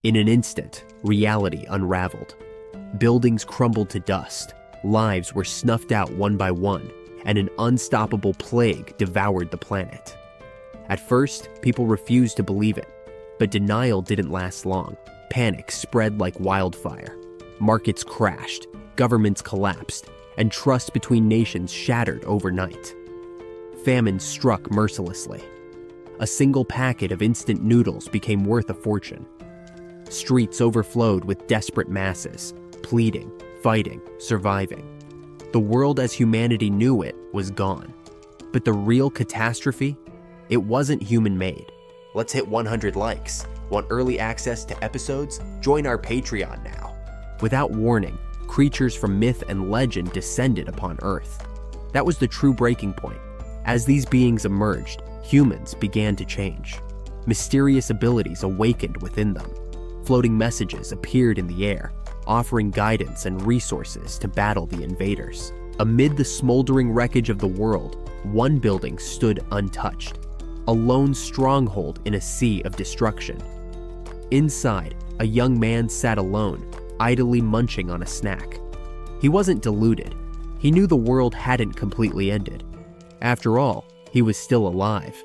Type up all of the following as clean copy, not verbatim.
In an instant, reality unraveled. Buildings crumbled to dust, lives were snuffed out one by one, and an unstoppable plague devoured the planet. At first, people refused to believe it, but denial didn't last long. Panic spread like wildfire. Markets crashed, governments collapsed, and trust between nations shattered overnight. Famine struck mercilessly. A single packet of instant noodles became worth a fortune. Streets overflowed with desperate masses, pleading, fighting, surviving. The world as humanity knew it was gone. But the real catastrophe? It wasn't human-made. Let's hit 100 likes. Want early access to episodes? Join our Patreon now. Without warning, creatures from myth and legend descended upon Earth. That was the true breaking point. As these beings emerged, humans began to change. Mysterious abilities awakened within them. Floating messages appeared in the air, offering guidance and resources to battle the invaders. Amid the smoldering wreckage of the world, one building stood untouched, a lone stronghold in a sea of destruction. Inside, a young man sat alone, idly munching on a snack. He wasn't deluded. He knew the world hadn't completely ended. After all, he was still alive.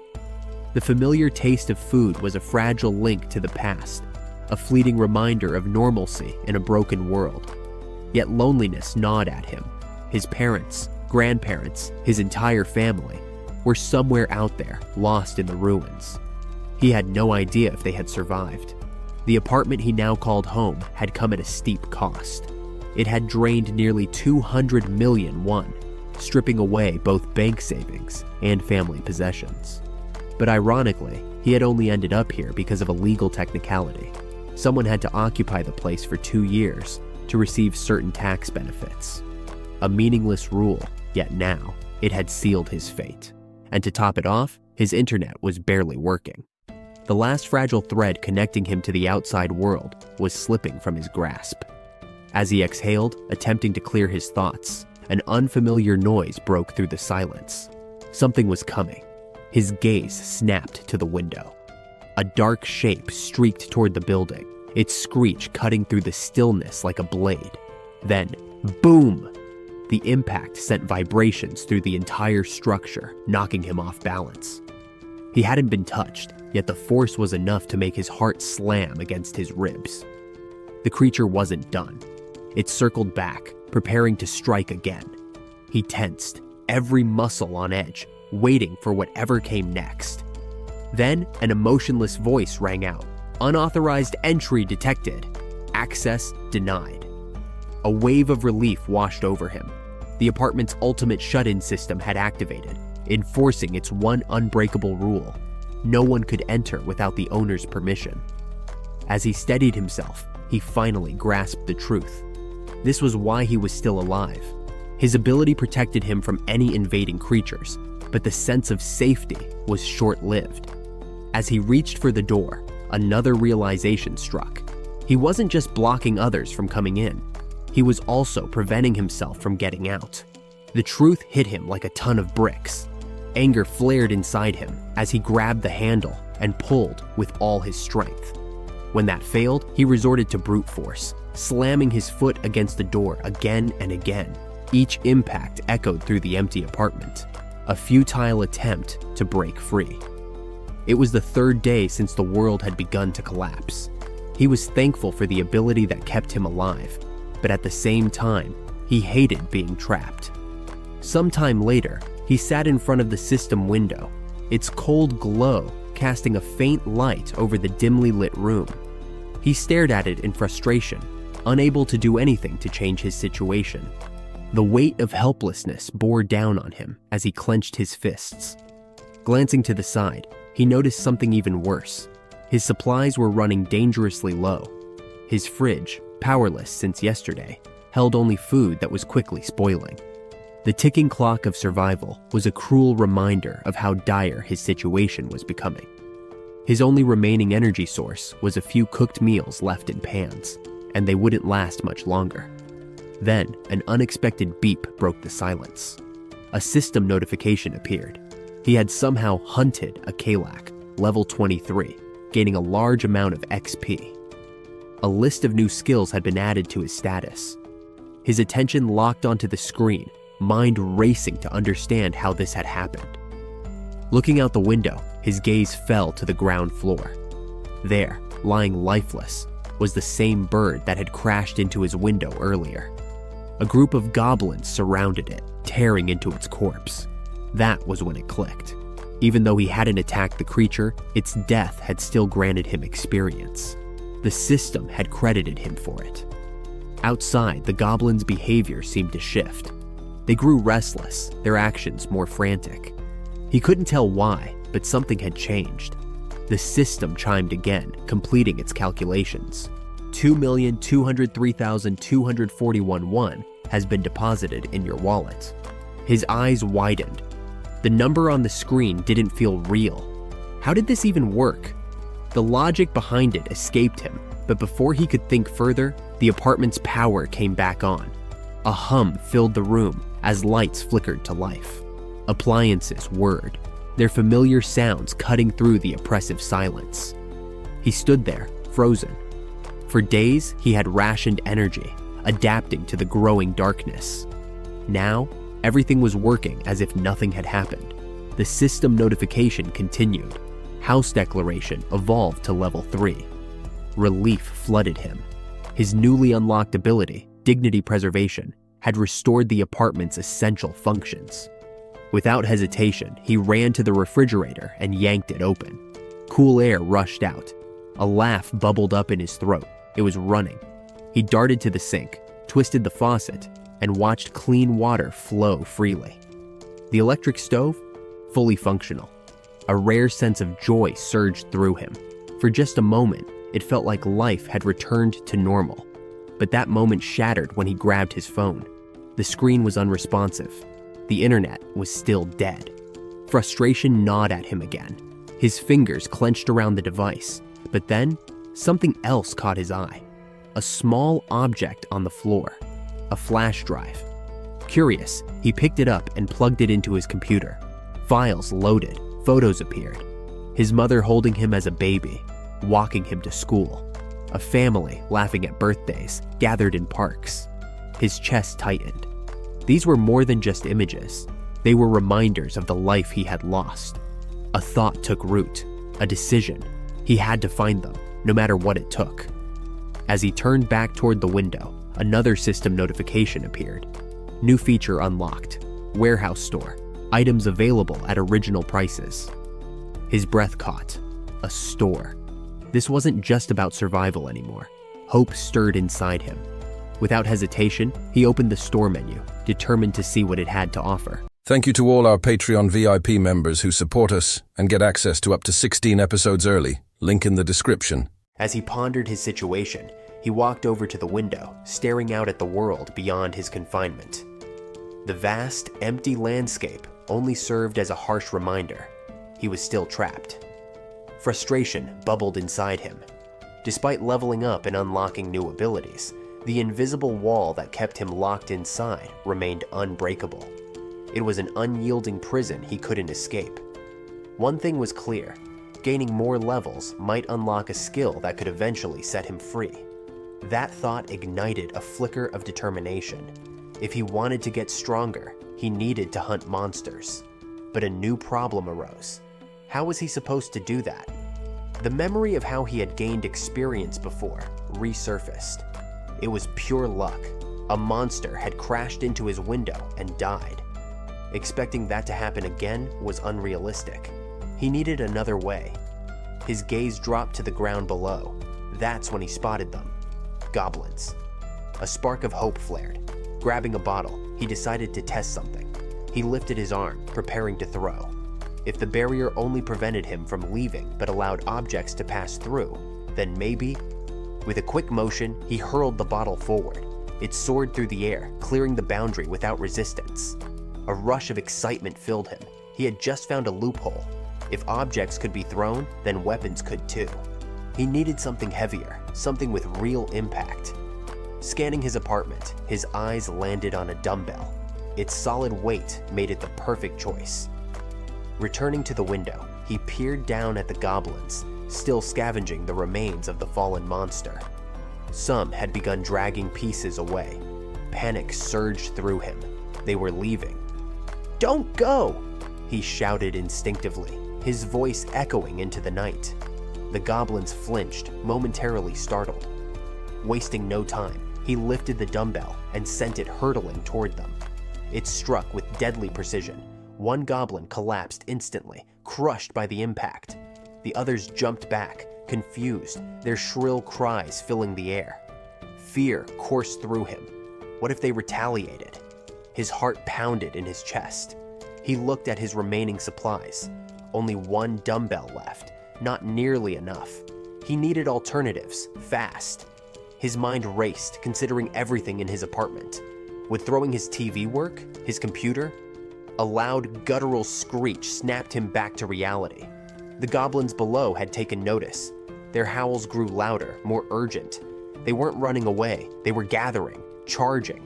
The familiar taste of food was a fragile link to the past, a fleeting reminder of normalcy in a broken world. Yet loneliness gnawed at him. His parents, grandparents, his entire family were somewhere out there, lost in the ruins. He had no idea if they had survived. The apartment he now called home had come at a steep cost. It had drained nearly 200 million won, stripping away both bank savings and family possessions. But ironically, he had only ended up here because of a legal technicality. Someone had to occupy the place for 2 years to receive certain tax benefits. A meaningless rule, yet now it had sealed his fate. And to top it off, his internet was barely working. The last fragile thread connecting him to the outside world was slipping from his grasp. As he exhaled, attempting to clear his thoughts, an unfamiliar noise broke through the silence. Something was coming. His gaze snapped to the window. A dark shape streaked toward the building, its screech cutting through the stillness like a blade. Then, boom! The impact sent vibrations through the entire structure, knocking him off balance. He hadn't been touched, yet the force was enough to make his heart slam against his ribs. The creature wasn't done. It circled back, preparing to strike again. He tensed, every muscle on edge, waiting for whatever came next. Then, an emotionless voice rang out. Unauthorized entry detected. Access denied. A wave of relief washed over him. The apartment's ultimate shut-in system had activated, enforcing its one unbreakable rule. No one could enter without the owner's permission. As he steadied himself, he finally grasped the truth. This was why he was still alive. His ability protected him from any invading creatures, but the sense of safety was short-lived. As he reached for the door, another realization struck. He wasn't just blocking others from coming in. He was also preventing himself from getting out. The truth hit him like a ton of bricks. Anger flared inside him as he grabbed the handle and pulled with all his strength. When that failed, he resorted to brute force, slamming his foot against the door again and again. Each impact echoed through the empty apartment, a futile attempt to break free. It was the third day since the world had begun to collapse. He was thankful for the ability that kept him alive, but at the same time, he hated being trapped. Sometime later, he sat in front of the system window, its cold glow casting a faint light over the dimly lit room. He stared at it in frustration, unable to do anything to change his situation. The weight of helplessness bore down on him as he clenched his fists. Glancing to the side, he noticed something even worse. His supplies were running dangerously low. His fridge, powerless since yesterday, held only food that was quickly spoiling. The ticking clock of survival was a cruel reminder of how dire his situation was becoming. His only remaining energy source was a few cooked meals left in pans, and they wouldn't last much longer. Then, an unexpected beep broke the silence. A system notification appeared. He had somehow hunted a Kalak, level 23, gaining a large amount of XP. A list of new skills had been added to his status. His attention locked onto the screen, mind racing to understand how this had happened. Looking out the window, his gaze fell to the ground floor. There, lying lifeless, was the same bird that had crashed into his window earlier. A group of goblins surrounded it, tearing into its corpse. That was when it clicked. Even though he hadn't attacked the creature, its death had still granted him experience. The system had credited him for it. Outside, the goblins' behavior seemed to shift. They grew restless, their actions more frantic. He couldn't tell why, but something had changed. The system chimed again, completing its calculations. 2,203,241 won has been deposited in your wallet. His eyes widened. The number on the screen didn't feel real. How did this even work? The logic behind it escaped him, but before he could think further, the apartment's power came back on. A hum filled the room as lights flickered to life. Appliances whirred, their familiar sounds cutting through the oppressive silence. He stood there, frozen. For days, he had rationed energy, adapting to the growing darkness. Now, everything was working as if nothing had happened. The system notification continued. House declaration evolved to level 3. Relief flooded him. His newly unlocked ability, dignity preservation, had restored the apartment's essential functions. Without hesitation, he ran to the refrigerator and yanked it open. Cool air rushed out. A laugh bubbled up in his throat. It was running. He darted to the sink, twisted the faucet, and watched clean water flow freely. The electric stove? Fully functional. A rare sense of joy surged through him. For just a moment, it felt like life had returned to normal. But that moment shattered when he grabbed his phone. The screen was unresponsive. The internet was still dead. Frustration gnawed at him again. His fingers clenched around the device, but then something else caught his eye. A small object on the floor. A flash drive. Curious, he picked it up and plugged it into his computer. Files loaded, photos appeared. His mother holding him as a baby, walking him to school. A family laughing at birthdays, gathered in parks. His chest tightened. These were more than just images. They were reminders of the life he had lost. A thought took root, a decision. He had to find them, no matter what it took. As he turned back toward the window, another system notification appeared. New feature unlocked. Warehouse store. Items available at original prices. His breath caught. A store. This wasn't just about survival anymore. Hope stirred inside him. Without hesitation, he opened the store menu, determined to see what it had to offer. Thank you to all our Patreon VIP members who support us and get access to up to 16 episodes early. Link in the description. As he pondered his situation, he walked over to the window, staring out at the world beyond his confinement. The vast, empty landscape only served as a harsh reminder. He was still trapped. Frustration bubbled inside him. Despite leveling up and unlocking new abilities, the invisible wall that kept him locked inside remained unbreakable. It was an unyielding prison he couldn't escape. One thing was clear: gaining more levels might unlock a skill that could eventually set him free. That thought ignited a flicker of determination. If he wanted to get stronger, he needed to hunt monsters. But a new problem arose. How was he supposed to do that? The memory of how he had gained experience before resurfaced. It was pure luck. A monster had crashed into his window and died. Expecting that to happen again was unrealistic. He needed another way. His gaze dropped to the ground below. That's when he spotted them. Goblins. A spark of hope flared. Grabbing a bottle, he decided to test something. He lifted his arm, preparing to throw. If the barrier only prevented him from leaving but allowed objects to pass through, then maybe... With a quick motion, he hurled the bottle forward. It soared through the air, clearing the boundary without resistance. A rush of excitement filled him. He had just found a loophole. If objects could be thrown, then weapons could too. He needed something heavier, something with real impact. Scanning his apartment, his eyes landed on a dumbbell. Its solid weight made it the perfect choice. Returning to the window, he peered down at the goblins, still scavenging the remains of the fallen monster. Some had begun dragging pieces away. Panic surged through him. They were leaving. "Don't go!" he shouted instinctively, his voice echoing into the night. The goblins flinched, momentarily startled. Wasting no time, he lifted the dumbbell and sent it hurtling toward them. It struck with deadly precision. One goblin collapsed instantly, crushed by the impact. The others jumped back, confused, their shrill cries filling the air. Fear coursed through him. What if they retaliated? His heart pounded in his chest. He looked at his remaining supplies. Only one dumbbell left, not nearly enough. He needed alternatives, fast. His mind raced, considering everything in his apartment. Would throwing his TV work? His computer? A loud, guttural screech snapped him back to reality. The goblins below had taken notice. Their howls grew louder, more urgent. They weren't running away, they were gathering, charging.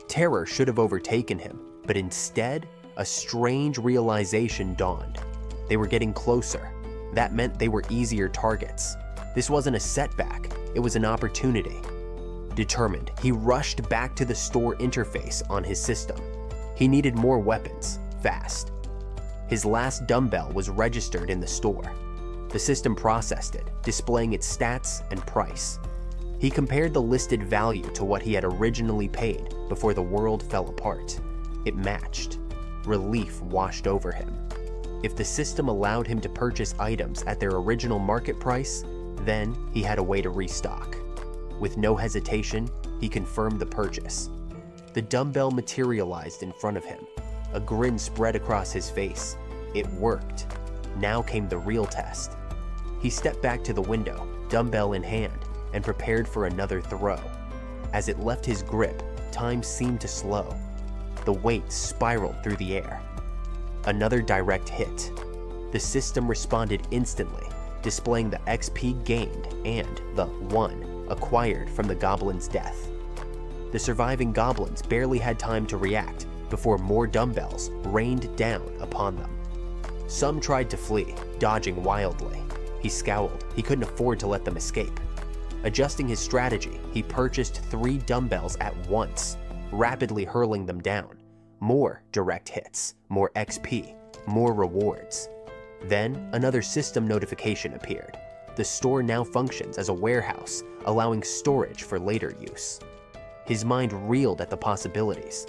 Terror should have overtaken him, but instead, a strange realization dawned. They were getting closer. That meant they were easier targets. This wasn't a setback, it was an opportunity. Determined, he rushed back to the store interface on his system. He needed more weapons, fast. His last dumbbell was registered in the store. The system processed it, displaying its stats and price. He compared the listed value to what he had originally paid before the world fell apart. It matched. Relief washed over him. If the system allowed him to purchase items at their original market price, then he had a way to restock. With no hesitation, he confirmed the purchase. The dumbbell materialized in front of him. A grin spread across his face. It worked. Now came the real test. He stepped back to the window, dumbbell in hand, and prepared for another throw. As it left his grip, time seemed to slow. The weight spiraled through the air. Another direct hit. The system responded instantly, displaying the XP gained and the 1 acquired from the goblin's death. The surviving goblins barely had time to react before more dumbbells rained down upon them. Some tried to flee, dodging wildly. He scowled. He couldn't afford to let them escape. Adjusting his strategy, he purchased 3 dumbbells at once, rapidly hurling them down. More direct hits, more XP, more rewards. Then another system notification appeared. The store now functions as a warehouse, allowing storage for later use. His mind reeled at the possibilities.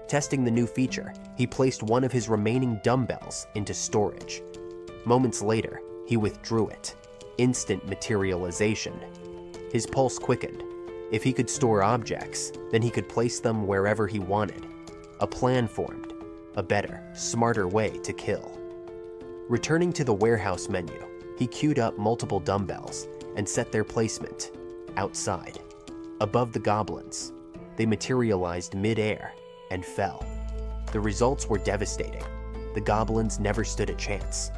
Testing the new feature, he placed one of his remaining dumbbells into storage. Moments later, he withdrew it. Instant materialization. His pulse quickened. If he could store objects, then he could place them wherever he wanted. A plan formed. A better, smarter way to kill. Returning to the warehouse menu, he queued up multiple dumbbells and set their placement outside, above the goblins. They materialized mid-air and fell. The results were devastating. The goblins never stood a chance.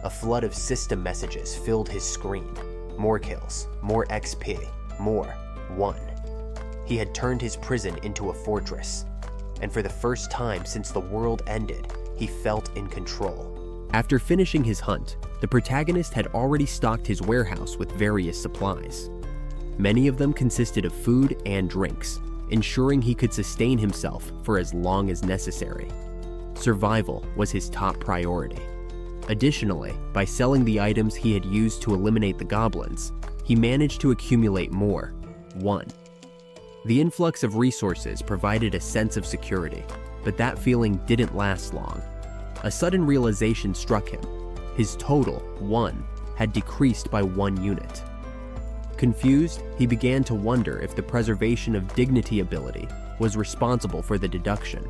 A flood of system messages filled his screen. More kills, more XP, more 1. He had turned his prison into a fortress, and for the first time since the world ended, he felt in control. After finishing his hunt, the protagonist had already stocked his warehouse with various supplies. Many of them consisted of food and drinks, ensuring he could sustain himself for as long as necessary. Survival was his top priority. Additionally, by selling the items he had used to eliminate the goblins, he managed to accumulate more, 1. The influx of resources provided a sense of security, but that feeling didn't last long. A sudden realization struck him. His total, 1, had decreased by 1 unit. Confused, he began to wonder if the preservation of dignity ability was responsible for the deduction.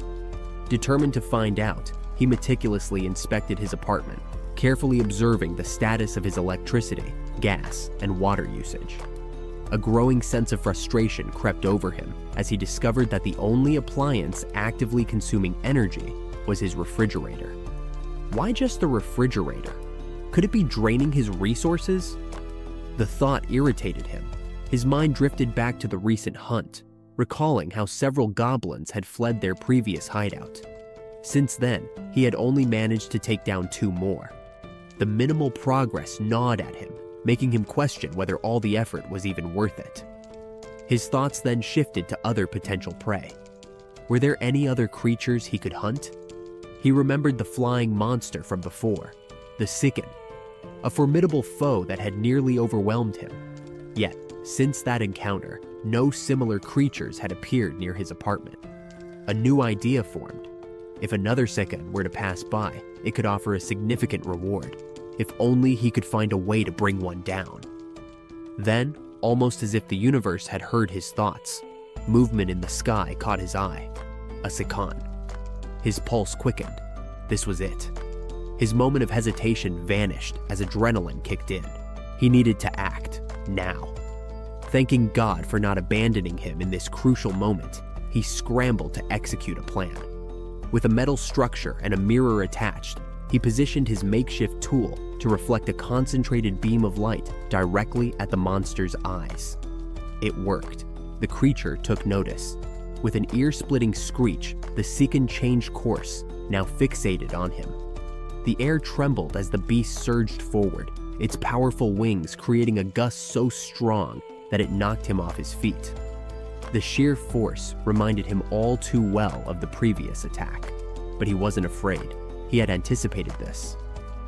Determined to find out, he meticulously inspected his apartment, carefully observing the status of his electricity, gas, and water usage. A growing sense of frustration crept over him as he discovered that the only appliance actively consuming energy was his refrigerator. Why just the refrigerator? Could it be draining his resources? The thought irritated him. His mind drifted back to the recent hunt, recalling how several goblins had fled their previous hideout. Since then, he had only managed to take down 2 more. The minimal progress gnawed at him, making him question whether all the effort was even worth it. His thoughts then shifted to other potential prey. Were there any other creatures he could hunt? He remembered the flying monster from before, the Sikan, a formidable foe that had nearly overwhelmed him. Yet, since that encounter, no similar creatures had appeared near his apartment. A new idea formed. If another Sikan were to pass by, it could offer a significant reward, if only he could find a way to bring one down. Then, almost as if the universe had heard his thoughts, movement in the sky caught his eye. A Sikan. His pulse quickened. This was it. His moment of hesitation vanished as adrenaline kicked in. He needed to act, now. Thanking God for not abandoning him in this crucial moment, he scrambled to execute a plan. With a metal structure and a mirror attached, he positioned his makeshift tool to reflect a concentrated beam of light directly at the monster's eyes. It worked. The creature took notice. With an ear-splitting screech, the Sikan changed course, now fixated on him. The air trembled as the beast surged forward, its powerful wings creating a gust so strong that it knocked him off his feet. The sheer force reminded him all too well of the previous attack, but he wasn't afraid. He had anticipated this.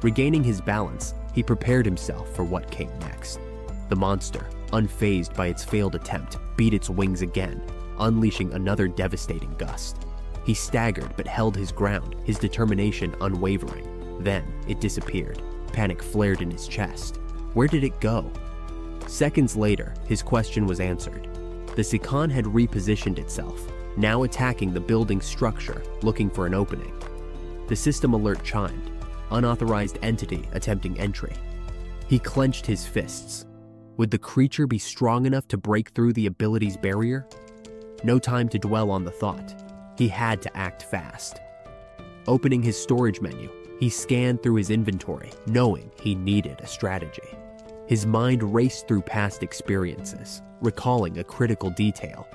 Regaining his balance, he prepared himself for what came next. The monster, unfazed by its failed attempt, beat its wings again, unleashing another devastating gust. He staggered but held his ground, his determination unwavering. Then it disappeared. Panic flared in his chest. Where did it go? Seconds later, his question was answered. The Sikan had repositioned itself, now attacking the building's structure, looking for an opening. The system alert chimed. Unauthorized entity attempting entry. He clenched his fists. Would the creature be strong enough to break through the ability's barrier? No time to dwell on the thought. He had to act fast. Opening his storage menu, he scanned through his inventory, knowing he needed a strategy. His mind raced through past experiences, recalling a critical detail.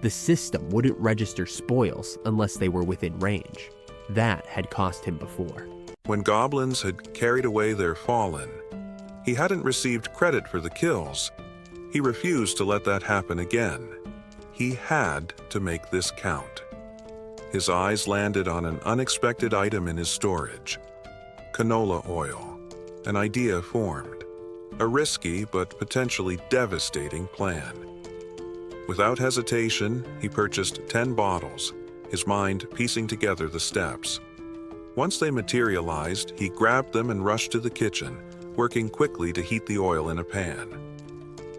The system wouldn't register spoils unless they were within range. That had cost him before. When goblins had carried away their fallen, he hadn't received credit for the kills. He refused to let that happen again. He had to make this count. His eyes landed on an unexpected item in his storage. Canola oil. An idea formed. A risky but potentially devastating plan. Without hesitation, he purchased 10 bottles, his mind piecing together the steps. Once they materialized, he grabbed them and rushed to the kitchen, working quickly to heat the oil in a pan.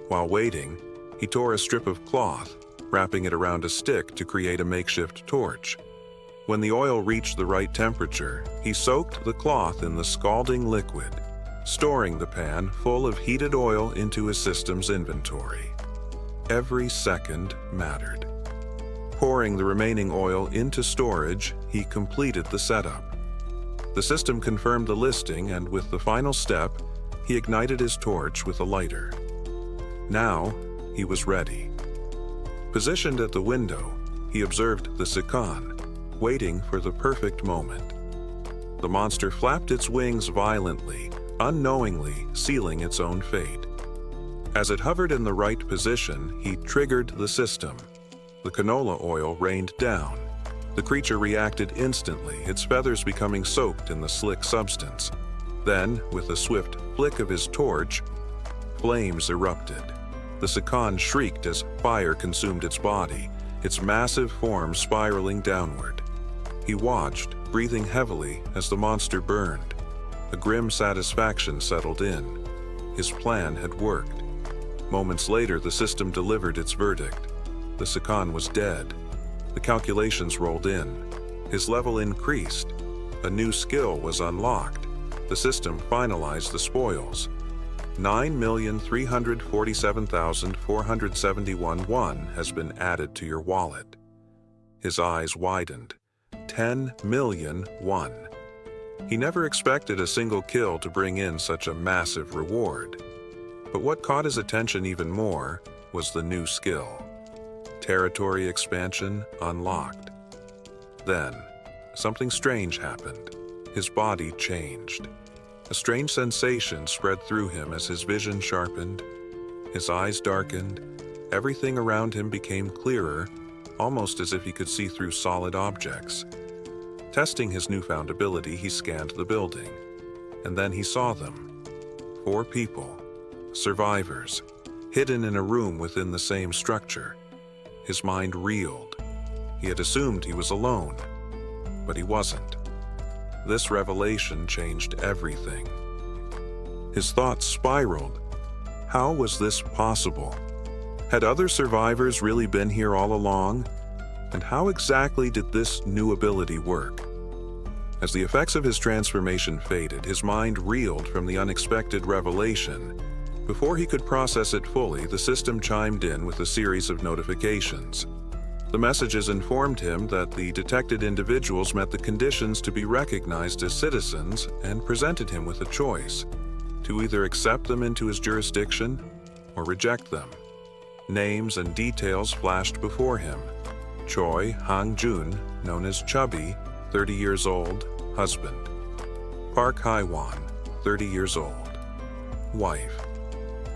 While waiting, he tore a strip of cloth, wrapping it around a stick to create a makeshift torch. When the oil reached the right temperature, he soaked the cloth in the scalding liquid, storing the pan full of heated oil into his system's inventory. Every second mattered. Pouring the remaining oil into storage, he completed the setup. The system confirmed the listing, and with the final step, he ignited his torch with a lighter. Now, he was ready. Positioned at the window, he observed the Sikan, waiting for the perfect moment. The monster flapped its wings violently, unknowingly sealing its own fate. As it hovered in the right position, he triggered the system. The canola oil rained down. The creature reacted instantly, its feathers becoming soaked in the slick substance. Then, with a swift flick of his torch, flames erupted. The Sikan shrieked as fire consumed its body, its massive form spiraling downward. He watched, breathing heavily as the monster burned. A grim satisfaction settled in. His plan had worked. Moments later, the system delivered its verdict. The Sikan was dead. The calculations rolled in. His level increased. A new skill was unlocked. The system finalized the spoils. 9,347,471 won has been added to your wallet. His eyes widened. 10 million won. He never expected a single kill to bring in such a massive reward. But what caught his attention even more was the new skill. Territory expansion unlocked. Then, something strange happened. His body changed. A strange sensation spread through him as his vision sharpened, his eyes darkened, Everything around him became clearer, almost as if he could see through solid objects. Testing his newfound ability, he scanned the building, and then he saw them. 4 people, survivors, hidden in a room within the same structure. His mind reeled. He had assumed he was alone, but he wasn't. This revelation changed everything. His thoughts spiraled. How was this possible? Had other survivors really been here all along? And how exactly did this new ability work? As the effects of his transformation faded, his mind reeled from the unexpected revelation. Before he could process it fully, the system chimed in with a series of notifications. The messages informed him that the detected individuals met the conditions to be recognized as citizens and presented him with a choice: to either accept them into his jurisdiction or reject them. Names and details flashed before him. Choi Hang-jun, known as Chubby, 30 years old, husband. Park Haiwan, 30 years old, wife.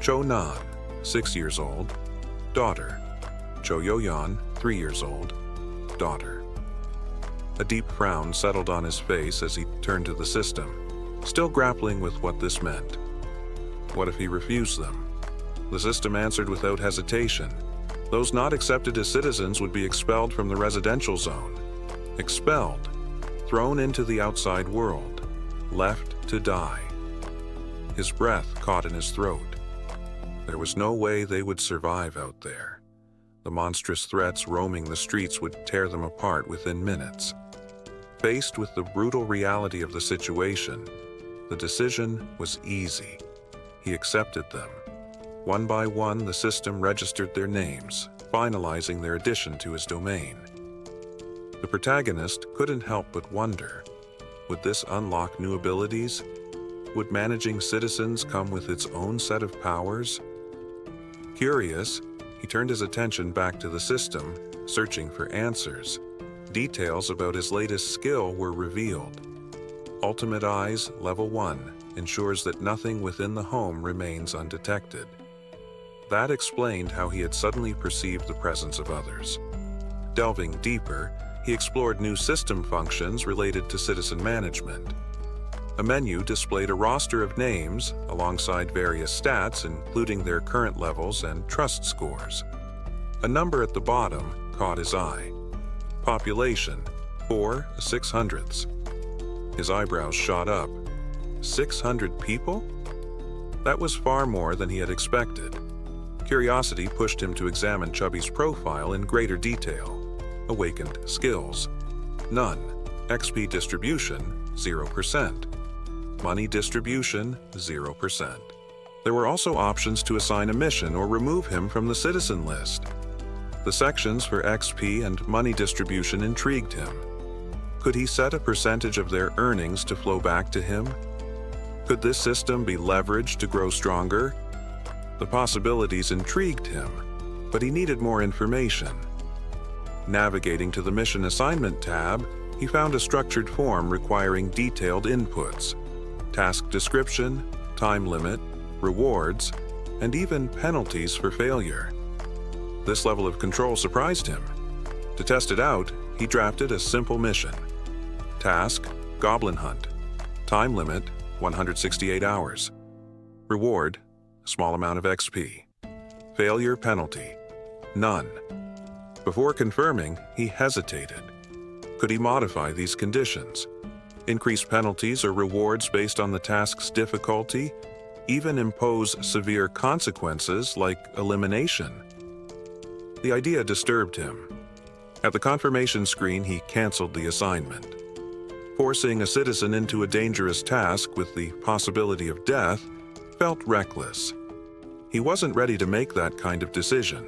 Cho Nan, 6 years old, daughter. Cho Yo-yeon, 3 years old, daughter. A deep frown settled on his face as he turned to the system, still grappling with what this meant. What if he refused them? The system answered without hesitation. Those not accepted as citizens would be expelled from the residential zone. Expelled, thrown into the outside world, left to die. His breath caught in his throat. There was no way they would survive out there. The monstrous threats roaming the streets would tear them apart within minutes. Faced with the brutal reality of the situation, the decision was easy. He accepted them. One by one, the system registered their names, finalizing their addition to his domain. The protagonist couldn't help but wonder, would this unlock new abilities? Would managing citizens come with its own set of powers? Curious, he turned his attention back to the system, searching for answers. Details about his latest skill were revealed. Ultimate Eyes Level 1 ensures that nothing within the home remains undetected. That explained how he had suddenly perceived the presence of others. Delving deeper, he explored new system functions related to citizen management. A menu displayed a roster of names alongside various stats, including their current levels and trust scores. A number at the bottom caught his eye. Population, 4/600. His eyebrows shot up. 600 people? That was far more than he had expected. Curiosity pushed him to examine Chubby's profile in greater detail. Awakened skills: none. XP distribution, 0%. Money distribution, 0%. There were also options to assign a mission or remove him from the citizen list. The sections for XP and money distribution intrigued him. Could he set a percentage of their earnings to flow back to him? Could this system be leveraged to grow stronger? The possibilities intrigued him, but he needed more information. Navigating to the Mission Assignment tab, he found a structured form requiring detailed inputs: task description, time limit, rewards, and even penalties for failure. This level of control surprised him. To test it out, he drafted a simple mission. Task: Goblin Hunt. Time limit: 168 hours. Reward: a small amount of XP. Failure penalty: none. Before confirming, he hesitated. Could he modify these conditions? Increase penalties or rewards based on the task's difficulty? Even impose severe consequences like elimination? The idea disturbed him. At the confirmation screen, he canceled the assignment. Forcing a citizen into a dangerous task with the possibility of death felt reckless. He wasn't ready to make that kind of decision.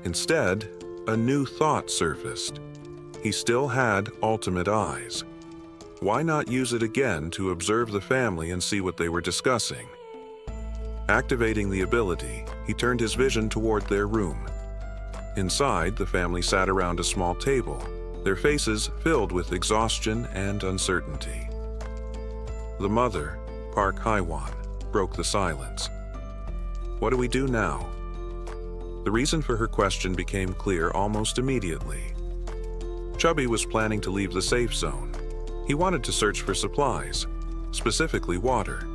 Instead, a new thought surfaced. He still had Ultimate Eyes. Why not use it again to observe the family and see what they were discussing? Activating the ability, he turned his vision toward their room. Inside, the family sat around a small table, their faces filled with exhaustion and uncertainty. The mother, Park Haiwan, broke the silence. "What do we do now?" The reason for her question became clear almost immediately. Chubby was planning to leave the safe zone. He wanted to search for supplies, specifically water.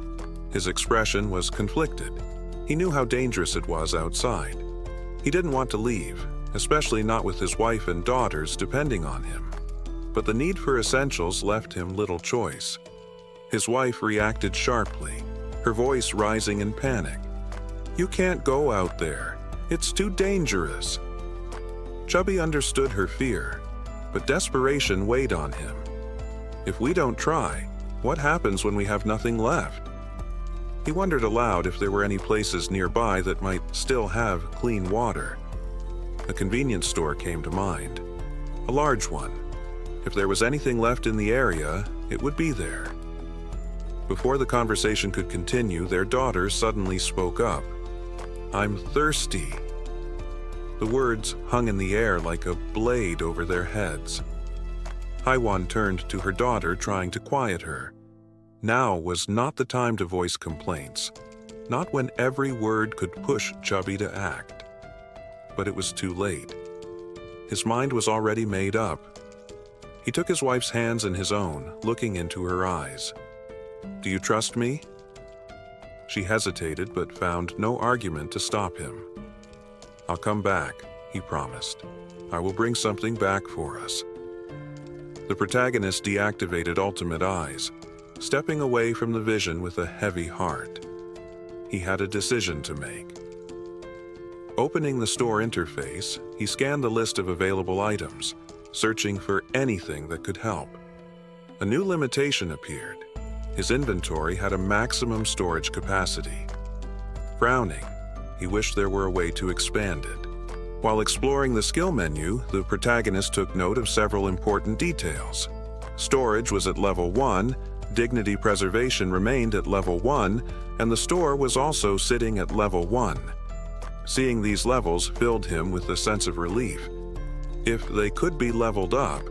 His expression was conflicted. He knew how dangerous it was outside. He didn't want to leave, especially not with his wife and daughters depending on him. But the need for essentials left him little choice. His wife reacted sharply, her voice rising in panic. "You can't go out there. It's too dangerous." Chubby understood her fear, but desperation weighed on him. If we don't try, what happens when we have nothing left? He wondered aloud if there were any places nearby that might still have clean water. A convenience store came to mind, a large one. If there was anything left in the area, it would be there. Before the conversation could continue, their daughter suddenly spoke up. "I'm thirsty." The words hung in the air like a blade over their heads. Haiwan turned to her daughter, trying to quiet her. Now was not the time to voice complaints, not when every word could push Chubby to act. But it was too late. His mind was already made up. He took his wife's hands in his own, looking into her eyes. "Do you trust me?" She hesitated but found no argument to stop him. "I'll come back," he promised. "I will bring something back for us." The protagonist deactivated Ultimate Eyes, stepping away from the vision with a heavy heart. He had a decision to make. Opening the store interface, he scanned the list of available items, searching for anything that could help. A new limitation appeared. His inventory had a maximum storage capacity. Frowning, he wished there were a way to expand it. While exploring the skill menu, the protagonist took note of several important details. Storage was at level 1, dignity preservation remained at level 1, and the store was also sitting at level 1. Seeing these levels filled him with a sense of relief. If they could be leveled up,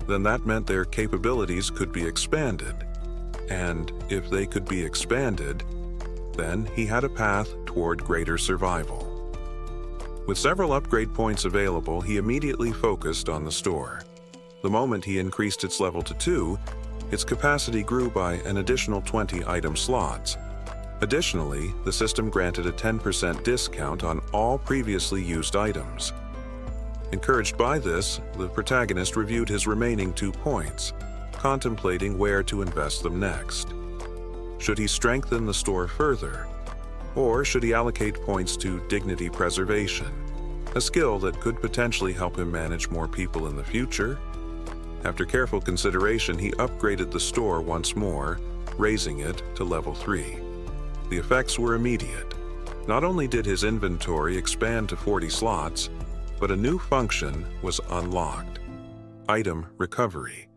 then that meant their capabilities could be expanded. And if they could be expanded, then he had a path toward greater survival. With several upgrade points available, he immediately focused on the store. The moment he increased its level to 2, its capacity grew by an additional 20 item slots. Additionally, the system granted a 10% discount on all previously used items. Encouraged by this, the protagonist reviewed his remaining 2 points, contemplating where to invest them next. Should he strengthen the store further? Or should he allocate points to dignity preservation, a skill that could potentially help him manage more people in the future? After careful consideration, he upgraded the store once more, raising it to level 3. The effects were immediate. Not only did his inventory expand to 40 slots, but a new function was unlocked: item recovery.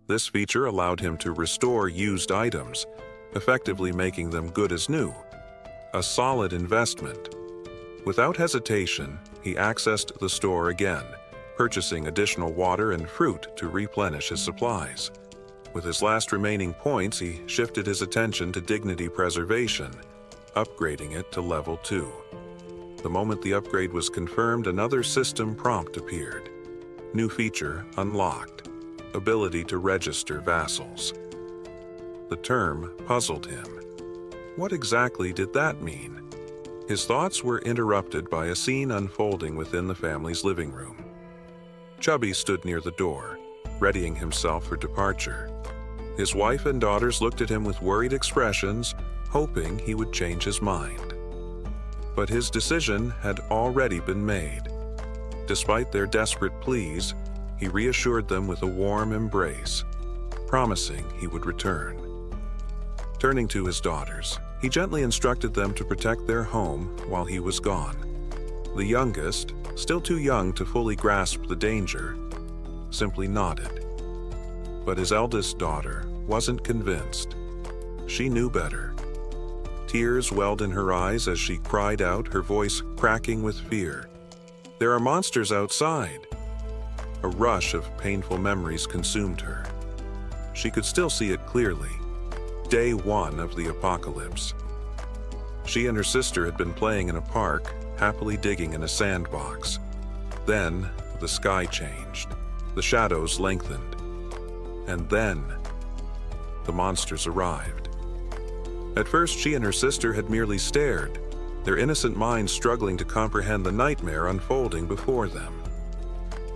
This feature allowed him to restore used items, effectively making them good as new. A solid investment. Without hesitation, he accessed the store again, purchasing additional water and fruit to replenish his supplies. With his last remaining points, he shifted his attention to dignity preservation, upgrading it to level 2. The moment the upgrade was confirmed, another system prompt appeared. New feature unlocked: ability to register vassals. The term puzzled him. What exactly did that mean? His thoughts were interrupted by a scene unfolding within the family's living room. Chubby stood near the door, readying himself for departure. His wife and daughters looked at him with worried expressions, hoping he would change his mind. But his decision had already been made. Despite their desperate pleas, he reassured them with a warm embrace, promising he would return. Turning to his daughters, he gently instructed them to protect their home while he was gone. The youngest, still too young to fully grasp the danger, simply nodded. But his eldest daughter wasn't convinced. She knew better. Tears welled in her eyes as she cried out, her voice cracking with fear. "There are monsters outside!" A rush of painful memories consumed her. She could still see it clearly. Day 1 of the apocalypse. She and her sister had been playing in a park happily digging in a sandbox. Then the sky changed, the shadows lengthened, and then the monsters arrived. At first, she and her sister had merely stared, their innocent minds struggling to comprehend the nightmare unfolding before them.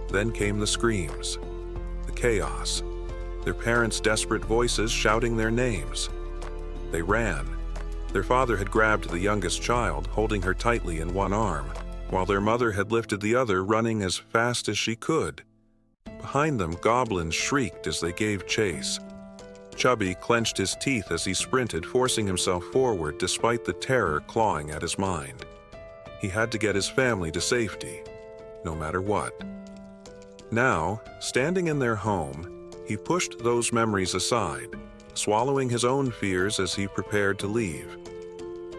Then came the screams, the chaos, their parents' desperate voices shouting their names. They ran. Their father had grabbed the youngest child, holding her tightly in one arm, while their mother had lifted the other, running as fast as she could. Behind them, goblins shrieked as they gave chase. Chubby clenched his teeth as he sprinted, forcing himself forward despite the terror clawing at his mind. He had to get his family to safety, no matter what. Now, standing in their home, he pushed those memories aside, swallowing his own fears as he prepared to leave.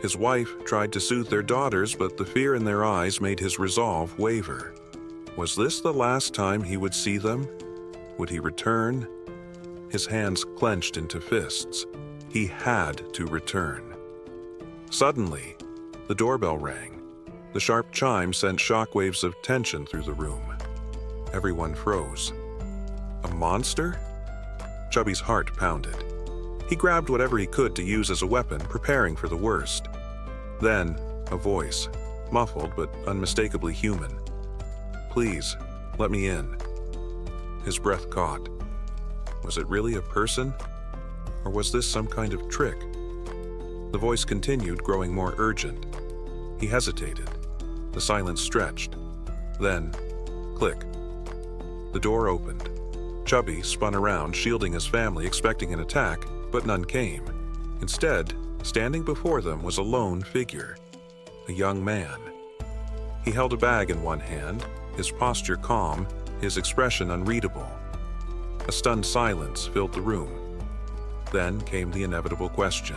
His wife tried to soothe their daughters, but the fear in their eyes made his resolve waver. Was this the last time he would see them? Would he return? His hands clenched into fists. He had to return. Suddenly, the doorbell rang. The sharp chime sent shockwaves of tension through the room. Everyone froze. A monster? Chubby's heart pounded. He grabbed whatever he could to use as a weapon, preparing for the worst. Then, a voice, muffled but unmistakably human. "Please, let me in." His breath caught. Was it really a person? Or was this some kind of trick? The voice continued, growing more urgent. He hesitated. The silence stretched. Then, click. The door opened. Chubby spun around, shielding his family, expecting an attack, but none came. Instead, standing before them was a lone figure, a young man. He held a bag in one hand, his posture calm, his expression unreadable. A stunned silence filled the room. Then came the inevitable question.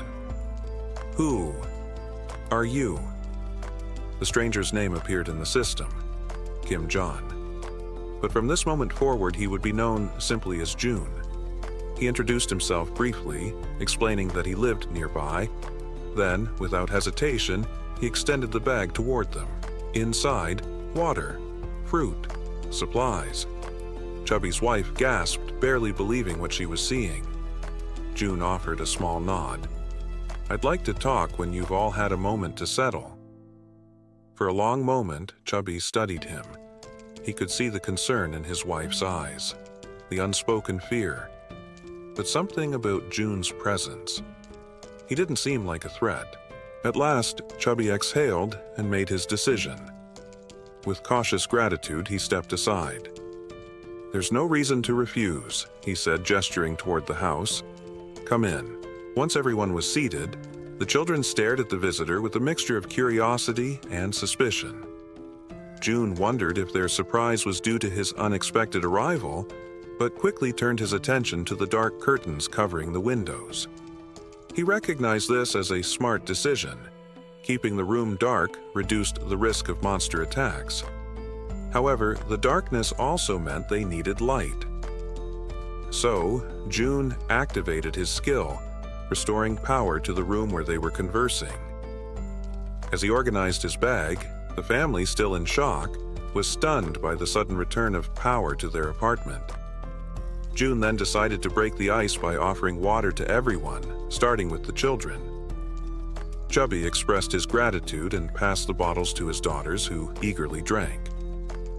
Who are you? The stranger's name appeared in the system, Kim John. But from this moment forward, he would be known simply as June. He introduced himself briefly, explaining that he lived nearby. Then, without hesitation, he extended the bag toward them. Inside, water, fruit, supplies. Chubby's wife gasped, barely believing what she was seeing. June offered a small nod. "I'd like to talk when you've all had a moment to settle." For a long moment, Chubby studied him. He could see the concern in his wife's eyes, the unspoken fear, but something about June's presence. He didn't seem like a threat. At last, Chubby exhaled and made his decision. With cautious gratitude, he stepped aside. "There's no reason to refuse," he said, gesturing toward the house. "Come in." Once everyone was seated, the children stared at the visitor with a mixture of curiosity and suspicion. June wondered if their surprise was due to his unexpected arrival, but quickly turned his attention to the dark curtains covering the windows. He recognized this as a smart decision. Keeping the room dark reduced the risk of monster attacks. However, the darkness also meant they needed light. So, June activated his skill, restoring power to the room where they were conversing. As he organized his bag, the family, still in shock, was stunned by the sudden return of power to their apartment. June then decided to break the ice by offering water to everyone, starting with the children. Chubby expressed his gratitude and passed the bottles to his daughters, who eagerly drank.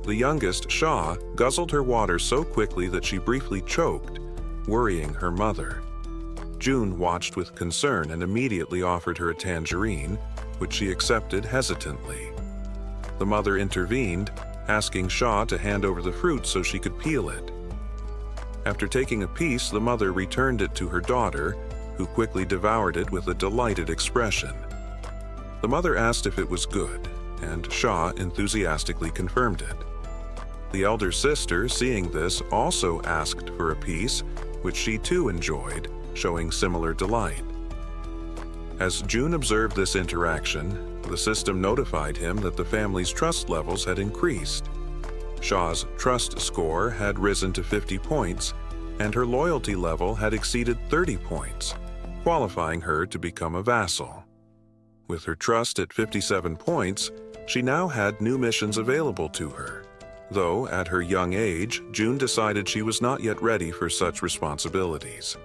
The youngest, Shaw, guzzled her water so quickly that she briefly choked, worrying her mother. June watched with concern and immediately offered her a tangerine, which she accepted hesitantly. The mother intervened, asking Shaw to hand over the fruit so she could peel it. After taking a piece, the mother returned it to her daughter, who quickly devoured it with a delighted expression. The mother asked if it was good, and Shaw enthusiastically confirmed it. The elder sister, seeing this, also asked for a piece, which she too enjoyed, showing similar delight. As June observed this interaction, the system notified him that the family's trust levels had increased. Shaw's trust score had risen to 50 points, and her loyalty level had exceeded 30 points, qualifying her to become a vassal. With her trust at 57 points, She now had new missions available to her, though at her young age, June decided she was not yet ready for such responsibilities.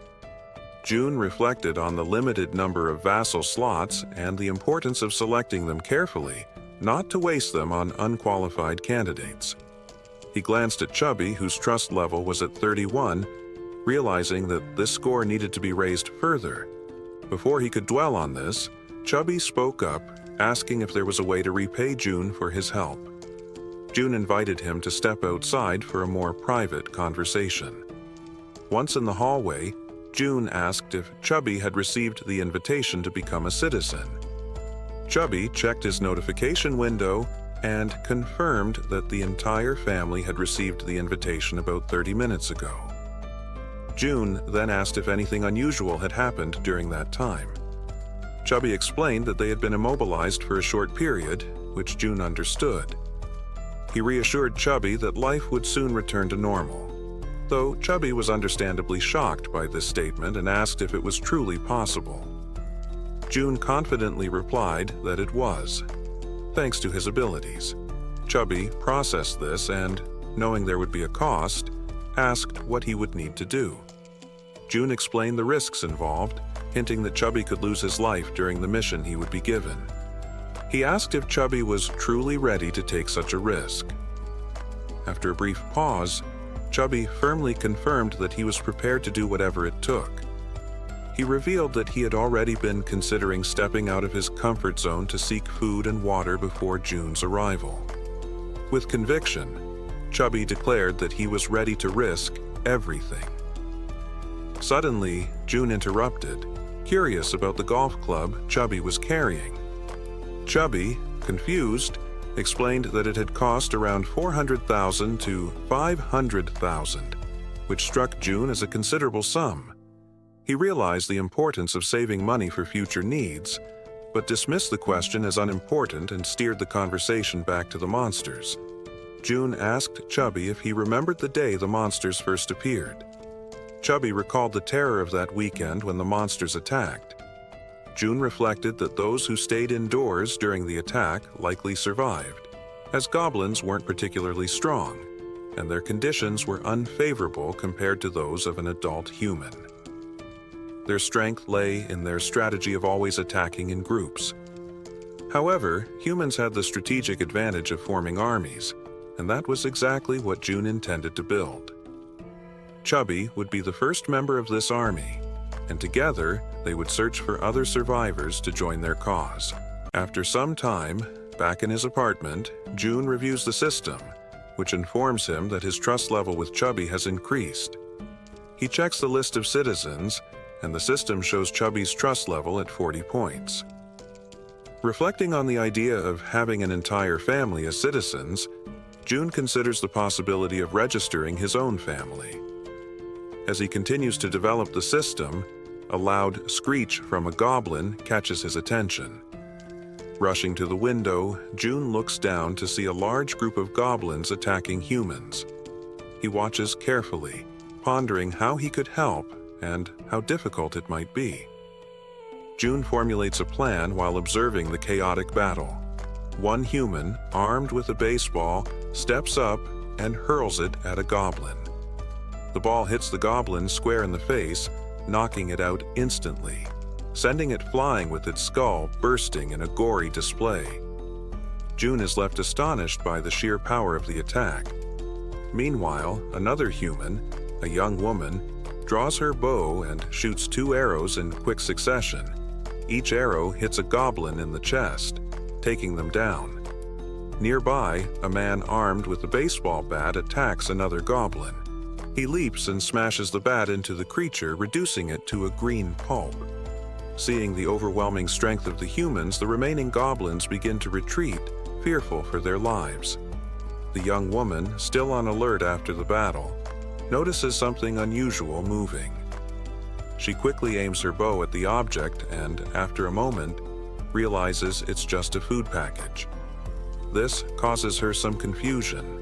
June reflected on the limited number of vassal slots and the importance of selecting them carefully, not to waste them on unqualified candidates. He glanced at Chubby, whose trust level was at 31, realizing that this score needed to be raised further. Before he could dwell on this, Chubby spoke up, asking if there was a way to repay June for his help. June invited him to step outside for a more private conversation. Once in the hallway, June asked if Chubby had received the invitation to become a citizen. Chubby checked his notification window and confirmed that the entire family had received the invitation about 30 minutes ago. June then asked if anything unusual had happened during that time. Chubby explained that they had been immobilized for a short period, which June understood. He reassured Chubby that life would soon return to normal, though Chubby was understandably shocked by this statement and asked if it was truly possible. June confidently replied that it was, thanks to his abilities. Chubby processed this and, knowing there would be a cost, asked what he would need to do. June explained the risks involved, hinting that Chubby could lose his life during the mission he would be given. He asked if Chubby was truly ready to take such a risk. After a brief pause, Chubby firmly confirmed that he was prepared to do whatever it took. He revealed that he had already been considering stepping out of his comfort zone to seek food and water before June's arrival. With conviction, Chubby declared that he was ready to risk everything. Suddenly, June interrupted, curious about the golf club Chubby was carrying. Chubby, confused, explained that it had cost around 400,000 to 500,000, which struck June as a considerable sum. He realized the importance of saving money for future needs, but dismissed the question as unimportant and steered the conversation back to the monsters. June asked Chubby if he remembered the day the monsters first appeared. Chubby recalled the terror of that weekend when the monsters attacked. June reflected that those who stayed indoors during the attack likely survived, as goblins weren't particularly strong, and their conditions were unfavorable compared to those of an adult human. Their strength lay in their strategy of always attacking in groups. However, humans had the strategic advantage of forming armies, and that was exactly what June intended to build. Chubby would be the first member of this army, and together they would search for other survivors to join their cause. After some time, back in his apartment, June reviews the system, which informs him that his trust level with Chubby has increased. He checks the list of citizens, and the system shows Chubby's trust level at 40 points. Reflecting on the idea of having an entire family as citizens, June considers the possibility of registering his own family. As he continues to develop the system, a loud screech from a goblin catches his attention. Rushing to the window, June looks down to see a large group of goblins attacking humans. He watches carefully, pondering how he could help and how difficult it might be. June formulates a plan while observing the chaotic battle. One human, armed with a baseball, steps up and hurls it at a goblin. The ball hits the goblin square in the face, knocking it out instantly, sending it flying with its skull bursting in a gory display. June is left astonished by the sheer power of the attack. Meanwhile, another human, a young woman, draws her bow and shoots 2 arrows in quick succession. Each arrow hits a goblin in the chest, taking them down. Nearby, a man armed with a baseball bat attacks another goblin. He leaps and smashes the bat into the creature, reducing it to a green pulp. Seeing the overwhelming strength of the humans, the remaining goblins begin to retreat, fearful for their lives. The young woman, still on alert after the battle, notices something unusual moving. She quickly aims her bow at the object and, after a moment, realizes it's just a food package. This causes her some confusion.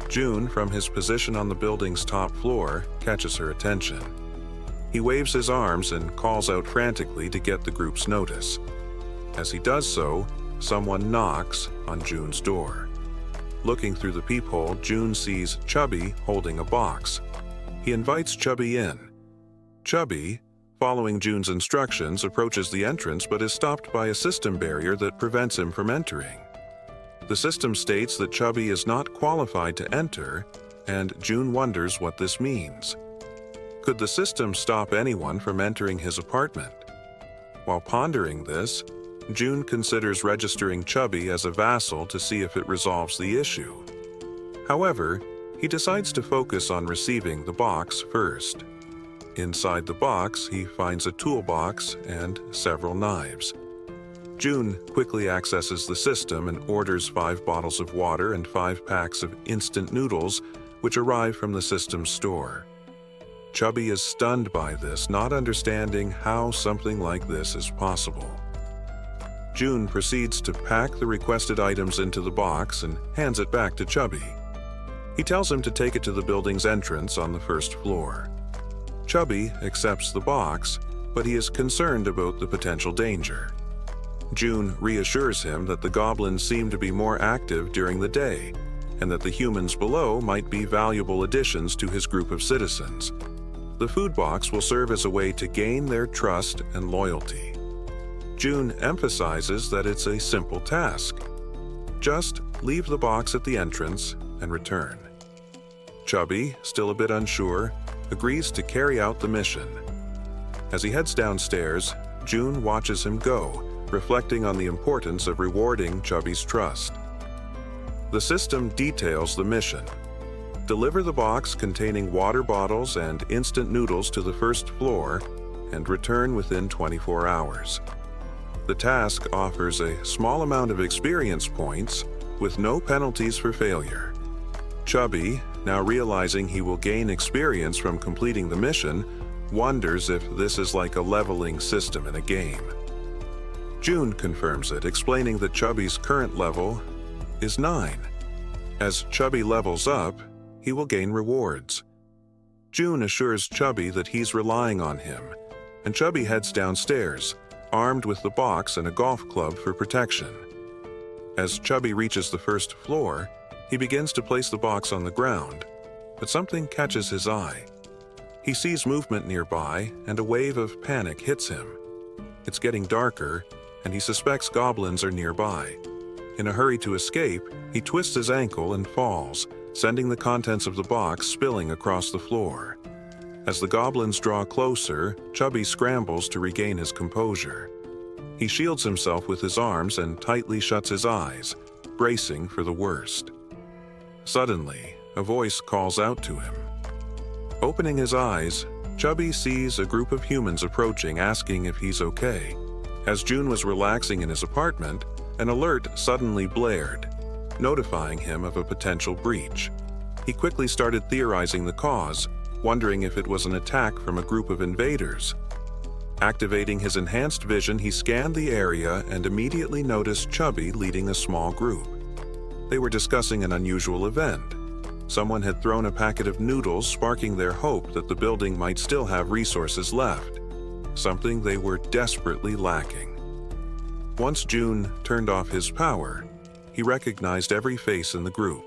June, from his position on the building's top floor, catches her attention. He waves his arms and calls out frantically to get the group's notice. As he does so, someone knocks on June's door. Looking through the peephole, June sees Chubby holding a box. He invites Chubby in. Chubby, following June's instructions, approaches the entrance but is stopped by a system barrier that prevents him from entering. The system states that Chubby is not qualified to enter, and June wonders what this means. Could the system stop anyone from entering his apartment? While pondering this, June considers registering Chubby as a vassal to see if it resolves the issue. However, he decides to focus on receiving the box first. Inside the box, he finds a toolbox and several knives. June quickly accesses the system and orders 5 bottles of water and 5 packs of instant noodles, which arrive from the system's store. Chubby is stunned by this, not understanding how something like this is possible. June proceeds to pack the requested items into the box and hands it back to Chubby. He tells him to take it to the building's entrance on the first floor. Chubby accepts the box, but he is concerned about the potential danger. June reassures him that the goblins seem to be more active during the day, and that the humans below might be valuable additions to his group of citizens. The food box will serve as a way to gain their trust and loyalty. June emphasizes that it's a simple task. Just leave the box at the entrance and return. Chubby, still a bit unsure, agrees to carry out the mission. As he heads downstairs, June watches him go, reflecting on the importance of rewarding Chubby's trust. The system details the mission. Deliver the box containing water bottles and instant noodles to the first floor and return within 24 hours. The task offers a small amount of experience points with no penalties for failure. Chubby, now realizing he will gain experience from completing the mission, wonders if this is like a leveling system in a game. June confirms it, explaining that Chubby's current level is 9. As Chubby levels up, he will gain rewards. June assures Chubby that he's relying on him, and Chubby heads downstairs, armed with the box and a golf club for protection. As Chubby reaches the first floor, he begins to place the box on the ground, but something catches his eye. He sees movement nearby, and a wave of panic hits him. It's getting darker, and he suspects goblins are nearby. In a hurry to escape, he twists his ankle and falls, sending the contents of the box spilling across the floor. As the goblins draw closer, Chubby scrambles to regain his composure. He shields himself with his arms and tightly shuts his eyes, bracing for the worst. Suddenly, a voice calls out to him. Opening his eyes, Chubby sees a group of humans approaching, asking if he's okay. As June was relaxing in his apartment, an alert suddenly blared, notifying him of a potential breach. He quickly started theorizing the cause, wondering if it was an attack from a group of invaders. Activating his enhanced vision, he scanned the area and immediately noticed Chubby leading a small group. They were discussing an unusual event. Someone had thrown a packet of noodles, sparking their hope that the building might still have resources left, something they were desperately lacking. Once June turned off his power, he recognized every face in the group.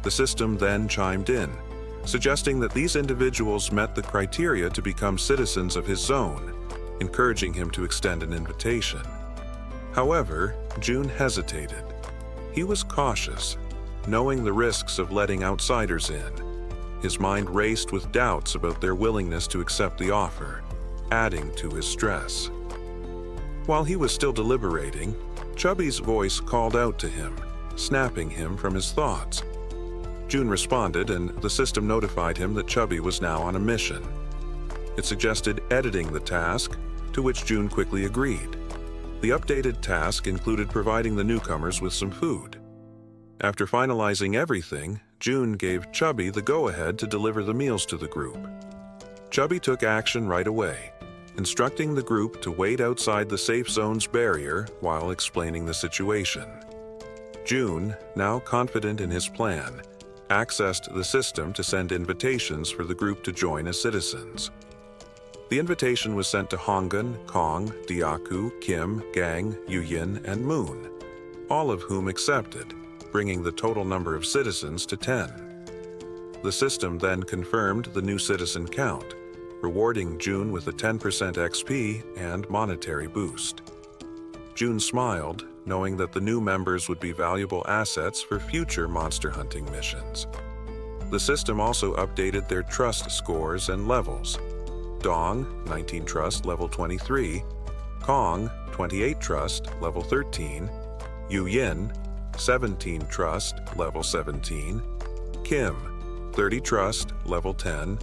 The system then chimed in, suggesting that these individuals met the criteria to become citizens of his zone, encouraging him to extend an invitation. However, June hesitated. He was cautious, knowing the risks of letting outsiders in. His mind raced with doubts about their willingness to accept the offer, adding to his stress. While he was still deliberating, Chubby's voice called out to him, snapping him from his thoughts. June responded, and the system notified him that Chubby was now on a mission. It suggested editing the task, to which June quickly agreed. The updated task included providing the newcomers with some food. After finalizing everything, June gave Chubby the go-ahead to deliver the meals to the group. Chubby took action right away, instructing the group to wait outside the safe zone's barrier while explaining the situation. June, now confident in his plan, accessed the system to send invitations for the group to join as citizens. The invitation was sent to Hongun, Kong, Diaku, Kim, Gang, Yuyin, and Moon, all of whom accepted, bringing the total number of citizens to 10. The system then confirmed the new citizen count, rewarding June with a 10% XP and monetary boost. June smiled, knowing that the new members would be valuable assets for future monster hunting missions. The system also updated their trust scores and levels. Dong, 19 trust, level 23, Kong, 28 trust, level 13, Yu Yin, 17 trust, level 17, Kim, 30 trust, level 10,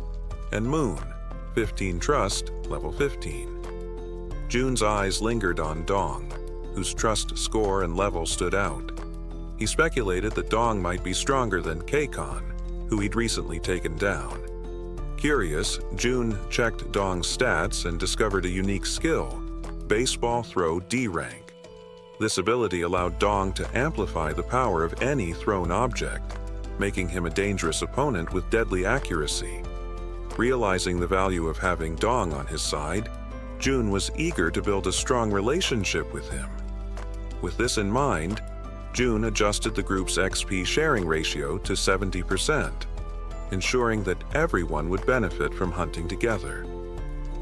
and Moon, 15 trust, level 15. June's eyes lingered on Dong, whose trust score and level stood out. He speculated that Dong might be stronger than Keikon, who he'd recently taken down. Curious, June checked Dong's stats and discovered a unique skill, Baseball Throw D rank. This ability allowed Dong to amplify the power of any thrown object, making him a dangerous opponent with deadly accuracy. Realizing the value of having Dong on his side, June was eager to build a strong relationship with him. With this in mind, June adjusted the group's XP sharing ratio to 70%, ensuring that everyone would benefit from hunting together.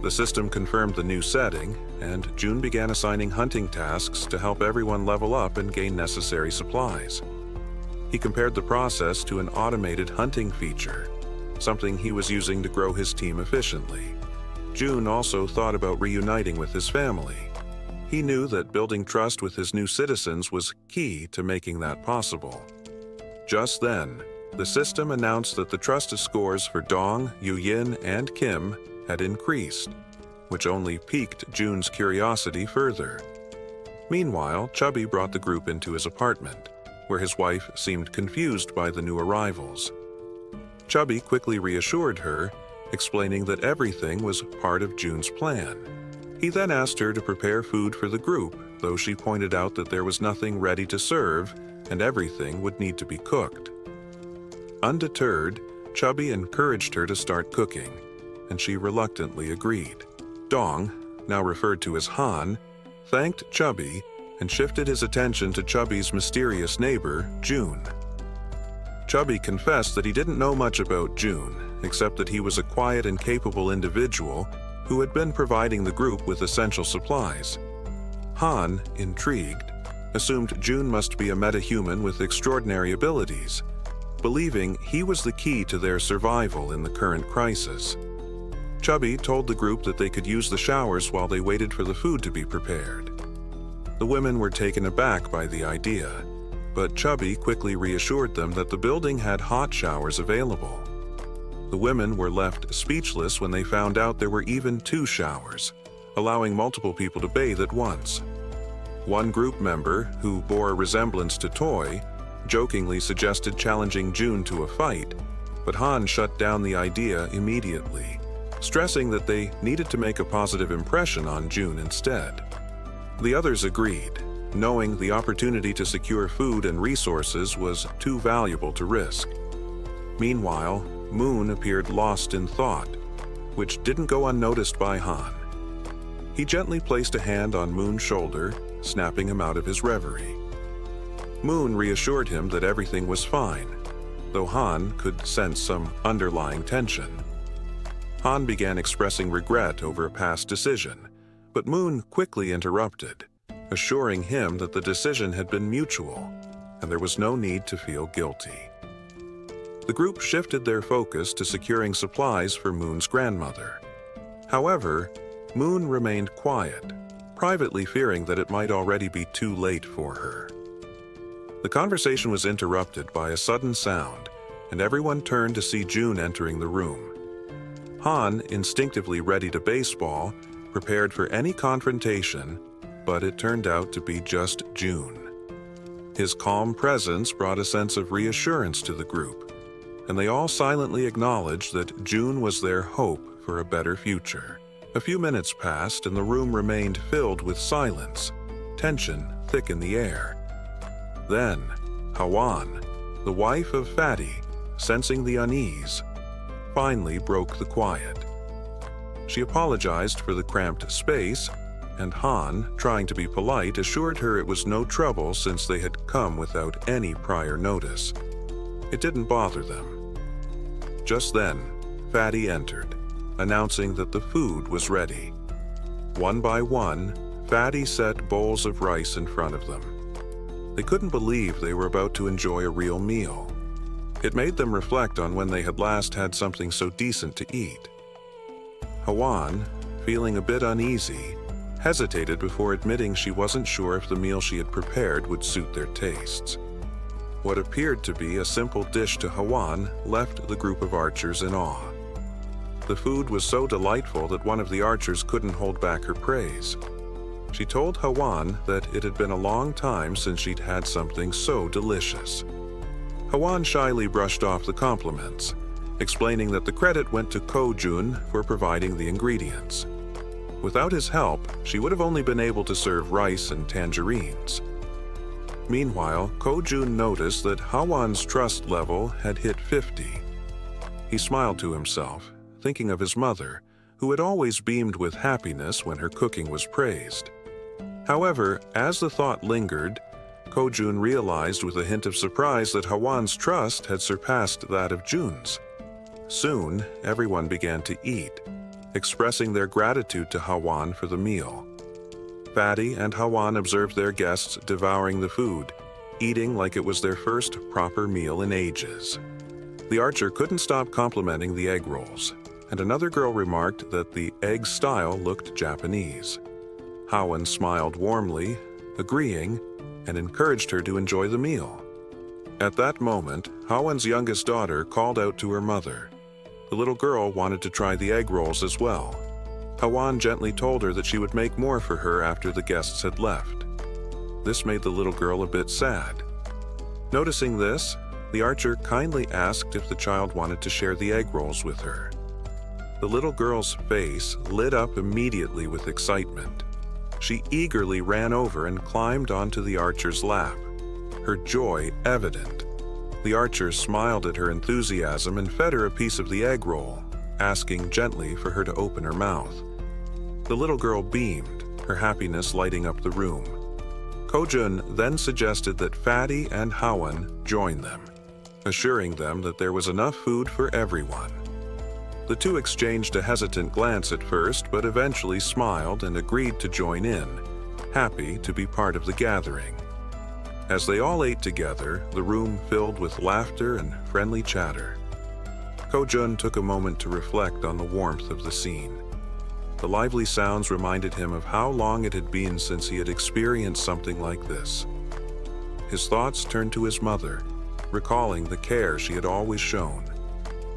The system confirmed the new setting, and June began assigning hunting tasks to help everyone level up and gain necessary supplies. He compared the process to an automated hunting feature, something he was using to grow his team efficiently. June also thought about reuniting with his family. He knew that building trust with his new citizens was key to making that possible. Just then, the system announced that the trust scores for Dong, Yu Yin, and Kim had increased, which only piqued June's curiosity further. Meanwhile, Chubby brought the group into his apartment, where his wife seemed confused by the new arrivals. Chubby quickly reassured her, explaining that everything was part of June's plan. He then asked her to prepare food for the group, though she pointed out that there was nothing ready to serve and everything would need to be cooked. Undeterred, Chubby encouraged her to start cooking, and she reluctantly agreed. Dong, now referred to as Han, thanked Chubby and shifted his attention to Chubby's mysterious neighbor, June. Chubby confessed that he didn't know much about June, except that he was a quiet and capable individual who had been providing the group with essential supplies. Han, intrigued, assumed June must be a metahuman with extraordinary abilities, believing he was the key to their survival in the current crisis. Chubby told the group that they could use the showers while they waited for the food to be prepared. The women were taken aback by the idea, but Chubby quickly reassured them that the building had hot showers available. The women were left speechless when they found out there were even 2 showers, allowing multiple people to bathe at once. One group member, who bore a resemblance to Toy, jokingly suggested challenging June to a fight, but Han shut down the idea immediately, stressing that they needed to make a positive impression on June instead. The others agreed, knowing the opportunity to secure food and resources was too valuable to risk. Meanwhile, Moon appeared lost in thought, which didn't go unnoticed by Han. He gently placed a hand on Moon's shoulder, snapping him out of his reverie. Moon reassured him that everything was fine, though Han could sense some underlying tension. Han began expressing regret over a past decision, but Moon quickly interrupted, assuring him that the decision had been mutual, and there was no need to feel guilty. The group shifted their focus to securing supplies for Moon's grandmother. However, Moon remained quiet, privately fearing that it might already be too late for her. The conversation was interrupted by a sudden sound, and everyone turned to see June entering the room. Han, instinctively ready to baseball, prepared for any confrontation, but it turned out to be just June. His calm presence brought a sense of reassurance to the group, and they all silently acknowledged that June was their hope for a better future. A few minutes passed and the room remained filled with silence, tension thick in the air. Then, Hawan, the wife of Fatty, sensing the unease, finally broke the quiet. She apologized for the cramped space and Han, trying to be polite, assured her it was no trouble since they had come without any prior notice. It didn't bother them. Just then, Fatty entered, announcing that the food was ready. One by one, Fatty set bowls of rice in front of them. They couldn't believe they were about to enjoy a real meal. It made them reflect on when they had last had something so decent to eat. Hawan, feeling a bit uneasy, hesitated before admitting she wasn't sure if the meal she had prepared would suit their tastes. What appeared to be a simple dish to Hawan left the group of archers in awe. The food was so delightful that one of the archers couldn't hold back her praise. She told Hawan that it had been a long time since she'd had something so delicious. Hawan shyly brushed off the compliments, explaining that the credit went to Ko-jun for providing the ingredients. Without his help, she would have only been able to serve rice and tangerines. Meanwhile, Ko-jun noticed that Hawan's trust level had hit 50. He smiled to himself, thinking of his mother, who had always beamed with happiness when her cooking was praised. However, as the thought lingered, Ko-jun realized with a hint of surprise that Hawan's trust had surpassed that of Jun's. Soon, everyone began to eat, expressing their gratitude to Hawan for the meal. Fatty and Hawan observed their guests devouring the food, eating like it was their first proper meal in ages. The archer couldn't stop complimenting the egg rolls, and another girl remarked that the egg style looked Japanese. Hawan smiled warmly, agreeing, and encouraged her to enjoy the meal. At that moment, Hawan's youngest daughter called out to her mother. The little girl wanted to try the egg rolls as well. Hawan gently told her that she would make more for her after the guests had left. This made the little girl a bit sad. Noticing this, the archer kindly asked if the child wanted to share the egg rolls with her. The little girl's face lit up immediately with excitement. She eagerly ran over and climbed onto the archer's lap, her joy evident. The archer smiled at her enthusiasm and fed her a piece of the egg roll, asking gently for her to open her mouth. The little girl beamed, her happiness lighting up the room. Ko-jun then suggested that Fatty and Hawan join them, assuring them that there was enough food for everyone. The two exchanged a hesitant glance at first, but eventually smiled and agreed to join in, happy to be part of the gathering. As they all ate together, the room filled with laughter and friendly chatter. Ko-jun took a moment to reflect on the warmth of the scene. The lively sounds reminded him of how long it had been since he had experienced something like this. His thoughts turned to his mother, recalling the care she had always shown.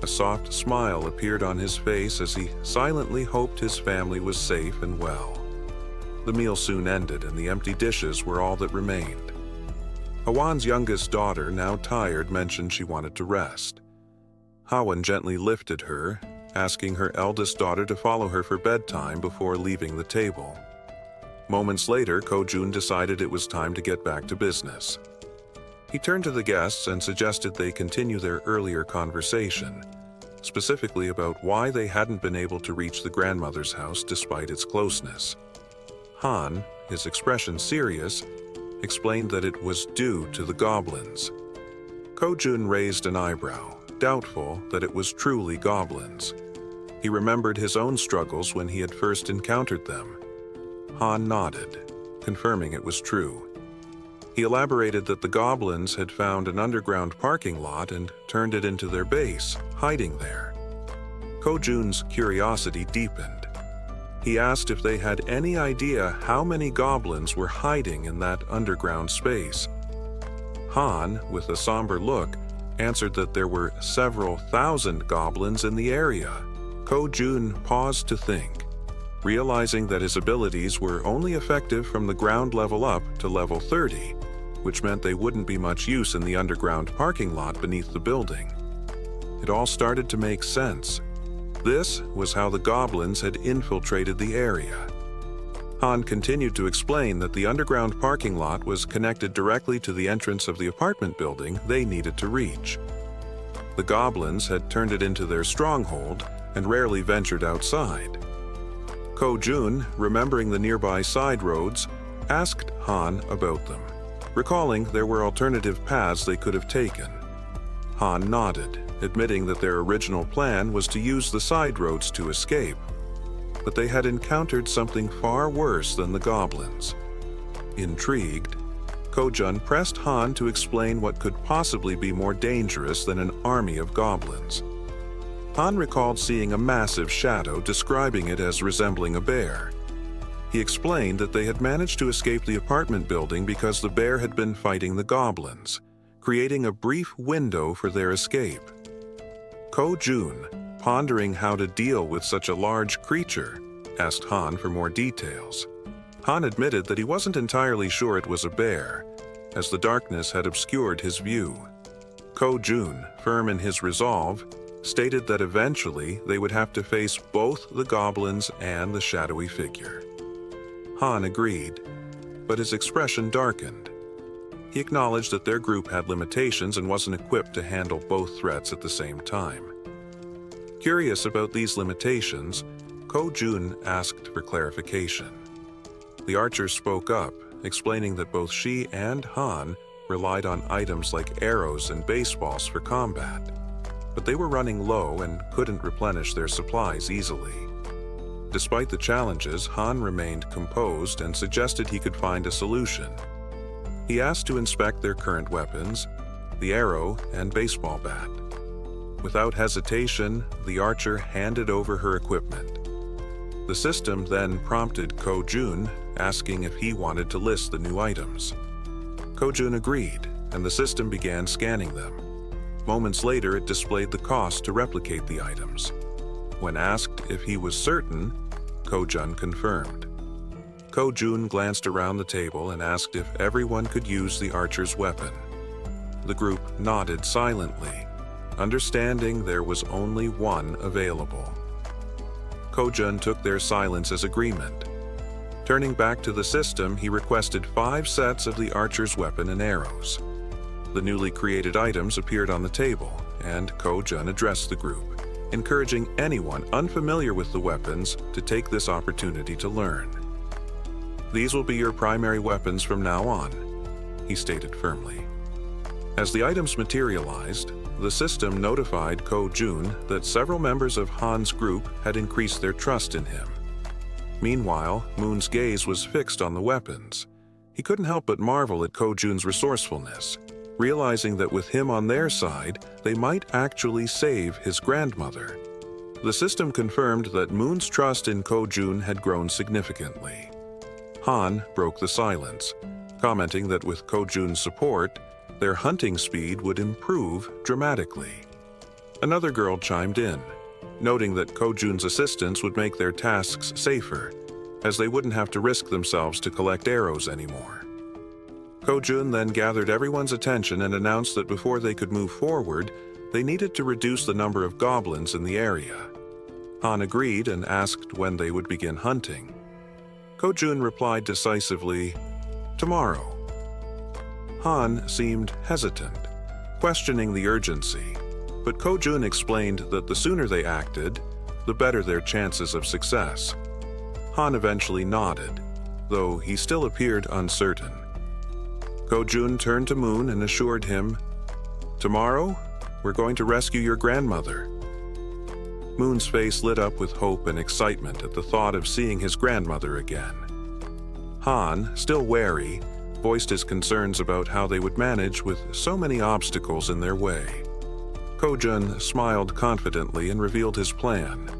A soft smile appeared on his face as he silently hoped his family was safe and well. The meal soon ended, and the empty dishes were all that remained. Hawan's youngest daughter, now tired, mentioned she wanted to rest. Hawan gently lifted her, asking her eldest daughter to follow her for bedtime before leaving the table. Moments later, Ko-jun decided it was time to get back to business. He turned to the guests and suggested they continue their earlier conversation, specifically about why they hadn't been able to reach the grandmother's house despite its closeness. Han, his expression serious, explained that it was due to the goblins. Ko-jun raised an eyebrow, doubtful that it was truly goblins. He remembered his own struggles when he had first encountered them. Han nodded, confirming it was true. He elaborated that the goblins had found an underground parking lot and turned it into their base, hiding there. Ko-jun's curiosity deepened. He asked if they had any idea how many goblins were hiding in that underground space. Han, with a somber look, answered that there were several thousand goblins in the area. Ko-jun paused to think, realizing that his abilities were only effective from the ground level up to level 30, which meant they wouldn't be much use in the underground parking lot beneath the building. It all started to make sense. This was how the goblins had infiltrated the area. Han continued to explain that the underground parking lot was connected directly to the entrance of the apartment building they needed to reach. The goblins had turned it into their stronghold and rarely ventured outside. Ko-jun, remembering the nearby side roads, asked Han about them, recalling there were alternative paths they could have taken. Han nodded, admitting that their original plan was to use the side roads to escape, but they had encountered something far worse than the goblins. Intrigued, Ko-jun pressed Han to explain what could possibly be more dangerous than an army of goblins. Han recalled seeing a massive shadow, describing it as resembling a bear. He explained that they had managed to escape the apartment building because the bear had been fighting the goblins, creating a brief window for their escape. Ko-jun, pondering how to deal with such a large creature, asked Han for more details. Han admitted that he wasn't entirely sure it was a bear, as the darkness had obscured his view. Ko-jun, firm in his resolve, stated that eventually they would have to face both the goblins and the shadowy figure. Han agreed, but his expression darkened. He acknowledged that their group had limitations and wasn't equipped to handle both threats at the same time. Curious about these limitations, Ko-jun asked for clarification. The archer spoke up, explaining that both she and Han relied on items like arrows and baseballs for combat, but they were running low and couldn't replenish their supplies easily. Despite the challenges, Han remained composed and suggested he could find a solution. He asked to inspect their current weapons, the arrow and baseball bat. Without hesitation, the archer handed over her equipment. The system then prompted Ko-jun, asking if he wanted to list the new items. Ko-jun agreed, and the system began scanning them. Moments later, it displayed the cost to replicate the items. When asked if he was certain, Ko-jun confirmed. Ko-jun glanced around the table and asked if everyone could use the archer's weapon. The group nodded silently, understanding there was only one available. Ko-jun took their silence as agreement. Turning back to the system, he requested 5 sets of the archer's weapon and arrows. The newly created items appeared on the table, and Ko-jun addressed the group, encouraging anyone unfamiliar with the weapons to take this opportunity to learn. "These will be your primary weapons from now on," he stated firmly. As the items materialized, the system notified Ko-jun that several members of Han's group had increased their trust in him. Meanwhile, Moon's gaze was fixed on the weapons. He couldn't help but marvel at Ko-jun's resourcefulness, realizing that with him on their side, they might actually save his grandmother. The system confirmed that Moon's trust in Ko-jun had grown significantly. Han broke the silence, commenting that with Ko-jun's support, their hunting speed would improve dramatically. Another girl chimed in, noting that Ko-jun's assistance would make their tasks safer, as they wouldn't have to risk themselves to collect arrows anymore. Ko-jun then gathered everyone's attention and announced that before they could move forward, they needed to reduce the number of goblins in the area. Han agreed and asked when they would begin hunting. Ko-jun replied decisively, "Tomorrow." Han seemed hesitant, questioning the urgency, but Ko-jun explained that the sooner they acted, the better their chances of success. Han eventually nodded, though he still appeared uncertain. Ko-jun turned to Moon and assured him, "Tomorrow, we're going to rescue your grandmother." Moon's face lit up with hope and excitement at the thought of seeing his grandmother again. Han, still wary, voiced his concerns about how they would manage with so many obstacles in their way. Ko-jun smiled confidently and revealed his plan.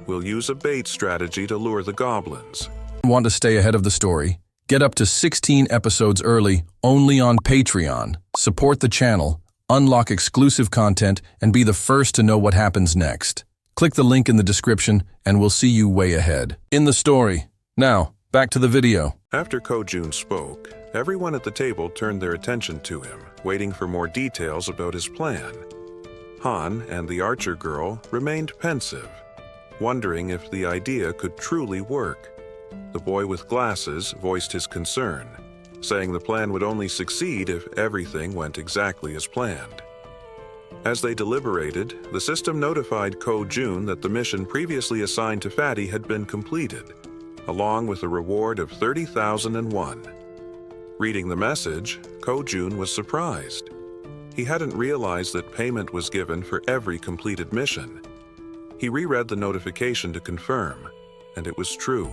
"We'll use a bait strategy to lure the goblins." Want to stay ahead of the story? Get up to 16 episodes early only on Patreon. Support the channel, unlock exclusive content, and be the first to know what happens next. Click the link in the description and we'll see you way ahead in the story. Now, back to the video. After Ko-jun spoke, everyone at the table turned their attention to him, waiting for more details about his plan. Han and the archer girl remained pensive, wondering if the idea could truly work. The boy with glasses voiced his concern, saying the plan would only succeed if everything went exactly as planned. As they deliberated, the system notified Ko-jun that the mission previously assigned to Fatty had been completed, along with a reward of 30,001. Reading the message, Ko-jun was surprised. He hadn't realized that payment was given for every completed mission. He reread the notification to confirm, and it was true.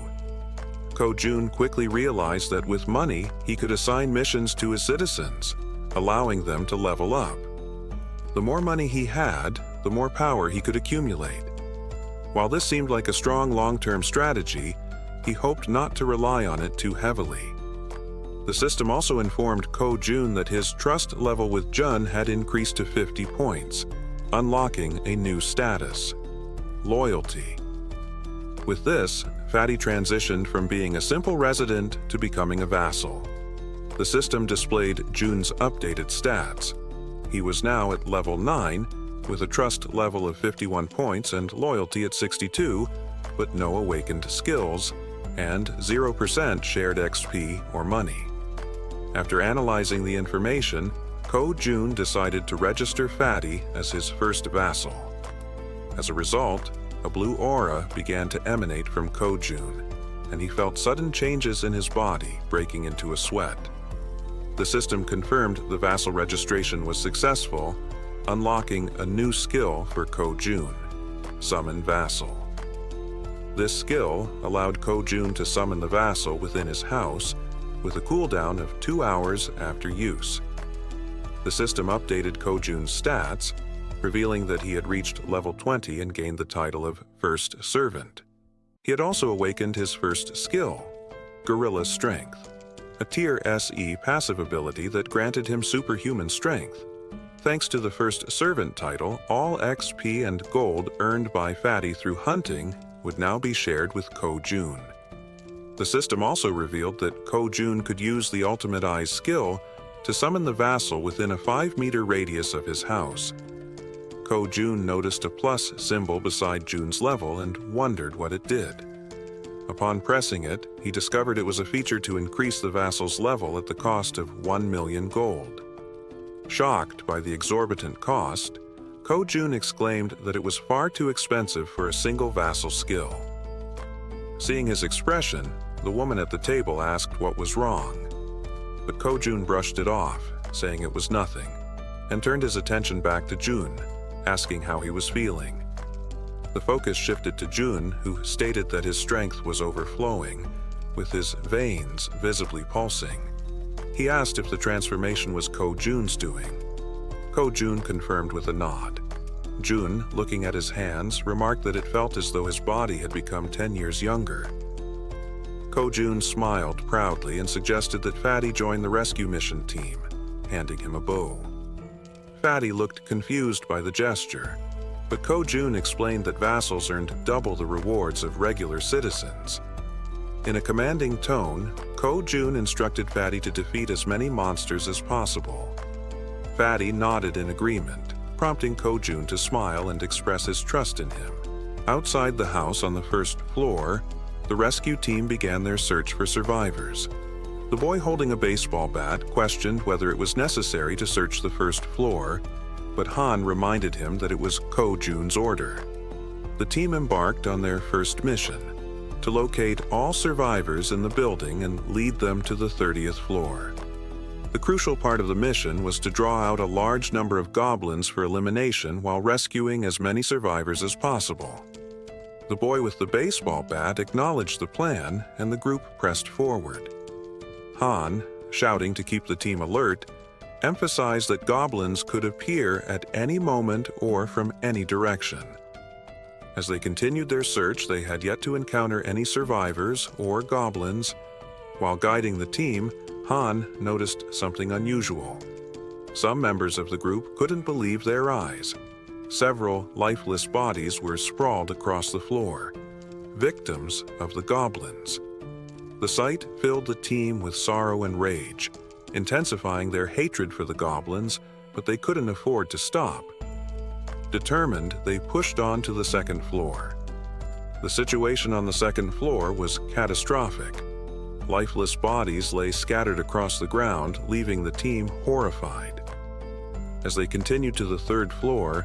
Ko-jun quickly realized that with money, he could assign missions to his citizens, allowing them to level up. The more money he had, the more power he could accumulate. While this seemed like a strong long-term strategy, he hoped not to rely on it too heavily. The system also informed Ko-jun that his trust level with Jun had increased to 50 points, unlocking a new status: loyalty. With this, Fatty transitioned from being a simple resident to becoming a vassal. The system displayed Jun's updated stats. He was now at level 9, with a trust level of 51 points and loyalty at 62, but no awakened skills, and 0% shared XP or money. After analyzing the information, Ko-jun decided to register Fatty as his first vassal. As a result, a blue aura began to emanate from Ko-jun, and he felt sudden changes in his body, breaking into a sweat. The system confirmed the vassal registration was successful, unlocking a new skill for Ko-jun: Summon Vassal. This skill allowed Ko-jun to summon the vassal within his house, with a cooldown of 2 hours after use. The system updated Ko-jun's stats, revealing that he had reached level 20 and gained the title of First Servant. He had also awakened his first skill, Gorilla Strength, a Tier SE passive ability that granted him superhuman strength. Thanks to the First Servant title, all XP and gold earned by Fatty through hunting would now be shared with Ko-jun. The system also revealed that Ko-jun could use the Ultimate Eyes skill to summon the vassal within a 5-meter radius of his house. Ko-jun noticed a plus symbol beside Jun's level and wondered what it did. Upon pressing it, he discovered it was a feature to increase the vassal's level at the cost of 1 million gold. Shocked by the exorbitant cost, Ko-jun exclaimed that it was far too expensive for a single vassal skill. Seeing his expression, the woman at the table asked what was wrong. But Ko-jun brushed it off, saying it was nothing, and turned his attention back to Jun, asking how he was feeling. The focus shifted to Jun, who stated that his strength was overflowing, with his veins visibly pulsing. He asked if the transformation was Ko-jun's doing. Ko-jun confirmed with a nod. Jun, looking at his hands, remarked that it felt as though his body had become 10 years younger. Ko-jun smiled proudly and suggested that Fatty join the rescue mission team, handing him a bow. Fatty looked confused by the gesture, but Ko-jun explained that vassals earned double the rewards of regular citizens. In a commanding tone, Ko-jun instructed Fatty to defeat as many monsters as possible. Fatty nodded in agreement, prompting Ko-jun to smile and express his trust in him. Outside the house on the first floor, the rescue team began their search for survivors. The boy holding a baseball bat questioned whether it was necessary to search the first floor, but Han reminded him that it was Ko-jun's order. The team embarked on their first mission, to locate all survivors in the building and lead them to the 30th floor. The crucial part of the mission was to draw out a large number of goblins for elimination while rescuing as many survivors as possible. The boy with the baseball bat acknowledged the plan, and the group pressed forward. Han, shouting to keep the team alert, emphasized that goblins could appear at any moment or from any direction. As they continued their search, they had yet to encounter any survivors or goblins. While guiding the team, Han noticed something unusual. Some members of the group couldn't believe their eyes. Several lifeless bodies were sprawled across the floor, victims of the goblins. The sight filled the team with sorrow and rage, intensifying their hatred for the goblins, but they couldn't afford to stop. Determined, they pushed on to the second floor. The situation on the second floor was catastrophic. Lifeless bodies lay scattered across the ground, leaving the team horrified. As they continued to the 3rd floor,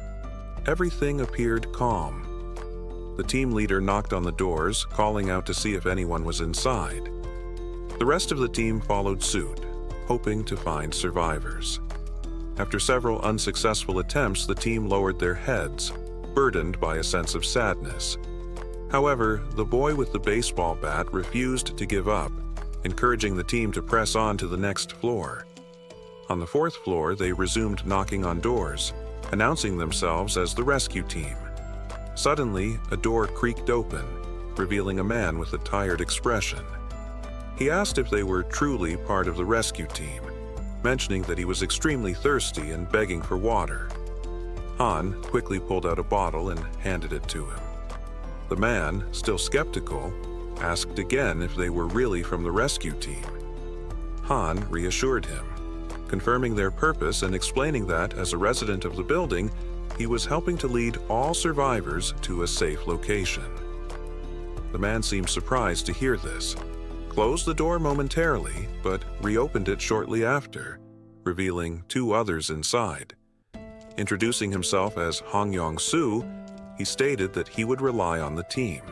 everything appeared calm. The team leader knocked on the doors, calling out to see if anyone was inside. The rest of the team followed suit, hoping to find survivors. After several unsuccessful attempts, the team lowered their heads, burdened by a sense of sadness. However, the boy with the baseball bat refused to give up, encouraging the team to press on to the next floor. On the 4th floor, they resumed knocking on doors, announcing themselves as the rescue team. Suddenly, a door creaked open, revealing a man with a tired expression. He asked if they were truly part of the rescue team, mentioning that he was extremely thirsty and begging for water. Han quickly pulled out a bottle and handed it to him. The man, still skeptical, asked again if they were really from the rescue team. Han reassured him, confirming their purpose and explaining that, as a resident of the building, he was helping to lead all survivors to a safe location. The man seemed surprised to hear this, closed the door momentarily, but reopened it shortly after, revealing 2 others inside. Introducing himself as Hong Yong-soo, he stated that he would rely on the team.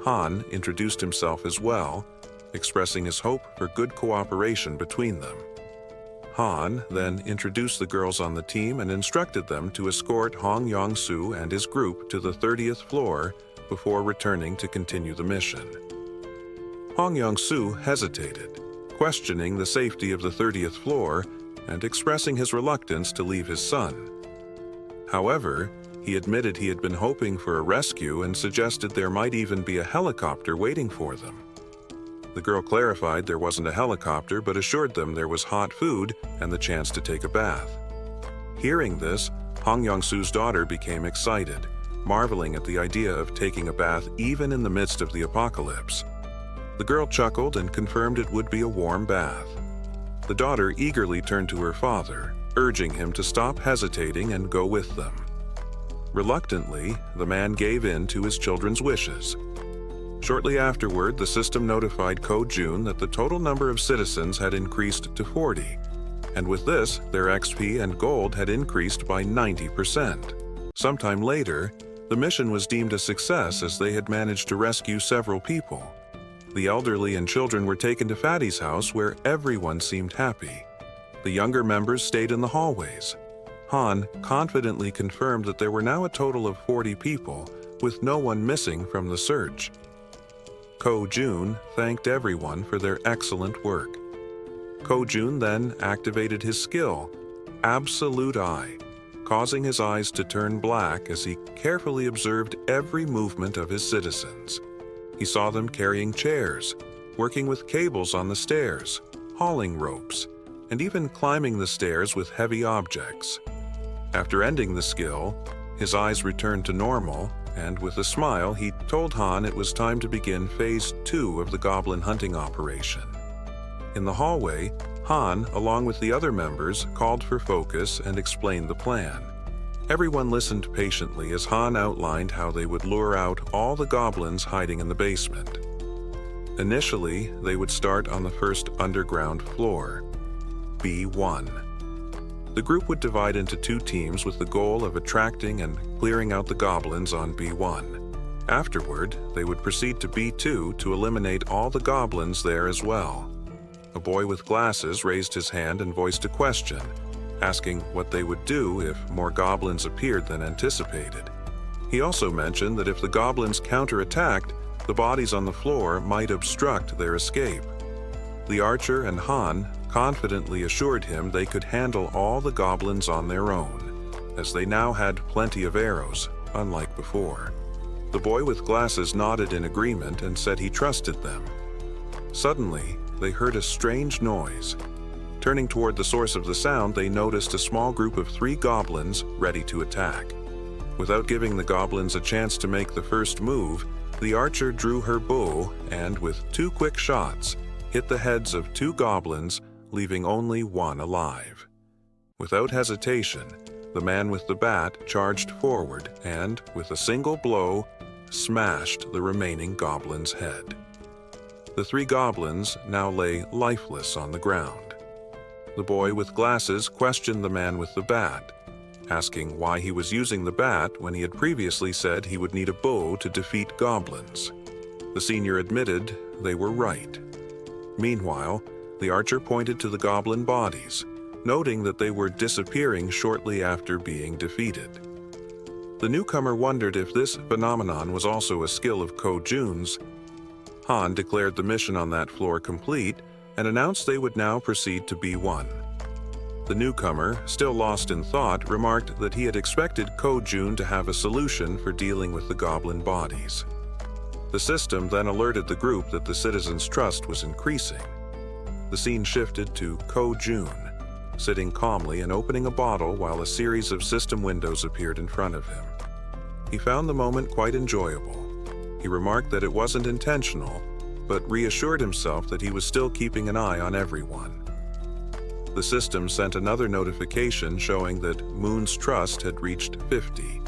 Han introduced himself as well, expressing his hope for good cooperation between them. Han then introduced the girls on the team and instructed them to escort Hong Yong-soo and his group to the 30th floor before returning to continue the mission. Hong Yong-soo hesitated, questioning the safety of the 30th floor and expressing his reluctance to leave his son. However, he admitted he had been hoping for a rescue and suggested there might even be a helicopter waiting for them. The girl clarified there wasn't a helicopter, but assured them there was hot food and the chance to take a bath. Hearing this, Hong Yong-soo's daughter became excited, marveling at the idea of taking a bath even in the midst of the apocalypse. The girl chuckled and confirmed it would be a warm bath. The daughter eagerly turned to her father, urging him to stop hesitating and go with them. Reluctantly, the man gave in to his children's wishes. Shortly afterward, the system notified Ko-jun that the total number of citizens had increased to 40, and with this, their XP and gold had increased by 90%. Sometime later, the mission was deemed a success as they had managed to rescue several people. The elderly and children were taken to Fatty's house, where everyone seemed happy. The younger members stayed in the hallways. Han confidently confirmed that there were now a total of 40 people, with no one missing from the search. Ko-jun thanked everyone for their excellent work. Ko-jun then activated his skill, Absolute Eye, causing his eyes to turn black as he carefully observed every movement of his citizens. He saw them carrying chairs, working with cables on the stairs, hauling ropes, and even climbing the stairs with heavy objects. After ending the skill, his eyes returned to normal, and with a smile, he told Han it was time to begin Phase 2 of the goblin hunting operation. In the hallway, Han, along with the other members, called for focus and explained the plan. Everyone listened patiently as Han outlined how they would lure out all the goblins hiding in the basement. Initially, they would start on the first underground floor, B1. The group would divide into 2 teams with the goal of attracting and clearing out the goblins on B1. Afterward, they would proceed to B2 to eliminate all the goblins there as well. A boy with glasses raised his hand and voiced a question, asking what they would do if more goblins appeared than anticipated. He also mentioned that if the goblins counterattacked, the bodies on the floor might obstruct their escape. The archer and Han confidently assured him they could handle all the goblins on their own, as they now had plenty of arrows, unlike before. The boy with glasses nodded in agreement and said he trusted them. Suddenly, they heard a strange noise. Turning toward the source of the sound, they noticed a small group of 3 goblins ready to attack. Without giving the goblins a chance to make the first move, the archer drew her bow and, with 2 quick shots, hit the heads of 2 goblins, leaving only 1 alive. Without hesitation, the man with the bat charged forward and, with a single blow, smashed the remaining goblin's head. The 3 goblins now lay lifeless on the ground. the boy with glasses questioned the man with the bat, asking why he was using the bat when he had previously said he would need a bow to defeat goblins. The senior admitted they were right. Meanwhile, the archer pointed to the goblin bodies, noting that they were disappearing shortly after being defeated. The newcomer wondered if this phenomenon was also a skill of Ko-jun's. Han declared the mission on that floor complete and announced they would now proceed to B1. The newcomer, still lost in thought, remarked that he had expected Ko-jun to have a solution for dealing with the goblin bodies. The system then alerted the group that the citizens' trust was increasing. The scene shifted to Ko-jun, sitting calmly and opening a bottle while a series of system windows appeared in front of him. He found the moment quite enjoyable. He remarked that it wasn't intentional, but reassured himself that he was still keeping an eye on everyone. The system sent another notification showing that Moon's trust had reached 50,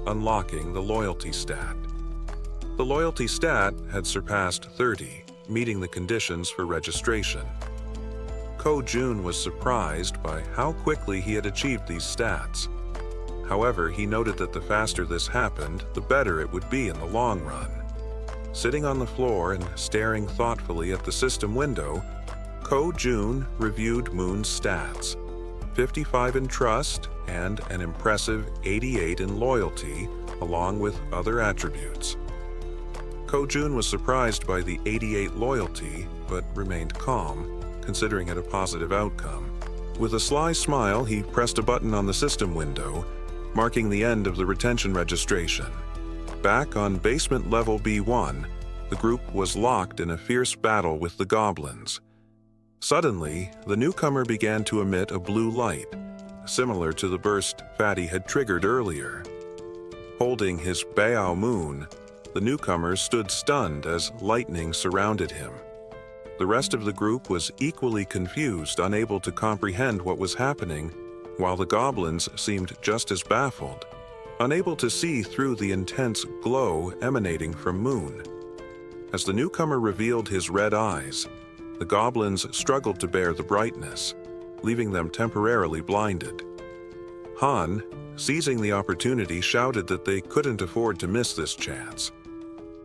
unlocking the loyalty stat. The loyalty stat had surpassed 30, meeting the conditions for registration. Ko-jun was surprised by how quickly he had achieved these stats. However, he noted that the faster this happened, the better it would be in the long run. Sitting on the floor and staring thoughtfully at the system window, Ko-jun reviewed Moon's stats: 55 in trust and an impressive 88 in loyalty, along with other attributes. Ko-jun was surprised by the 88 loyalty, but remained calm, considering it a positive outcome. With a sly smile, he pressed a button on the system window, marking the end of the retention registration. Back on basement level B1, the group was locked in a fierce battle with the goblins. Suddenly, the newcomer began to emit a blue light, similar to the burst Fatty had triggered earlier. Holding his Bao Moon, the newcomer stood stunned as lightning surrounded him. The rest of the group was equally confused, unable to comprehend what was happening, while the goblins seemed just as baffled, unable to see through the intense glow emanating from Moon. As the newcomer revealed his red eyes, the goblins struggled to bear the brightness, leaving them temporarily blinded. Han, seizing the opportunity, shouted that they couldn't afford to miss this chance.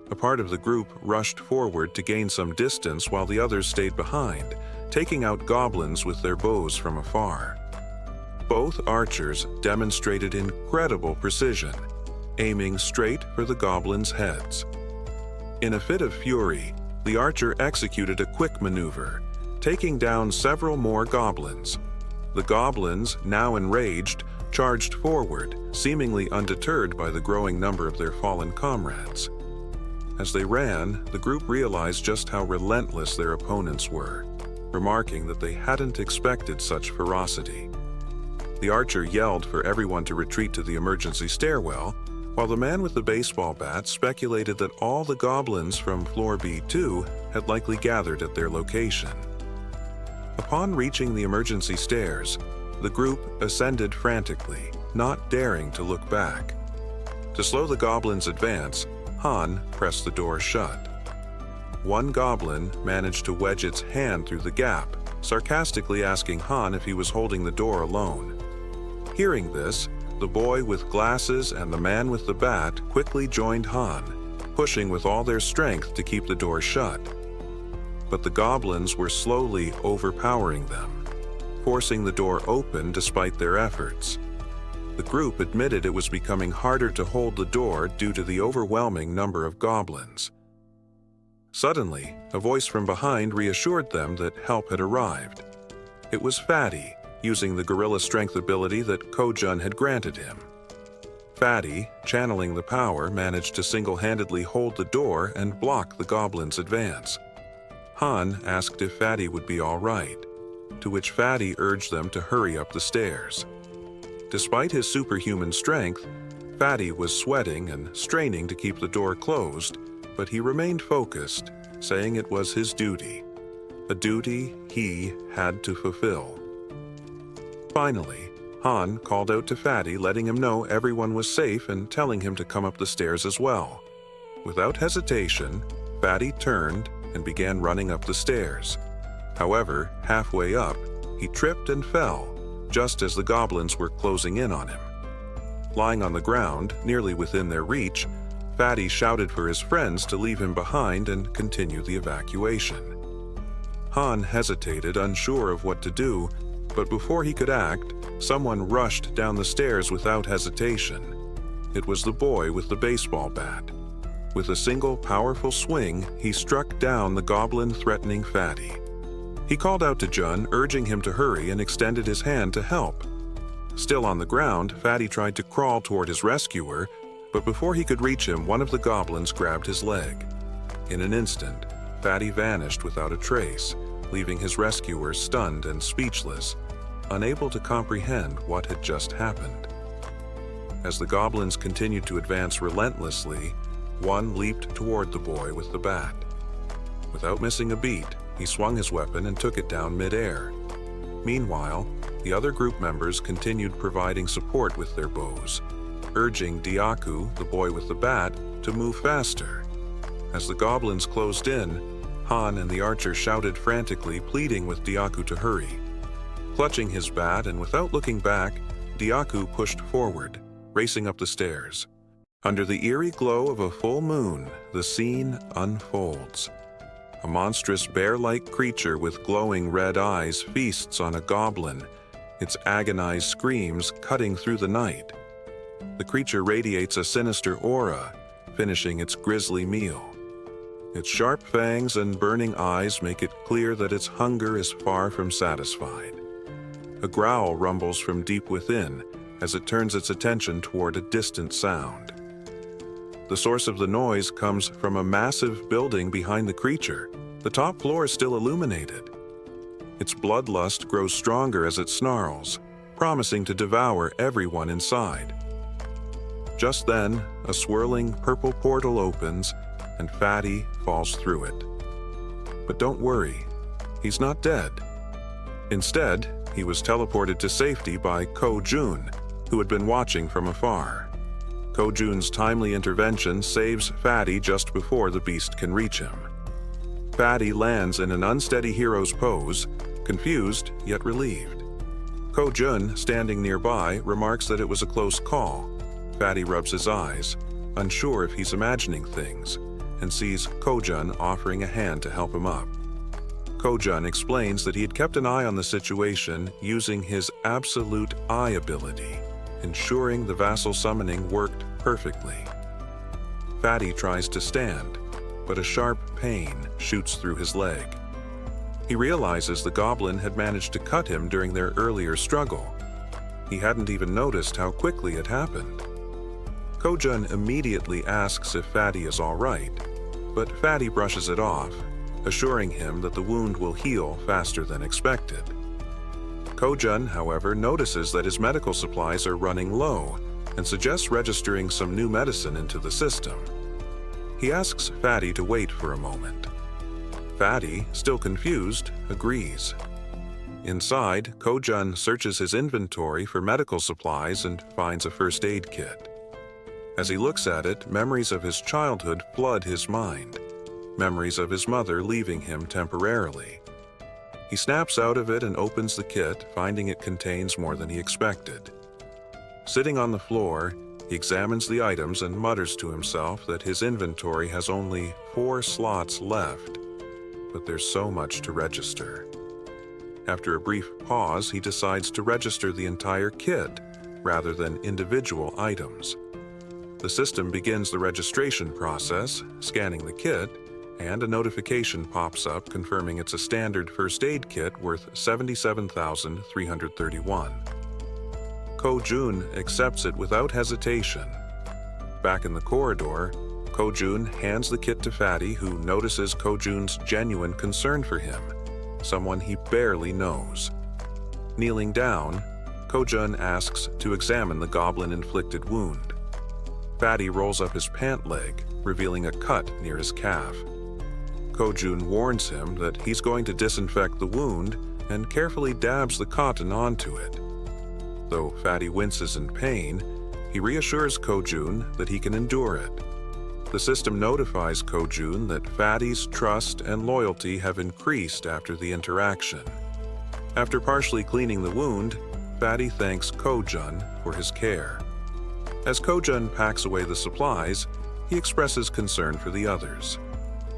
A part of the group rushed forward to gain some distance while the others stayed behind, taking out goblins with their bows from afar. Both archers demonstrated incredible precision, aiming straight for the goblins' heads. In a fit of fury, the archer executed a quick maneuver, taking down several more goblins. The goblins, now enraged, charged forward, seemingly undeterred by the growing number of their fallen comrades. As they ran, the group realized just how relentless their opponents were, remarking that they hadn't expected such ferocity. The archer yelled for everyone to retreat to the emergency stairwell, while the man with the baseball bat speculated that all the goblins from floor B2 had likely gathered at their location. Upon reaching the emergency stairs, the group ascended frantically, not daring to look back. To slow the goblins' advance, Han pressed the door shut. One goblin managed to wedge its hand through the gap, sarcastically asking Han if he was holding the door alone. Hearing this, the boy with glasses and the man with the bat quickly joined Han, pushing with all their strength to keep the door shut. But the goblins were slowly overpowering them, forcing the door open despite their efforts. The group admitted it was becoming harder to hold the door due to the overwhelming number of goblins. Suddenly, a voice from behind reassured them that help had arrived. It was Fatty, using the gorilla strength ability that Ko-jun had granted him. Fatty, channeling the power, managed to single-handedly hold the door and block the goblins' advance. Han asked if Fatty would be all right, to which Fatty urged them to hurry up the stairs. Despite his superhuman strength, Fatty was sweating and straining to keep the door closed, but he remained focused, saying it was his duty, a duty he had to fulfill. Finally, Han called out to Fatty, letting him know everyone was safe and telling him to come up the stairs as well. Without hesitation, Fatty turned and began running up the stairs. However, halfway up, He tripped and fell, just as the goblins were closing in on him. Lying on the ground, nearly within their reach, Fatty shouted for his friends to leave him behind and continue the evacuation. Han hesitated, unsure of what to do, but before he could act, someone rushed down the stairs without hesitation. It was the boy with the baseball bat. With a single powerful swing, he struck down the goblin threatening Fatty. He called out to Jun, urging him to hurry, and extended his hand to help. Still on the ground, Fatty tried to crawl toward his rescuer, but before he could reach him, one of the goblins grabbed his leg. In an instant, Fatty vanished without a trace, leaving his rescuer stunned and speechless, unable to comprehend what had just happened. As the goblins continued to advance relentlessly, one leaped toward the boy with the bat. Without missing a beat, he swung his weapon and took it down mid-air. Meanwhile, the other group members continued providing support with their bows, urging Diaku, the boy with the bat, to move faster. As the goblins closed in, Han and the archer shouted frantically, pleading with Diaku to hurry. Clutching his bat and without looking back, Diaku pushed forward, racing up the stairs. Under the eerie glow of a full moon, the scene unfolds. A monstrous bear-like creature with glowing red eyes feasts on a goblin, its agonized screams cutting through the night. The creature radiates a sinister aura, finishing its grisly meal. Its sharp fangs and burning eyes make it clear that its hunger is far from satisfied. A growl rumbles from deep within as it turns its attention toward a distant sound. The source of the noise comes from a massive building behind the creature. The top floor is still illuminated. Its bloodlust grows stronger as it snarls, promising to devour everyone inside. Just then, a swirling purple portal opens and Fatty falls through it. But don't worry, he's not dead. Instead, he was teleported to safety by Ko-jun, who had been watching from afar. Ko-jun's timely intervention saves Fatty just before the beast can reach him. Fatty lands in an unsteady hero's pose, confused yet relieved. Ko-jun, standing nearby, remarks that it was a close call. Fatty rubs his eyes, unsure if he's imagining things, and sees Ko-jun offering a hand to help him up. Ko-jun explains that he had kept an eye on the situation using his absolute eye ability, ensuring the vassal summoning worked perfectly. Fatty tries to stand, but a sharp pain shoots through his leg. He realizes the goblin had managed to cut him during their earlier struggle. He hadn't even noticed how quickly it happened. Ko-jun immediately asks if Fatty is all right, but Fatty brushes it off, assuring him that the wound will heal faster than expected. Ko-jun, however, notices that his medical supplies are running low and suggests registering some new medicine into the system. He asks Fatty to wait for a moment. Fatty, still confused, agrees. Inside, Ko-jun searches his inventory for medical supplies and finds a first aid kit. As he looks at it, memories of his childhood flood his mind. Memories of his mother leaving him temporarily. He snaps out of it and opens the kit, finding it contains more than he expected. Sitting on the floor, he examines the items and mutters to himself that his inventory has only 4 slots left, but there's so much to register. After a brief pause, he decides to register the entire kit rather than individual items. The system begins the registration process, scanning the kit, and a notification pops up confirming it's a standard first aid kit worth 77,331. Ko-jun accepts it without hesitation. Back in the corridor, Ko-jun hands the kit to Fatty, who notices Ko-jun's genuine concern for him, someone he barely knows. Kneeling down, Ko-jun asks to examine the goblin-inflicted wound. Fatty rolls up his pant leg, revealing a cut near his calf. Ko-jun warns him that he's going to disinfect the wound and carefully dabs the cotton onto it. Though Fatty winces in pain, he reassures Ko-jun that he can endure it. The system notifies Ko-jun that Fatty's trust and loyalty have increased after the interaction. After partially cleaning the wound, Fatty thanks Ko-jun for his care. As Ko-jun packs away the supplies, he expresses concern for the others.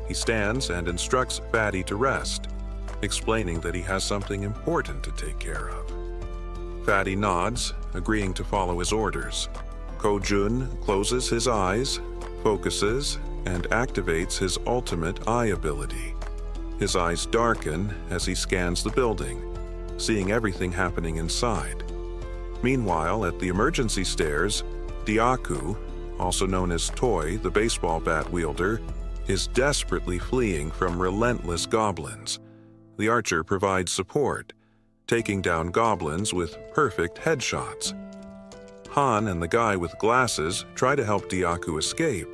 He stands and instructs Fatty to rest, explaining that he has something important to take care of. Fatty nods, agreeing to follow his orders. Ko-jun closes his eyes, focuses, and activates his ultimate eye ability. His eyes darken as he scans the building, seeing everything happening inside. Meanwhile, at the emergency stairs, Dyaku, also known as Toy, the baseball bat wielder, is desperately fleeing from relentless goblins. The archer provides support, taking down goblins with perfect headshots. Han and the guy with glasses try to help Dyaku escape,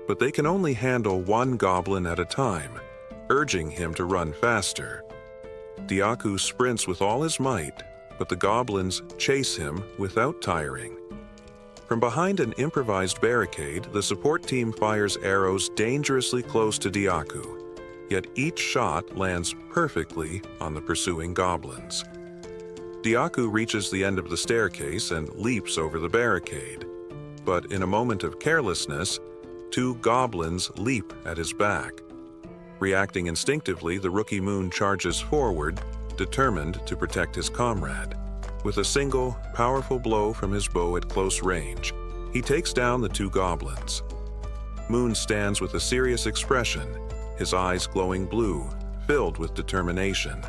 but they can only handle one goblin at a time, urging him to run faster. Dyaku sprints with all his might, but the goblins chase him without tiring. From behind an improvised barricade, the support team fires arrows dangerously close to Dyaku, yet each shot lands perfectly on the pursuing goblins. Dyaku reaches the end of the staircase and leaps over the barricade, but in a moment of carelessness, two goblins leap at his back. Reacting instinctively, the rookie Moon charges forward, determined to protect his comrade. With a single, powerful blow from his bow at close range, he takes down the two goblins. Moon stands with a serious expression, his eyes glowing blue, filled with determination.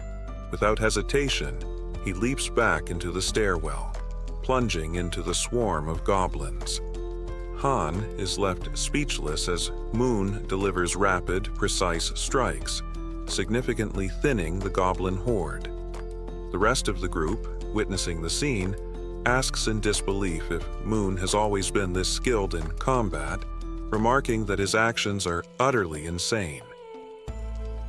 Without hesitation, he leaps back into the stairwell, plunging into the swarm of goblins. Han is left speechless as Moon delivers rapid, precise strikes, significantly thinning the goblin horde. The rest of the group, witnessing the scene, asks in disbelief if Moon has always been this skilled in combat, remarking that his actions are utterly insane.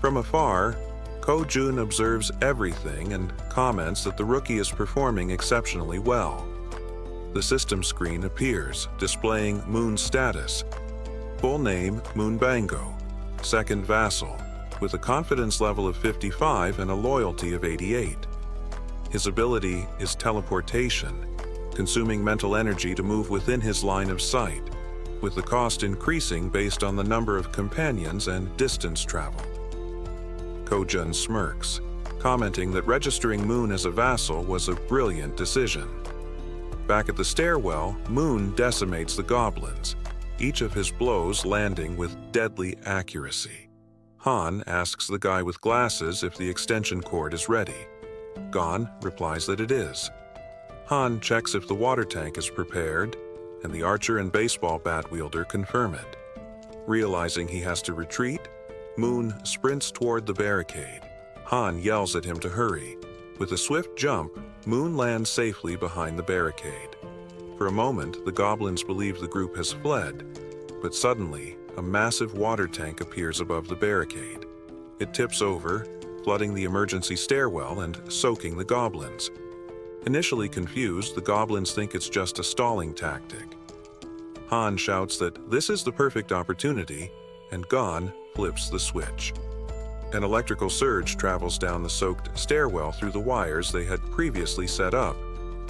From afar, Ko-jun observes everything and comments that the rookie is performing exceptionally well. The system screen appears, displaying Moon's status. Full name, Moon Bango, second vassal, with a confidence level of 55 and a loyalty of 88. His ability is teleportation, consuming mental energy to move within his line of sight, with the cost increasing based on the number of companions and distance traveled. Ko-jun smirks, commenting that registering Moon as a vassal was a brilliant decision. Back at the stairwell, Moon decimates the goblins, each of his blows landing with deadly accuracy. Han asks the guy with glasses if the extension cord is ready. Gon replies that it is. Han checks if the water tank is prepared, and the archer and baseball bat wielder confirm it. Realizing he has to retreat, Moon sprints toward the barricade. Han yells at him to hurry. With a swift jump, Moon lands safely behind the barricade. For a moment, the goblins believe the group has fled, but suddenly, a massive water tank appears above the barricade. It tips over, flooding the emergency stairwell and soaking the goblins. Initially confused, the goblins think it's just a stalling tactic. Han shouts that this is the perfect opportunity, and Gon flips the switch. An electrical surge travels down the soaked stairwell through the wires they had previously set up,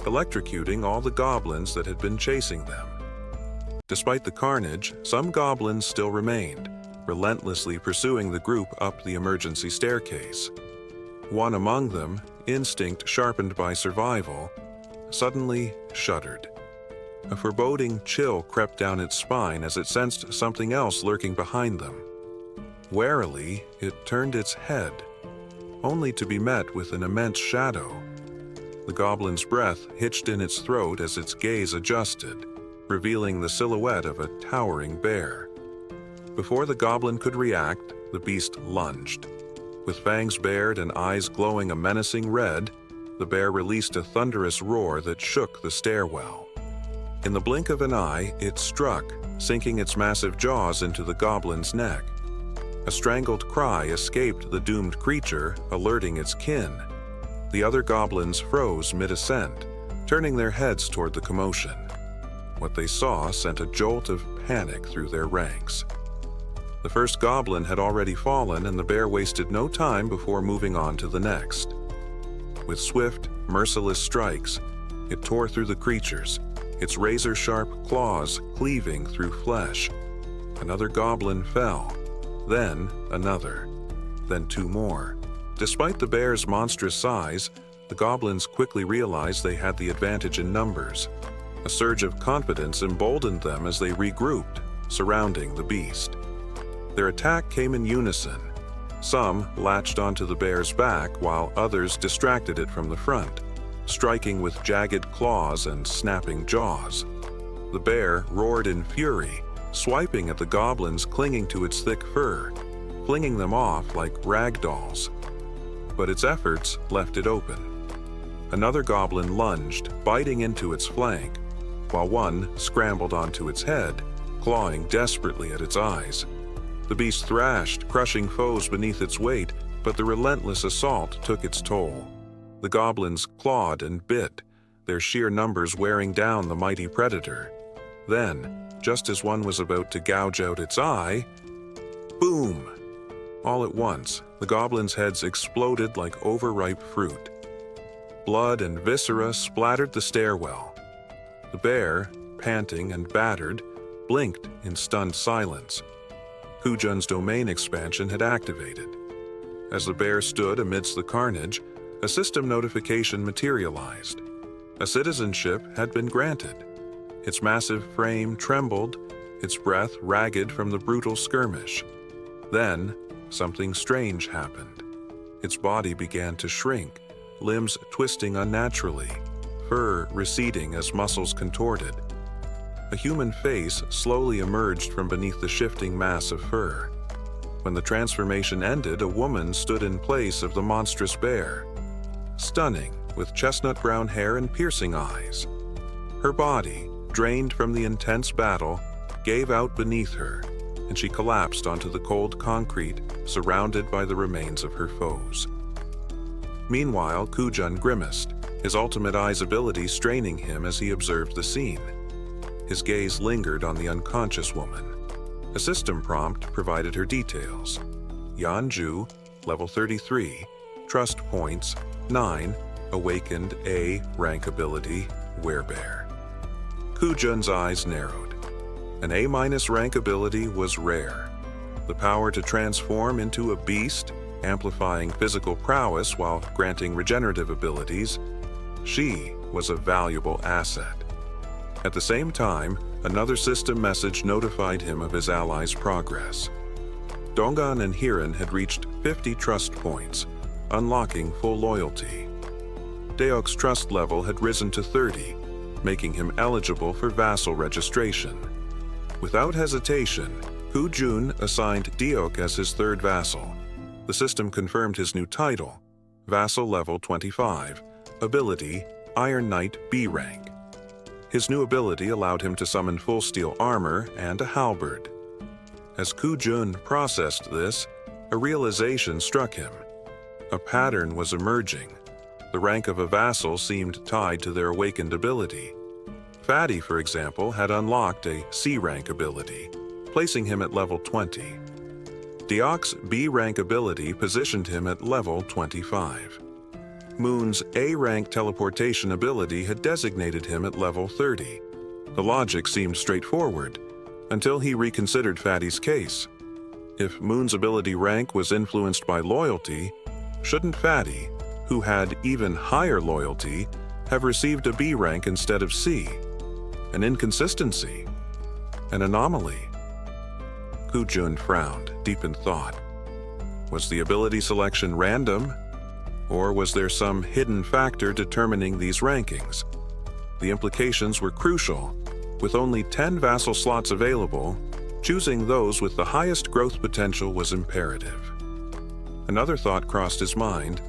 electrocuting all the goblins that had been chasing them. Despite the carnage, some goblins still remained, relentlessly pursuing the group up the emergency staircase. One among them, instinct sharpened by survival, suddenly shuddered. A foreboding chill crept down its spine as it sensed something else lurking behind them. Warily, it turned its head, only to be met with an immense shadow. The goblin's breath hitched in its throat as its gaze adjusted, revealing the silhouette of a towering bear. Before the goblin could react, the beast lunged. With fangs bared and eyes glowing a menacing red, the bear released a thunderous roar that shook the stairwell. In the blink of an eye, it struck, sinking its massive jaws into the goblin's neck. A strangled cry escaped the doomed creature, alerting its kin. The other goblins froze mid-ascent, turning their heads toward the commotion. What they saw sent a jolt of panic through their ranks. The first goblin had already fallen, and the bear wasted no time before moving on to the next. With swift, merciless strikes, it tore through the creatures, its razor-sharp claws cleaving through flesh. Another goblin fell, then another, then two more. Despite the bear's monstrous size, the goblins quickly realized they had the advantage in numbers. A surge of confidence emboldened them as they regrouped, surrounding the beast. Their attack came in unison. Some latched onto the bear's back while others distracted it from the front, striking with jagged claws and snapping jaws. The bear roared in fury, swiping at the goblins clinging to its thick fur, flinging them off like rag dolls. But its efforts left it open. Another goblin lunged, biting into its flank, while one scrambled onto its head, clawing desperately at its eyes. The beast thrashed, crushing foes beneath its weight, but the relentless assault took its toll. The goblins clawed and bit, their sheer numbers wearing down the mighty predator. Then, just as one was about to gouge out its eye, boom! All at once, the goblins' heads exploded like overripe fruit. Blood and viscera splattered the stairwell. The bear, panting and battered, blinked in stunned silence. Kujun's domain expansion had activated. As the bear stood amidst the carnage, a system notification materialized. A citizenship had been granted. Its massive frame trembled, its breath ragged from the brutal skirmish. Then, something strange happened. Its body began to shrink, limbs twisting unnaturally, fur receding as muscles contorted. A human face slowly emerged from beneath the shifting mass of fur. When the transformation ended, a woman stood in place of the monstrous bear, stunning, with chestnut brown hair and piercing eyes. Her body, drained from the intense battle, gave out beneath her, and she collapsed onto the cold concrete, surrounded by the remains of her foes. Meanwhile, Kujun grimaced, his ultimate eye's ability straining him as he observed the scene. His gaze lingered on the unconscious woman. A system prompt provided her details. Yanju, level 33, trust points 9, awakened A rank ability, werebear. Kujun's eyes narrowed. An A- rank ability was rare. The power to transform into a beast, amplifying physical prowess while granting regenerative abilities. She was a valuable asset. At the same time, another system message notified him of his allies' progress. Dongan and Hiran had reached 50 trust points, unlocking full loyalty. Deok's trust level had risen to 30, making him eligible for vassal registration. Without hesitation, Kujun assigned Deok as his third vassal. The system confirmed his new title, Vassal Level 25, Ability, Iron Knight B rank. His new ability allowed him to summon full steel armor and a halberd. As Kujun processed this, a realization struck him. A pattern was emerging. The rank of a vassal seemed tied to their awakened ability. Fatty, for example, had unlocked a C-rank ability, placing him at level 20. Deok's B-rank ability positioned him at level 25. Moon's A-rank teleportation ability had designated him at level 30. The logic seemed straightforward, until he reconsidered Fatty's case. If Moon's ability rank was influenced by loyalty, shouldn't Fatty, who had even higher loyalty, have received a B rank instead of C? An inconsistency? An anomaly? Kujun frowned, deep in thought. Was the ability selection random? Or was there some hidden factor determining these rankings? The implications were crucial. With only 10 vassal slots available, choosing those with the highest growth potential was imperative. Another thought crossed his mind.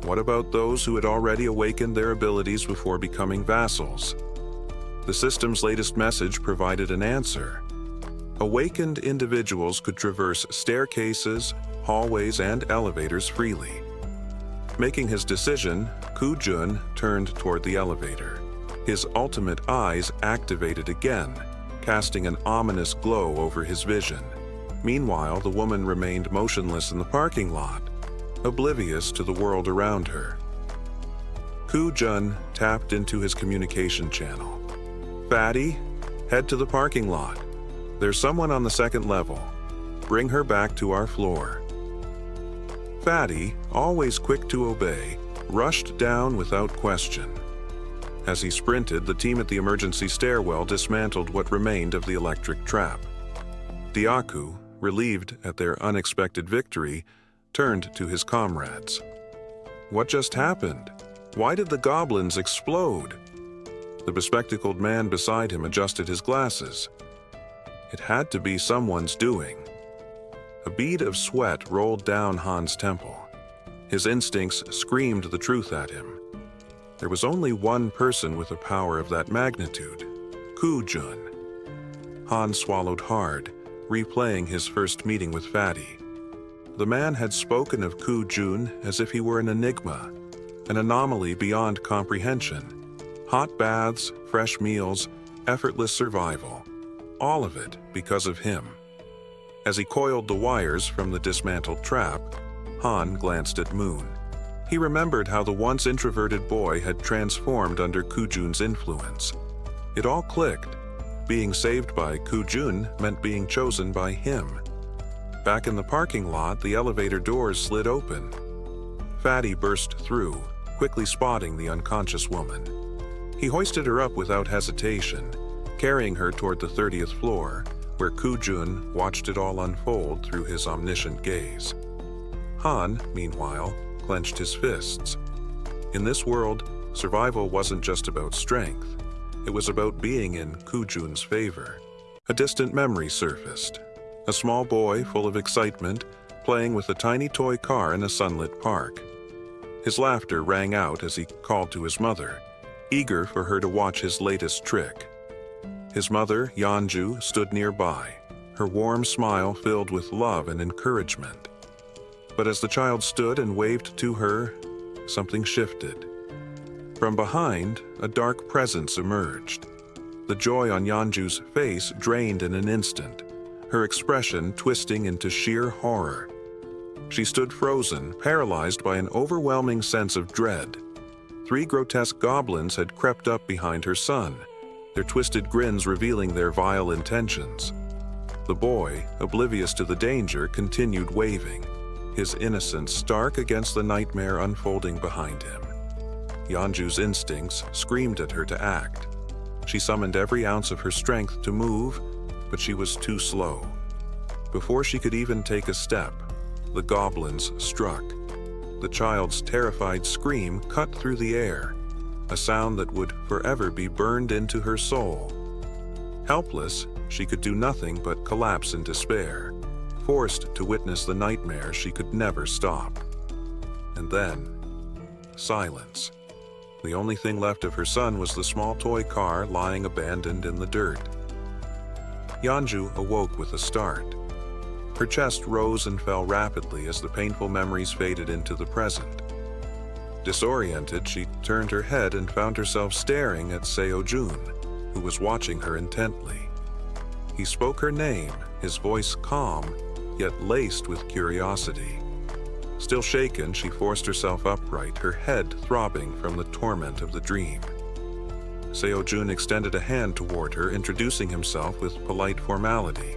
What about those who had already awakened their abilities before becoming vassals? The system's latest message provided an answer. Awakened individuals could traverse staircases, hallways, and elevators freely. Making his decision, Kujun turned toward the elevator. His ultimate eyes activated again, casting an ominous glow over his vision. Meanwhile, the woman remained motionless in the parking lot, oblivious to the world around her. Koo-jun tapped into his communication channel. "Fatty, head to the parking lot. There's someone on the second level. Bring her back to our floor." Fatty, always quick to obey, rushed down without question. As he sprinted, the team at the emergency stairwell dismantled what remained of the electric trap. Diaku, relieved at their unexpected victory, turned to his comrades. "What just happened? Why did the goblins explode?" The bespectacled man beside him adjusted his glasses. It had to be someone's doing. A bead of sweat rolled down Han's temple. His instincts screamed the truth at him. There was only one person with a power of that magnitude, Koo-jun. Han swallowed hard, replaying his first meeting with Fatty. The man had spoken of Koo-jun as if he were an enigma, an anomaly beyond comprehension. Hot baths, fresh meals, effortless survival. All of it because of him. As he coiled the wires from the dismantled trap, Han glanced at Moon. He remembered how the once introverted boy had transformed under Koo-jun's influence. It all clicked. Being saved by Koo-jun meant being chosen by him. Back in the parking lot, the elevator doors slid open. Fatty burst through, quickly spotting the unconscious woman. He hoisted her up without hesitation, carrying her toward the 30th floor, where Koo-jun watched it all unfold through his omniscient gaze. Han, meanwhile, clenched his fists. In this world, survival wasn't just about strength. It was about being in Koo-jun's favor. A distant memory surfaced. A small boy full of excitement, playing with a tiny toy car in a sunlit park. His laughter rang out as he called to his mother, eager for her to watch his latest trick. His mother, Yeonju, stood nearby, her warm smile filled with love and encouragement. But as the child stood and waved to her, something shifted. From behind, a dark presence emerged. The joy on Yeonju's face drained in an instant, her expression twisting into sheer horror. She stood frozen, paralyzed by an overwhelming sense of dread. 3 grotesque goblins had crept up behind her son, their twisted grins revealing their vile intentions. The boy, oblivious to the danger, continued waving, his innocence stark against the nightmare unfolding behind him. Yeonju's instincts screamed at her to act. She summoned every ounce of her strength to move, but she was too slow. Before she could even take a step, the goblins struck. The child's terrified scream cut through the air, a sound that would forever be burned into her soul. Helpless, she could do nothing but collapse in despair, forced to witness the nightmare she could never stop. And then, silence. The only thing left of her son was the small toy car lying abandoned in the dirt. Yeonju awoke with a start. Her chest rose and fell rapidly as the painful memories faded into the present. Disoriented, she turned her head and found herself staring at Seo-jun, who was watching her intently. He spoke her name, his voice calm, yet laced with curiosity. Still shaken, she forced herself upright, her head throbbing from the torment of the dream. Seo-jun extended a hand toward her, introducing himself with polite formality,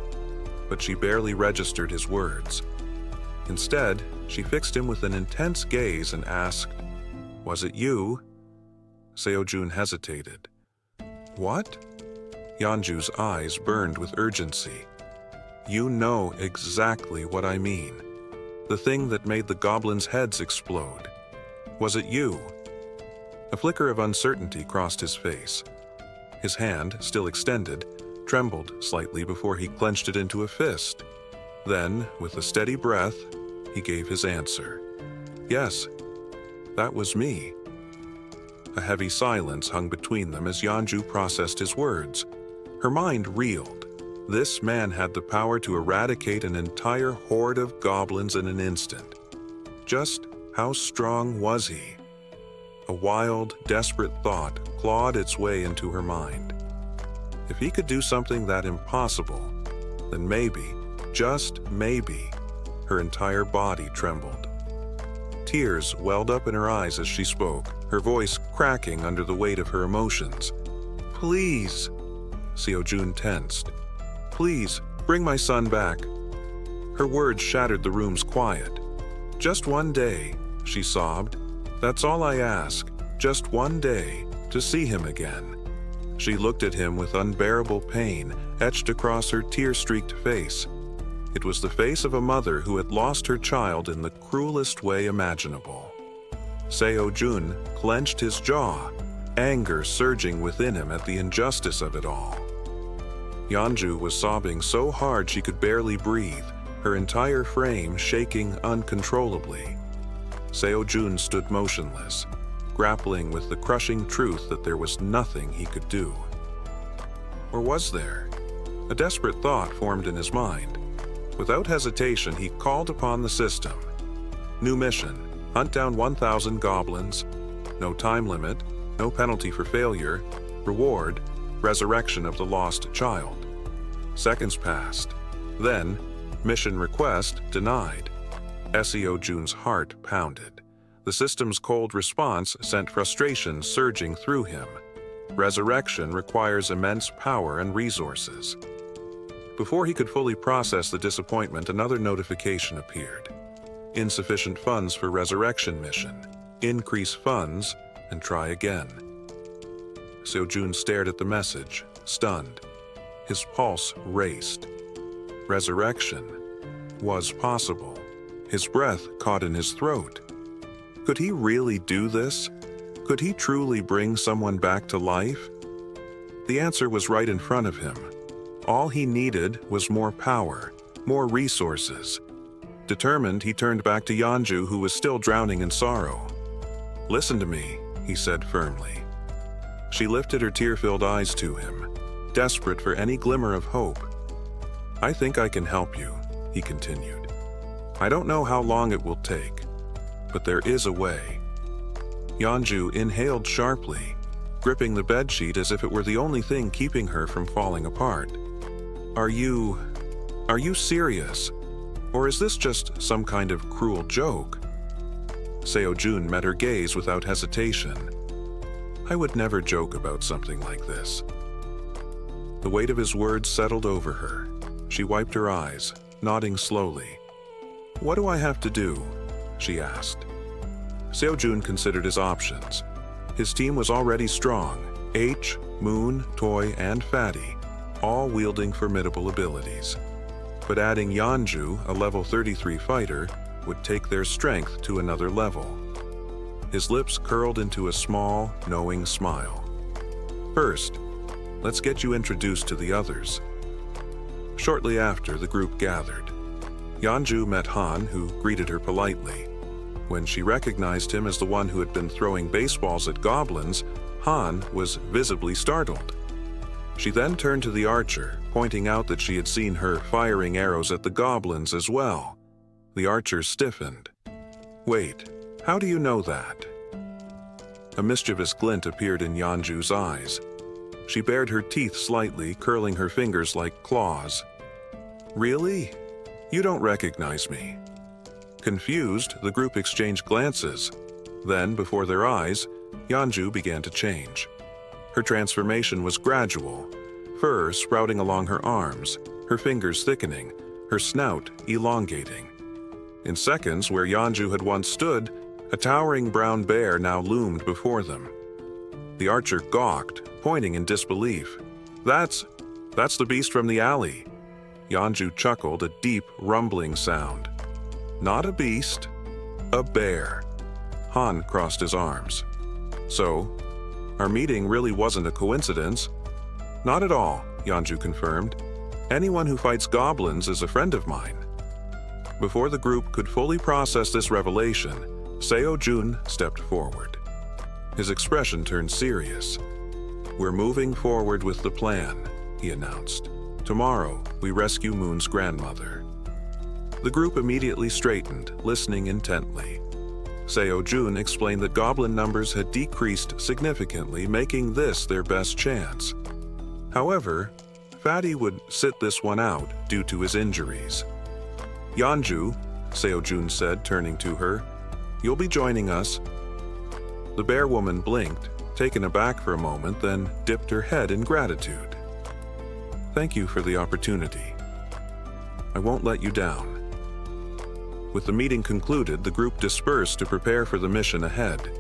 but she barely registered his words. Instead, she fixed him with an intense gaze and asked, "Was it you?" Seo-jun hesitated. "What?" Yeonju's eyes burned with urgency. "You know exactly what I mean. The thing that made the goblins' heads explode. Was it you?" A flicker of uncertainty crossed his face. His hand, still extended, trembled slightly before he clenched it into a fist. Then, with a steady breath, he gave his answer. "Yes, that was me." A heavy silence hung between them as Yeonju processed his words. Her mind reeled. This man had the power to eradicate an entire horde of goblins in an instant. Just how strong was he? A wild, desperate thought clawed its way into her mind. If he could do something that impossible, then maybe, just maybe, her entire body trembled. Tears welled up in her eyes as she spoke, her voice cracking under the weight of her emotions. "Please," Seo-jun tensed. "Please, bring my son back." Her words shattered the room's quiet. "Just one day," she sobbed. "That's all I ask, just one day, to see him again." She looked at him with unbearable pain etched across her tear-streaked face. It was the face of a mother who had lost her child in the cruelest way imaginable. Seo-jun clenched his jaw, anger surging within him at the injustice of it all. Yeonju was sobbing so hard she could barely breathe, her entire frame shaking uncontrollably. Seo-jun stood motionless, grappling with the crushing truth that there was nothing he could do. Or was there? A desperate thought formed in his mind. Without hesitation, he called upon the system. New mission: hunt down 1,000 goblins. No time limit, no penalty for failure. Reward: resurrection of the lost child. Seconds passed. Then, mission request denied. Seo-jun's heart pounded. The system's cold response sent frustration surging through him. Resurrection requires immense power and resources. Before he could fully process the disappointment, another notification appeared. Insufficient funds for resurrection mission. Increase funds and try again. Seo-jun stared at the message, stunned. His pulse raced. Resurrection was possible. His breath caught in his throat. Could he really do this? Could he truly bring someone back to life? The answer was right in front of him. All he needed was more power, more resources. Determined, he turned back to Yeonju, who was still drowning in sorrow. "Listen to me," he said firmly. She lifted her tear-filled eyes to him, desperate for any glimmer of hope. "I think I can help you," he continued. "I don't know how long it will take, but there is a way." Yeonju inhaled sharply, gripping the bedsheet as if it were the only thing keeping her from falling apart. Are you serious? Or is this just some kind of cruel joke?" Seo-jun met her gaze without hesitation. "I would never joke about something like this." The weight of his words settled over her. She wiped her eyes, nodding slowly. "What do I have to do?" she asked. Seo-jun considered his options. His team was already strong: H, Moon, Toy, and Fatty, all wielding formidable abilities. But adding Yeonju, a level 33 fighter, would take their strength to another level. His lips curled into a small, knowing smile. "First, let's get you introduced to the others." Shortly after, the group gathered. Yeonju met Han, who greeted her politely. When she recognized him as the one who had been throwing baseballs at goblins, Han was visibly startled. She then turned to the archer, pointing out that she had seen her firing arrows at the goblins as well. The archer stiffened. "Wait, how do you know that?" A mischievous glint appeared in Yeonju's eyes. She bared her teeth slightly, curling her fingers like claws. "Really? You don't recognize me?" Confused, the group exchanged glances. Then, before their eyes, Yeonju began to change. Her transformation was gradual, fur sprouting along her arms, her fingers thickening, her snout elongating. In seconds, where Yeonju had once stood, a towering brown bear now loomed before them. The archer gawked, pointing in disbelief. That's the beast from the alley." Yeonju chuckled, a deep, rumbling sound. "Not a beast, a bear." Han crossed his arms. "So, our meeting really wasn't a coincidence?" "Not at all," Yeonju confirmed. "Anyone who fights goblins is a friend of mine." Before the group could fully process this revelation, Seo-jun stepped forward. His expression turned serious. "We're moving forward with the plan," he announced. "Tomorrow, we rescue Moon's grandmother." The group immediately straightened, listening intently. Seo-jun explained that goblin numbers had decreased significantly, making this their best chance. However, Fatty would sit this one out due to his injuries. "Yeonju," Seo-jun said, turning to her, You'll be joining us." The bear woman blinked, taken aback for a moment, then dipped her head in gratitude. "Thank you for the opportunity. I won't let you down." With the meeting concluded, the group dispersed to prepare for the mission ahead.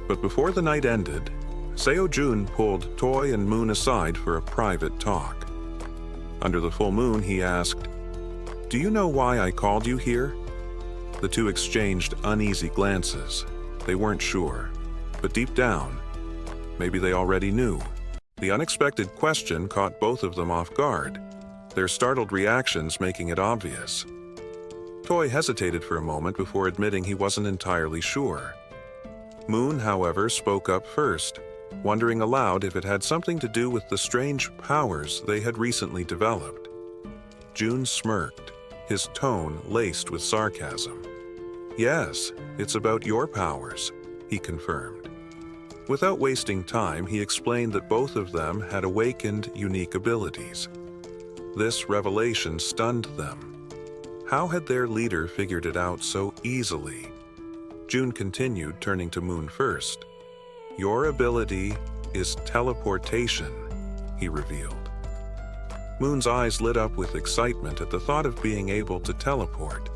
But before the night ended, Seo-jun pulled Toy and Moon aside for a private talk. Under the full moon, he asked, "Do you know why I called you here?" The two exchanged uneasy glances. They weren't sure, but deep down, maybe they already knew. The unexpected question caught both of them off guard, their startled reactions making it obvious. Toy hesitated for a moment before admitting he wasn't entirely sure. Moon, however, spoke up first, wondering aloud if it had something to do with the strange powers they had recently developed. Jun smirked, his tone laced with sarcasm. "Yes, it's about your powers," he confirmed. Without wasting time, he explained that both of them had awakened unique abilities. This revelation stunned them. How had their leader figured it out so easily? Jun continued, turning to Moon first. "Your ability is teleportation," he revealed. Moon's eyes lit up with excitement at the thought of being able to teleport.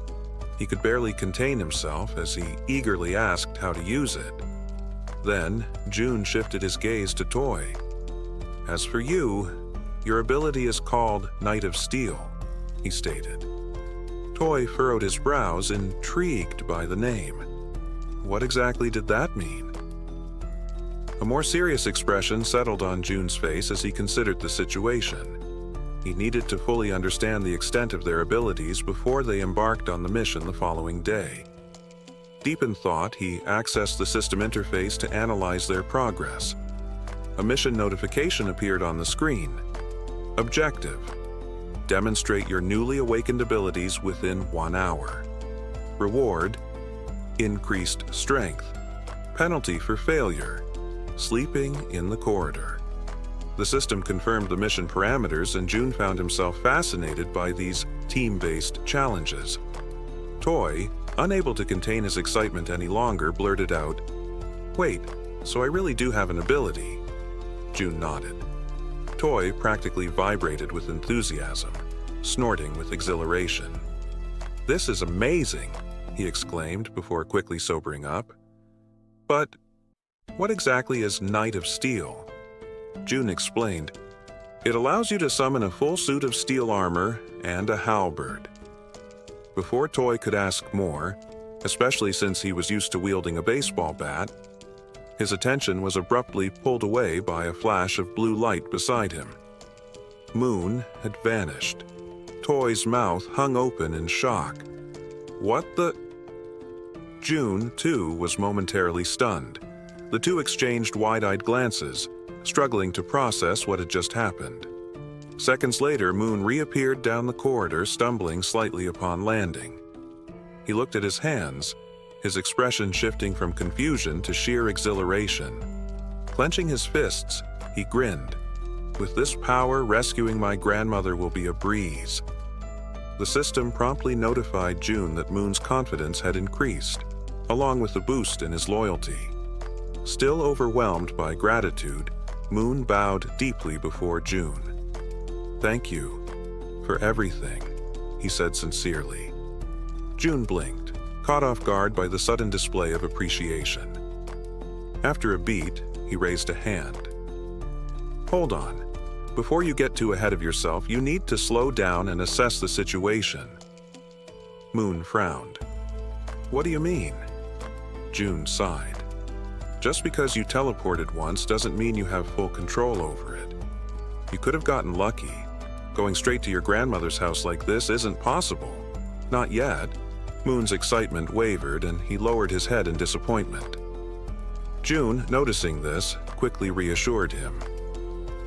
He could barely contain himself as he eagerly asked how to use it. Then, Jun shifted his gaze to Toy. "As for you, your ability is called Knight of Steel," he stated. Toy furrowed his brows, intrigued by the name. What exactly did that mean? A more serious expression settled on Jun's face as he considered the situation. He needed to fully understand the extent of their abilities before they embarked on the mission the following day. Deep in thought, he accessed the system interface to analyze their progress. A mission notification appeared on the screen. Objective: demonstrate your newly awakened abilities within 1 hour. Reward: increased strength. Penalty for failure: sleeping in the corridor. The system confirmed the mission parameters, and Jun found himself fascinated by these team-based challenges. Toy, unable to contain his excitement any longer, blurted out, "Wait, so I really do have an ability?" Jun nodded. Toy practically vibrated with enthusiasm, snorting with exhilaration. "This is amazing," he exclaimed before quickly sobering up. "But what exactly is Knight of Steel?" Jun explained, "It allows you to summon a full suit of steel armor and a halberd." Before Toy could ask more, especially since he was used to wielding a baseball bat, his attention was abruptly pulled away by a flash of blue light beside him. Moon had vanished. Toy's mouth hung open in shock. What the? Jun, too, was momentarily stunned. The two exchanged wide-eyed glances, struggling to process what had just happened. Seconds later, Moon reappeared down the corridor, stumbling slightly upon landing. He looked at his hands, his expression shifting from confusion to sheer exhilaration. Clenching his fists, he grinned. "With this power, rescuing my grandmother will be a breeze." The system promptly notified Jun that Moon's confidence had increased, along with a boost in his loyalty. Still overwhelmed by gratitude, Moon bowed deeply before Jun. "Thank you for everything," he said sincerely. Jun blinked, caught off guard by the sudden display of appreciation. After a beat, he raised a hand. "Hold on. Before you get too ahead of yourself, you need to slow down and assess the situation." Moon frowned. "What do you mean?" Jun sighed. "Just because you teleported once doesn't mean you have full control over it. You could have gotten lucky. Going straight to your grandmother's house like this isn't possible. Not yet." Moon's excitement wavered, and he lowered his head in disappointment. Jun, noticing this, quickly reassured him.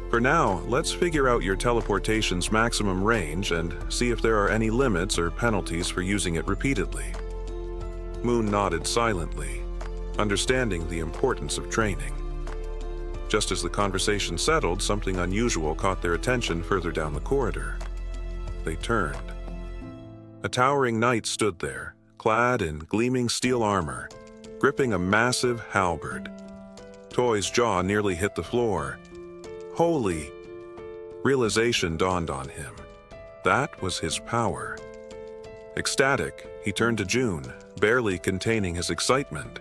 "For now, let's figure out your teleportation's maximum range and see if there are any limits or penalties for using it repeatedly." Moon nodded silently, understanding the importance of training. Just as the conversation settled, something unusual caught their attention further down the corridor. They turned. A towering knight stood there, clad in gleaming steel armor, gripping a massive halberd. Toy's jaw nearly hit the floor. Holy! Realization dawned on him. That was his power. Ecstatic, he turned to June, barely containing his excitement.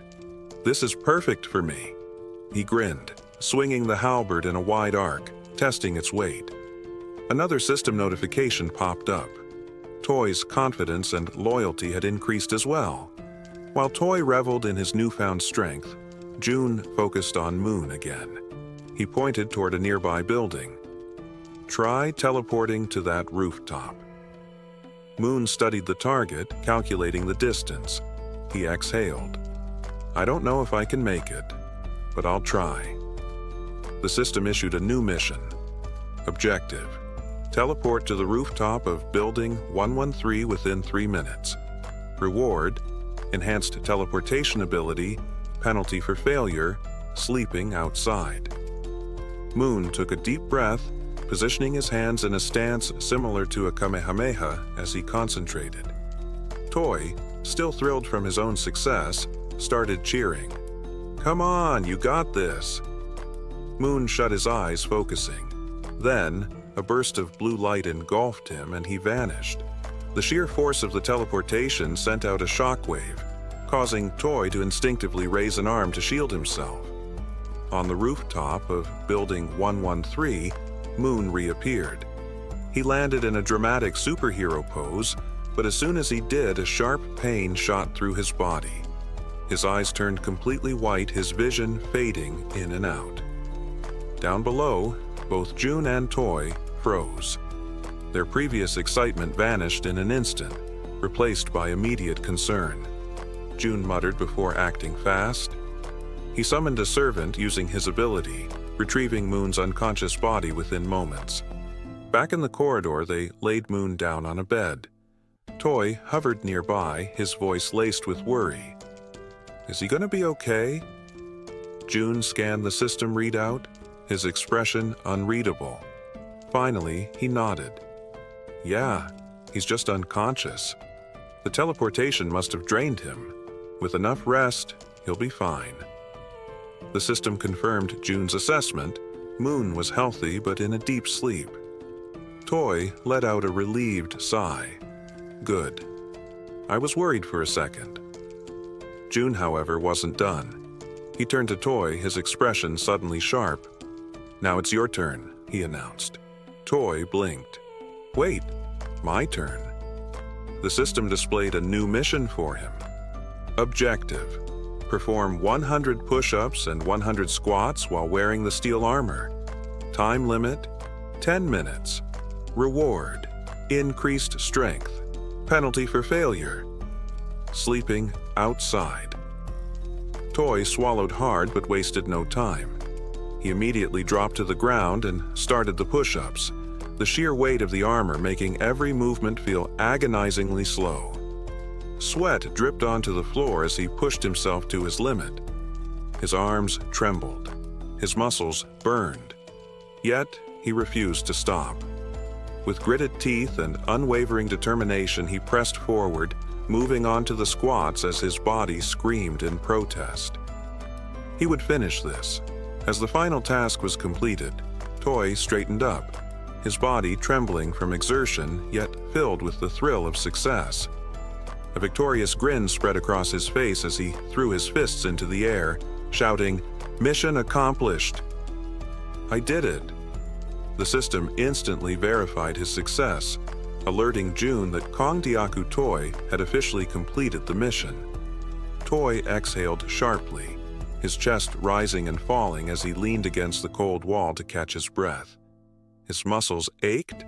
"This is perfect for me." He grinned, swinging the halberd in a wide arc, testing its weight. Another system notification popped up. Toy's confidence and loyalty had increased as well. While Toy reveled in his newfound strength, June focused on Moon again. He pointed toward a nearby building. "Try teleporting to that rooftop." Moon studied the target, calculating the distance. He exhaled. "I don't know if I can make it, but I'll try." The system issued a new mission. Objective: teleport to the rooftop of Building 113 within 3 minutes. Reward: enhanced teleportation ability, penalty for failure, sleeping outside. Moon took a deep breath, positioning his hands in a stance similar to a Kamehameha as he concentrated. Toy, still thrilled from his own success, started cheering. "Come on, you got this!" Moon shut his eyes, focusing. Then, a burst of blue light engulfed him and he vanished. The sheer force of the teleportation sent out a shockwave, causing Toy to instinctively raise an arm to shield himself. On the rooftop of Building 113, Moon reappeared. He landed in a dramatic superhero pose, but as soon as he did, a sharp pain shot through his body. His eyes turned completely white, his vision fading in and out. Down below, both June and Toy froze. Their previous excitement vanished in an instant, replaced by immediate concern. June muttered before acting fast. He summoned a servant using his ability, retrieving Moon's unconscious body within moments. Back in the corridor, they laid Moon down on a bed. Toy hovered nearby, his voice laced with worry. "Is he gonna be okay?" June scanned the system readout, his expression unreadable. Finally, he nodded. "Yeah, he's just unconscious. The teleportation must have drained him. With enough rest, he'll be fine." The system confirmed June's assessment. Moon was healthy but in a deep sleep. Toy let out a relieved sigh. "Good. I was worried for a second." June, however, wasn't done. He turned to Toy, his expression suddenly sharp. "Now it's your turn," he announced. Toy blinked. "Wait, my turn." The system displayed a new mission for him. Objective: perform 100 push-ups and 100 squats while wearing the steel armor. Time limit: 10 minutes. Reward: increased strength. Penalty for failure: sleeping outside. Toy swallowed hard but wasted no time. He immediately dropped to the ground and started the push-ups, the sheer weight of the armor making every movement feel agonizingly slow. Sweat dripped onto the floor as he pushed himself to his limit. His arms trembled. His muscles burned. Yet, he refused to stop. With gritted teeth and unwavering determination, he pressed forward, moving on to the squats as his body screamed in protest. He would finish this. As the final task was completed, Toy straightened up, his body trembling from exertion, yet filled with the thrill of success. A victorious grin spread across his face as he threw his fists into the air, shouting, "Mission accomplished!" "I did it!" The system instantly verified his success, alerting June that Kongdiaku Toy had officially completed the mission. Toy exhaled sharply, his chest rising and falling as he leaned against the cold wall to catch his breath. His muscles ached,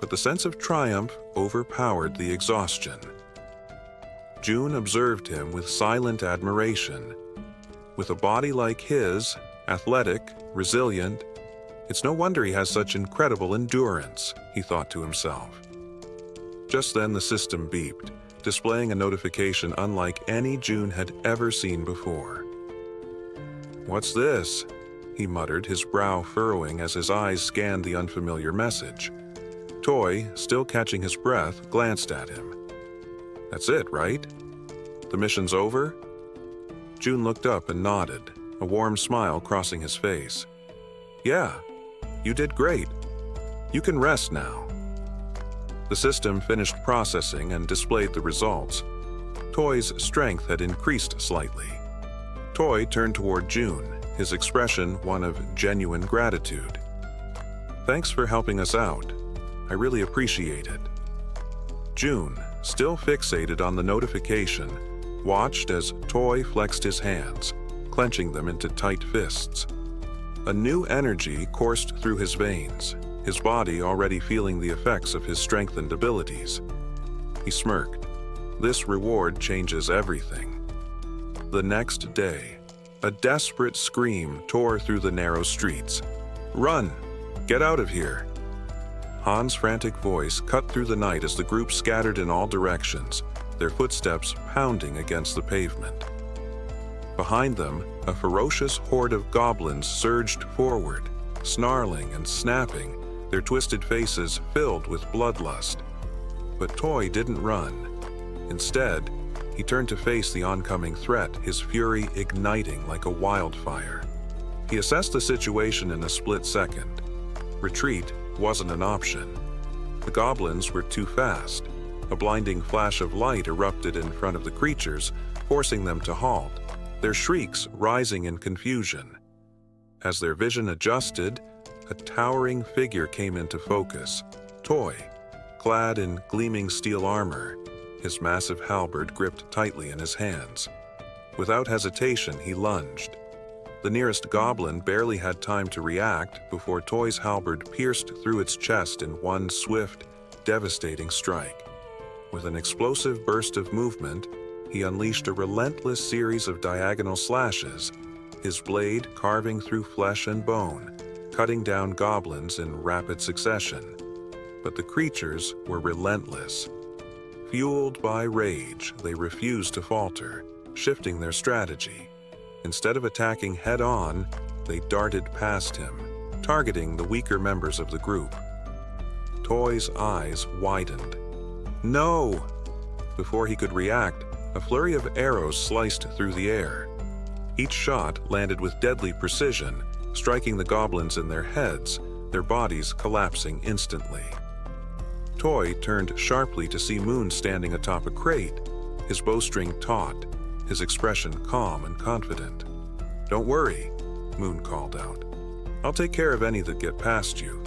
but the sense of triumph overpowered the exhaustion. June observed him with silent admiration. With a body like his, athletic, resilient, it's no wonder he has such incredible endurance, he thought to himself. Just then the system beeped, displaying a notification unlike any June had ever seen before. "What's this?" he muttered, his brow furrowing as his eyes scanned the unfamiliar message. Toy, still catching his breath, glanced at him. "That's it, right? The mission's over?" June looked up and nodded, a warm smile crossing his face. Yeah, you did great. You can rest now. The system finished processing and displayed the results. Toy's strength had increased slightly. Toy turned toward June, his expression one of genuine gratitude. Thanks for helping us out. I really appreciate it. June, still fixated on the notification, watched as Toy flexed his hands, clenching them into tight fists. A new energy coursed through his veins, his body already feeling the effects of his strengthened abilities. He smirked. This reward changes everything. The next day, a desperate scream tore through the narrow streets. Run! Get out of here! Han's frantic voice cut through the night as the group scattered in all directions, their footsteps pounding against the pavement. Behind them, a ferocious horde of goblins surged forward, snarling and snapping, their twisted faces filled with bloodlust. But Toy didn't run. Instead, he turned to face the oncoming threat, his fury igniting like a wildfire. He assessed the situation in a split second. Retreat wasn't an option. The goblins were too fast. A blinding flash of light erupted in front of the creatures, forcing them to halt, their shrieks rising in confusion. As their vision adjusted, a towering figure came into focus. Toy, clad in gleaming steel armor, his massive halberd gripped tightly in his hands. Without hesitation, he lunged. The nearest goblin barely had time to react before Toy's halberd pierced through its chest in one swift, devastating strike. With an explosive burst of movement, he unleashed a relentless series of diagonal slashes, his blade carving through flesh and bone, cutting down goblins in rapid succession. But the creatures were relentless. Fueled by rage, they refused to falter, shifting their strategy. Instead of attacking head-on, they darted past him, targeting the weaker members of the group. Toy's eyes widened. No! Before he could react, a flurry of arrows sliced through the air. Each shot landed with deadly precision, striking the goblins in their heads, their bodies collapsing instantly. Toy turned sharply to see Moon standing atop a crate, his bowstring taut, his expression calm and confident. Don't worry, Moon called out. I'll take care of any that get past you.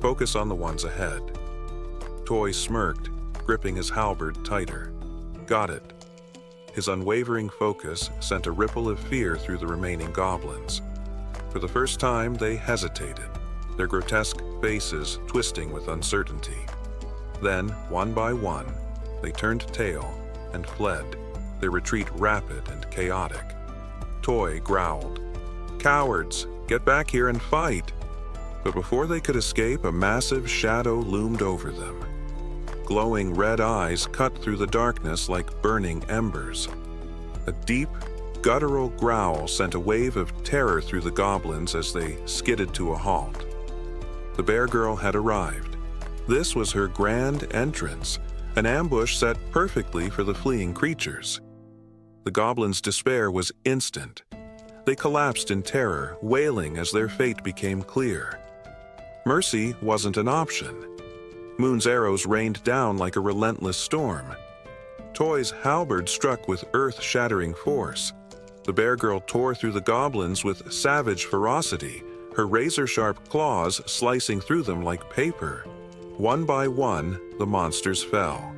Focus on the ones ahead. Toy smirked, gripping his halberd tighter. Got it. His unwavering focus sent a ripple of fear through the remaining goblins. For the first time, they hesitated, their grotesque faces twisting with uncertainty. Then, one by one, they turned tail and fled, their retreat rapid and chaotic. Toy growled, "Cowards, get back here and fight!" But before they could escape, a massive shadow loomed over them. Glowing red eyes cut through the darkness like burning embers. A deep, guttural growl sent a wave of terror through the goblins as they skidded to a halt. The bear girl had arrived. This was her grand entrance, an ambush set perfectly for the fleeing creatures. The goblins' despair was instant. They collapsed in terror, wailing as their fate became clear. Mercy wasn't an option. Moon's arrows rained down like a relentless storm. Toy's halberd struck with earth-shattering force. The bear girl tore through the goblins with savage ferocity, her razor-sharp claws slicing through them like paper. One by one, the monsters fell.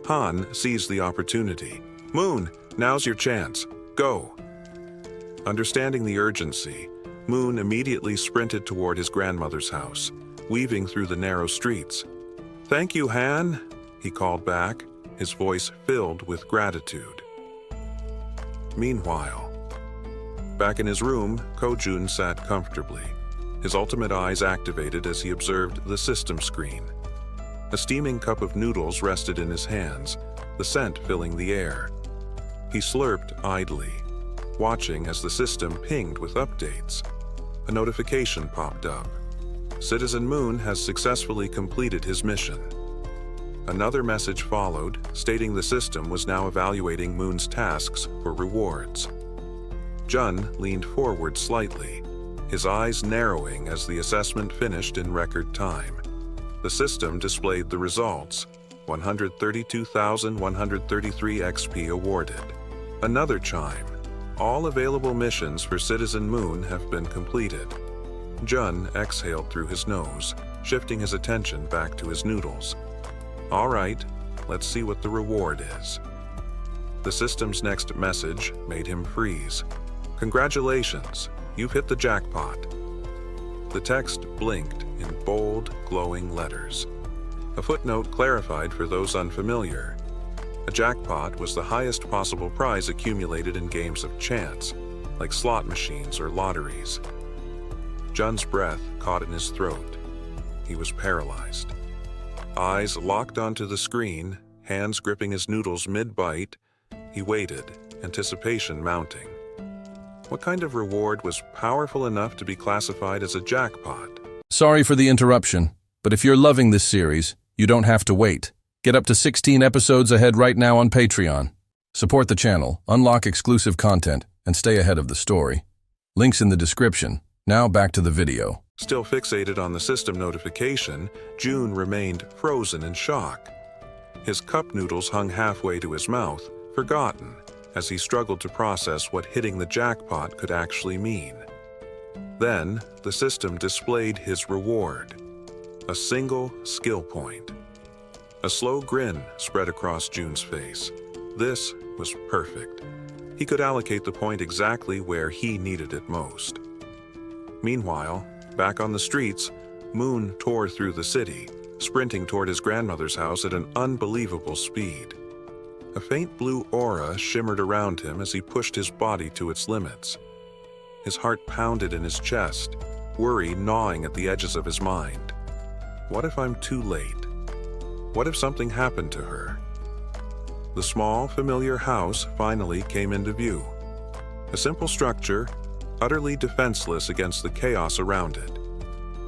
Han seized the opportunity. Moon, now's your chance. Go. Understanding the urgency, Moon immediately sprinted toward his grandmother's house, weaving through the narrow streets. Thank you, Han, he called back, his voice filled with gratitude. Meanwhile, back in his room, Ko-jun sat comfortably, his ultimate eyes activated as he observed the system screen. A steaming cup of noodles rested in his hands, the scent filling the air. He slurped idly, watching as the system pinged with updates. A notification popped up. Citizen Moon has successfully completed his mission. Another message followed, stating the system was now evaluating Moon's tasks for rewards. Jun leaned forward slightly, his eyes narrowing as the assessment finished in record time. The system displayed the results: 132,133 XP awarded. Another chime. All available missions for Citizen Moon have been completed. Jun exhaled through his nose, shifting his attention back to his noodles. All right, let's see what the reward is. The system's next message made him freeze. Congratulations, you've hit the jackpot. The text blinked in bold, glowing letters. A footnote clarified for those unfamiliar. A jackpot was the highest possible prize accumulated in games of chance, like slot machines or lotteries. Jun's breath caught in his throat. He was paralyzed. Eyes locked onto the screen, hands gripping his noodles mid-bite, he waited, anticipation mounting. What kind of reward was powerful enough to be classified as a jackpot? Sorry for the interruption, but if you're loving this series, you don't have to wait. Get up to 16 episodes ahead right now on Patreon. Support the channel, unlock exclusive content, and stay ahead of the story. Links in the description. Now back to the video. Still fixated on the system notification, Jun remained frozen in shock. His cup noodles hung halfway to his mouth, forgotten, as he struggled to process what hitting the jackpot could actually mean. Then, the system displayed his reward. A single skill point. A slow grin spread across Jun's face. This was perfect. He could allocate the point exactly where he needed it most. Meanwhile, back on the streets, Moon tore through the city, sprinting toward his grandmother's house at an unbelievable speed. A faint blue aura shimmered around him as he pushed his body to its limits. His heart pounded in his chest, worry gnawing at the edges of his mind. What if I'm too late? What if something happened to her? The small, familiar house finally came into view. A simple structure, utterly defenseless against the chaos around it.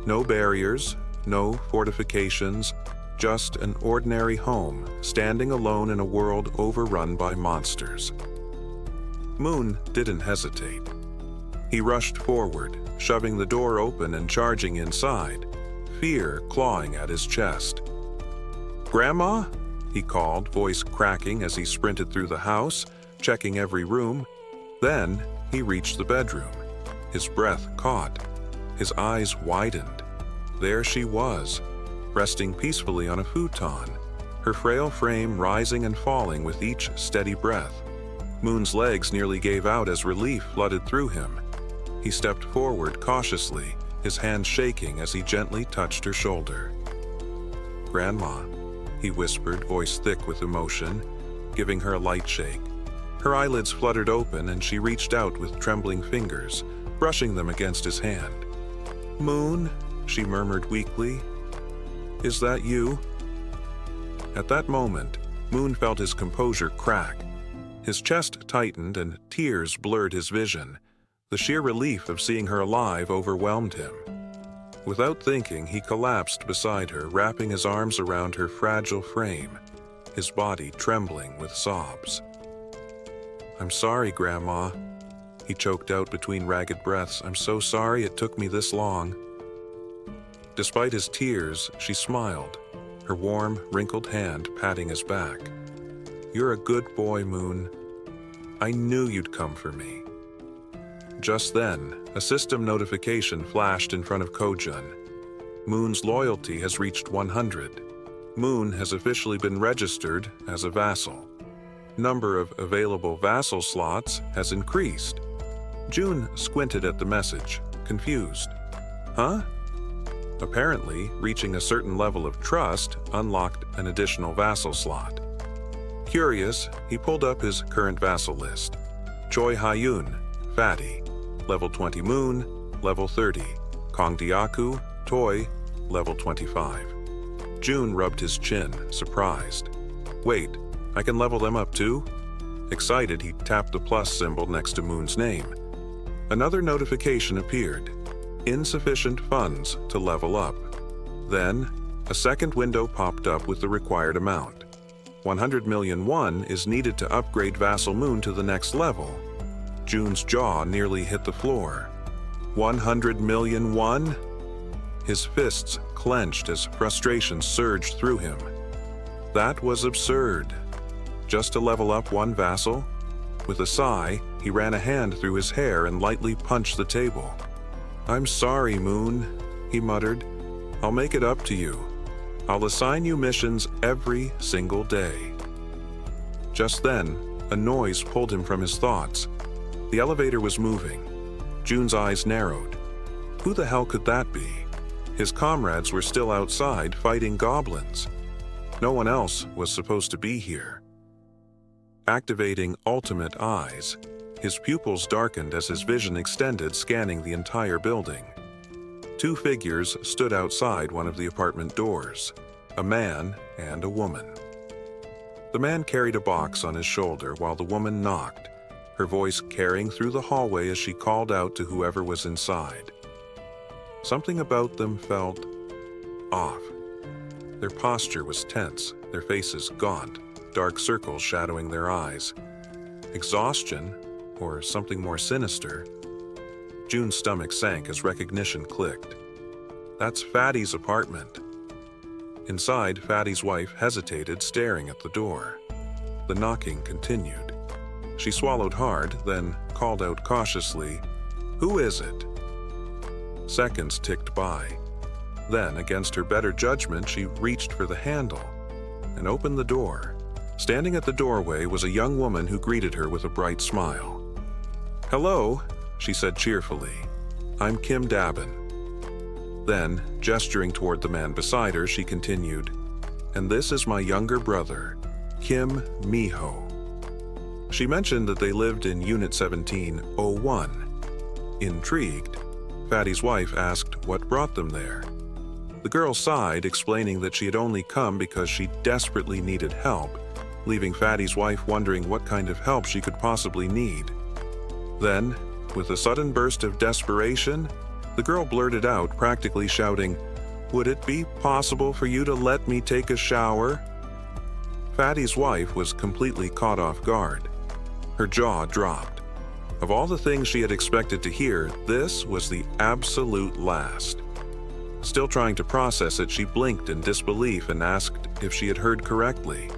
No barriers, no fortifications, just an ordinary home, standing alone in a world overrun by monsters. Moon didn't hesitate. He rushed forward, shoving the door open and charging inside, fear clawing at his chest. "Grandma?" he called, voice cracking as he sprinted through the house, checking every room. Then he reached the bedroom. His breath caught. His eyes widened. There she was, resting peacefully on a futon, her frail frame rising and falling with each steady breath. Moon's legs nearly gave out as relief flooded through him. He stepped forward cautiously, his hand shaking as he gently touched her shoulder. "Grandma," he whispered, voice thick with emotion, giving her a light shake. Her eyelids fluttered open and she reached out with trembling fingers, brushing them against his hand. "Moon," she murmured weakly, "is that you?" At that moment, Moon felt his composure crack. His chest tightened and tears blurred his vision. The sheer relief of seeing her alive overwhelmed him. Without thinking, he collapsed beside her, wrapping his arms around her fragile frame, his body trembling with sobs. "I'm sorry, Grandma," he choked out between ragged breaths. "I'm so sorry it took me this long." Despite his tears, she smiled, her warm, wrinkled hand patting his back. "You're a good boy, Moon. I knew you'd come for me." Just then, a system notification flashed in front of Kojun. Moon's loyalty has reached 100. Moon has officially been registered as a vassal. Number of available vassal slots has increased. Jun squinted at the message, confused. Huh? Apparently, reaching a certain level of trust unlocked an additional vassal slot. Curious, he pulled up his current vassal list. Choi Hyun, Fatty, level 20 Moon, level 30. Kongdiaku, Toy, level 25. Jun rubbed his chin, surprised. Wait, I can level them up too? Excited, he tapped the plus symbol next to Moon's name. Another notification appeared. Insufficient funds to level up. Then, a second window popped up with the required amount. 100 million won is needed to upgrade Vassal Moon to the next level. Jun's jaw nearly hit the floor. 100 million won? His fists clenched as frustration surged through him. That was absurd. Just to level up one vassal? With a sigh, he ran a hand through his hair and lightly punched the table. "I'm sorry, Moon," he muttered. "I'll make it up to you. I'll assign you missions every single day." Just then, a noise pulled him from his thoughts. The elevator was moving. Jun's eyes narrowed. Who the hell could that be? His comrades were still outside fighting goblins. No one else was supposed to be here. Activating Ultimate Eyes, his pupils darkened as his vision extended, scanning the entire building. Two figures stood outside one of the apartment doors, a man and a woman. The man carried a box on his shoulder while the woman knocked, her voice carrying through the hallway as she called out to whoever was inside. Something about them felt off. Their posture was tense, their faces gaunt, dark circles shadowing their eyes. Exhaustion, or something more sinister. Jun's stomach sank as recognition clicked. That's Fatty's apartment. Inside, Fatty's wife hesitated, staring at the door. The knocking continued. She swallowed hard, then called out cautiously, "Who is it?" Seconds ticked by. Then, against her better judgment, she reached for the handle and opened the door. Standing at the doorway was a young woman who greeted her with a bright smile. "Hello," she said cheerfully. "I'm Kim Dabin." Then, gesturing toward the man beside her, she continued, "And this is my younger brother, Kim Miho." She mentioned that they lived in Unit 1701. Intrigued, Fatty's wife asked what brought them there. The girl sighed, explaining that she had only come because she desperately needed help, leaving Fatty's wife wondering what kind of help she could possibly need. Then, with a sudden burst of desperation, the girl blurted out, practically shouting, "Would it be possible for you to let me take a shower?" Fatty's wife was completely caught off guard. Her jaw dropped. Of all the things she had expected to hear, this was the absolute last. Still trying to process it, she blinked in disbelief and asked if she had heard correctly.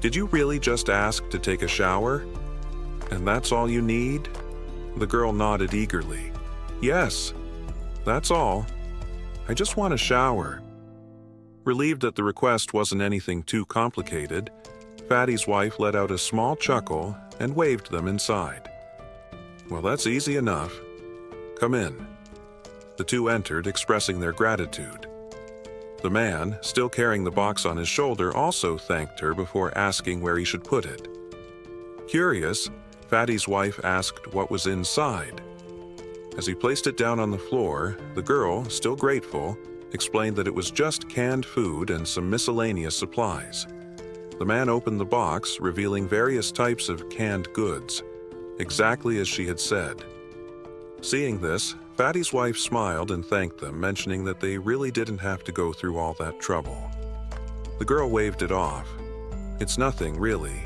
"Did you really just ask to take a shower? And that's all you need?" The girl nodded eagerly. "Yes, that's all. I just want a shower." Relieved that the request wasn't anything too complicated, Fatty's wife let out a small chuckle and waved them inside. "Well, that's easy enough. Come in." The two entered, expressing their gratitude. The man, still carrying the box on his shoulder, also thanked her before asking where he should put it. Curious, Fatty's wife asked what was inside. As he placed it down on the floor, the girl, still grateful, explained that it was just canned food and some miscellaneous supplies. The man opened the box, revealing various types of canned goods, exactly as she had said. Seeing this, Fatty's wife smiled and thanked them, mentioning that they really didn't have to go through all that trouble. The girl waved it off. "It's nothing, really.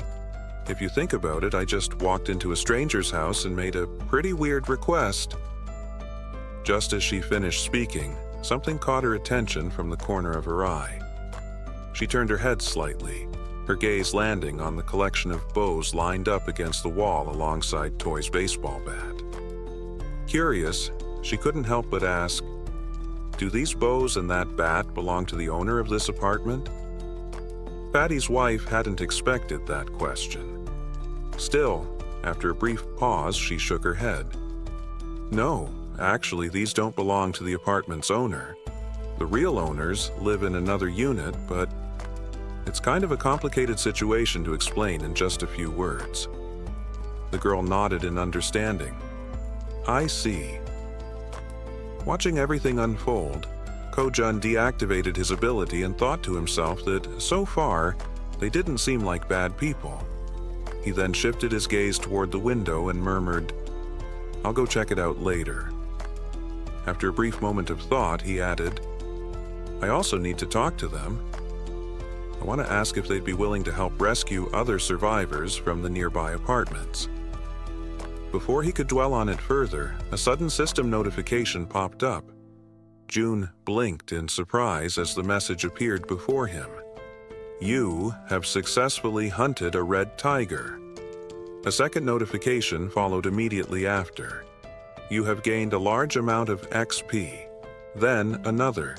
If you think about it, I just walked into a stranger's house and made a pretty weird request." Just as she finished speaking, something caught her attention from the corner of her eye. She turned her head slightly, her gaze landing on the collection of bows lined up against the wall alongside Toy's baseball bat. Curious, she couldn't help but ask, "Do these bows and that bat belong to the owner of this apartment?" Fatty's wife hadn't expected that question. Still, after a brief pause, she shook her head. "No, actually, these don't belong to the apartment's owner. The real owners live in another unit, but it's kind of a complicated situation to explain in just a few words." The girl nodded in understanding. "I see." Watching everything unfold, Ko-jun deactivated his ability and thought to himself that, so far, they didn't seem like bad people. He then shifted his gaze toward the window and murmured, "I'll go check it out later." After a brief moment of thought, he added, "I also need to talk to them. I want to ask if they'd be willing to help rescue other survivors from the nearby apartments." Before he could dwell on it further, a sudden system notification popped up. June blinked in surprise as the message appeared before him. You have successfully hunted a red tiger. A second notification followed immediately after. You have gained a large amount of XP. Then another,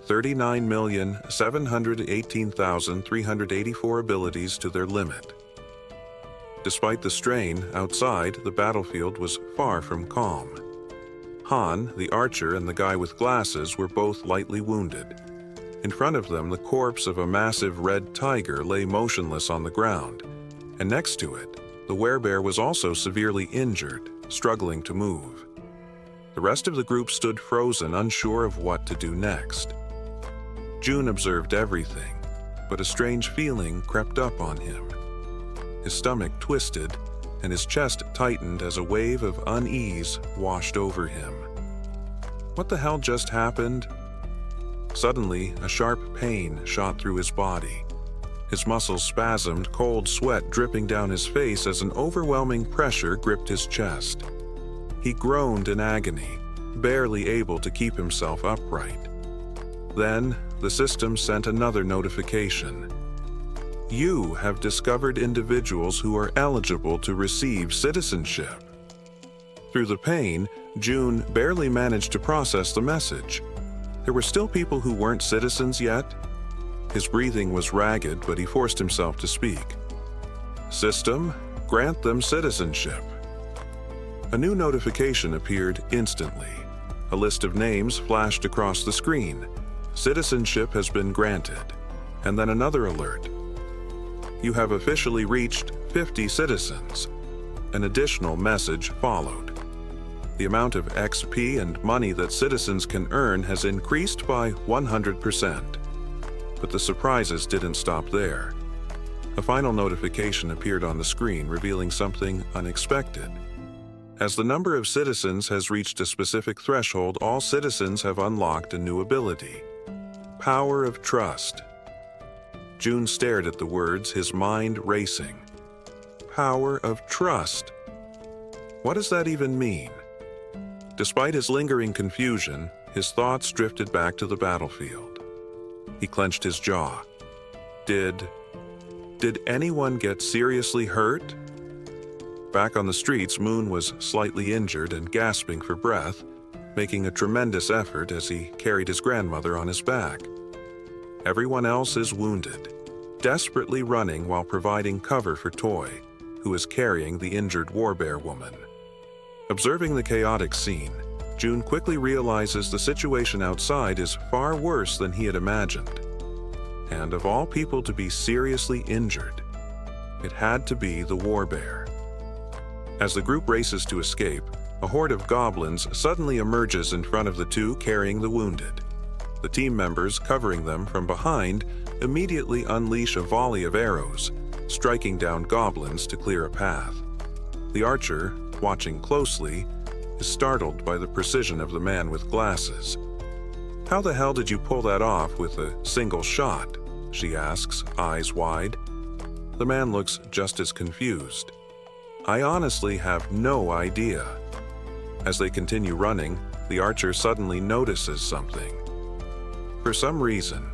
39,718,384 abilities to their limit. Despite the strain, outside, the battlefield was far from calm. Han, the archer, and the guy with glasses were both lightly wounded. In front of them, the corpse of a massive red tiger lay motionless on the ground, and next to it, the werebear was also severely injured, struggling to move. The rest of the group stood frozen, unsure of what to do next. June observed everything, but a strange feeling crept up on him. His stomach twisted, and his chest tightened as a wave of unease washed over him. What the hell just happened? Suddenly, a sharp pain shot through his body. His muscles spasmed, cold sweat dripping down his face as an overwhelming pressure gripped his chest. He groaned in agony, barely able to keep himself upright. Then, the system sent another notification. You have discovered individuals who are eligible to receive citizenship. Through the pain, June barely managed to process the message. There were still people who weren't citizens yet. His breathing was ragged, but he forced himself to speak. System, grant them citizenship. A new notification appeared instantly. A list of names flashed across the screen. Citizenship has been granted. And then another alert. You have officially reached 50 citizens. An additional message followed. The amount of XP and money that citizens can earn has increased by 100%. But the surprises didn't stop there. A final notification appeared on the screen, revealing something unexpected. As the number of citizens has reached a specific threshold, all citizens have unlocked a new ability. Power of Trust. June stared at the words, his mind racing. Power of Trust. What does that even mean? Despite his lingering confusion, his thoughts drifted back to the battlefield. He clenched his jaw. Did anyone get seriously hurt? Back on the streets, Moon was slightly injured and gasping for breath, making a tremendous effort as he carried his grandmother on his back. Everyone else is wounded, desperately running while providing cover for Toy, who is carrying the injured warbear woman. Observing the chaotic scene, June quickly realizes the situation outside is far worse than he had imagined. And of all people to be seriously injured, it had to be the warbear. As the group races to escape, a horde of goblins suddenly emerges in front of the two carrying the wounded. The team members, covering them from behind, immediately unleash a volley of arrows, striking down goblins to clear a path. The archer, watching closely, is startled by the precision of the man with glasses. "How the hell did you pull that off with a single shot?" she asks, eyes wide. The man looks just as confused. "I honestly have no idea." As they continue running, the archer suddenly notices something. For some reason,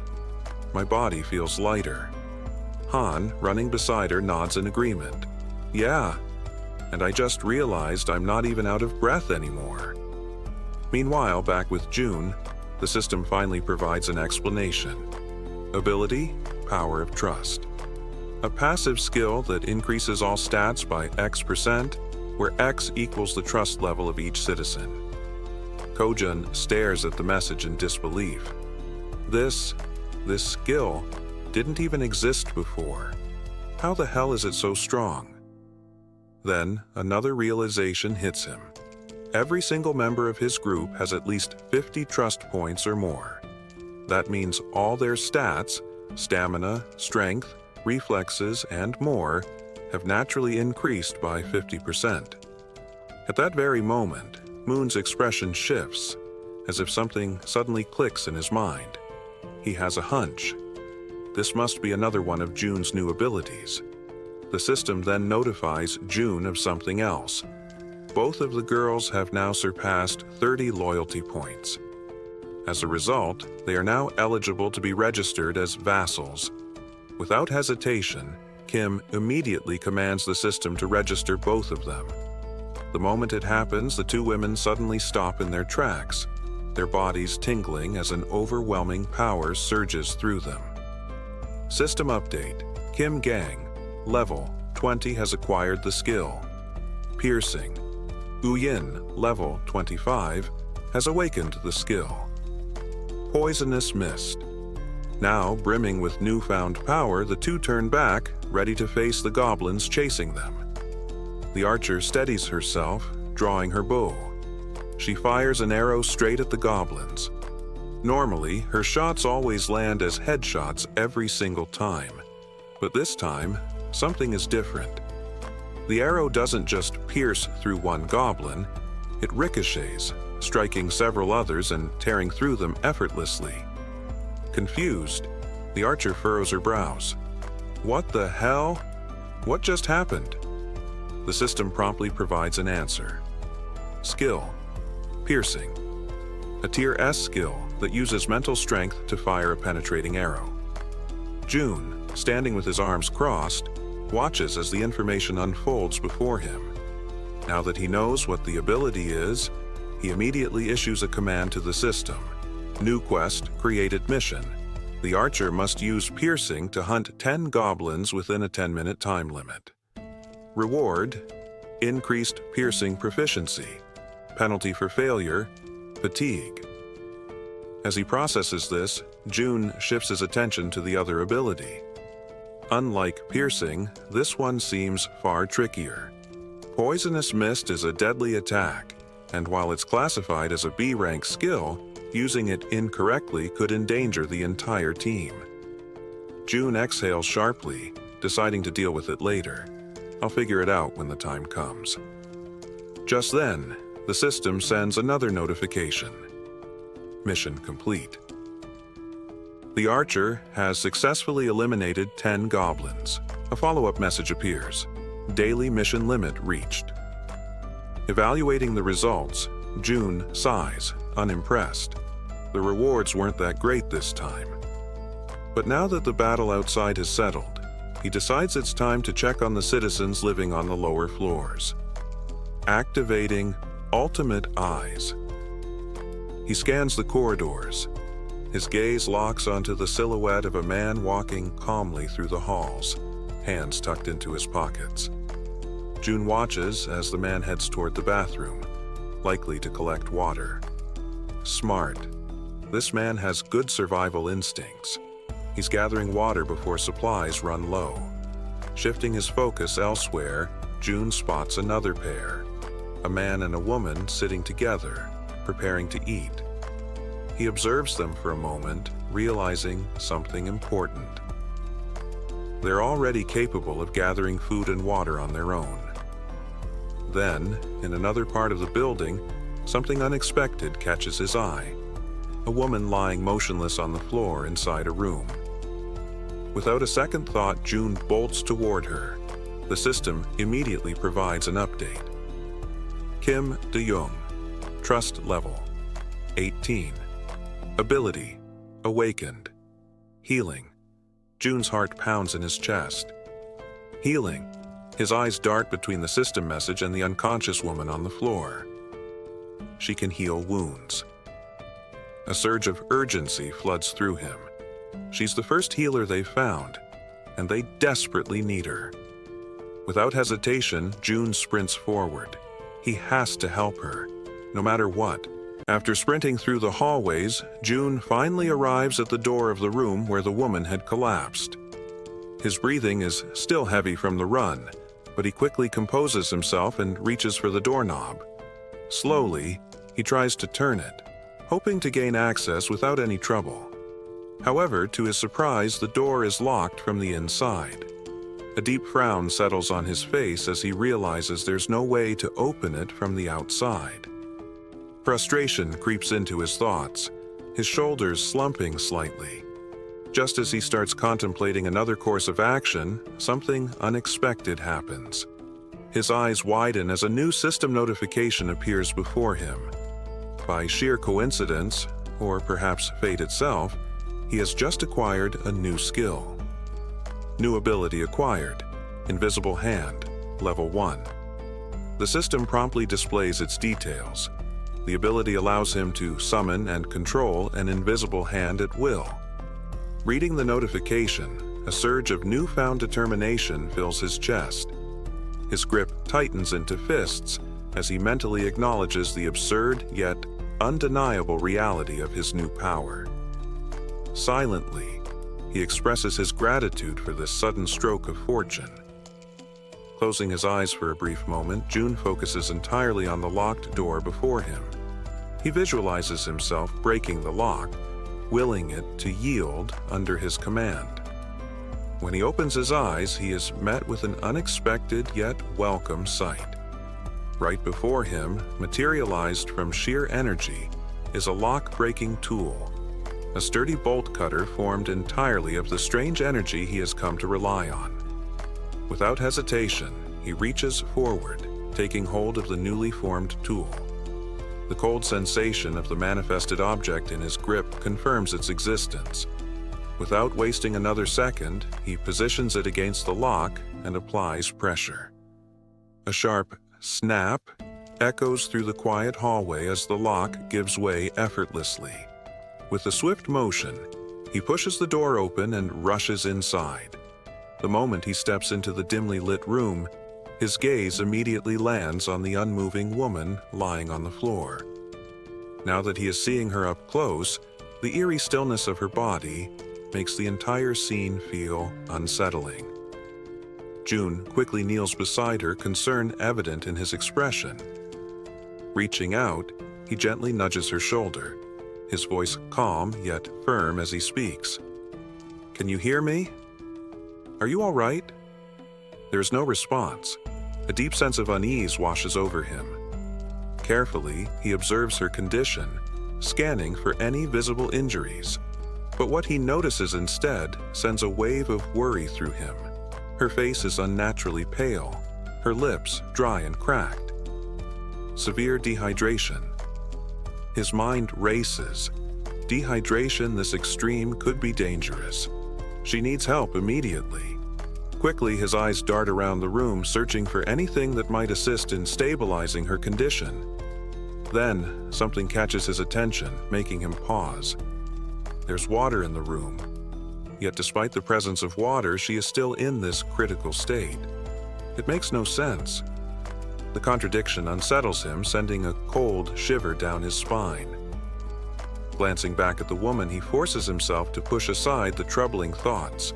my body feels lighter. Han, running beside her, nods in agreement. "Yeah, and I just realized I'm not even out of breath anymore." Meanwhile, back with June, the system finally provides an explanation. Ability, Power of Trust. A passive skill that increases all stats by X%, where X equals the trust level of each citizen. Kojun stares at the message in disbelief. This skill didn't even exist before. How the hell is it so strong? Then, another realization hits him. Every single member of his group has at least 50 trust points or more. That means all their stats, stamina, strength, reflexes, and more, have naturally increased by 50%. At that very moment, Moon's expression shifts, as if something suddenly clicks in his mind. He has a hunch. This must be another one of June's new abilities. The system then notifies June of something else. both of the girls have now surpassed 30 loyalty points. As a result, they are now eligible to be registered as vassals. Without hesitation, Kim immediately commands the system to register both of them. The moment it happens, the two women suddenly stop in their tracks, their bodies tingling as an overwhelming power surges through them. System update: Kim Gang, level 20, has acquired the skill Piercing. Uyin, level 25, has awakened the skill Poisonous Mist. Now, brimming with newfound power, the two turn back, ready to face the goblins chasing them. The archer steadies herself, drawing her bow. She fires an arrow straight at the goblins. Normally, her shots always land as headshots every single time. But this time, something is different. The arrow doesn't just pierce through one goblin, it ricochets, striking several others and tearing through them effortlessly. Confused, the archer furrows her brows. What the hell? What just happened? The system promptly provides an answer. Skill: Piercing. A tier S skill that uses mental strength to fire a penetrating arrow. June, standing with his arms crossed, watches as the information unfolds before him. Now that he knows what the ability is, he immediately issues a command to the system. New quest, created mission. The archer must use piercing to hunt 10 goblins within a 10-minute time limit. Reward: increased piercing proficiency. Penalty for failure: fatigue. As he processes this, June shifts his attention to the other ability. Unlike piercing, this one seems far trickier. Poisonous Mist is a deadly attack, and while it's classified as a B-rank skill, using it incorrectly could endanger the entire team. June exhales sharply, deciding to deal with it later. I'll figure it out when the time comes. Just then, the system sends another notification. Mission complete. The archer has successfully eliminated 10 goblins. A follow-up message appears. Daily mission limit reached. Evaluating the results, June sighs, unimpressed. The rewards weren't that great this time. But now that the battle outside has settled, he decides it's time to check on the citizens living on the lower floors. Activating Ultimate Eyes. He scans the corridors. His gaze locks onto the silhouette of a man walking calmly through the halls, hands tucked into his pockets. June watches as the man heads toward the bathroom, likely to collect water. Smart. This man has good survival instincts. He's gathering water before supplies run low. Shifting his focus elsewhere, June spots another pair, a man and a woman sitting together, preparing to eat. He observes them for a moment, realizing something important. They're already capable of gathering food and water on their own. Then, in another part of the building, something unexpected catches his eye. A woman lying motionless on the floor inside a room. Without a second thought, June bolts toward her. The system immediately provides an update. Kim De-young, trust level 18. Ability: awakened. Healing. June's heart pounds in his chest. Healing. His eyes dart between the system message and the unconscious woman on the floor. She can heal wounds. A surge of urgency floods through him. She's the first healer they've found, and they desperately need her. Without hesitation, June sprints forward. He has to help her, no matter what. After sprinting through the hallways, June finally arrives at the door of the room where the woman had collapsed. His breathing is still heavy from the run, but he quickly composes himself and reaches for the doorknob. Slowly, he tries to turn it, hoping to gain access without any trouble. However, to his surprise, the door is locked from the inside. A deep frown settles on his face as he realizes there's no way to open it from the outside. Frustration creeps into his thoughts, his shoulders slumping slightly. Just as he starts contemplating another course of action, something unexpected happens. His eyes widen as a new system notification appears before him. By sheer coincidence, or perhaps fate itself, he has just acquired a new skill. New ability acquired, Invisible Hand, Level 1. The system promptly displays its details. The ability allows him to summon and control an invisible hand at will. Reading the notification, a surge of newfound determination fills his chest. His grip tightens into fists as he mentally acknowledges the absurd yet undeniable reality of his new power. Silently, he expresses his gratitude for this sudden stroke of fortune. Closing his eyes for a brief moment, Jun focuses entirely on the locked door before him. He visualizes himself breaking the lock, willing it to yield under his command. When he opens his eyes, he is met with an unexpected yet welcome sight. Right before him, materialized from sheer energy, is a lock-breaking tool, a sturdy bolt cutter formed entirely of the strange energy he has come to rely on. Without hesitation, he reaches forward, taking hold of the newly formed tool. The cold sensation of the manifested object in his grip confirms its existence. Without wasting another second, he positions it against the lock and applies pressure. A sharp snap echoes through the quiet hallway as the lock gives way effortlessly. With a swift motion, he pushes the door open and rushes inside. The moment he steps into the dimly lit room, his gaze immediately lands on the unmoving woman lying on the floor. Now that he is seeing her up close, the eerie stillness of her body makes the entire scene feel unsettling. Jun quickly kneels beside her, concern evident in his expression. Reaching out, he gently nudges her shoulder, his voice calm yet firm as he speaks. "Can you hear me? Are you all right?" There is no response. A deep sense of unease washes over him. Carefully, he observes her condition, scanning for any visible injuries. But what he notices instead sends a wave of worry through him. Her face is unnaturally pale, her lips dry and cracked. Severe dehydration. His mind races. Dehydration this extreme could be dangerous. She needs help immediately. Quickly, his eyes dart around the room, searching for anything that might assist in stabilizing her condition. Then, something catches his attention, making him pause. There's water in the room. Yet despite the presence of water, she is still in this critical state. It makes no sense. The contradiction unsettles him, sending a cold shiver down his spine. Glancing back at the woman, he forces himself to push aside the troubling thoughts.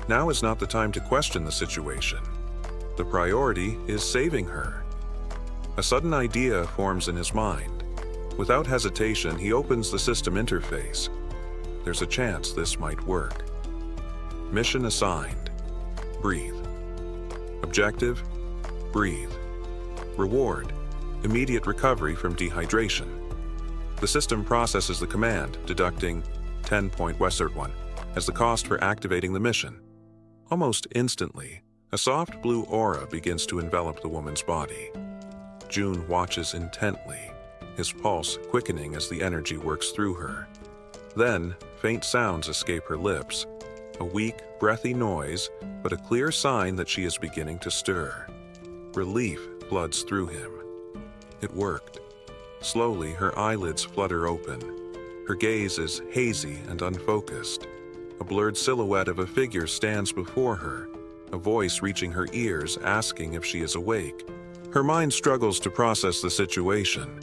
Now is not the time to question the situation. The priority is saving her. A sudden idea forms in his mind. Without hesitation, he opens the system interface. There's a chance this might work. Mission assigned. Breathe. Objective. Breathe. Reward. Immediate recovery from dehydration. The system processes the command, deducting 10.1 as the cost for activating the mission. Almost instantly, a soft blue aura begins to envelop the woman's body. Jun watches intently, his pulse quickening as the energy works through her. Then, faint sounds escape her lips, a weak, breathy noise, but a clear sign that she is beginning to stir. Relief floods through him. It worked. Slowly, her eyelids flutter open. Her gaze is hazy and unfocused. A blurred silhouette of a figure stands before her, a voice reaching her ears asking if she is awake. Her mind struggles to process the situation.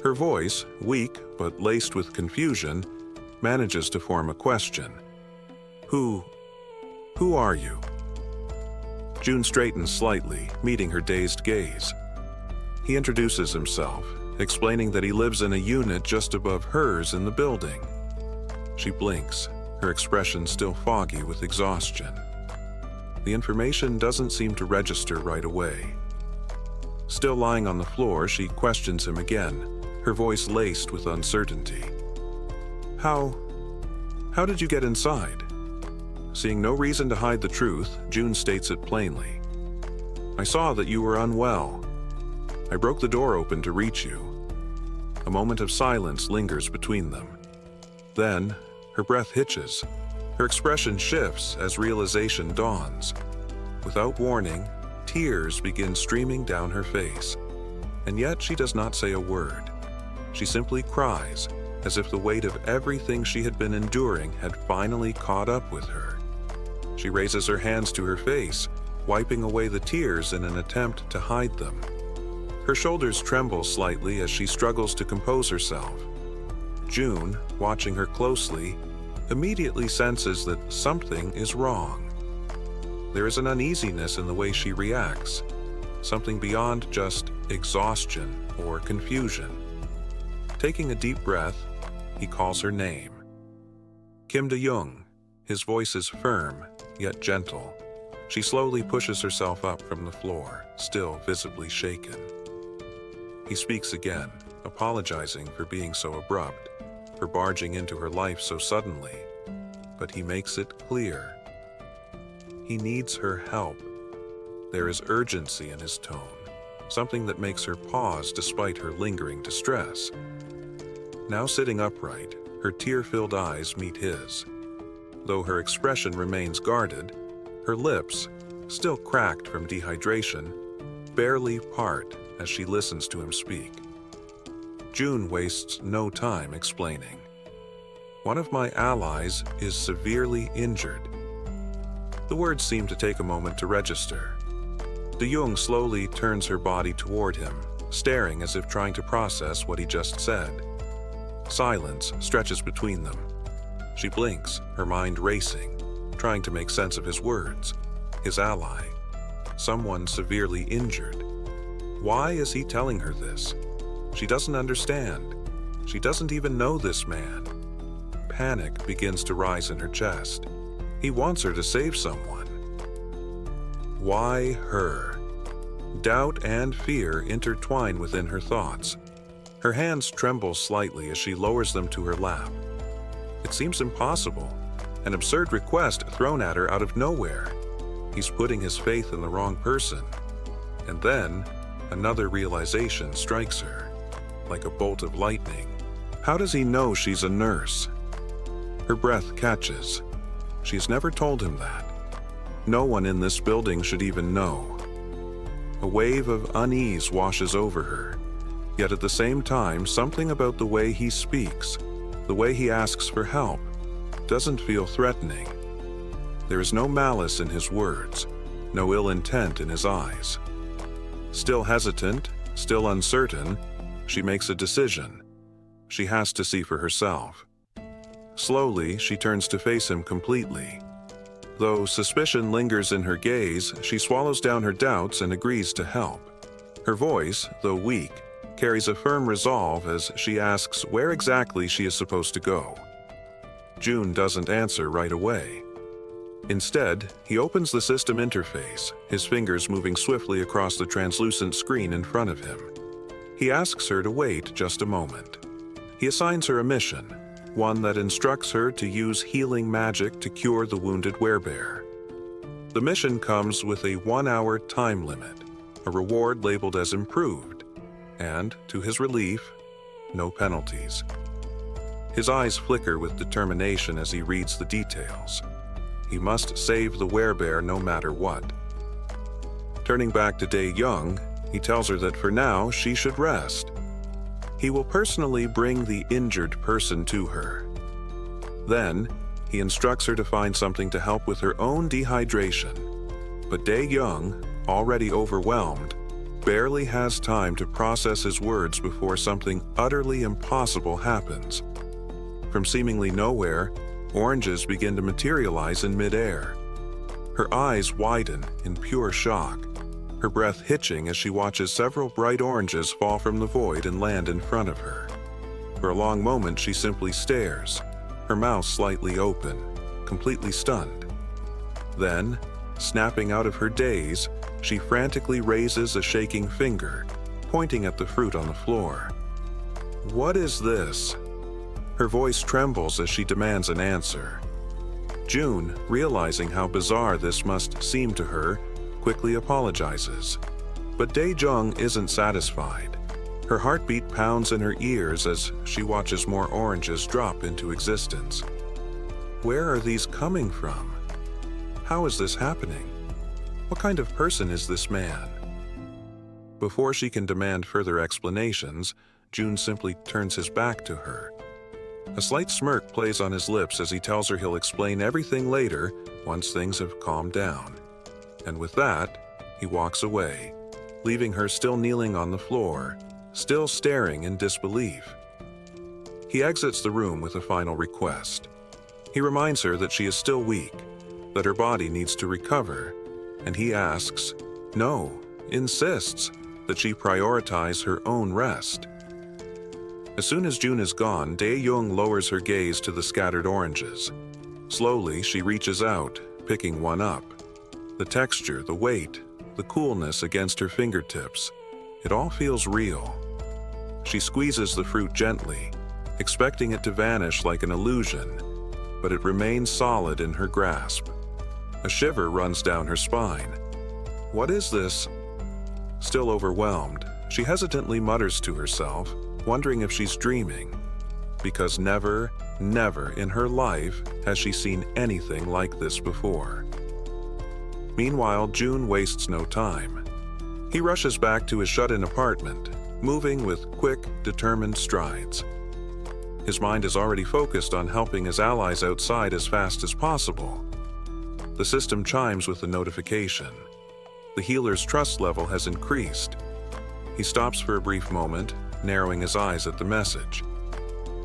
Her voice, weak but laced with confusion, manages to form a question. Who are you?" Jun straightens slightly, meeting her dazed gaze. He introduces himself, explaining that he lives in a unit just above hers in the building. She blinks, her expression still foggy with exhaustion. The information doesn't seem to register right away. Still lying on the floor, she questions him again, her voice laced with uncertainty. How did you get inside?" Seeing no reason to hide the truth, Jun states it plainly. I saw that you were unwell. I broke the door open to reach you." A moment of silence lingers between them. Then, her breath hitches. Her expression shifts as realization dawns. Without warning, tears begin streaming down her face. And yet she does not say a word. She simply cries, as if the weight of everything she had been enduring had finally caught up with her. She raises her hands to her face, wiping away the tears in an attempt to hide them. Her shoulders tremble slightly as she struggles to compose herself. June, watching her closely, immediately senses that something is wrong. There is an uneasiness in the way she reacts, something beyond just exhaustion or confusion. Taking a deep breath, he calls her name. Kim De-young. His voice is firm, yet gentle. She slowly pushes herself up from the floor, still visibly shaken. He speaks again, apologizing for being so abrupt, for barging into her life so suddenly, but he makes it clear. He needs her help. There is urgency in his tone, something that makes her pause despite her lingering distress. Now sitting upright, her tear-filled eyes meet his. Though her expression remains guarded, her lips, still cracked from dehydration, barely part as she listens to him speak. June wastes no time explaining. "One of my allies is severely injured." The words seem to take a moment to register. De-young slowly turns her body toward him, staring as if trying to process what he just said. Silence stretches between them. She blinks, her mind racing, trying to make sense of his words. His ally. Someone severely injured. Why is he telling her this? She doesn't understand. She doesn't even know this man. Panic begins to rise in her chest. He wants her to save someone. Why her? Doubt and fear intertwine within her thoughts. Her hands tremble slightly as she lowers them to her lap. It seems impossible, an absurd request thrown at her out of nowhere. He's putting his faith in the wrong person. And then, another realization strikes her, like a bolt of lightning. How does he know she's a nurse? Her breath catches. She's never told him that. No one in this building should even know. A wave of unease washes over her. Yet at the same time, something about the way he speaks, the way he asks for help, doesn't feel threatening. There is no malice in his words, no ill intent in his eyes. Still hesitant, still uncertain, she makes a decision. She has to see for herself. Slowly, she turns to face him completely. Though suspicion lingers in her gaze, she swallows down her doubts and agrees to help. Her voice, though weak, carries a firm resolve as she asks where exactly she is supposed to go. June doesn't answer right away. Instead, he opens the system interface, his fingers moving swiftly across the translucent screen in front of him. He asks her to wait just a moment. He assigns her a mission, one that instructs her to use healing magic to cure the wounded werebear. The mission comes with a 1-hour time limit, a reward labeled as improved, and, to his relief, no penalties. His eyes flicker with determination as he reads the details. He must save the werebear no matter what. Turning back to De-young, he tells her that for now she should rest. He will personally bring the injured person to her. Then, he instructs her to find something to help with her own dehydration. But De-young, already overwhelmed, barely has time to process his words before something utterly impossible happens. From seemingly nowhere, oranges begin to materialize in midair. Her eyes widen in pure shock, her breath hitching as she watches several bright oranges fall from the void and land in front of her. For a long moment, she simply stares, her mouth slightly open, completely stunned. Then, snapping out of her daze, she frantically raises a shaking finger, pointing at the fruit on the floor. "What is this?" Her voice trembles as she demands an answer. June, realizing how bizarre this must seem to her, quickly apologizes. But Dae-jung isn't satisfied. Her heartbeat pounds in her ears as she watches more oranges drop into existence. Where are these coming from? How is this happening? What kind of person is this man? Before she can demand further explanations, Jun simply turns his back to her. A slight smirk plays on his lips as he tells her he'll explain everything later once things have calmed down. And with that, he walks away, leaving her still kneeling on the floor, still staring in disbelief. He exits the room with a final request. He reminds her that she is still weak, that her body needs to recover, and he asks, no, insists, that she prioritize her own rest. As soon as Jun is gone, Dae-jung lowers her gaze to the scattered oranges. Slowly, she reaches out, picking one up. The texture, the weight, the coolness against her fingertips, it all feels real. She squeezes the fruit gently, expecting it to vanish like an illusion, but it remains solid in her grasp. A shiver runs down her spine. What is this? Still overwhelmed, she hesitantly mutters to herself, wondering if she's dreaming, because never, never in her life has she seen anything like this before. Meanwhile, Jun wastes no time. He rushes back to his shut-in apartment, moving with quick, determined strides. His mind is already focused on helping his allies outside as fast as possible. The system chimes with a notification. The healer's trust level has increased. He stops for a brief moment, narrowing his eyes at the message.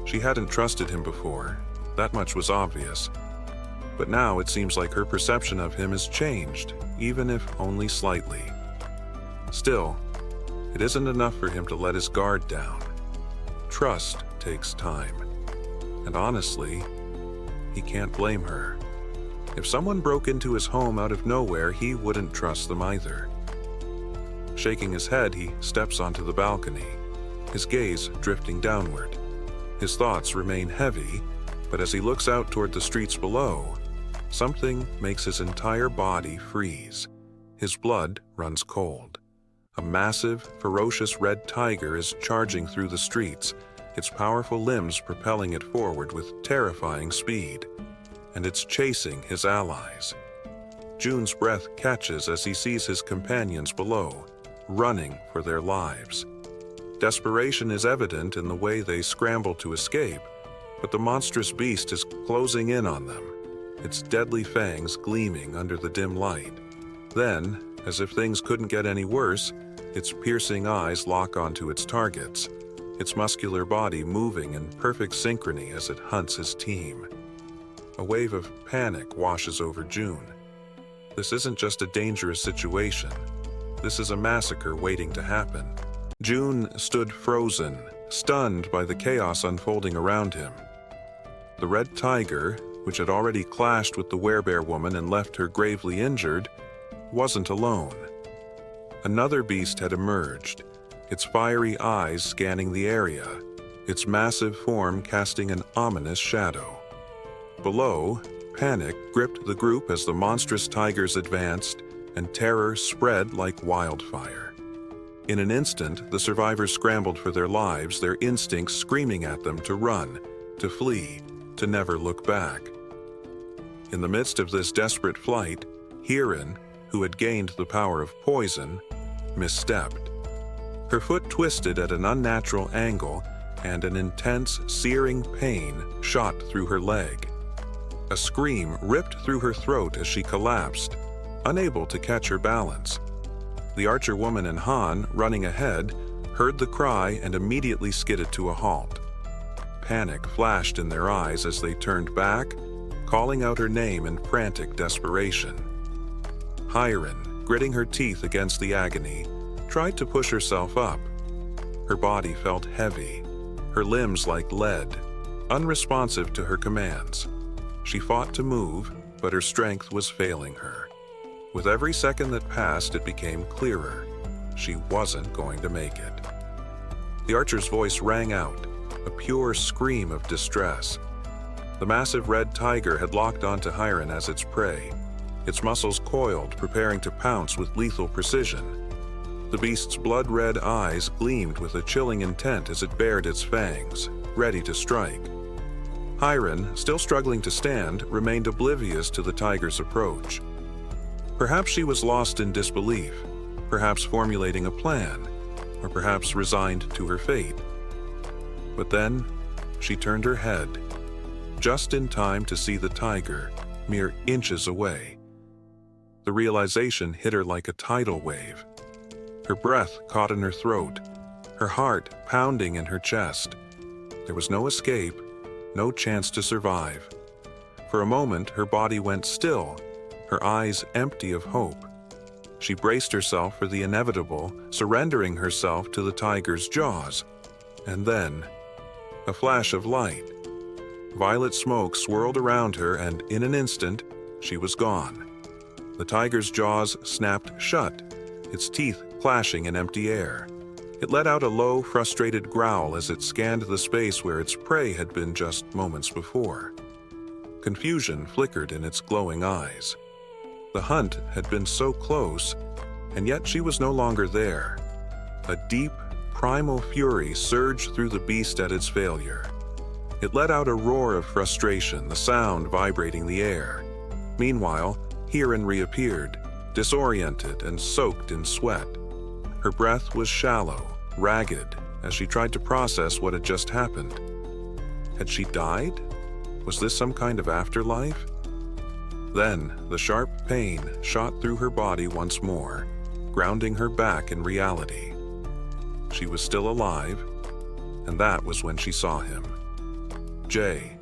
She hadn't trusted him before, that much was obvious. But now it seems like her perception of him has changed, even if only slightly. Still, it isn't enough for him to let his guard down. Trust takes time. And honestly, he can't blame her. If someone broke into his home out of nowhere, he wouldn't trust them either. Shaking his head, he steps onto the balcony, his gaze drifting downward. His thoughts remain heavy, but as he looks out toward the streets below, something makes his entire body freeze. His blood runs cold. A massive, ferocious red tiger is charging through the streets, its powerful limbs propelling it forward with terrifying speed. And it's chasing his allies. Jun's breath catches as he sees his companions below, running for their lives. Desperation is evident in the way they scramble to escape, but the monstrous beast is closing in on them, its deadly fangs gleaming under the dim light. Then, as if things couldn't get any worse, its piercing eyes lock onto its targets, its muscular body moving in perfect synchrony as it hunts his team. A wave of panic washes over Jun. This isn't just a dangerous situation. This is a massacre waiting to happen. Jun stood frozen, stunned by the chaos unfolding around him. The red tiger, which had already clashed with the werebear woman and left her gravely injured, wasn't alone. Another beast had emerged, its fiery eyes scanning the area, its massive form casting an ominous shadow. Below, panic gripped the group as the monstrous tigers advanced, and terror spread like wildfire. In an instant, the survivors scrambled for their lives, their instincts screaming at them to run, to flee, to never look back. In the midst of this desperate flight, Hirin, who had gained the power of poison, misstepped. Her foot twisted at an unnatural angle, and an intense, searing pain shot through her leg. A scream ripped through her throat as she collapsed, unable to catch her balance. The archer woman and Han, running ahead, heard the cry and immediately skidded to a halt. Panic flashed in their eyes as they turned back, calling out her name in frantic desperation. Hirin, gritting her teeth against the agony, tried to push herself up. Her body felt heavy, her limbs like lead, unresponsive to her commands. She fought to move, but her strength was failing her. With every second that passed, it became clearer. She wasn't going to make it. The archer's voice rang out, a pure scream of distress. The massive red tiger had locked onto Hirin as its prey, its muscles coiled, preparing to pounce with lethal precision. The beast's blood-red eyes gleamed with a chilling intent as it bared its fangs, ready to strike. Hiren, still struggling to stand, remained oblivious to the tiger's approach. Perhaps she was lost in disbelief, perhaps formulating a plan, or perhaps resigned to her fate. But then, she turned her head, just in time to see the tiger mere inches away. The realization hit her like a tidal wave. Her breath caught in her throat, her heart pounding in her chest. There was no escape, no chance to survive. For a moment, her body went still, her eyes empty of hope. She braced herself for the inevitable, surrendering herself to the tiger's jaws. And then, a flash of light. Violet smoke swirled around her, and in an instant, she was gone. The tiger's jaws snapped shut, its teeth clashing in empty air. It let out a low, frustrated growl as it scanned the space where its prey had been just moments before. Confusion flickered in its glowing eyes. The hunt had been so close, and yet she was no longer there. A deep, primal fury surged through the beast at its failure. It let out a roar of frustration, the sound vibrating the air. Meanwhile, Hiren reappeared, disoriented and soaked in sweat. Her breath was shallow, ragged, as she tried to process what had just happened. Had she died? Was this some kind of afterlife? Then, the sharp pain shot through her body once more, grounding her back in reality. She was still alive, and that was when she saw him. Jay.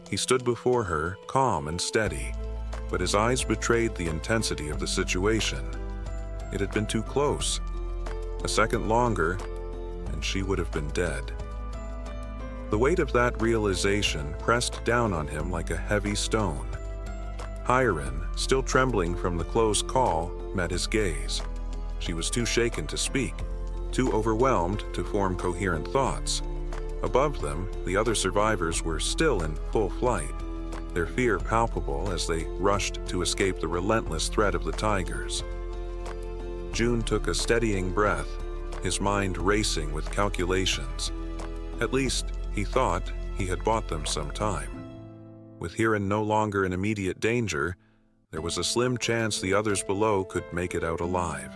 He stood before her, calm and steady, but his eyes betrayed the intensity of the situation. It had been too close. A second longer, and she would have been dead. The weight of that realization pressed down on him like a heavy stone. Hiren, still trembling from the close call, met his gaze. She was too shaken to speak, too overwhelmed to form coherent thoughts. Above them, the other survivors were still in full flight, their fear palpable as they rushed to escape the relentless threat of the tigers. June took a steadying breath, his mind racing with calculations. At least, he thought he had bought them some time. With Hiren no longer in immediate danger, there was a slim chance the others below could make it out alive.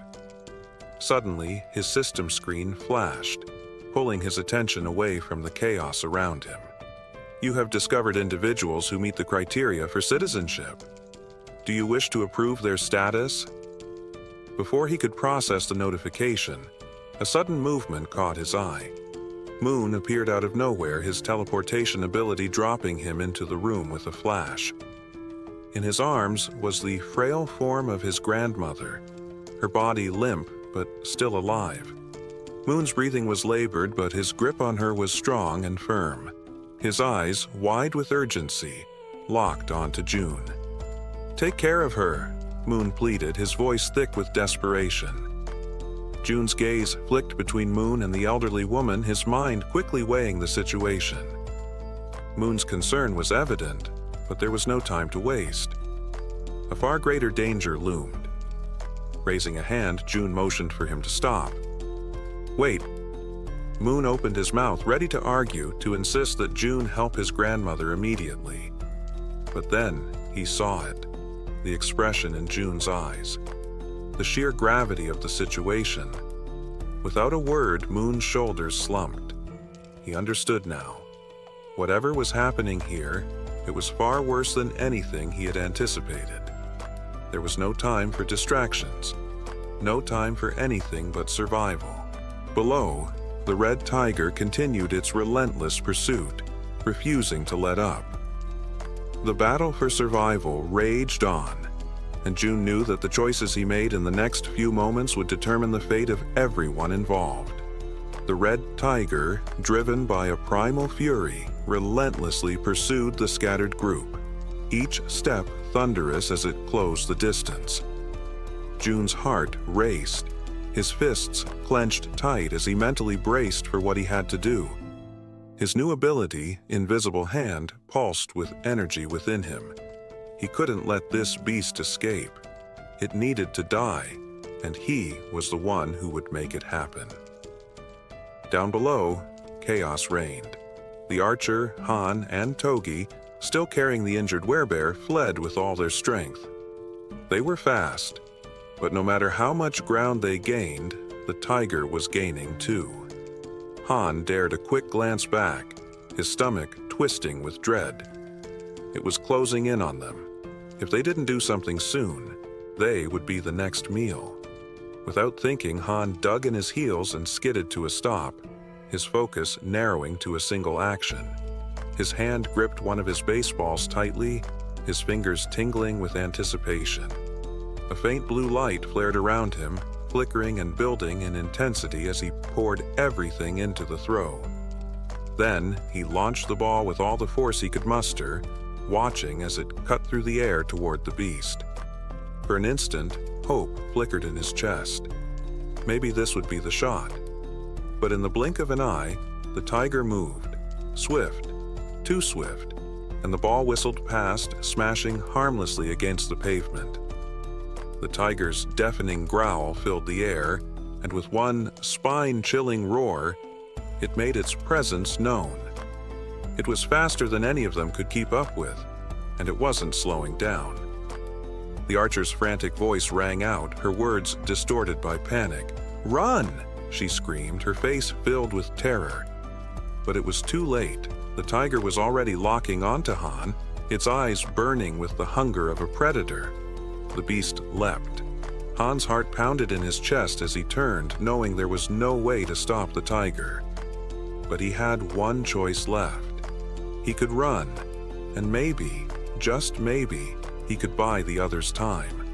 Suddenly, his system screen flashed, pulling his attention away from the chaos around him. You have discovered individuals who meet the criteria for citizenship. Do you wish to approve their status? Before he could process the notification, a sudden movement caught his eye. Moon appeared out of nowhere, his teleportation ability dropping him into the room with a flash. In his arms was the frail form of his grandmother, her body limp but still alive. Moon's breathing was labored, but his grip on her was strong and firm. His eyes, wide with urgency, locked onto June. "Take care of her," Moon pleaded, his voice thick with desperation. June's gaze flicked between Moon and the elderly woman, his mind quickly weighing the situation. Moon's concern was evident, but there was no time to waste. A far greater danger loomed. Raising a hand, June motioned for him to stop. "Wait." Moon opened his mouth, ready to argue, to insist that June help his grandmother immediately. But then he saw it, the expression in June's eyes, the sheer gravity of the situation. Without a word, Moon's shoulders slumped. He understood now. Whatever was happening here, it was far worse than anything he had anticipated. There was no time for distractions, no time for anything but survival. Below, the red tiger continued its relentless pursuit, refusing to let up. The battle for survival raged on, and June knew that the choices he made in the next few moments would determine the fate of everyone involved. The red tiger, driven by a primal fury, relentlessly pursued the scattered group, each step thunderous as it closed the distance. June's heart raced, his fists clenched tight as he mentally braced for what he had to do. His new ability, Invisible Hand, pulsed with energy within him. He couldn't let this beast escape. It needed to die, and he was the one who would make it happen. Down below, chaos reigned. The archer, Han, and Togi, still carrying the injured werebear, fled with all their strength. They were fast, but no matter how much ground they gained, the tiger was gaining too. Han dared a quick glance back, his stomach twisting with dread. It was closing in on them. If they didn't do something soon, they would be the next meal. Without thinking, Han dug in his heels and skidded to a stop, his focus narrowing to a single action. His hand gripped one of his baseballs tightly, his fingers tingling with anticipation. A faint blue light flared around him, flickering and building in intensity as he poured everything into the throw. Then, he launched the ball with all the force he could muster, watching as it cut through the air toward the beast. For an instant, hope flickered in his chest. Maybe this would be the shot. But in the blink of an eye, the tiger moved, swift, too swift, and the ball whistled past, smashing harmlessly against the pavement. The tiger's deafening growl filled the air, and with one spine-chilling roar, it made its presence known. It was faster than any of them could keep up with, and it wasn't slowing down. The archer's frantic voice rang out, her words distorted by panic. "Run!" she screamed, her face filled with terror. But it was too late. The tiger was already locking onto Han, its eyes burning with the hunger of a predator. The beast leapt. Han's heart pounded in his chest as he turned, knowing there was no way to stop the tiger. But he had one choice left. He could run, and maybe, just maybe, he could buy the others time.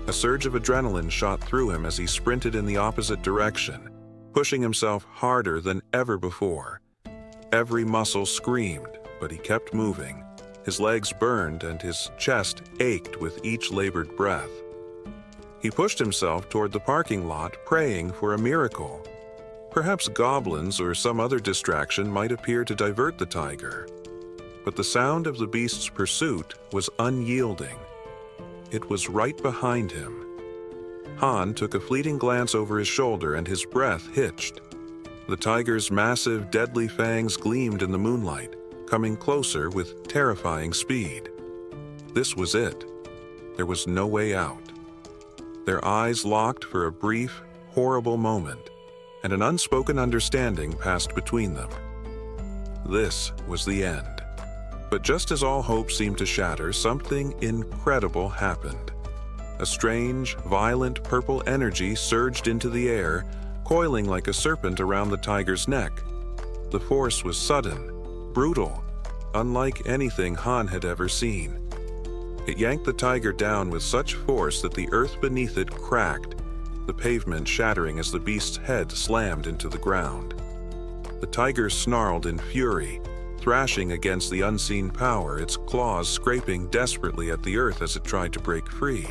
A surge of adrenaline shot through him as he sprinted in the opposite direction, pushing himself harder than ever before. Every muscle screamed, but he kept moving. His legs burned and his chest ached with each labored breath. He pushed himself toward the parking lot, praying for a miracle. Perhaps goblins or some other distraction might appear to divert the tiger. But the sound of the beast's pursuit was unyielding. It was right behind him. Han took a fleeting glance over his shoulder and his breath hitched. The tiger's massive, deadly fangs gleamed in the moonlight, coming closer with terrifying speed. This was it. There was no way out. Their eyes locked for a brief, horrible moment, and an unspoken understanding passed between them. This was the end. But just as all hope seemed to shatter, something incredible happened. A strange, violent purple energy surged into the air, coiling like a serpent around the tiger's neck. The force was sudden, brutal, unlike anything Han had ever seen. It yanked the tiger down with such force that the earth beneath it cracked, the pavement shattering as the beast's head slammed into the ground. The tiger snarled in fury, thrashing against the unseen power, its claws scraping desperately at the earth as it tried to break free.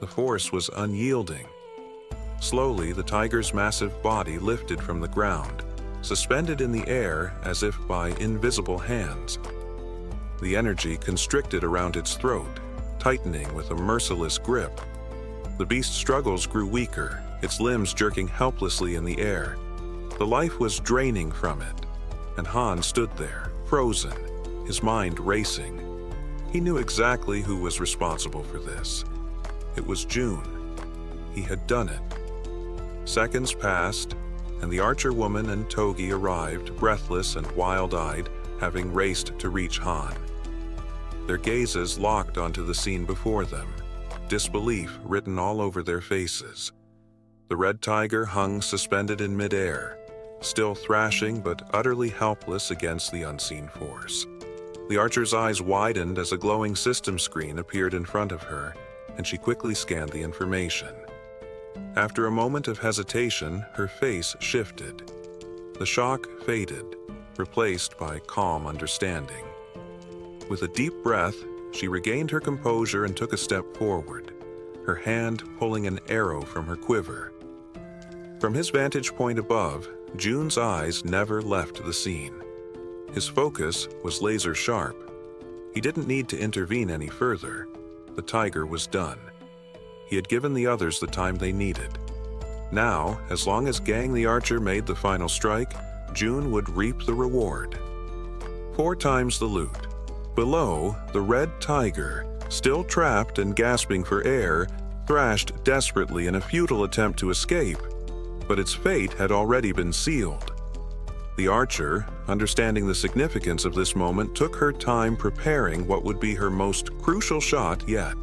The force was unyielding. Slowly, the tiger's massive body lifted from the ground, suspended in the air as if by invisible hands. The energy constricted around its throat, tightening with a merciless grip. The beast's struggles grew weaker, its limbs jerking helplessly in the air. The life was draining from it, and Han stood there, frozen, his mind racing. He knew exactly who was responsible for this. It was June. He had done it. Seconds passed, and the archer woman and Togi arrived, breathless and wild-eyed, having raced to reach Han. Their gazes locked onto the scene before them, disbelief written all over their faces. The red tiger hung suspended in midair, still thrashing but utterly helpless against the unseen force. The archer's eyes widened as a glowing system screen appeared in front of her, and she quickly scanned the information. After a moment of hesitation, her face shifted. The shock faded, replaced by calm understanding. With a deep breath, she regained her composure and took a step forward, her hand pulling an arrow from her quiver. From his vantage point above, June's eyes never left the scene. His focus was laser sharp. He didn't need to intervene any further. The tiger was done. He had given the others the time they needed. Now, as long as Gang the Archer made the final strike, June would reap the reward. 4 times the loot. Below, the red tiger, still trapped and gasping for air, thrashed desperately in a futile attempt to escape, but its fate had already been sealed. The archer, understanding the significance of this moment, took her time preparing what would be her most crucial shot yet.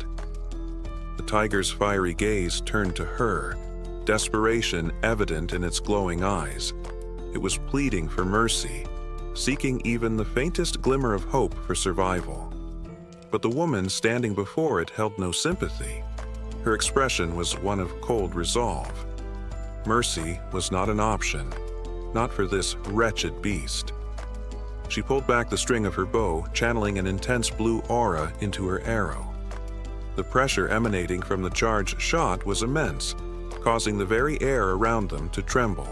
The tiger's fiery gaze turned to her, desperation evident in its glowing eyes. It was pleading for mercy, seeking even the faintest glimmer of hope for survival. But the woman standing before it held no sympathy. Her expression was one of cold resolve. Mercy was not an option, not for this wretched beast. She pulled back the string of her bow, channeling an intense blue aura into her arrow. The pressure emanating from the charged shot was immense, causing the very air around them to tremble.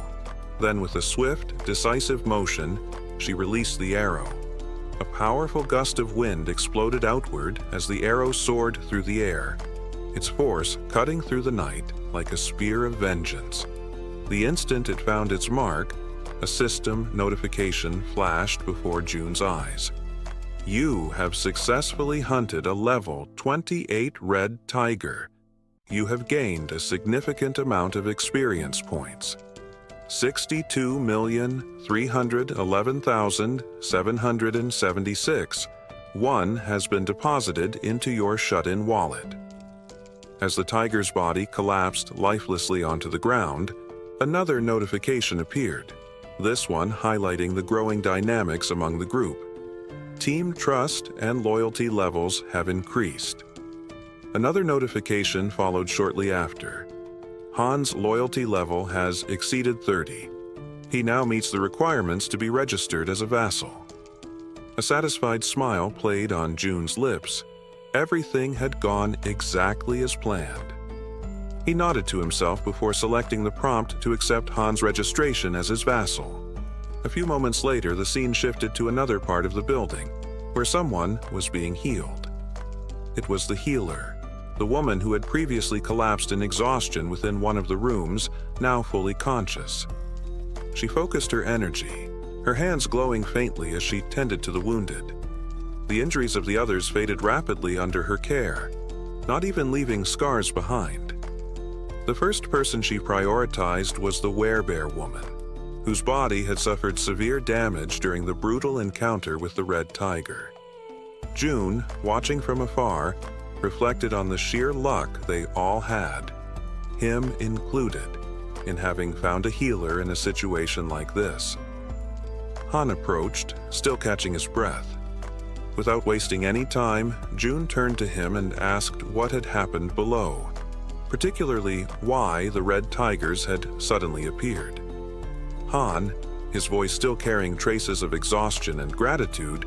Then, with a swift, decisive motion, she released the arrow. A powerful gust of wind exploded outward as the arrow soared through the air, its force cutting through the night like a spear of vengeance. The instant it found its mark, a system notification flashed before June's eyes. You have successfully hunted a level 28 red tiger. You have gained a significant amount of experience points. 62,311,776. One has been deposited into your shut-in wallet. As the tiger's body collapsed lifelessly onto the ground, another notification appeared, this one highlighting the growing dynamics among the group. Team trust and loyalty levels have increased. Another notification followed shortly after. Han's loyalty level has exceeded 30. He now meets the requirements to be registered as a vassal. A satisfied smile played on June's lips. Everything had gone exactly as planned. He nodded to himself before selecting the prompt to accept Han's registration as his vassal. A few moments later, the scene shifted to another part of the building, where someone was being healed. It was the healer, the woman who had previously collapsed in exhaustion within one of the rooms, now fully conscious. She focused her energy, her hands glowing faintly as she tended to the wounded. The injuries of the others faded rapidly under her care, not even leaving scars behind. The first person she prioritized was the werebear woman, whose body had suffered severe damage during the brutal encounter with the red tiger. June, watching from afar, reflected on the sheer luck they all had, him included, in having found a healer in a situation like this. Han approached, still catching his breath. Without wasting any time, June turned to him and asked what had happened below, particularly why the red tigers had suddenly appeared. Han, his voice still carrying traces of exhaustion and gratitude,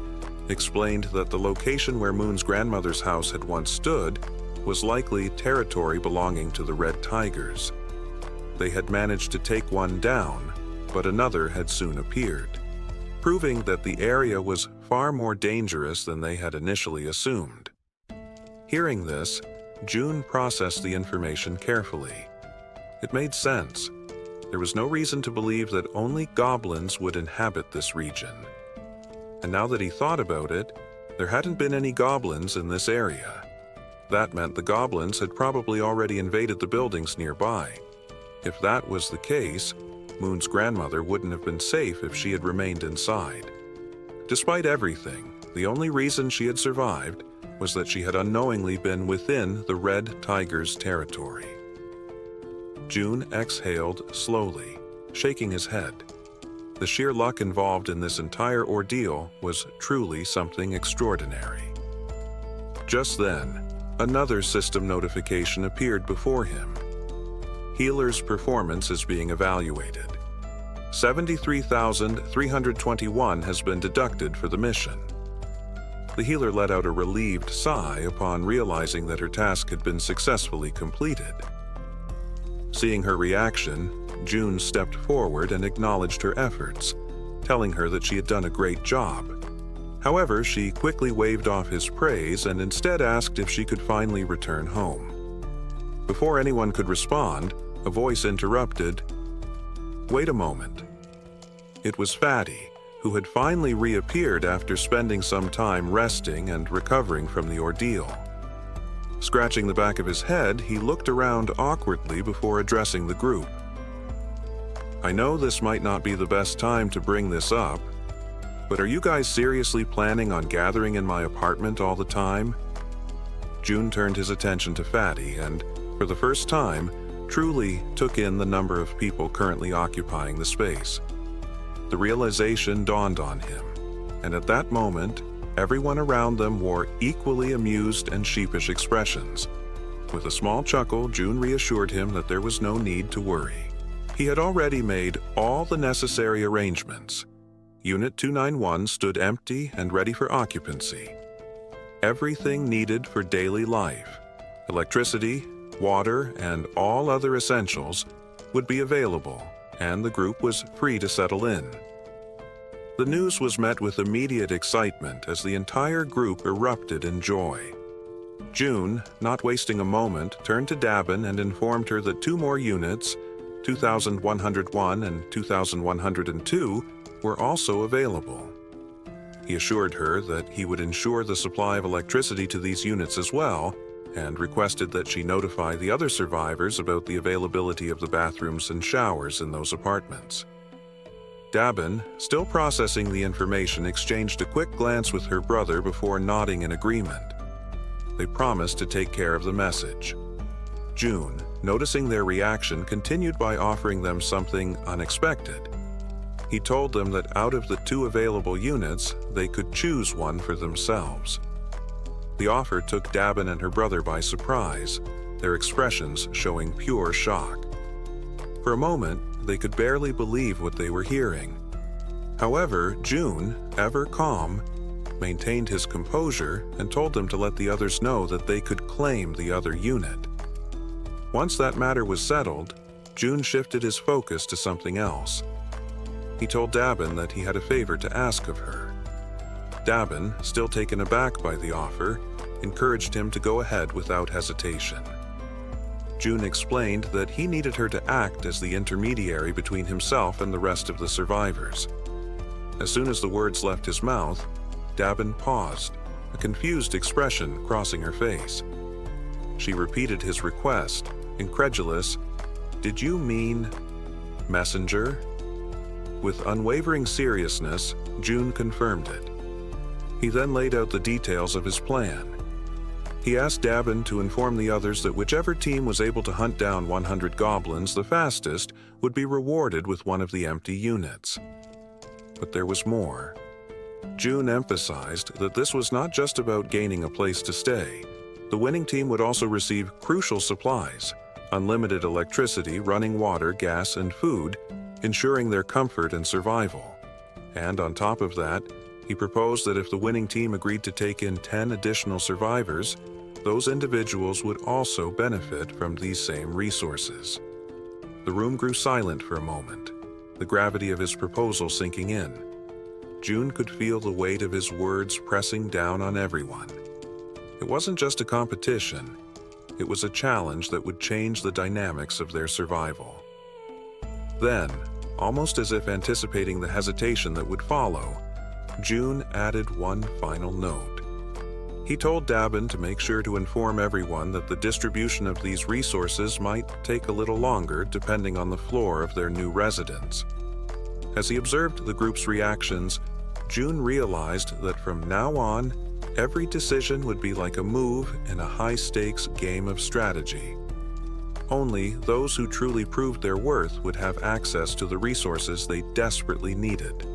explained that the location where Moon's grandmother's house had once stood was likely territory belonging to the red tigers. They had managed to take one down, but another had soon appeared, proving that the area was far more dangerous than they had initially assumed. Hearing this, June processed the information carefully. It made sense. There was no reason to believe that only goblins would inhabit this region. And now that he thought about it, there hadn't been any goblins in this area. That meant the goblins had probably already invaded the buildings nearby. If that was the case, Moon's grandmother wouldn't have been safe if she had remained inside. Despite everything, the only reason she had survived was that she had unknowingly been within the red tiger's territory. June exhaled slowly, shaking his head. The sheer luck involved in this entire ordeal was truly something extraordinary. Just then, another system notification appeared before him. Healer's performance is being evaluated. 73,321 has been deducted for the mission. The healer let out a relieved sigh upon realizing that her task had been successfully completed. Seeing her reaction, June stepped forward and acknowledged her efforts, telling her that she had done a great job. However, she quickly waved off his praise and instead asked if she could finally return home. Before anyone could respond, a voice interrupted, "Wait a moment." It was Fatty, who had finally reappeared after spending some time resting and recovering from the ordeal. Scratching the back of his head, he looked around awkwardly before addressing the group. "I know this might not be the best time to bring this up, but are you guys seriously planning on gathering in my apartment all the time?" June turned his attention to Fatty and, for the first time, truly took in the number of people currently occupying the space. The realization dawned on him, and at that moment, everyone around them wore equally amused and sheepish expressions. With a small chuckle, June reassured him that there was no need to worry. He had already made all the necessary arrangements. Unit 291 stood empty and ready for occupancy. Everything needed for daily life, electricity, water, and all other essentials, would be available, and the group was free to settle in. The news was met with immediate excitement as the entire group erupted in joy. June, not wasting a moment, turned to Dabin and informed her that 2 more units, 2101 and 2102, were also available. He assured her that he would ensure the supply of electricity to these units as well, and requested that she notify the other survivors about the availability of the bathrooms and showers in those apartments. Dabin, still processing the information, exchanged a quick glance with her brother before nodding in agreement. They promised to take care of the message. June, noticing their reaction, continued by offering them something unexpected. He told them that out of the 2 available units, they could choose one for themselves. The offer took Dabin and her brother by surprise, their expressions showing pure shock. For a moment, they could barely believe what they were hearing. However, June, ever calm, maintained his composure and told them to let the others know that they could claim the other unit. Once that matter was settled, June shifted his focus to something else. He told Dabin that he had a favor to ask of her. Dabin, still taken aback by the offer, encouraged him to go ahead without hesitation. June explained that he needed her to act as the intermediary between himself and the rest of the survivors. As soon as the words left his mouth, Dabin paused, a confused expression crossing her face. She repeated his request, incredulous, "Did you mean messenger?" With unwavering seriousness, June confirmed it. He then laid out the details of his plan. He asked Dabin to inform the others that whichever team was able to hunt down 100 goblins the fastest would be rewarded with one of the empty units. But there was more. June emphasized that this was not just about gaining a place to stay. The winning team would also receive crucial supplies, unlimited electricity, running water, gas, and food, ensuring their comfort and survival. And on top of that, he proposed that if the winning team agreed to take in 10 additional survivors, those individuals would also benefit from these same resources. The room grew silent for a moment, the gravity of his proposal sinking in. June could feel the weight of his words pressing down on everyone. It wasn't just a competition, it was a challenge that would change the dynamics of their survival. Then, almost as if anticipating the hesitation that would follow, June added one final note. He told Dabin to make sure to inform everyone that the distribution of these resources might take a little longer depending on the floor of their new residence. As he observed the group's reactions, June realized that from now on, every decision would be like a move in a high-stakes game of strategy. Only those who truly proved their worth would have access to the resources they desperately needed.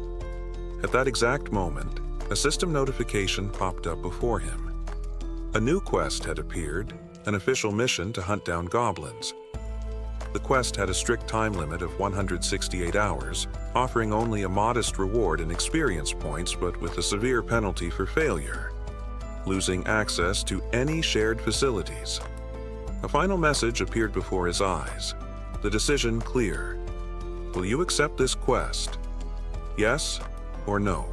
At that exact moment, a system notification popped up before him. A new quest had appeared, an official mission to hunt down goblins. The quest had a strict time limit of 168 hours, offering only a modest reward in experience points but with a severe penalty for failure: losing access to any shared facilities. A final message appeared before his eyes, the decision clear. Will you accept this quest? Yes or no?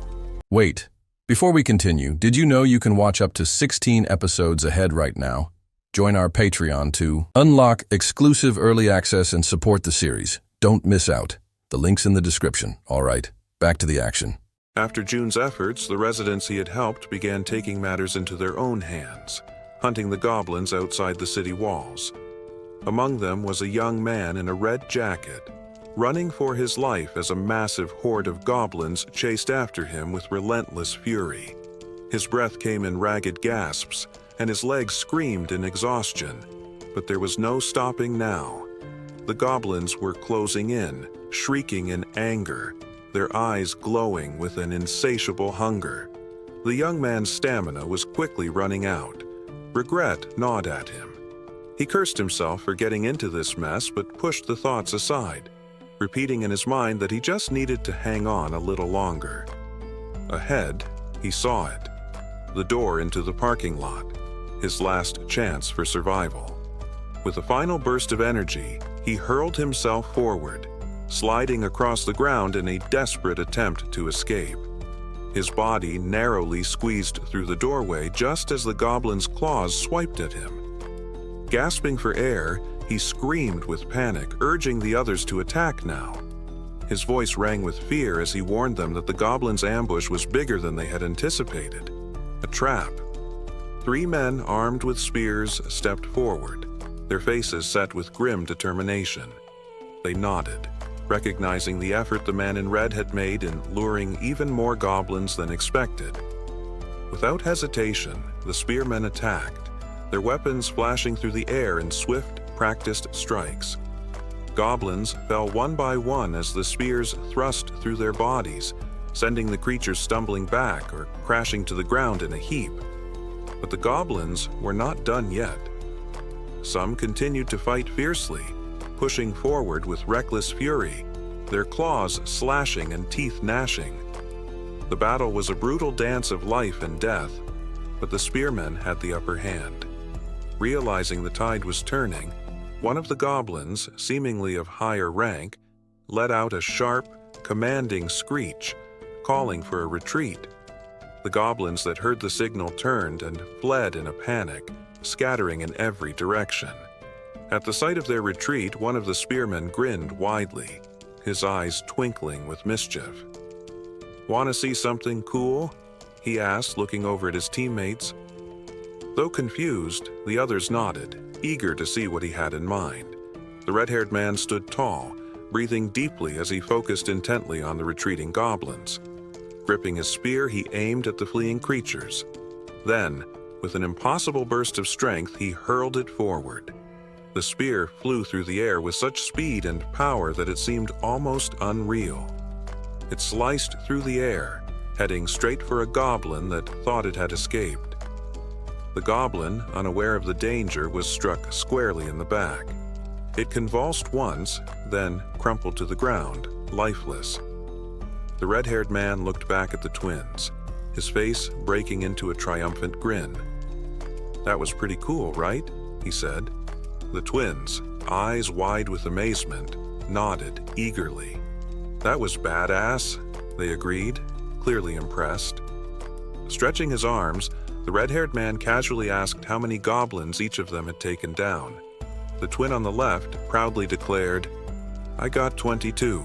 Wait, before we continue, did you know you can watch up to 16 episodes ahead right now? Join our Patreon to unlock exclusive early access and support the series. Don't miss out. The link's in the description. All right, back to the action. After June's efforts, the residents he had helped began taking matters into their own hands, hunting the goblins outside the city walls. Among them was a young man in a red jacket, running for his life as a massive horde of goblins chased after him with relentless fury. His breath came in ragged gasps, and his legs screamed in exhaustion. But there was no stopping now. The goblins were closing in, shrieking in anger, their eyes glowing with an insatiable hunger. The young man's stamina was quickly running out. Regret gnawed at him. He cursed himself for getting into this mess, but pushed the thoughts aside, repeating in his mind that he just needed to hang on a little longer. Ahead, he saw it. The door into the parking lot, his last chance for survival. With a final burst of energy, he hurled himself forward, sliding across the ground in a desperate attempt to escape. His body narrowly squeezed through the doorway just as the goblin's claws swiped at him. Gasping for air, he screamed with panic, urging the others to attack now. His voice rang with fear as he warned them that the goblin's ambush was bigger than they had anticipated. A trap. 3 men armed with spears stepped forward, their faces set with grim determination. They nodded, recognizing the effort the man in red had made in luring even more goblins than expected. Without hesitation, the spearmen attacked, their weapons flashing through the air in swift, practiced strikes. Goblins fell one by one as the spears thrust through their bodies, sending the creatures stumbling back or crashing to the ground in a heap. But the goblins were not done yet. Some continued to fight fiercely, pushing forward with reckless fury, their claws slashing and teeth gnashing. The battle was a brutal dance of life and death, but the spearmen had the upper hand. Realizing the tide was turning, one of the goblins, seemingly of higher rank, let out a sharp, commanding screech, calling for a retreat. The goblins that heard the signal turned and fled in a panic, scattering in every direction. At the sight of their retreat, one of the spearmen grinned widely, his eyes twinkling with mischief. "Want to see something cool?" he asked, looking over at his teammates. Though confused, the others nodded, eager to see what he had in mind. The red-haired man stood tall, breathing deeply as he focused intently on the retreating goblins. Gripping his spear, he aimed at the fleeing creatures. Then, with an impossible burst of strength, he hurled it forward. The spear flew through the air with such speed and power that it seemed almost unreal. It sliced through the air, heading straight for a goblin that thought it had escaped. The goblin, unaware of the danger, was struck squarely in the back. It convulsed once, then crumpled to the ground, lifeless. The red-haired man looked back at the twins, his face breaking into a triumphant grin. "That was pretty cool, right?" he said. The twins, eyes wide with amazement, nodded eagerly. "That was badass," they agreed, clearly impressed. Stretching his arms, the red-haired man casually asked how many goblins each of them had taken down. The twin on the left proudly declared, "I got 22.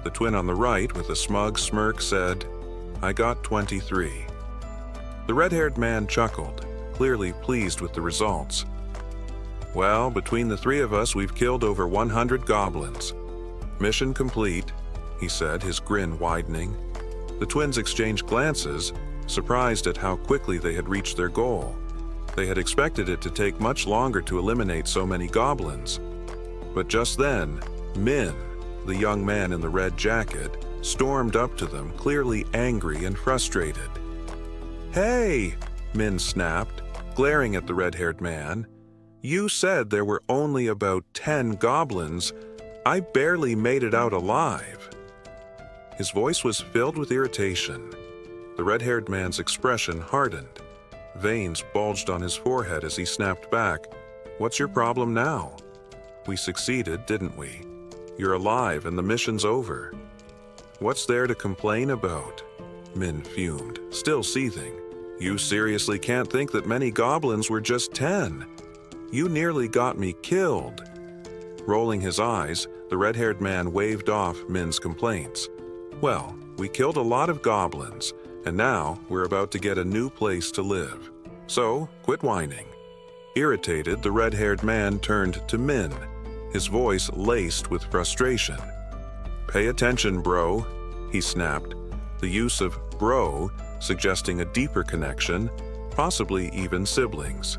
The twin on the right, with a smug smirk, said, "I got 23. The red-haired man chuckled, clearly pleased with the results. "Well, between the 3 of us, we've killed over 100 goblins. Mission complete," he said, his grin widening. The twins exchanged glances, surprised at how quickly they had reached their goal. They had expected it to take much longer to eliminate so many goblins. But just then, Min, the young man in the red jacket, stormed up to them, clearly angry and frustrated. "Hey!" Min snapped, glaring at the red-haired man. "You said there were only about 10 goblins. I barely made it out alive." His voice was filled with irritation. The red-haired man's expression hardened. Veins bulged on his forehead as he snapped back, "What's your problem now? We succeeded, didn't we? You're alive and the mission's over. What's there to complain about?" Min fumed, still seething. "You seriously can't think that many goblins were just 10. You nearly got me killed." Rolling his eyes, the red-haired man waved off Min's complaints. "Well, we killed a lot of goblins, and now we're about to get a new place to live. So, quit whining." Irritated, the red-haired man turned to Min, his voice laced with frustration. "Pay attention, bro," he snapped, the use of bro suggesting a deeper connection, possibly even siblings.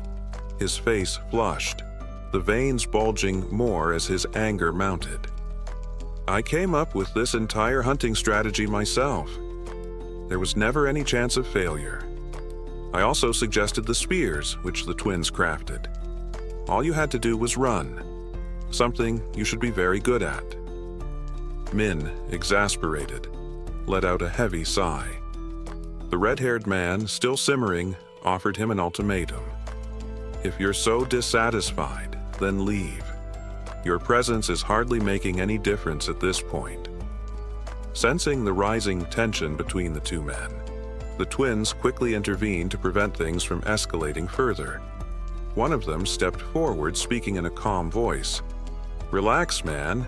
His face flushed, the veins bulging more as his anger mounted. "I came up with this entire hunting strategy myself. There was never any chance of failure. I also suggested the spears, which the twins crafted. All you had to do was run, something you should be very good at." Min, exasperated, let out a heavy sigh. The red-haired man, still simmering, offered him an ultimatum. "If you're so dissatisfied, then leave. Your presence is hardly making any difference at this point." Sensing the rising tension between the two men, the twins quickly intervened to prevent things from escalating further. One of them stepped forward, speaking in a calm voice. "Relax, man.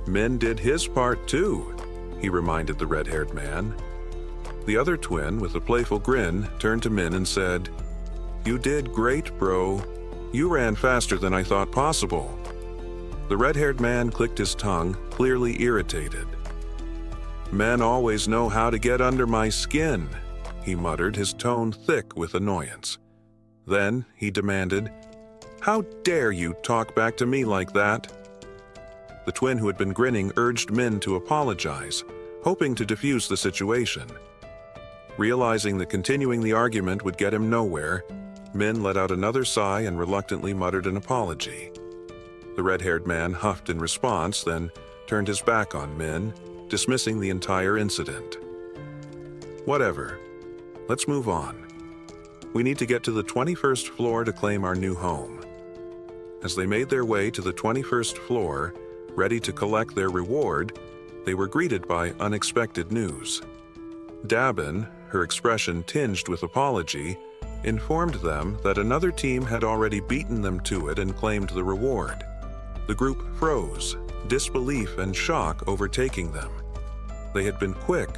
Min did his part too," he reminded the red-haired man. The other twin, with a playful grin, turned to Min and said, "You did great, bro. You ran faster than I thought possible." The red-haired man clicked his tongue, clearly irritated. "Men always know how to get under my skin," he muttered, his tone thick with annoyance. Then he demanded, "How dare you talk back to me like that?" The twin who had been grinning urged Min to apologize, hoping to defuse the situation. Realizing that continuing the argument would get him nowhere, Min let out another sigh and reluctantly muttered an apology. The red-haired man huffed in response, then turned his back on Min, dismissing the entire incident. "Whatever. Let's move on. We need to get to the 21st floor to claim our new home." As they made their way to the 21st floor, ready to collect their reward, they were greeted by unexpected news. Dabin, her expression tinged with apology, informed them that another team had already beaten them to it and claimed the reward. The group froze, disbelief and shock overtaking them. They had been quick.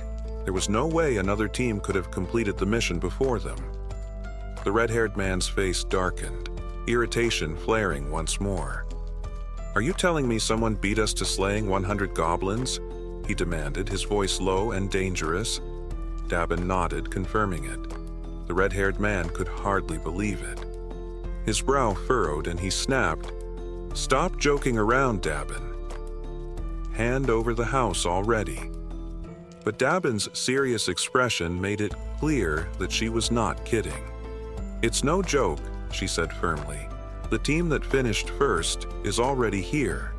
There was no way another team could have completed the mission before them. The red-haired man's face darkened, irritation flaring once more. "Are you telling me someone beat us to slaying 100 goblins?" he demanded, his voice low and dangerous. Dabin nodded, confirming it. The red-haired man could hardly believe it. His brow furrowed and he snapped, "Stop joking around, Dabin. Hand over the house already." But Dabin's serious expression made it clear that she was not kidding. "It's no joke," she said firmly. "The team that finished first is already here."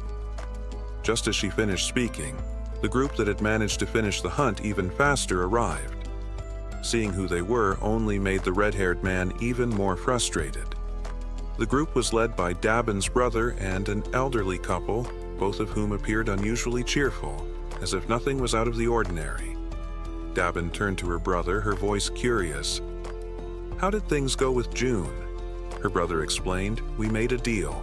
Just as she finished speaking, the group that had managed to finish the hunt even faster arrived. Seeing who they were only made the red-haired man even more frustrated. The group was led by Dabin's brother and an elderly couple, both of whom appeared unusually cheerful, as if nothing was out of the ordinary. Dabin turned to her brother, her voice curious. "How did things go with June?" Her brother explained, "We made a deal.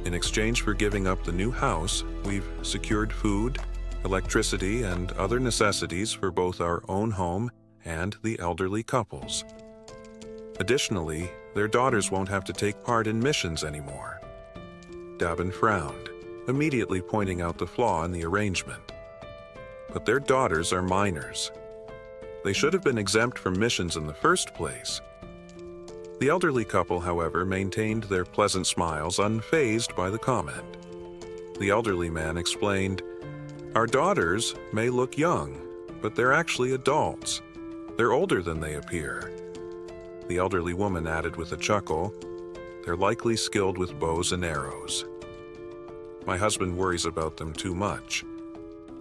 In exchange for giving up the new house, we've secured food, electricity, and other necessities for both our own home and the elderly couples. Additionally, their daughters won't have to take part in missions anymore." Dabin frowned, immediately pointing out the flaw in the arrangement. "But their daughters are minors. They should have been exempt from missions in the first place." The elderly couple, however, maintained their pleasant smiles, unfazed by the comment. The elderly man explained, "Our daughters may look young, but they're actually adults. They're older than they appear." The elderly woman added with a chuckle, "They're likely skilled with bows and arrows. My husband worries about them too much,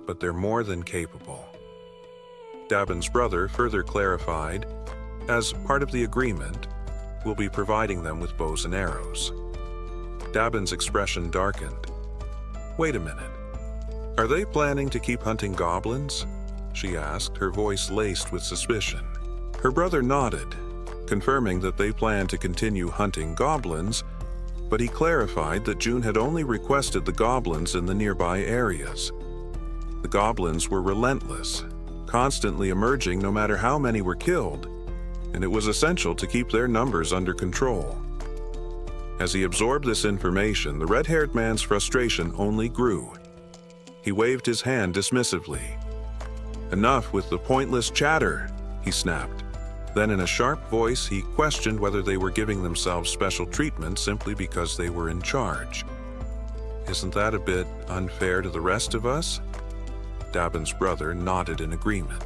but they're more than capable." Dabin's brother further clarified, "As part of the agreement, we'll be providing them with bows and arrows." Dabin's expression darkened. "Wait a minute. Are they planning to keep hunting goblins?" she asked, her voice laced with suspicion. Her brother nodded, confirming that they plan to continue hunting goblins, but he clarified that June had only requested the goblins in the nearby areas. The goblins were relentless, constantly emerging no matter how many were killed, and it was essential to keep their numbers under control. As he absorbed this information, the red-haired man's frustration only grew. He waved his hand dismissively. "Enough with the pointless chatter," he snapped. Then in a sharp voice, he questioned whether they were giving themselves special treatment simply because they were in charge. "Isn't that a bit unfair to the rest of us?" Dabin's brother nodded in agreement.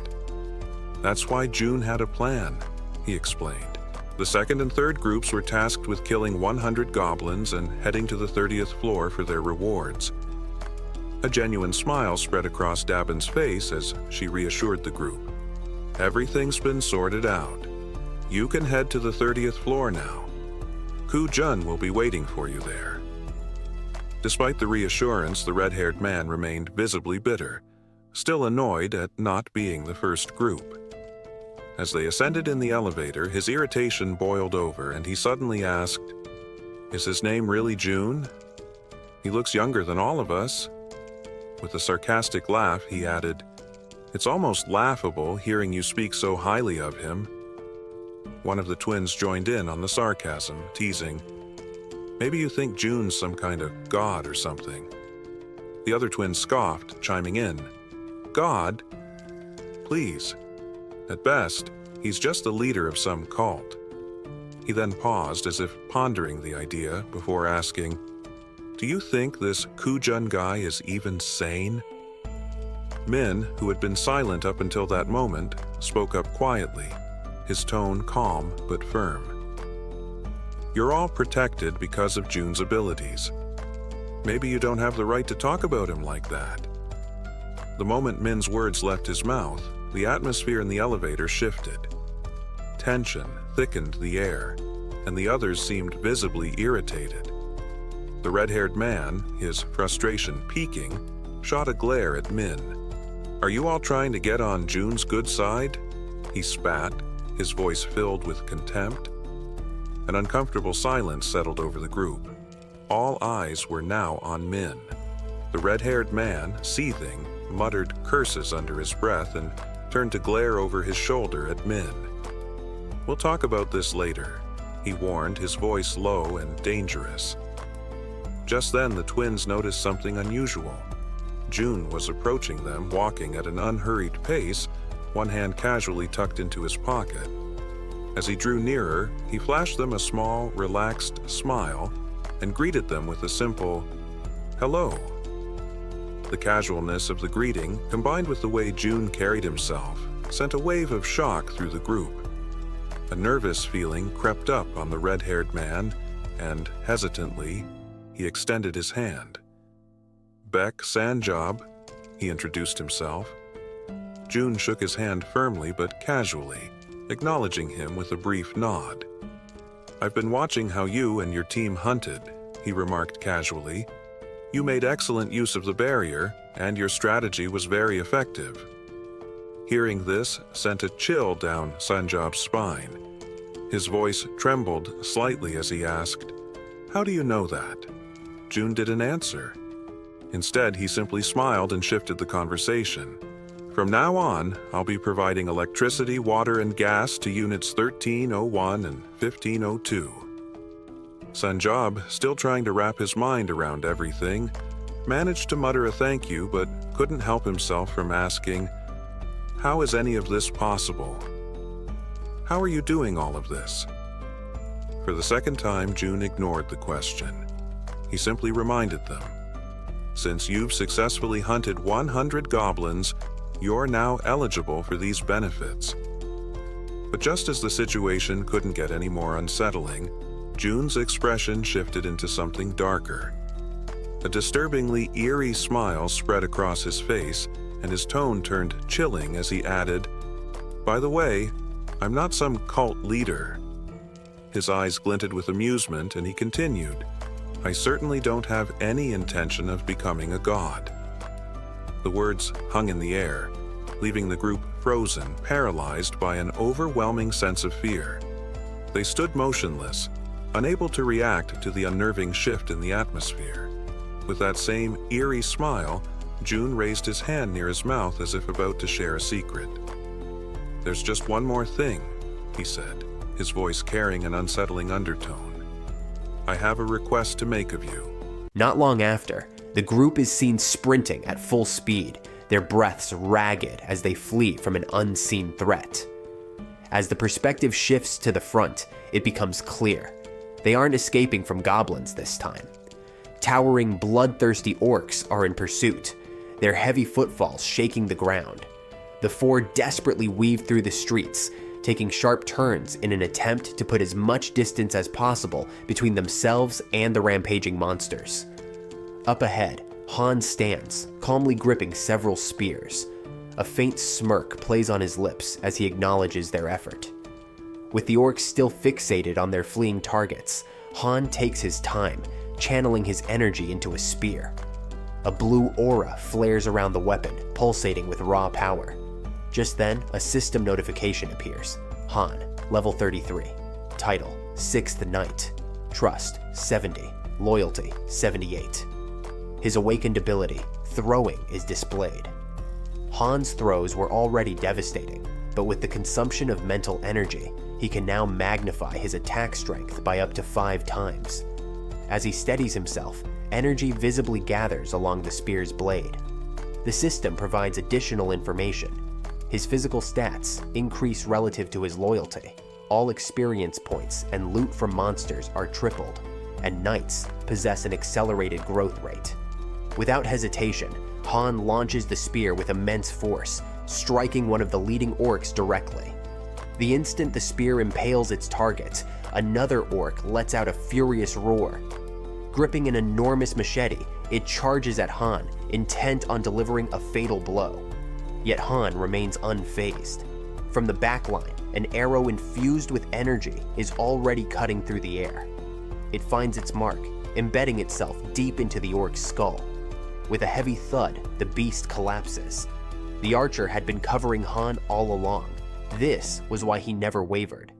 "That's why June had a plan," he explained. The second and third groups were tasked with killing 100 goblins and heading to the 30th floor for their rewards. A genuine smile spread across Dabin's face as she reassured the group. "Everything's been sorted out. You can head to the 30th floor now. Ku Jun will be waiting for you there." Despite the reassurance, the red-haired man remained visibly bitter, still annoyed at not being the first group. As they ascended in the elevator, his irritation boiled over and he suddenly asked, "Is his name really June? He looks younger than all of us." With a sarcastic laugh, he added, "It's almost laughable hearing you speak so highly of him." One of the twins joined in on the sarcasm, teasing, "Maybe you think June's some kind of god or something." The other twin scoffed, chiming in, "God? Please. At best, he's just the leader of some cult." He then paused as if pondering the idea before asking, "Do you think this Ku Jun guy is even sane?" Min, who had been silent up until that moment, spoke up quietly, his tone calm but firm. "You're all protected because of June's abilities. Maybe you don't have the right to talk about him like that." The moment Min's words left his mouth, the atmosphere in the elevator shifted. Tension thickened the air, and the others seemed visibly irritated. The red-haired man, his frustration peaking, shot a glare at Min. "Are you all trying to get on June's good side?" He spat, his voice filled with contempt. An uncomfortable silence settled over the group. All eyes were now on Min. The red-haired man, seething, muttered curses under his breath and turned to glare over his shoulder at Min. "We'll talk about this later," he warned, his voice low and dangerous. Just then, the twins noticed something unusual. June was approaching them, walking at an unhurried pace, one hand casually tucked into his pocket. As he drew nearer, he flashed them a small, relaxed smile and greeted them with a simple, "Hello." The casualness of the greeting, combined with the way June carried himself, sent a wave of shock through the group. A nervous feeling crept up on the red-haired man, and, hesitantly, he extended his hand. "Beck Sanjob," he introduced himself. June shook his hand firmly but casually, acknowledging him with a brief nod. "I've been watching how you and your team hunted," he remarked casually. "You made excellent use of the barrier, and your strategy was very effective." Hearing this sent a chill down Sanjob's spine. His voice trembled slightly as he asked, "How do you know that?" June didn't answer. Instead, he simply smiled and shifted the conversation. "From now on, I'll be providing electricity, water, and gas to Units 1301 and 1502. Sanjob, still trying to wrap his mind around everything, managed to mutter a thank you but couldn't help himself from asking, "How is any of this possible? How are you doing all of this?" For the second time, June ignored the question. He simply reminded them, "Since you've successfully hunted 100 goblins, you're now eligible for these benefits." But just as the situation couldn't get any more unsettling, June's expression shifted into something darker. A disturbingly eerie smile spread across his face, and his tone turned chilling as he added, "By the way, I'm not some cult leader." His eyes glinted with amusement, and he continued, "I certainly don't have any intention of becoming a god." The words hung in the air, leaving the group frozen, paralyzed by an overwhelming sense of fear. They stood motionless, unable to react to the unnerving shift in the atmosphere. With that same eerie smile, June raised his hand near his mouth as if about to share a secret. "There's just one more thing," he said, his voice carrying an unsettling undertone. "I have a request to make of you." Not long after, the group is seen sprinting at full speed, their breaths ragged as they flee from an unseen threat. As the perspective shifts to the front, it becomes clear. They aren't escaping from goblins this time. Towering, bloodthirsty orcs are in pursuit, their heavy footfalls shaking the ground. The four desperately weave through the streets, taking sharp turns in an attempt to put as much distance as possible between themselves and the rampaging monsters. Up ahead, Han stands, calmly gripping several spears. A faint smirk plays on his lips as he acknowledges their effort. With the orcs still fixated on their fleeing targets, Han takes his time, channeling his energy into a spear. A blue aura flares around the weapon, pulsating with raw power. Just then, a system notification appears. Han, level 33. Title, 6th Knight. Trust, 70. Loyalty, 78. His awakened ability, Throwing, is displayed. Han's throws were already devastating, but with the consumption of mental energy, he can now magnify his attack strength by up to 5 times. As he steadies himself, energy visibly gathers along the spear's blade. The system provides additional information. His physical stats increase relative to his loyalty. All experience points and loot from monsters are tripled, and knights possess an accelerated growth rate. Without hesitation, Han launches the spear with immense force, striking one of the leading orcs directly. The instant the spear impales its target, another orc lets out a furious roar. Gripping an enormous machete, it charges at Han, intent on delivering a fatal blow. Yet Han remains unfazed. From the backline, an arrow infused with energy is already cutting through the air. It finds its mark, embedding itself deep into the orc's skull. With a heavy thud, the beast collapses. The archer had been covering Han all along. This was why he never wavered.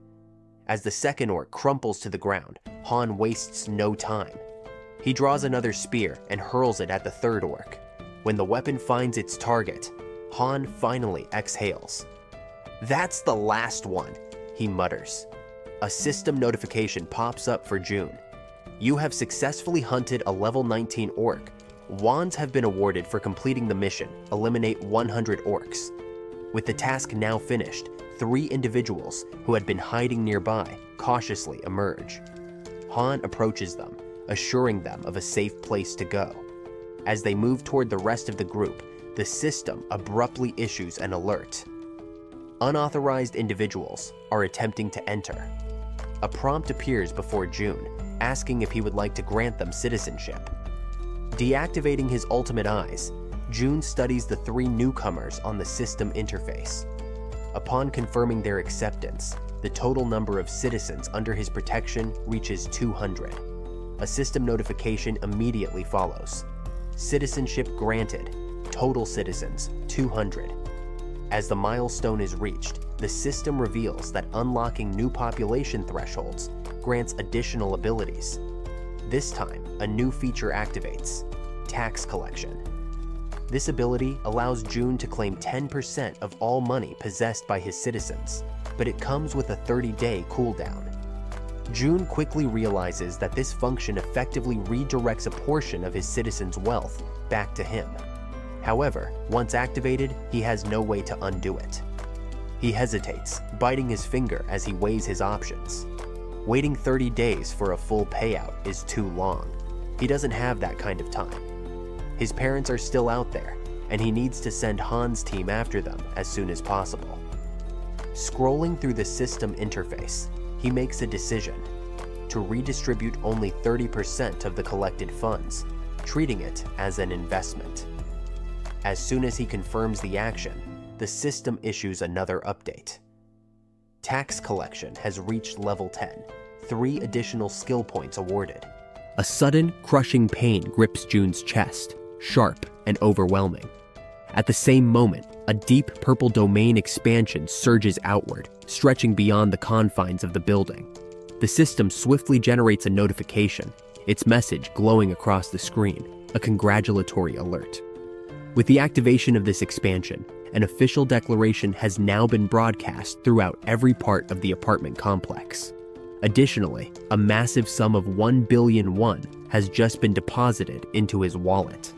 As the second orc crumples to the ground, Han wastes no time. He draws another spear and hurls it at the third orc. When the weapon finds its target, Han finally exhales. "That's the last one," he mutters. A system notification pops up for June. "You have successfully hunted a level 19 orc. Wands have been awarded for completing the mission, eliminate 100 orcs." With the task now finished, 3 individuals who had been hiding nearby cautiously emerge. Han approaches them, assuring them of a safe place to go. As they move toward the rest of the group, the system abruptly issues an alert. Unauthorized individuals are attempting to enter. A prompt appears before June, asking if he would like to grant them citizenship. Deactivating his ultimate eyes, June studies the 3 newcomers on the system interface. Upon confirming their acceptance, the total number of citizens under his protection reaches 200. A system notification immediately follows. Citizenship granted. Total citizens, 200. As the milestone is reached, the system reveals that unlocking new population thresholds grants additional abilities. This time, a new feature activates, tax collection. This ability allows June to claim 10% of all money possessed by his citizens, but it comes with a 30-day cooldown. June quickly realizes that this function effectively redirects a portion of his citizens' wealth back to him. However, once activated, he has no way to undo it. He hesitates, biting his finger as he weighs his options. Waiting 30 days for a full payout is too long. He doesn't have that kind of time. His parents are still out there, and he needs to send Han's team after them as soon as possible. Scrolling through the system interface, he makes a decision to redistribute only 30% of the collected funds, treating it as an investment. As soon as he confirms the action, the system issues another update. Tax collection has reached level 10, 3 additional skill points awarded. A sudden, crushing pain grips June's chest, sharp and overwhelming. At the same moment, a deep purple domain expansion surges outward, stretching beyond the confines of the building. The system swiftly generates a notification, its message glowing across the screen, a congratulatory alert. With the activation of this expansion, an official declaration has now been broadcast throughout every part of the apartment complex. Additionally, a massive sum of 1 billion won has just been deposited into his wallet.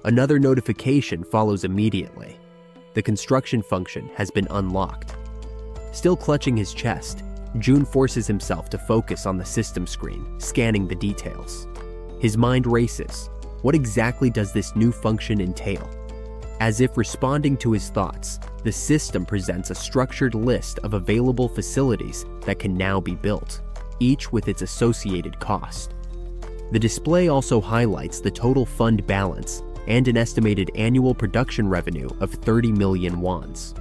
Another notification follows immediately. The construction function has been unlocked. Still clutching his chest, Jun forces himself to focus on the system screen, scanning the details. His mind races. What exactly does this new function entail? As if responding to his thoughts, the system presents a structured list of available facilities that can now be built, each with its associated cost. The display also highlights the total fund balance and an estimated annual production revenue of 30 million wons.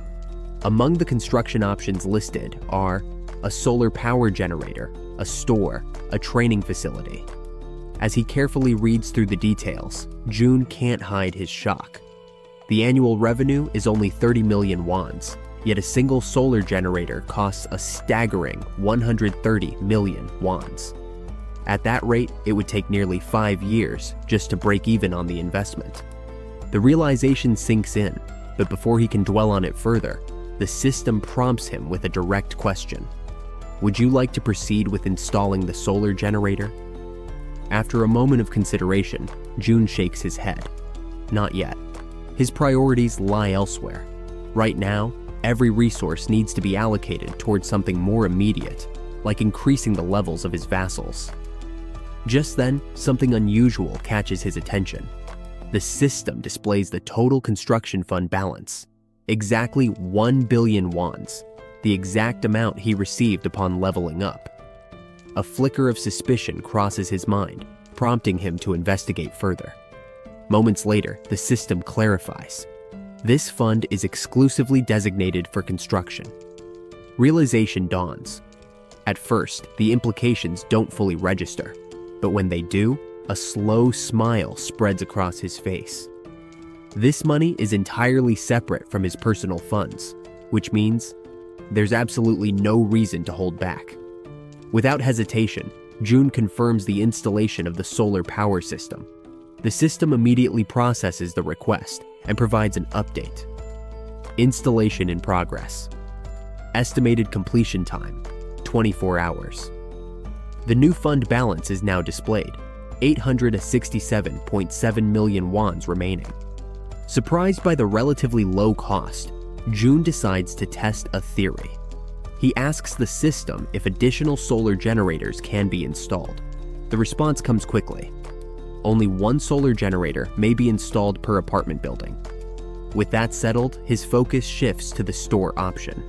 Among the construction options listed are a solar power generator, a store, a training facility. As he carefully reads through the details, Jun can't hide his shock. The annual revenue is only 30 million wons, yet a single solar generator costs a staggering 130 million wons. At that rate, it would take nearly 5 years just to break even on the investment. The realization sinks in, but before he can dwell on it further, the system prompts him with a direct question. Would you like to proceed with installing the solar generator? After a moment of consideration, Jun shakes his head. Not yet. His priorities lie elsewhere. Right now, every resource needs to be allocated towards something more immediate, like increasing the levels of his vassals. Just then, something unusual catches his attention. The system displays the total construction fund balance, exactly 1 billion wons, the exact amount he received upon leveling up. A flicker of suspicion crosses his mind, prompting him to investigate further. Moments later, the system clarifies. This fund is exclusively designated for construction. Realization dawns. At first, the implications don't fully register, but when they do, a slow smile spreads across his face. This money is entirely separate from his personal funds, which means there's absolutely no reason to hold back. Without hesitation, Jun confirms the installation of the solar power system. The system immediately processes the request and provides an update. Installation in progress. Estimated completion time, 24 hours. The new fund balance is now displayed, 867.7 million wons remaining. Surprised by the relatively low cost, Jun decides to test a theory. He asks the system if additional solar generators can be installed. The response comes quickly. Only one solar generator may be installed per apartment building. With that settled, his focus shifts to the store option.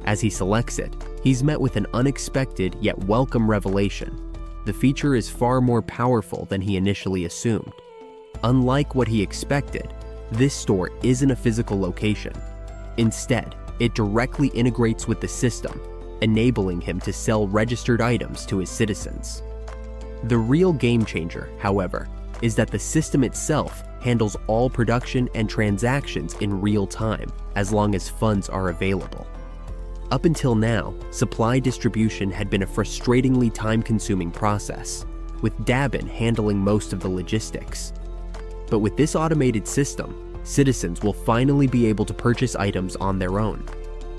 As he selects it, he's met with an unexpected yet welcome revelation. The feature is far more powerful than he initially assumed. Unlike what he expected, this store isn't a physical location. Instead, it directly integrates with the system, enabling him to sell registered items to his citizens. The real game changer, however, is that the system itself handles all production and transactions in real time, as long as funds are available. Up until now, supply distribution had been a frustratingly time-consuming process, with Dabin handling most of the logistics. But with this automated system, citizens will finally be able to purchase items on their own.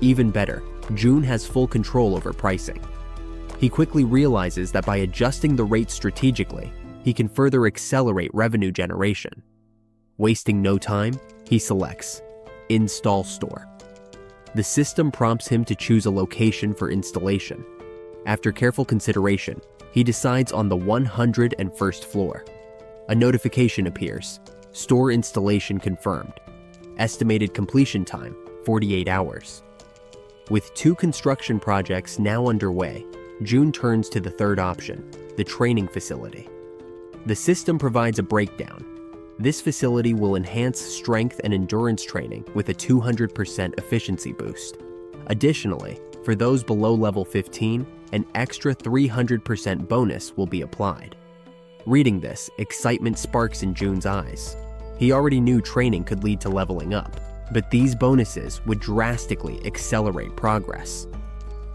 Even better, Jun has full control over pricing. He quickly realizes that by adjusting the rates strategically, he can further accelerate revenue generation. Wasting no time, he selects Install Store. The system prompts him to choose a location for installation. After careful consideration, he decides on the 101st floor. A notification appears. Store installation confirmed. Estimated completion time, 48 hours. With 2 construction projects now underway, Jun turns to the third option, the training facility. The system provides a breakdown. This facility will enhance strength and endurance training with a 200% efficiency boost. Additionally, for those below level 15, an extra 300% bonus will be applied. Reading this, excitement sparks in Jun's eyes. He already knew training could lead to leveling up, but these bonuses would drastically accelerate progress.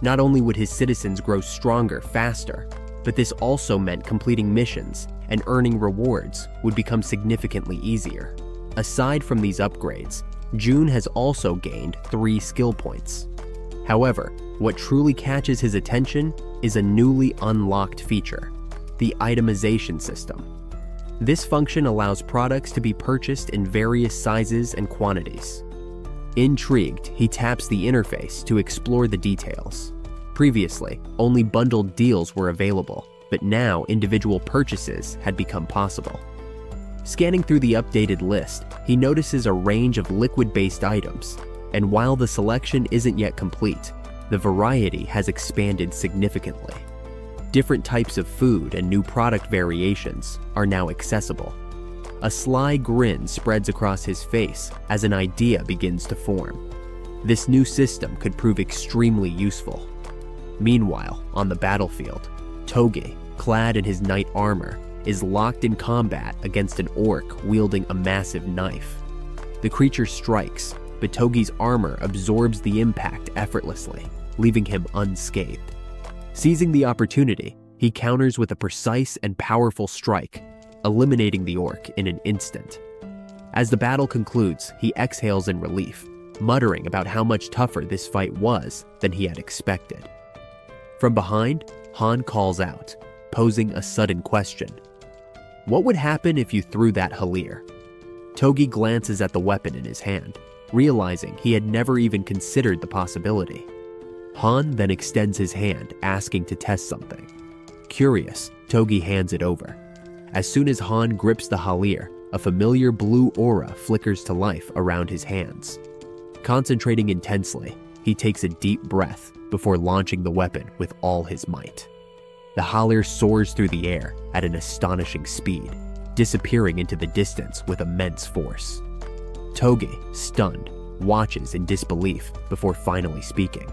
Not only would his citizens grow stronger faster, but this also meant completing missions and earning rewards would become significantly easier. Aside from these upgrades, June has also gained 3 skill points. However, what truly catches his attention is a newly unlocked feature, the itemization system. This function allows products to be purchased in various sizes and quantities. Intrigued, he taps the interface to explore the details. Previously, only bundled deals were available, but now individual purchases had become possible. Scanning through the updated list, he notices a range of liquid-based items, and while the selection isn't yet complete, the variety has expanded significantly. Different types of food and new product variations are now accessible. A sly grin spreads across his face as an idea begins to form. This new system could prove extremely useful. Meanwhile, on the battlefield, Togi, clad in his knight armor, is locked in combat against an orc wielding a massive knife. The creature strikes, but Togi's armor absorbs the impact effortlessly, leaving him unscathed. Seizing the opportunity, he counters with a precise and powerful strike, eliminating the orc in an instant. As the battle concludes, he exhales in relief, muttering about how much tougher this fight was than he had expected. From behind, Han calls out, posing a sudden question. What would happen if you threw that halir? Togi glances at the weapon in his hand, realizing he had never even considered the possibility. Han then extends his hand, asking to test something. Curious, Togi hands it over. As soon as Han grips the halir, a familiar blue aura flickers to life around his hands. Concentrating intensely, he takes a deep breath before launching the weapon with all his might. The halir soars through the air at an astonishing speed, disappearing into the distance with immense force. Togi, stunned, watches in disbelief before finally speaking.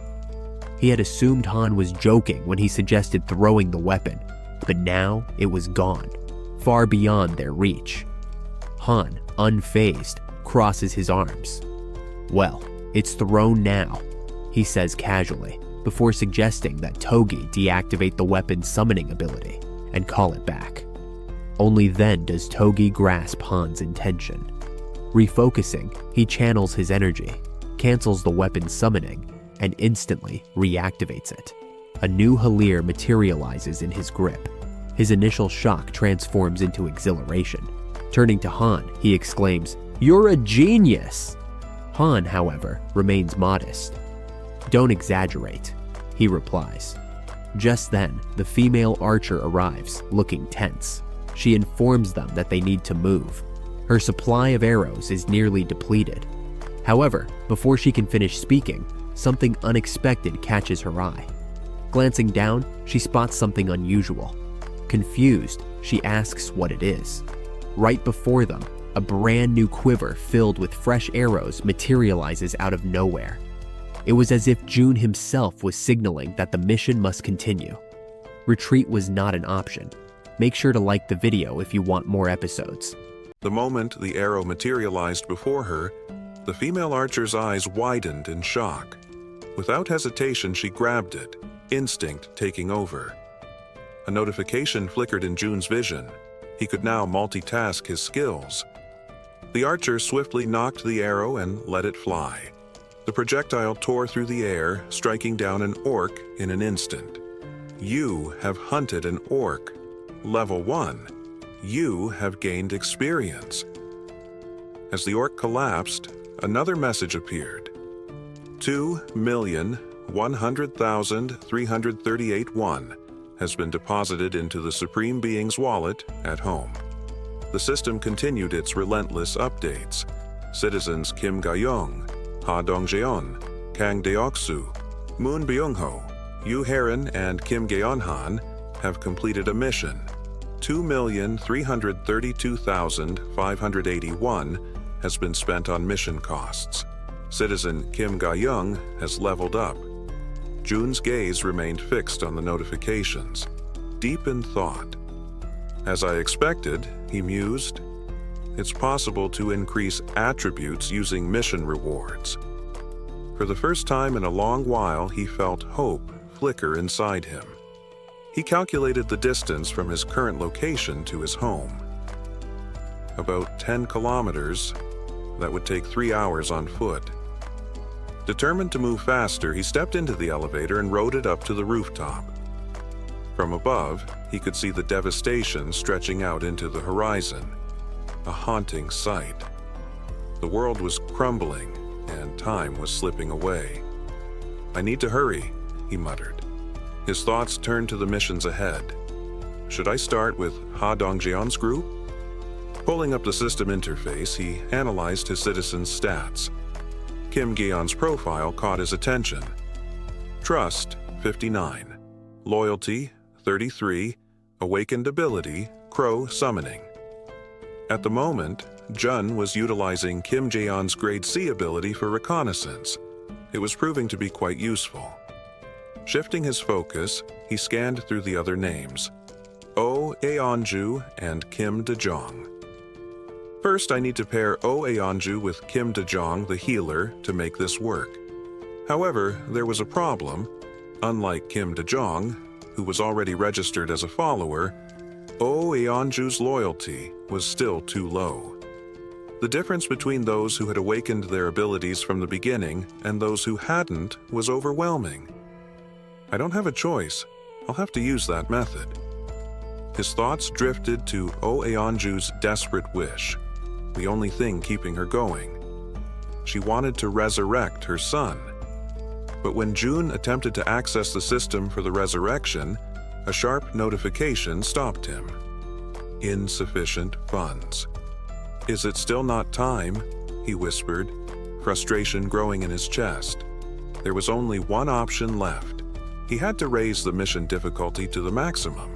He had assumed Han was joking when he suggested throwing the weapon, but now it was gone, far beyond their reach. Han, unfazed, crosses his arms. Well, it's thrown now, he says casually, before suggesting that Togi deactivate the weapon's summoning ability and call it back. Only then does Togi grasp Han's intention. Refocusing, he channels his energy, cancels the weapon's summoning, and instantly reactivates it. A new halir materializes in his grip. His initial shock transforms into exhilaration. Turning to Han, he exclaims, "You're a genius!" Han, however, remains modest. "Don't exaggerate," he replies. Just then, the female archer arrives, looking tense. She informs them that they need to move. Her supply of arrows is nearly depleted. However, before she can finish speaking, something unexpected catches her eye. Glancing down, she spots something unusual. Confused, she asks what it is. Right before them, a brand new quiver filled with fresh arrows materializes out of nowhere. It was as if June himself was signaling that the mission must continue. Retreat was not an option. Make sure to like the video if you want more episodes. The moment the arrow materialized before her, the female archer's eyes widened in shock. Without hesitation, she grabbed it, instinct taking over. A notification flickered in June's vision. He could now multitask his skills. The archer swiftly nocked the arrow and let it fly. The projectile tore through the air, striking down an orc in an instant. You have hunted an orc. Level 1. You have gained experience. As the orc collapsed, another message appeared. 2,100,338 has been deposited into the Supreme Being's wallet at home. The system continued its relentless updates. Citizens Kim Ga-young, Ha Dong-jeon, Kang Deoksu, Moon Byung-ho, Yu Heron, and Kim Gaeon-han have completed a mission. 2,332,581 has been spent on mission costs. Citizen Kim Ga-young has leveled up. June's gaze remained fixed on the notifications, deep in thought. As I expected, he mused, it's possible to increase attributes using mission rewards. For the first time in a long while, he felt hope flicker inside him. He calculated the distance from his current location to his home. About 10 kilometers. That would take 3 hours on foot. Determined to move faster, he stepped into the elevator and rode it up to the rooftop. From above, he could see the devastation stretching out into the horizon. A haunting sight. The world was crumbling, and time was slipping away. "I need to hurry," he muttered. His thoughts turned to the missions ahead. Should I start with Ha Dongjian's group? Pulling up the system interface, he analyzed his citizen's stats. Kim Gyeon's profile caught his attention. Trust, 59. Loyalty, 33. Awakened ability, Crow Summoning. At the moment, Jun was utilizing Kim Jae-on's Grade C ability for reconnaissance. It was proving to be quite useful. Shifting his focus, he scanned through the other names, Oh Aeonju and Kim De-jong. First, I need to pair Oh Aeonju with Kim De-jong, the healer, to make this work. However, there was a problem. Unlike Kim De-jong, who was already registered as a follower, Oh Aeonju's loyalty was still too low. The difference between those who had awakened their abilities from the beginning and those who hadn't was overwhelming. I don't have a choice. I'll have to use that method. His thoughts drifted to Oh Aeonju's desperate wish, the only thing keeping her going. She wanted to resurrect her son. But when June attempted to access the system for the resurrection, a sharp notification stopped him. Insufficient funds. "Is it still not time?" he whispered, frustration growing in his chest. There was only one option left. He had to raise the mission difficulty to the maximum.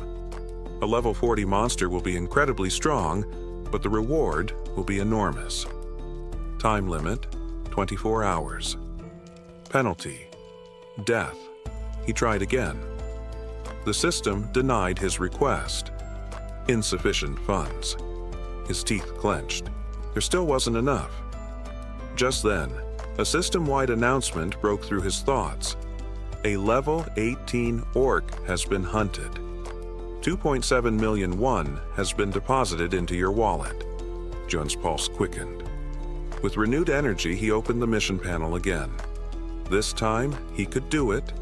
A level 40 monster will be incredibly strong, but the reward will be enormous. Time limit, 24 hours. Penalty, death. He tried again. The system denied his request. Insufficient funds. His teeth clenched. There still wasn't enough. Just then, a system-wide announcement broke through his thoughts. A level 18 orc has been hunted. 2.7 million won has been deposited into your wallet. Jun's pulse quickened. With renewed energy, he opened the mission panel again. This time, he could do it.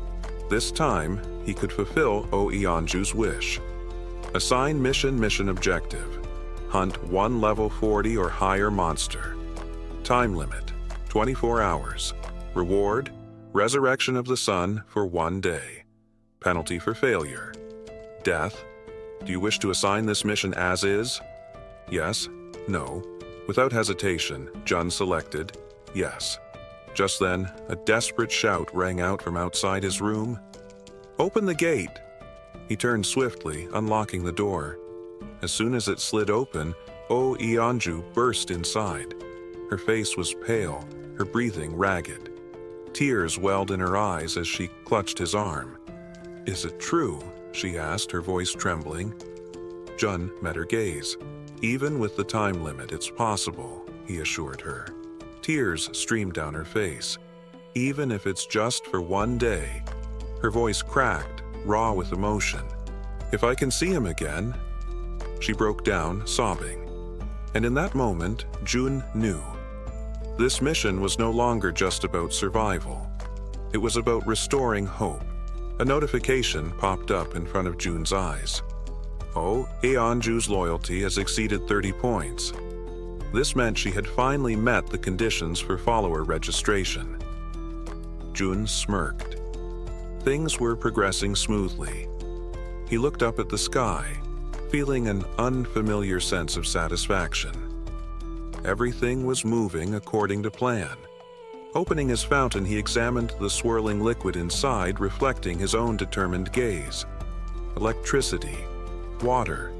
This time, he could fulfill Oh Aeonju's wish. Assign mission objective. Hunt one level 40 or higher monster. Time limit, 24 hours. Reward, resurrection of the sun for 1 day. Penalty for failure. Death. Do you wish to assign this mission as is? Yes. No. Without hesitation, Jun selected yes. Just then, a desperate shout rang out from outside his room. "Open the gate!" He turned swiftly, unlocking the door. As soon as it slid open, Oh Aeonju burst inside. Her face was pale, her breathing ragged. Tears welled in her eyes as she clutched his arm. "Is it true?" she asked, her voice trembling. Jun met her gaze. "Even with the time limit, it's possible," he assured her. Tears streamed down her face. "Even if it's just for 1 day." Her voice cracked, raw with emotion. "If I can see him again." She broke down, sobbing. And in that moment, Jun knew. This mission was no longer just about survival. It was about restoring hope. A notification popped up in front of Jun's eyes. Oh Aeonju's loyalty has exceeded 30 points. This meant she had finally met the conditions for follower registration. Jun smirked. Things were progressing smoothly. He looked up at the sky, feeling an unfamiliar sense of satisfaction. Everything was moving according to plan. Opening his fountain, he examined the swirling liquid inside, reflecting his own determined gaze. Electricity, water,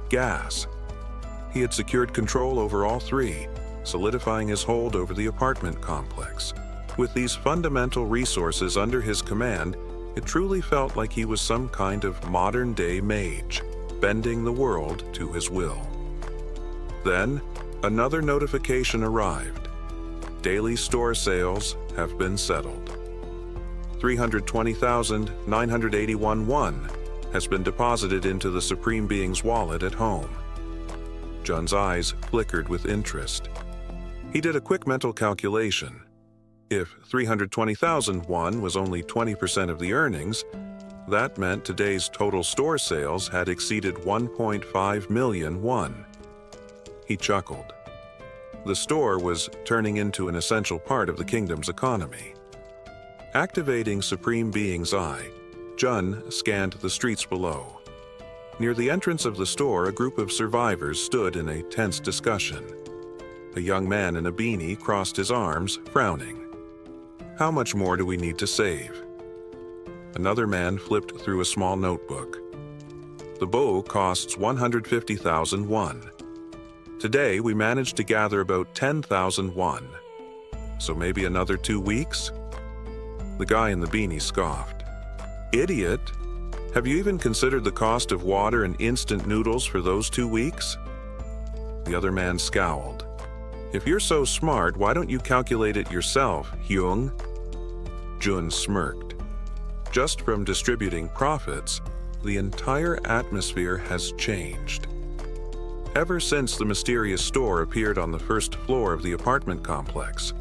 gas. He had secured control over all three, solidifying his hold over the apartment complex. With these fundamental resources under his command, it truly felt like he was some kind of modern-day mage, bending the world to his will. Then, another notification arrived. Daily store sales have been settled. 320,981 won has been deposited into the Supreme Being's wallet at home. Jun's eyes flickered with interest. He did a quick mental calculation. If 320,000 won was only 20% of the earnings, that meant today's total store sales had exceeded 1.5 million won. He chuckled. The store was turning into an essential part of the kingdom's economy. Activating Supreme Being's eye, Jun scanned the streets below. Near the entrance of the store, a group of survivors stood in a tense discussion. A young man in a beanie crossed his arms, frowning. How much more do we need to save? Another man flipped through a small notebook. The bow costs 150,000 won. Today, we managed to gather about 10,000 won. So maybe another 2 weeks? The guy in the beanie scoffed. Idiot! Have you even considered the cost of water and instant noodles for those 2 weeks? The other man scowled. If you're so smart, why don't you calculate it yourself, Hyung? Jun smirked. Just from distributing profits, the entire atmosphere has changed. Ever since the mysterious store appeared on the first floor of the apartment complex,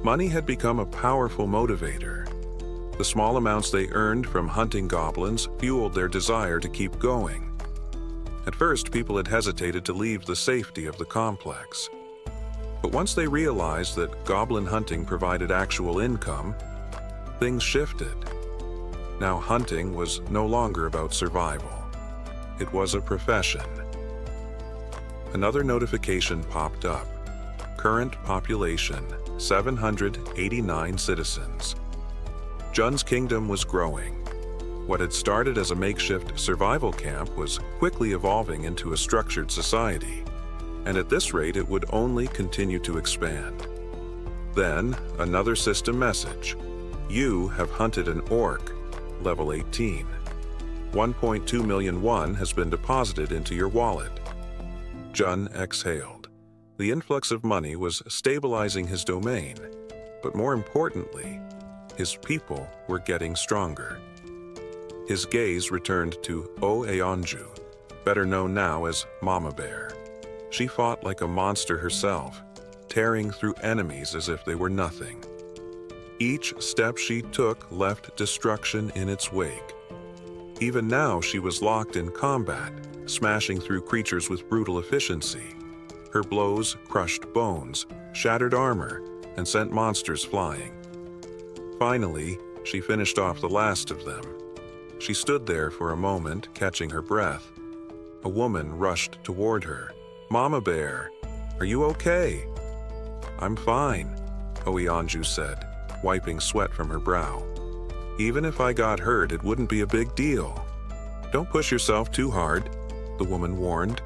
money had become a powerful motivator. The small amounts they earned from hunting goblins fueled their desire to keep going. At first, people had hesitated to leave the safety of the complex. But once they realized that goblin hunting provided actual income, things shifted. Now hunting was no longer about survival. It was a profession. Another notification popped up. Current population, 789 citizens. Jun's kingdom was growing. What had started as a makeshift survival camp was quickly evolving into a structured society, and at this rate it would only continue to expand. Then, another system message. You have hunted an orc, level 18. 1.2 million won has been deposited into your wallet. Jun exhaled. The influx of money was stabilizing his domain, but more importantly, his people were getting stronger. His gaze returned to Eonju, better known now as Mama Bear. She fought like a monster herself, tearing through enemies as if they were nothing. Each step she took left destruction in its wake. Even now she was locked in combat, smashing through creatures with brutal efficiency. Her blows crushed bones, shattered armor, and sent monsters flying. Finally, she finished off the last of them. She stood there for a moment, catching her breath. A woman rushed toward her. Mama Bear, are you okay? I'm fine, Eonju said, wiping sweat from her brow. Even if I got hurt, it wouldn't be a big deal. Don't push yourself too hard, the woman warned.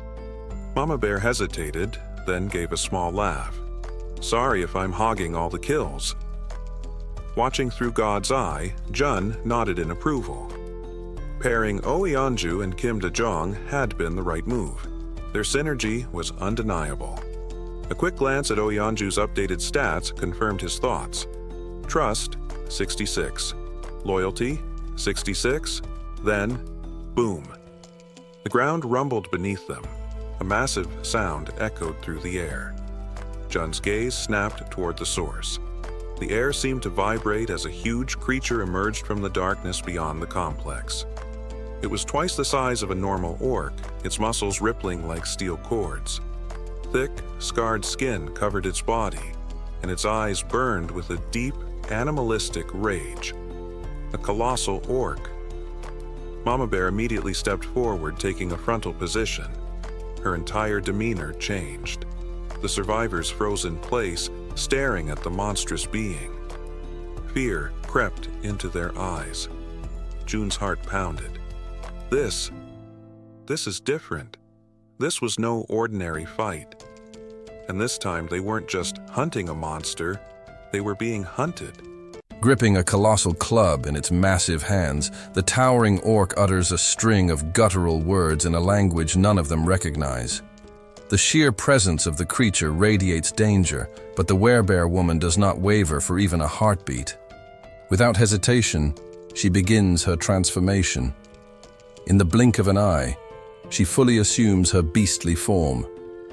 Mama Bear hesitated, then gave a small laugh. Sorry if I'm hogging all the kills. Watching through God's eye, Jun nodded in approval. Pairing Eonju and Kim De-jong had been the right move. Their synergy was undeniable. A quick glance at Eonju's updated stats confirmed his thoughts. Trust, 66. Loyalty, 66. Then, boom. The ground rumbled beneath them. A massive sound echoed through the air. Jun's gaze snapped toward the source. The air seemed to vibrate as a huge creature emerged from the darkness beyond the complex. It was twice the size of a normal orc, its muscles rippling like steel cords. Thick, scarred skin covered its body, and its eyes burned with a deep, animalistic rage. A colossal orc. Mama Bear immediately stepped forward, taking a frontal position. Her entire demeanor changed. The survivors froze in place, staring at the monstrous being. Fear crept into their eyes. Jun's heart pounded. This is different. This was no ordinary fight. And this time they weren't just hunting a monster, they were being hunted. Gripping a colossal club in its massive hands, the towering orc utters a string of guttural words in a language none of them recognize. The sheer presence of the creature radiates danger, but the werebear woman does not waver for even a heartbeat. Without hesitation, she begins her transformation. In the blink of an eye, she fully assumes her beastly form,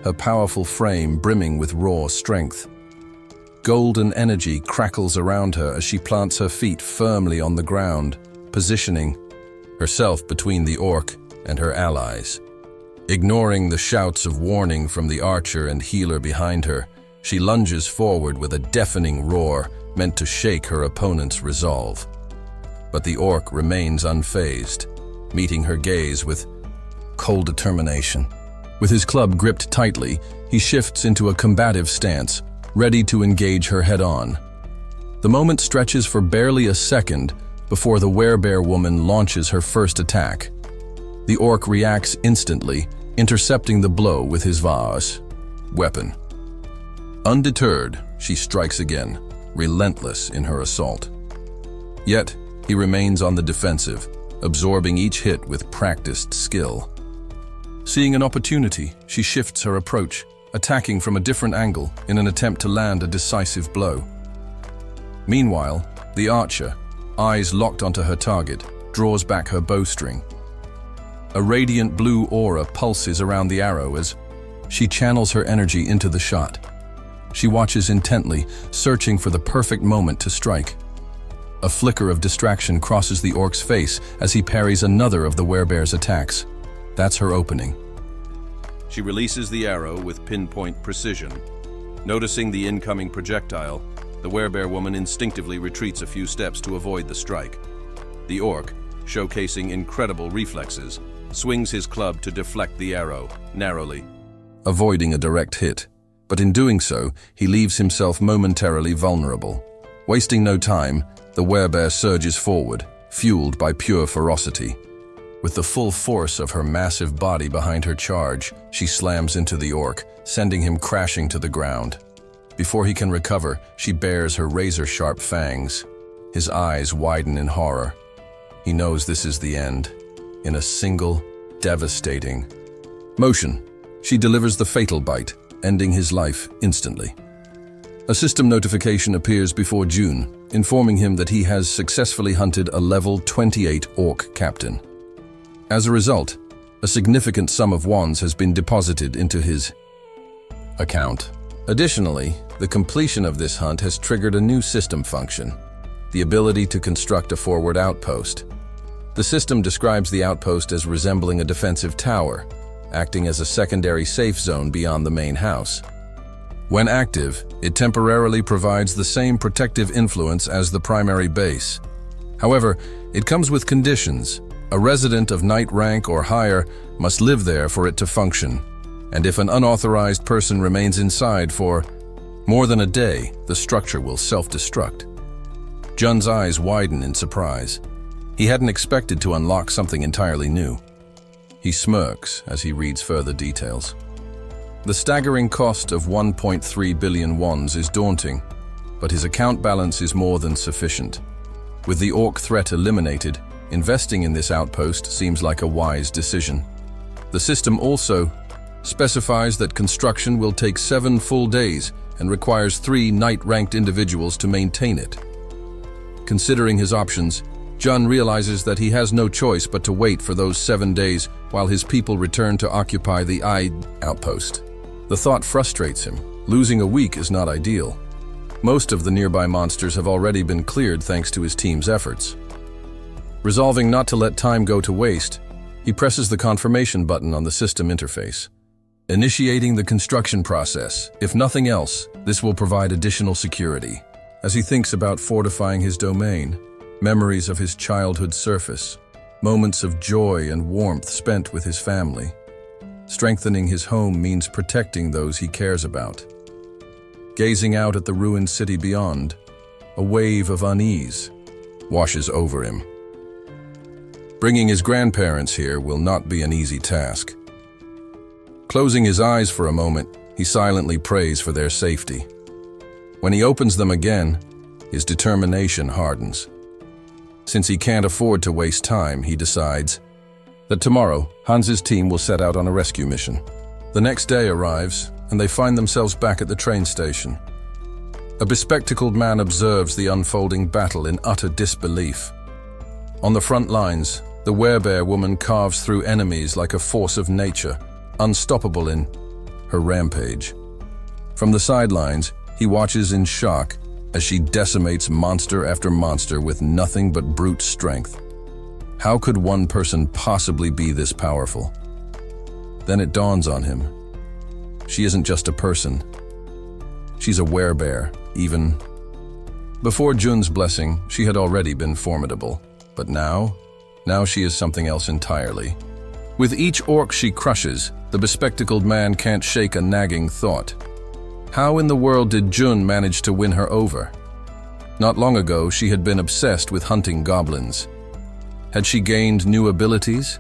her powerful frame brimming with raw strength. Golden energy crackles around her as she plants her feet firmly on the ground, positioning herself between the orc and her allies. Ignoring the shouts of warning from the archer and healer behind her, she lunges forward with a deafening roar meant to shake her opponent's resolve. But the orc remains unfazed, meeting her gaze with cold determination. With his club gripped tightly, he shifts into a combative stance, ready to engage her head-on. The moment stretches for barely a second before the werebear woman launches her first attack. The orc reacts instantly, intercepting the blow with his vase weapon. Undeterred, she strikes again, relentless in her assault. Yet, he remains on the defensive, absorbing each hit with practiced skill. Seeing an opportunity, she shifts her approach, attacking from a different angle in an attempt to land a decisive blow. Meanwhile, the archer, eyes locked onto her target, draws back her bowstring. A radiant blue aura pulses around the arrow as she channels her energy into the shot. She watches intently, searching for the perfect moment to strike. A flicker of distraction crosses the orc's face as he parries another of the werebear's attacks. That's her opening. She releases the arrow with pinpoint precision. Noticing the incoming projectile, the werebear woman instinctively retreats a few steps to avoid the strike. The orc, showcasing incredible reflexes, swings his club to deflect the arrow, narrowly, avoiding a direct hit. But in doing so, he leaves himself momentarily vulnerable. Wasting no time, the werebear surges forward, fueled by pure ferocity. With the full force of her massive body behind her charge, she slams into the orc, sending him crashing to the ground. Before he can recover, she bares her razor-sharp fangs. His eyes widen in horror. He knows this is the end. In a single, devastating motion, she delivers the fatal bite, ending his life instantly. A system notification appears before June, informing him that he has successfully hunted a level 28 orc captain. As a result, a significant sum of wands has been deposited into his account. Additionally, the completion of this hunt has triggered a new system function, the ability to construct a forward outpost. The system describes the outpost as resembling a defensive tower, acting as a secondary safe zone beyond the main house. When active, it temporarily provides the same protective influence as the primary base. However, it comes with conditions. A resident of knight rank or higher must live there for it to function, and if an unauthorized person remains inside for more than a day, the structure will self-destruct. Jun's eyes widen in surprise. He hadn't expected to unlock something entirely new. He smirks as he reads further details. The staggering cost of 1.3 billion wands is daunting, but his account balance is more than sufficient. With the orc threat eliminated, investing in this outpost seems like a wise decision. The system also specifies that construction will take 7 full days and requires 3 knight-ranked individuals to maintain it. Considering his options, Jun realizes that he has no choice but to wait for those 7 days while his people return to occupy the outpost. The thought frustrates him. Losing a week is not ideal. Most of the nearby monsters have already been cleared thanks to his team's efforts. Resolving not to let time go to waste, he presses the confirmation button on the system interface. Initiating the construction process. If nothing else, this will provide additional security. As he thinks about fortifying his domain, memories of his childhood surface, moments of joy and warmth spent with his family. Strengthening his home means protecting those he cares about. Gazing out at the ruined city beyond, a wave of unease washes over him. Bringing his grandparents here will not be an easy task. Closing his eyes for a moment, he silently prays for their safety. When he opens them again, his determination hardens. Since he can't afford to waste time, he decides that tomorrow, Hans's team will set out on a rescue mission. The next day arrives, and they find themselves back at the train station. A bespectacled man observes the unfolding battle in utter disbelief. On the front lines, the werebear woman carves through enemies like a force of nature, unstoppable in her rampage. From the sidelines, he watches in shock as she decimates monster after monster with nothing but brute strength. How could one person possibly be this powerful? Then it dawns on him. She isn't just a person. She's a werebear, even. Before Jun's blessing, she had already been formidable. But now she is something else entirely. With each orc she crushes, the bespectacled man can't shake a nagging thought. How in the world did Jun manage to win her over? Not long ago, she had been obsessed with hunting goblins. Had she gained new abilities?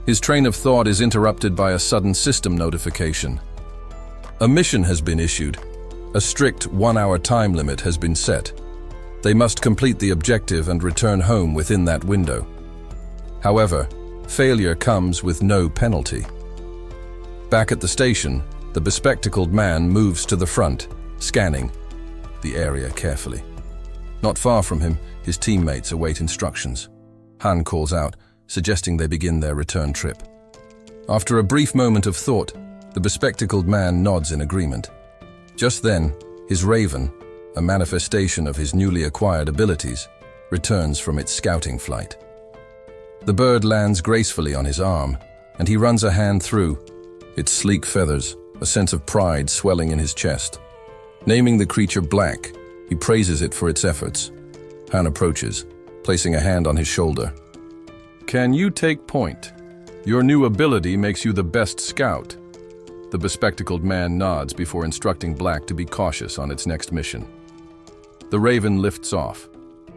His train of thought is interrupted by a sudden system notification. A mission has been issued. A strict 1-hour time limit has been set. They must complete the objective and return home within that window. However, failure comes with no penalty. Back at the station, the bespectacled man moves to the front, scanning the area carefully. Not far from him, his teammates await instructions. Han calls out, suggesting they begin their return trip. After a brief moment of thought, the bespectacled man nods in agreement. Just then, his raven, a manifestation of his newly acquired abilities, returns from its scouting flight. The bird lands gracefully on his arm, and he runs a hand through its sleek feathers, a sense of pride swelling in his chest. Naming the creature Black, he praises it for its efforts. Han approaches, placing a hand on his shoulder. "Can you take point? Your new ability makes you the best scout." The bespectacled man nods before instructing Black to be cautious on its next mission. The raven lifts off,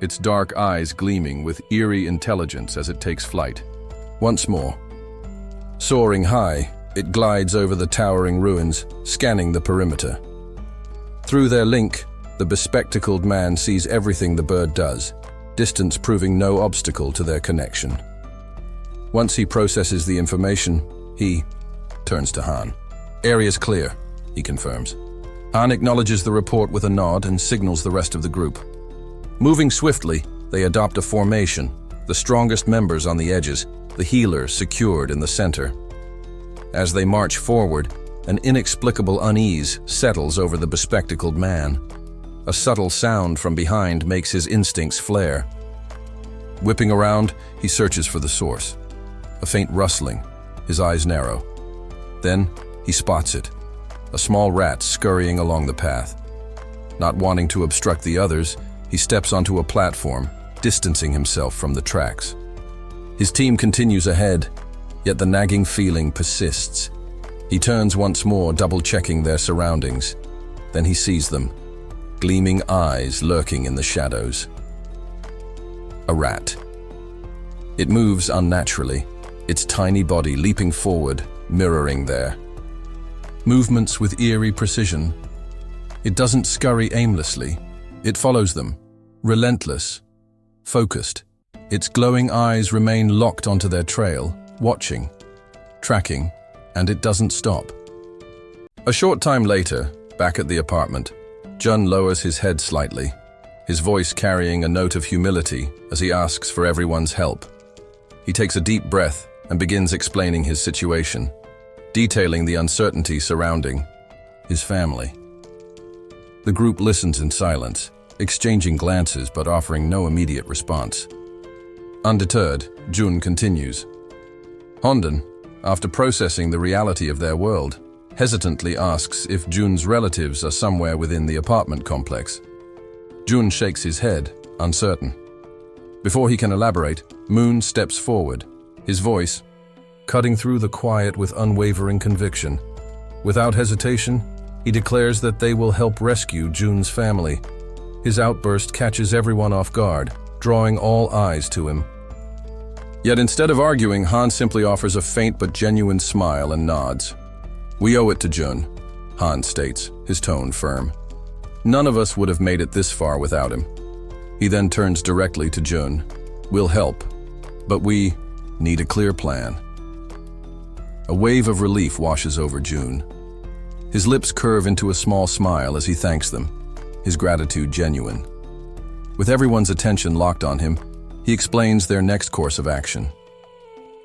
its dark eyes gleaming with eerie intelligence as it takes flight. Once more. Soaring high, it glides over the towering ruins, scanning the perimeter. Through their link, the bespectacled man sees everything the bird does, distance proving no obstacle to their connection. Once he processes the information, he turns to Han. "Area's clear," he confirms. Han acknowledges the report with a nod and signals the rest of the group. Moving swiftly, they adopt a formation, the strongest members on the edges, the healer secured in the center. As they march forward, an inexplicable unease settles over the bespectacled man. A subtle sound from behind makes his instincts flare. Whipping around, he searches for the source. A faint rustling, his eyes narrow. Then, he spots it, a small rat scurrying along the path. Not wanting to obstruct the others, he steps onto a platform, distancing himself from the tracks. His team continues ahead, yet the nagging feeling persists. He turns once more, double-checking their surroundings. Then he sees them, gleaming eyes lurking in the shadows. A rat. It moves unnaturally, its tiny body leaping forward, mirroring their movements with eerie precision. It doesn't scurry aimlessly. It follows them, relentless, focused. Its glowing eyes remain locked onto their trail, watching, tracking, and it doesn't stop. A short time later, back at the apartment, Jun lowers his head slightly, his voice carrying a note of humility as he asks for everyone's help. He takes a deep breath and begins explaining his situation, detailing the uncertainty surrounding his family. The group listens in silence, exchanging glances but offering no immediate response. Undeterred, Jun continues. Hondon, after processing the reality of their world, hesitantly asks if Jun's relatives are somewhere within the apartment complex. Jun shakes his head, uncertain. Before he can elaborate, Moon steps forward, his voice cutting through the quiet with unwavering conviction. Without hesitation, he declares that they will help rescue Jun's family. His outburst catches everyone off guard, drawing all eyes to him. Yet instead of arguing, Han simply offers a faint but genuine smile and nods. "We owe it to Jun," Han states, his tone firm. "None of us would have made it this far without him." He then turns directly to Jun. "We'll help, but we need a clear plan." A wave of relief washes over Jun. His lips curve into a small smile as he thanks them, his gratitude genuine. With everyone's attention locked on him, he explains their next course of action.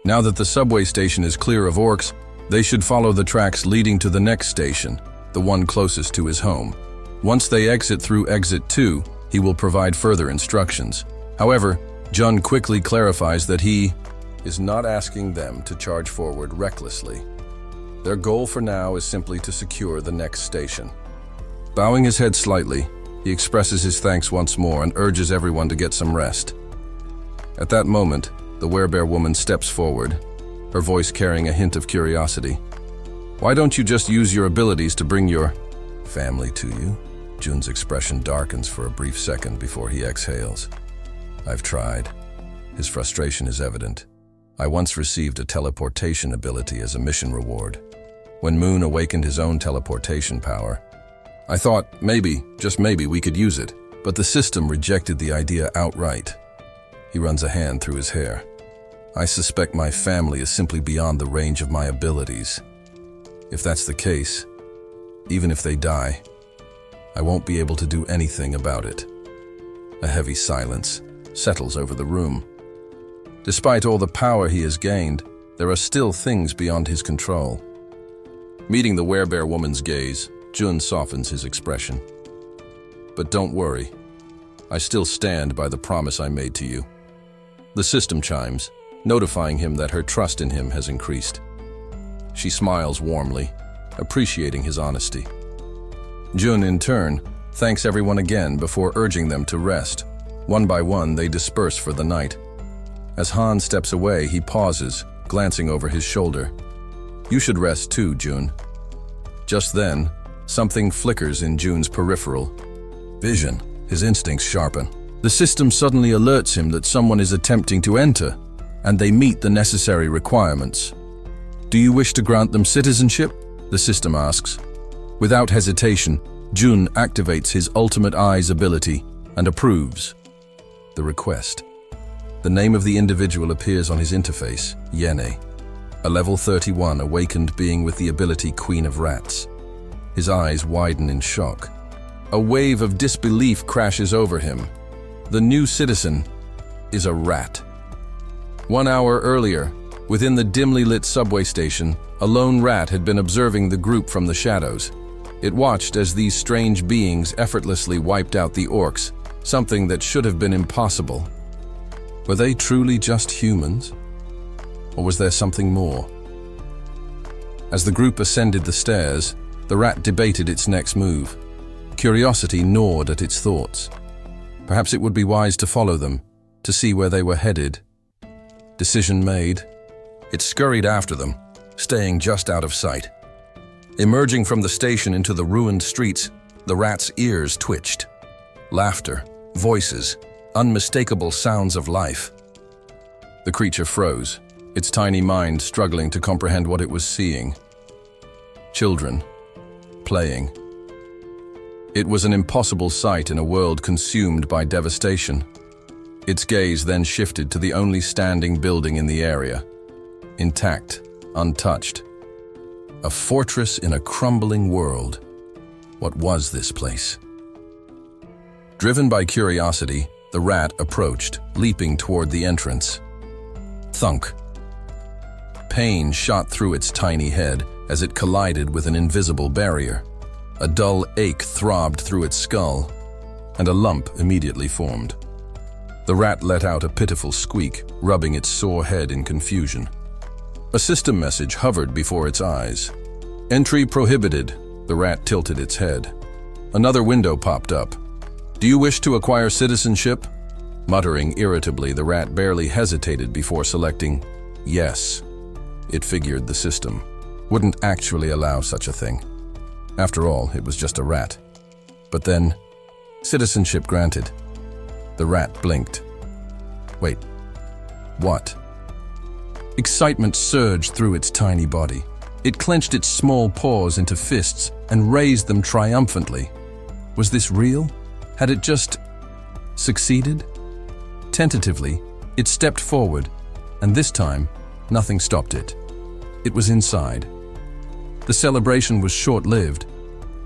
Now that the subway station is clear of orcs, they should follow the tracks leading to the next station, the one closest to his home. Once they exit through exit 2, he will provide further instructions. However, Jun quickly clarifies that he is not asking them to charge forward recklessly. Their goal for now is simply to secure the next station. Bowing his head slightly, he expresses his thanks once more and urges everyone to get some rest. At that moment, the werebear woman steps forward, her voice carrying a hint of curiosity. "Why don't you just use your abilities to bring your family to you?" Jun's expression darkens for a brief second before he exhales. "I've tried." His frustration is evident. "I once received a teleportation ability as a mission reward. When Moon awakened his own teleportation power, I thought maybe, just maybe, we could use it, but the system rejected the idea outright." He runs a hand through his hair. "I suspect my family is simply beyond the range of my abilities. If that's the case, even if they die, I won't be able to do anything about it." A heavy silence settles over the room. Despite all the power he has gained, there are still things beyond his control. Meeting the werebear woman's gaze, Jun softens his expression. "But don't worry, I still stand by the promise I made to you." The system chimes, notifying him that her trust in him has increased. She smiles warmly, appreciating his honesty. Jun, in turn, thanks everyone again before urging them to rest. One by one, they disperse for the night. As Han steps away, he pauses, glancing over his shoulder. "You should rest too, Jun." Just then, something flickers in Jun's peripheral vision. His instincts sharpen. The system suddenly alerts him that someone is attempting to enter, and they meet the necessary requirements. "Do you wish to grant them citizenship?" the system asks. Without hesitation, Jun activates his ultimate eyes ability and approves the request. The name of the individual appears on his interface, Yene, a level 31 awakened being with the ability Queen of Rats. His eyes widen in shock. A wave of disbelief crashes over him. The new citizen is a rat. 1 hour earlier, within the dimly lit subway station, a lone rat had been observing the group from the shadows. It watched as these strange beings effortlessly wiped out the orcs, something that should have been impossible. Were they truly just humans? Or was there something more? As the group ascended the stairs, the rat debated its next move. Curiosity gnawed at its thoughts. Perhaps it would be wise to follow them, to see where they were headed. Decision made, it scurried after them, staying just out of sight. Emerging from the station into the ruined streets, the rat's ears twitched. Laughter, voices, unmistakable sounds of life. The creature froze, its tiny mind struggling to comprehend what it was seeing. Children, playing. It was an impossible sight in a world consumed by devastation. Its gaze then shifted to the only standing building in the area. Intact, untouched. A fortress in a crumbling world. What was this place? Driven by curiosity, the rat approached, leaping toward the entrance. Thunk. Pain shot through its tiny head as it collided with an invisible barrier. A dull ache throbbed through its skull, and a lump immediately formed. The rat let out a pitiful squeak, rubbing its sore head in confusion. A system message hovered before its eyes. "Entry prohibited." The rat tilted its head. Another window popped up. "Do you wish to acquire citizenship?" Muttering irritably, the rat barely hesitated before selecting yes. It figured the system wouldn't actually allow such a thing. After all, it was just a rat. But then, citizenship granted. The rat blinked. Wait, what? Excitement surged through its tiny body. It clenched its small paws into fists and raised them triumphantly. Was this real? Had it just succeeded? Tentatively, it stepped forward, and this time, nothing stopped it. It was inside. The celebration was short-lived.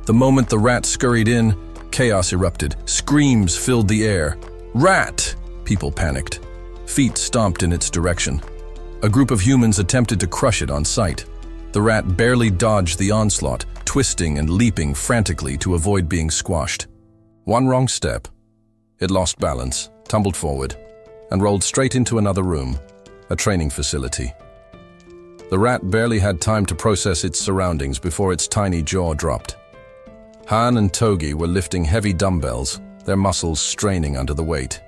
The moment the rat scurried in, Chaos erupted. Screams filled the air. Rat! People panicked. Feet stomped in its direction. A group of humans attempted to crush it on sight. The rat barely dodged the onslaught, twisting and leaping frantically to avoid being squashed. One wrong step. It lost balance, tumbled forward, and rolled straight into another room, a training facility. The rat barely had time to process its surroundings before its tiny jaw dropped. Han and Togi were lifting heavy dumbbells, their muscles straining under the weight.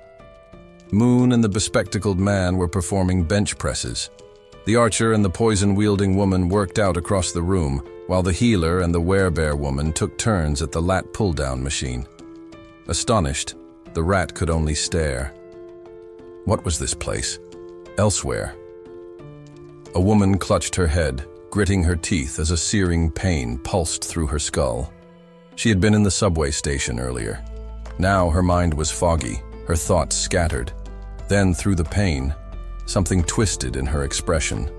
Moon and the bespectacled man were performing bench presses. The archer and the poison-wielding woman worked out across the room, while the healer and the werebear woman took turns at the lat pull-down machine. Astonished, the rat could only stare. What was this place? Elsewhere. A woman clutched her head, gritting her teeth as a searing pain pulsed through her skull. She had been in the subway station earlier. Now her mind was foggy, her thoughts scattered. Then, through the pain, something twisted in her expression.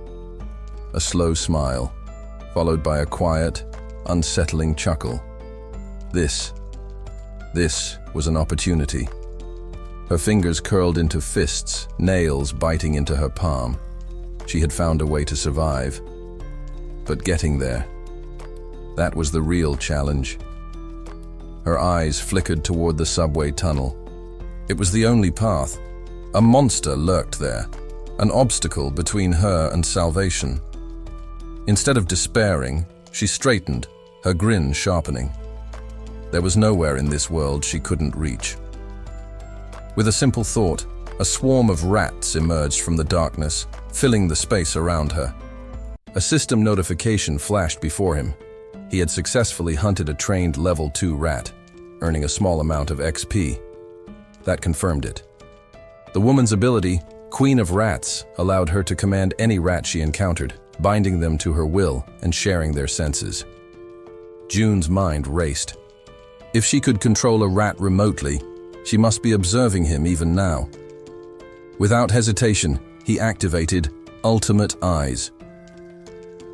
A slow smile, followed by a quiet, unsettling chuckle. This was an opportunity. Her fingers curled into fists, nails biting into her palm. She had found a way to survive. But getting there, that was the real challenge. Her eyes flickered toward the subway tunnel. It was the only path. A monster lurked there, an obstacle between her and salvation. Instead of despairing, she straightened, her grin sharpening. There was nowhere in this world she couldn't reach. With a simple thought, a swarm of rats emerged from the darkness, filling the space around her. A system notification flashed before him. He had successfully hunted a trained level 2 rat, earning a small amount of XP. That confirmed it. The woman's ability, Queen of Rats, allowed her to command any rat she encountered, binding them to her will and sharing their senses. June's mind raced. If she could control a rat remotely, she must be observing him even now. Without hesitation, he activated Ultimate Eyes.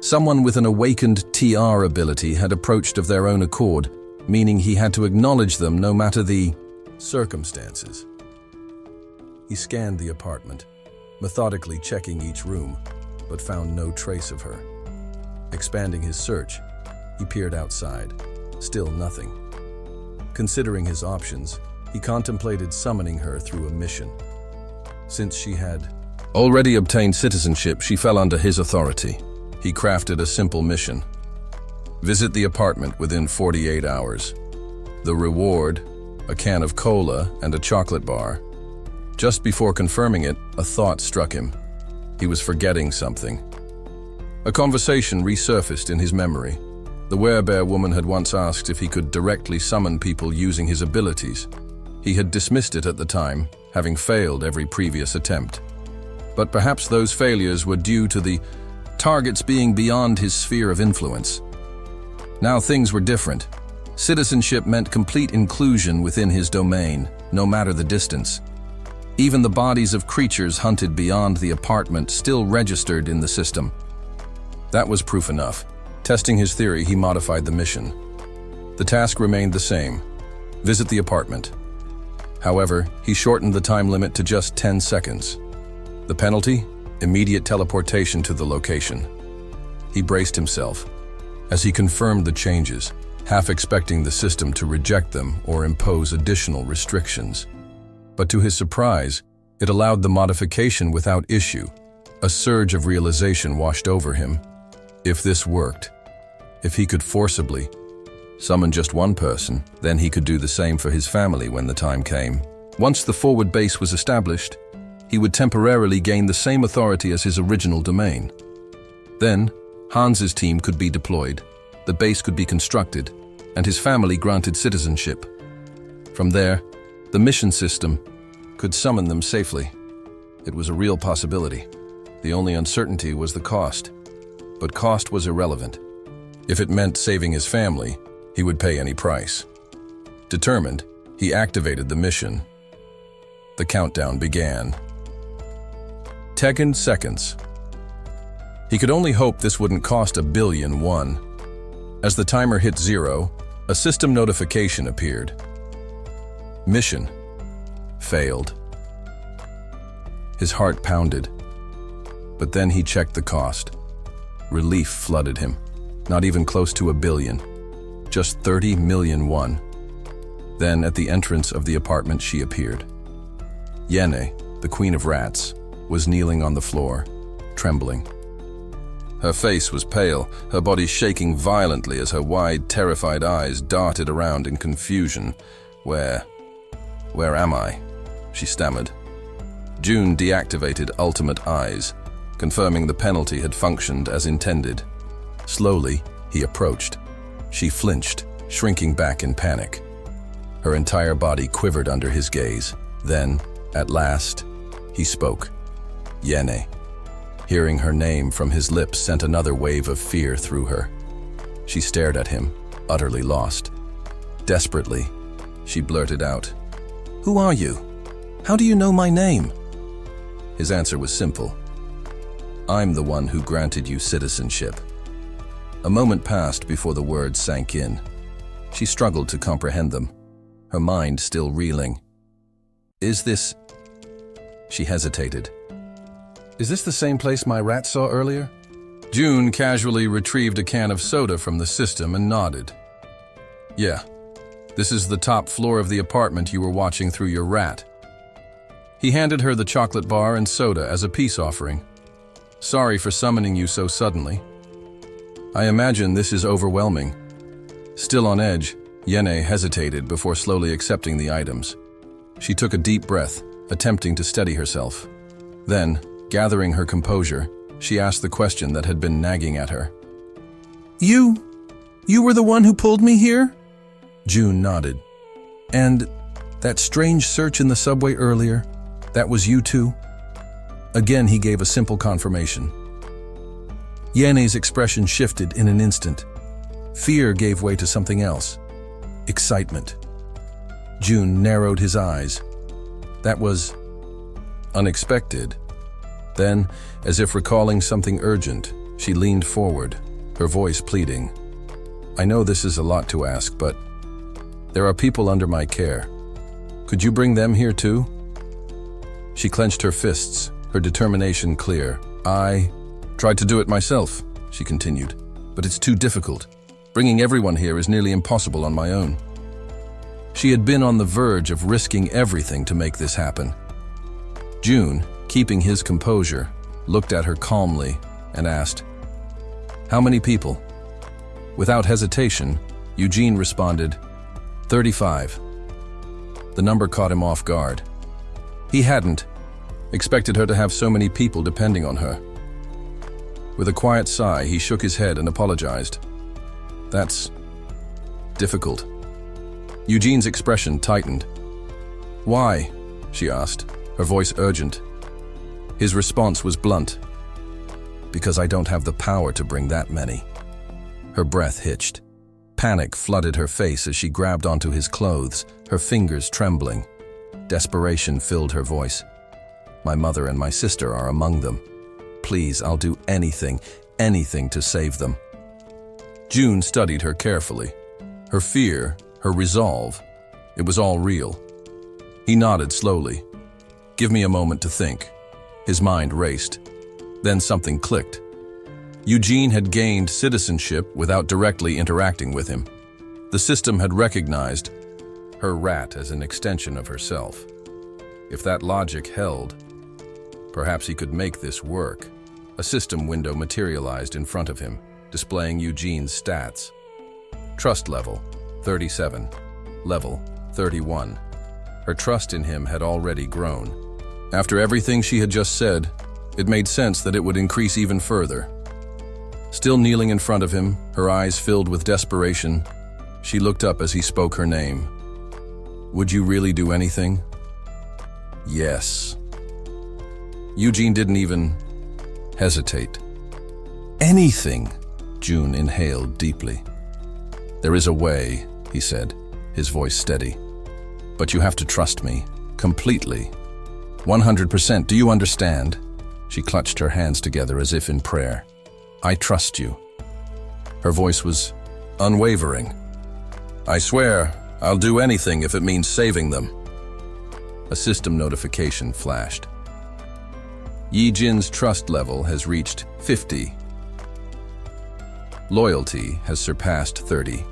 Someone with an awakened TR ability had approached of their own accord, meaning he had to acknowledge them no matter the circumstances. He scanned the apartment, methodically checking each room, but found no trace of her. Expanding his search, he peered outside. Still nothing. Considering his options, he contemplated summoning her through a mission. Since she had already obtained citizenship, she fell under his authority. He crafted a simple mission. Visit the apartment within 48 hours. The reward, a can of cola and a chocolate bar. Just before confirming it, a thought struck him. He was forgetting something. A conversation resurfaced in his memory. The werebear woman had once asked if he could directly summon people using his abilities. He had dismissed it at the time, having failed every previous attempt. But perhaps those failures were due to the targets being beyond his sphere of influence. Now things were different. Citizenship meant complete inclusion within his domain, no matter the distance. Even the bodies of creatures hunted beyond the apartment still registered in the system. That was proof enough. Testing his theory, he modified the mission. The task remained the same: visit the apartment. However, he shortened the time limit to just 10 seconds. The penalty? Immediate teleportation to the location. He braced himself as he confirmed the changes, half expecting the system to reject them or impose additional restrictions. But to his surprise, it allowed the modification without issue. A surge of realization washed over him. If this worked, if he could forcibly summon just one person, then he could do the same for his family when the time came. Once the forward base was established, he would temporarily gain the same authority as his original domain. Then, Hans's team could be deployed, the base could be constructed, and his family granted citizenship. From there, the mission system could summon them safely. It was a real possibility. The only uncertainty was the cost. But cost was irrelevant. If it meant saving his family, he would pay any price. Determined, he activated the mission. The countdown began. 10 seconds. He could only hope this wouldn't cost $1 billion. As the timer hit 0, a system notification appeared. Mission failed. His heart pounded. But then he checked the cost. Relief flooded him. Not even close to $1 billion. Just 30 million won. Then, at the entrance of the apartment, she appeared. Yene, the queen of rats, was kneeling on the floor, trembling. Her face was pale, her body shaking violently as her wide, terrified eyes darted around in confusion. Where am I? She stammered. June deactivated Ultimate Eyes, confirming the penalty had functioned as intended. Slowly, he approached. She flinched, shrinking back in panic. Her entire body quivered under his gaze. Then, at last, he spoke. Yene. Hearing her name from his lips sent another wave of fear through her. She stared at him, utterly lost. Desperately, she blurted out, "Who are you? How do you know my name?" His answer was simple. "I'm the one who granted you citizenship." A moment passed before the words sank in. She struggled to comprehend them, her mind still reeling. "Is this..." She hesitated. "Is this the same place my rat saw earlier?" June casually retrieved a can of soda from the system and nodded. "Yeah, this is the top floor of the apartment you were watching through your rat." He handed her the chocolate bar and soda as a peace offering. "Sorry for summoning you so suddenly. I imagine this is overwhelming." Still on edge, Yene hesitated before slowly accepting the items. She took a deep breath, attempting to steady herself. Then, gathering her composure, she asked the question that had been nagging at her. You were the one who pulled me here?" June nodded. "And that strange search in the subway earlier, that was you too?" Again, he gave a simple confirmation. Yene's expression shifted in an instant. Fear gave way to something else. Excitement. June narrowed his eyes. That was unexpected. Then, as if recalling something urgent, she leaned forward, her voice pleading. "I know this is a lot to ask, but there are people under my care. Could you bring them here too?" She clenched her fists, her determination clear. "I tried to do it myself," she continued, "but it's too difficult. Bringing everyone here is nearly impossible on my own." She had been on the verge of risking everything to make this happen. June, keeping his composure, looked at her calmly and asked, "How many people?" Without hesitation, Eugene responded, 35. The number caught him off guard. He hadn't expected her to have so many people depending on her. With a quiet sigh, he shook his head and apologized. "That's difficult." Eugene's expression tightened. "Why?" she asked, her voice urgent. His response was blunt. "Because I don't have the power to bring that many." Her breath hitched. Panic flooded her face as she grabbed onto his clothes, her fingers trembling. Desperation filled her voice. "My mother and my sister are among them. Please, I'll do anything to save them." June studied her carefully. Her fear, her resolve, it was all real. He nodded slowly. "Give me a moment to think." His mind raced. Then something clicked. Eugene had gained citizenship without directly interacting with him. The system had recognized her rat as an extension of herself. If that logic held, perhaps he could make this work. A system window materialized in front of him, displaying Eugene's stats. Trust level, 37. Level, 31. Her trust in him had already grown. After everything she had just said, it made sense that it would increase even further. Still kneeling in front of him, her eyes filled with desperation, she looked up as he spoke her name. "Would you really do anything?" "Yes." Eugene didn't even hesitate. "Anything," June inhaled deeply. "There is a way," he said, his voice steady. "But you have to trust me, completely. 100%, do you understand?" She clutched her hands together as if in prayer. "I trust you." Her voice was unwavering. "I swear, I'll do anything if it means saving them. A system notification flashed. Yi-Jin's trust level has reached 50. Loyalty has surpassed 30.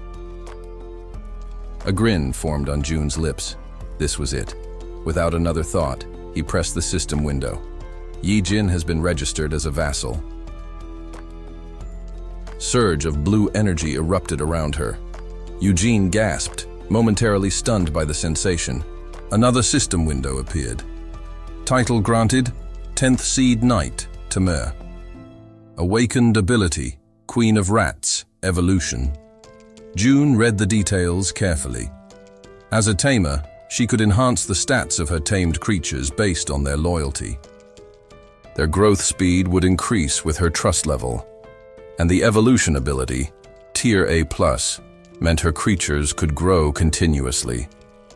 A grin formed on Jun's lips. This was it. Without another thought, he pressed the system window. Yi-Jin has been registered as a vassal. Surge of blue energy erupted around her. Eugene gasped, momentarily stunned by the sensation. Another system window appeared. Title granted, 10th Seed Knight, Tamer. Awakened ability, Queen of Rats, Evolution. June read the details carefully. As a tamer, she could enhance the stats of her tamed creatures based on their loyalty. Their growth speed would increase with her trust level, and the evolution ability, Tier A+, meant her creatures could grow continuously,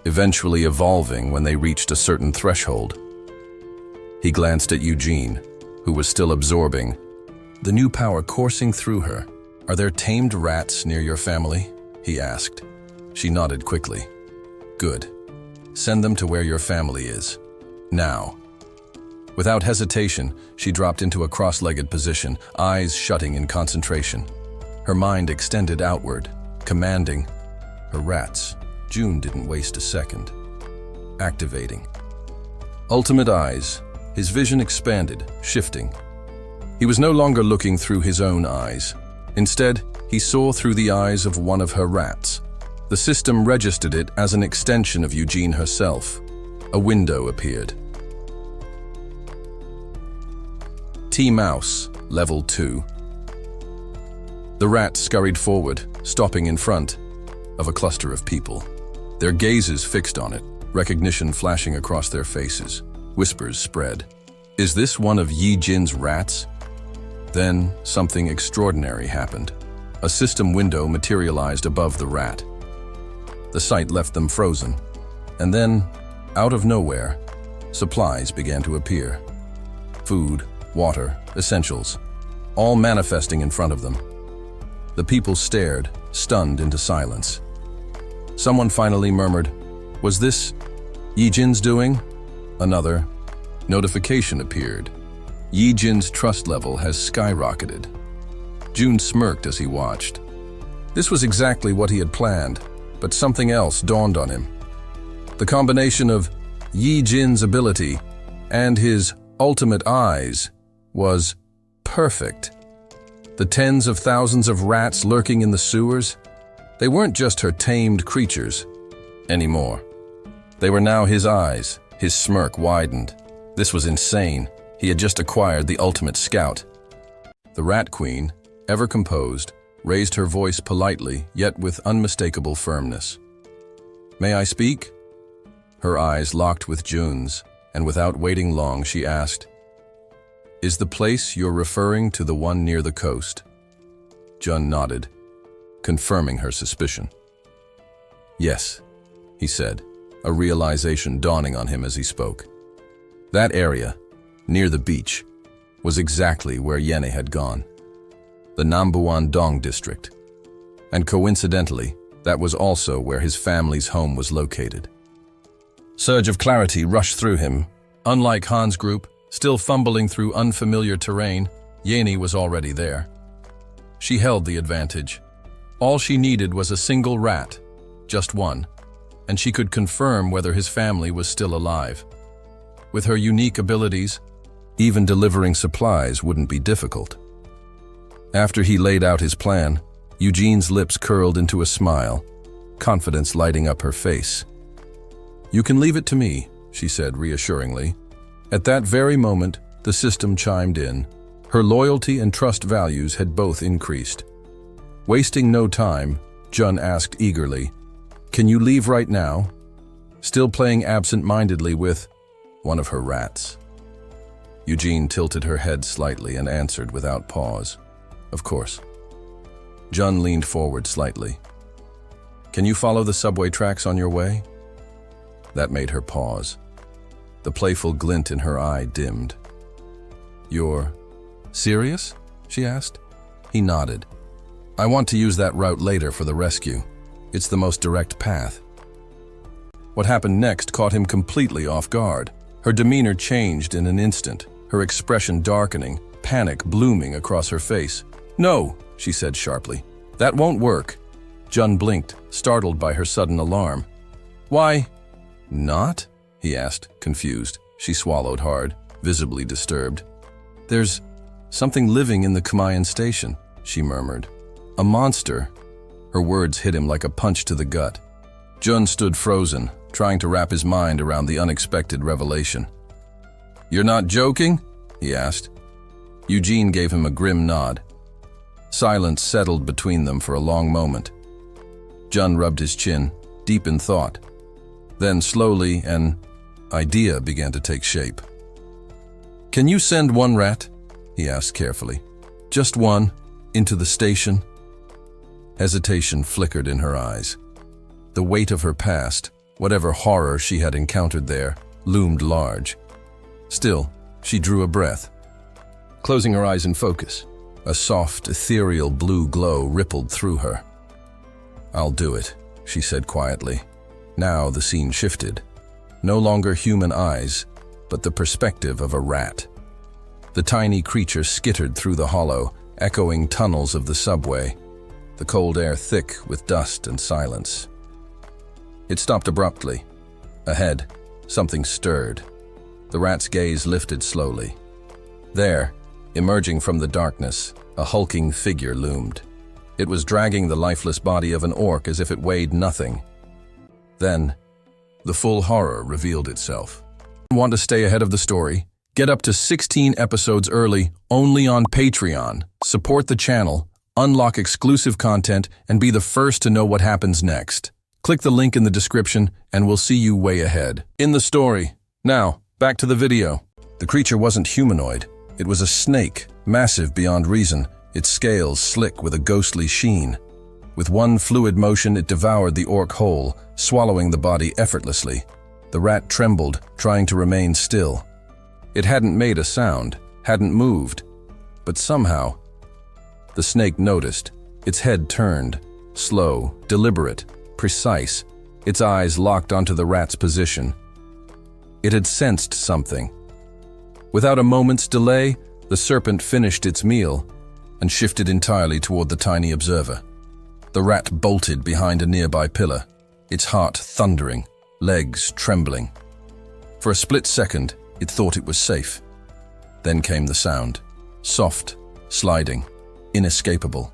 eventually evolving when they reached a certain threshold. He glanced at Eugene, who was still absorbing, the new power coursing through her. "Are there tamed rats near your family?" he asked. She nodded quickly. "Good. Send them to where your family is. Now." Without hesitation, she dropped into a cross-legged position, eyes shutting in concentration. Her mind extended outward, commanding. Her rats. June didn't waste a second. Activating. Ultimate eyes. His vision expanded, shifting. He was no longer looking through his own eyes. Instead, he saw through the eyes of one of her rats. The system registered it as an extension of Eugene herself. A window appeared. T-Mouse, Level 2. The rats scurried forward, stopping in front of a cluster of people. Their gazes fixed on it, recognition flashing across their faces. Whispers spread. "Is this one of Yi-Jin's rats?" Then, something extraordinary happened. A system window materialized above the rat. The sight left them frozen. And then, out of nowhere, supplies began to appear. Food, water, essentials, all manifesting in front of them. The people stared, stunned into silence. Someone finally murmured, "Was this Yi-Jin's doing?" Another notification appeared. Yi-Jin's trust level has skyrocketed. June smirked as he watched. This was exactly what he had planned, but something else dawned on him. The combination of Yi-Jin's ability and his ultimate eyes was perfect. The tens of thousands of rats lurking in the sewers, they weren't just her tamed creatures anymore. They were now his eyes. His smirk widened. This was insane. He had just acquired the ultimate scout. The Rat Queen, ever composed, raised her voice politely, yet with unmistakable firmness. "May I speak?" Her eyes locked with June's, and without waiting long, she asked, "Is the place you're referring to the one near the coast?" Jun nodded, confirming her suspicion. "Yes," he said, a realization dawning on him as he spoke. That area, near the beach, was exactly where Yene had gone. The Nambuan Dong district. And coincidentally, that was also where his family's home was located. Surge of clarity rushed through him. Unlike Han's group, still fumbling through unfamiliar terrain, Yene was already there. She held the advantage. All she needed was a single rat, just one, and she could confirm whether his family was still alive. With her unique abilities, even delivering supplies wouldn't be difficult. After he laid out his plan, Eugene's lips curled into a smile, confidence lighting up her face. "You can leave it to me," she said reassuringly. At that very moment, the system chimed in. Her loyalty and trust values had both increased. Wasting no time, Jun asked eagerly, "Can you leave right now?" Still playing absent-mindedly with one of her rats. Eugene tilted her head slightly and answered without pause, "Of course." Jun leaned forward slightly. "Can you follow the subway tracks on your way?" That made her pause. The playful glint in her eye dimmed. "You're serious?" she asked. He nodded. "I want to use that route later for the rescue. It's the most direct path. What happened next caught him completely off guard. Her demeanor changed in an instant, her expression darkening, panic blooming across her face. "No," she said sharply. "That won't work." Jun blinked, startled by her sudden alarm. "Why not?" he asked, confused. She swallowed hard, visibly disturbed. "There's something living in the Kamayan station," she murmured. "A monster." Her words hit him like a punch to the gut. Jun stood frozen, trying to wrap his mind around the unexpected revelation. "You're not joking?" he asked. Eugene gave him a grim nod. Silence settled between them for a long moment. Jun rubbed his chin, deep in thought. Then slowly an idea began to take shape. "Can you send one rat?" he asked carefully. "Just one, into the station?" Hesitation flickered in her eyes. The weight of her past, whatever horror she had encountered there, loomed large. Still, she drew a breath. Closing her eyes in focus, a soft, ethereal blue glow rippled through her. "I'll do it," she said quietly. Now the scene shifted. No longer human eyes, but the perspective of a rat. The tiny creature skittered through the hollow, echoing tunnels of the subway, the cold air thick with dust and silence. It stopped abruptly. Ahead, something stirred. The rat's gaze lifted slowly. There, emerging from the darkness, a hulking figure loomed. It was dragging the lifeless body of an orc as if it weighed nothing. Then, the full horror revealed itself. Want to stay ahead of the story? Get up to 16 episodes early, only on Patreon. Support the channel, unlock exclusive content, and be the first to know what happens next. Click the link in the description, and we'll see you way ahead. In the story. Now, back to the video. The creature wasn't humanoid. It was a snake, massive beyond reason, its scales slick with a ghostly sheen. With one fluid motion, it devoured the orc whole, swallowing the body effortlessly. The rat trembled, trying to remain still. It hadn't made a sound, hadn't moved. But somehow, the snake noticed. Its head turned, slow, deliberate, precise, its eyes locked onto the rat's position. It had sensed something. Without a moment's delay, the serpent finished its meal and shifted entirely toward the tiny observer. The rat bolted behind a nearby pillar, its heart thundering, legs trembling. For a split second, it thought it was safe. Then came the sound, soft, sliding, inescapable.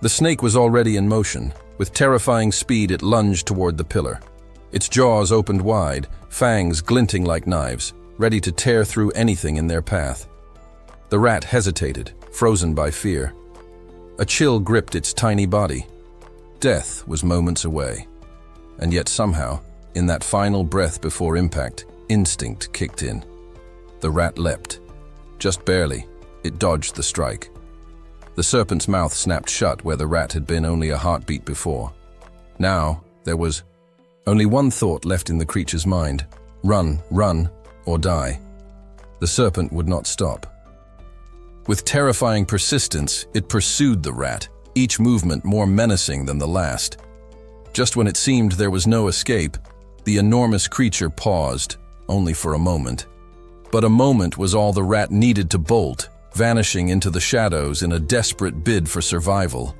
The snake was already in motion. With terrifying speed, it lunged toward the pillar. Its jaws opened wide, fangs glinting like knives, ready to tear through anything in their path. The rat hesitated, frozen by fear. A chill gripped its tiny body. Death was moments away. And yet somehow, in that final breath before impact, instinct kicked in. The rat leapt. Just barely, it dodged the strike. The serpent's mouth snapped shut where the rat had been only a heartbeat before. Now, there was only one thought left in the creature's mind. Run, or die. The serpent would not stop. With terrifying persistence, it pursued the rat, each movement more menacing than the last. Just when it seemed there was no escape, the enormous creature paused, only for a moment. But a moment was all the rat needed to bolt, vanishing into the shadows in a desperate bid for survival.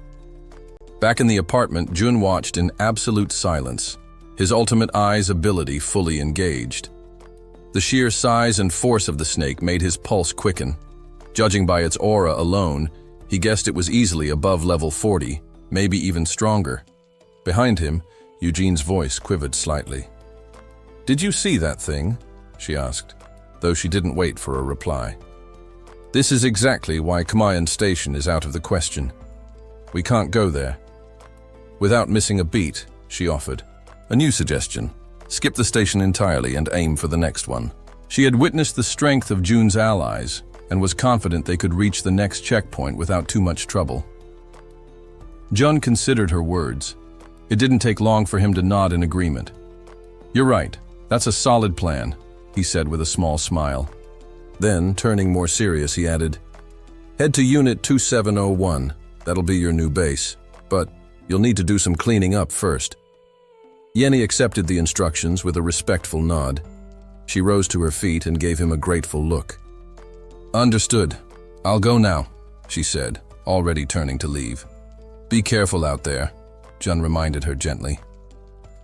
Back in the apartment, Jun watched in absolute silence, his ultimate eye's ability fully engaged. The sheer size and force of the snake made his pulse quicken. Judging by its aura alone, he guessed it was easily above level 40, maybe even stronger. Behind him, Eugene's voice quivered slightly. "Did you see that thing?" she asked, though she didn't wait for a reply. "This is exactly why Kamayan Station is out of the question. We can't go there." Without missing a beat, she offered. A new suggestion: skip the station entirely and aim for the next one. She had witnessed the strength of Jun's allies and was confident they could reach the next checkpoint without too much trouble. Jun considered her words. It didn't take long for him to nod in agreement. "You're right, that's a solid plan," he said with a small smile. Then, turning more serious, he added, "Head to Unit 2701. That'll be your new base. But you'll need to do some cleaning up first." Yenny accepted the instructions with a respectful nod. She rose to her feet and gave him a grateful look. "Understood. I'll go now," she said, already turning to leave. "Be careful out there," Jun reminded her gently.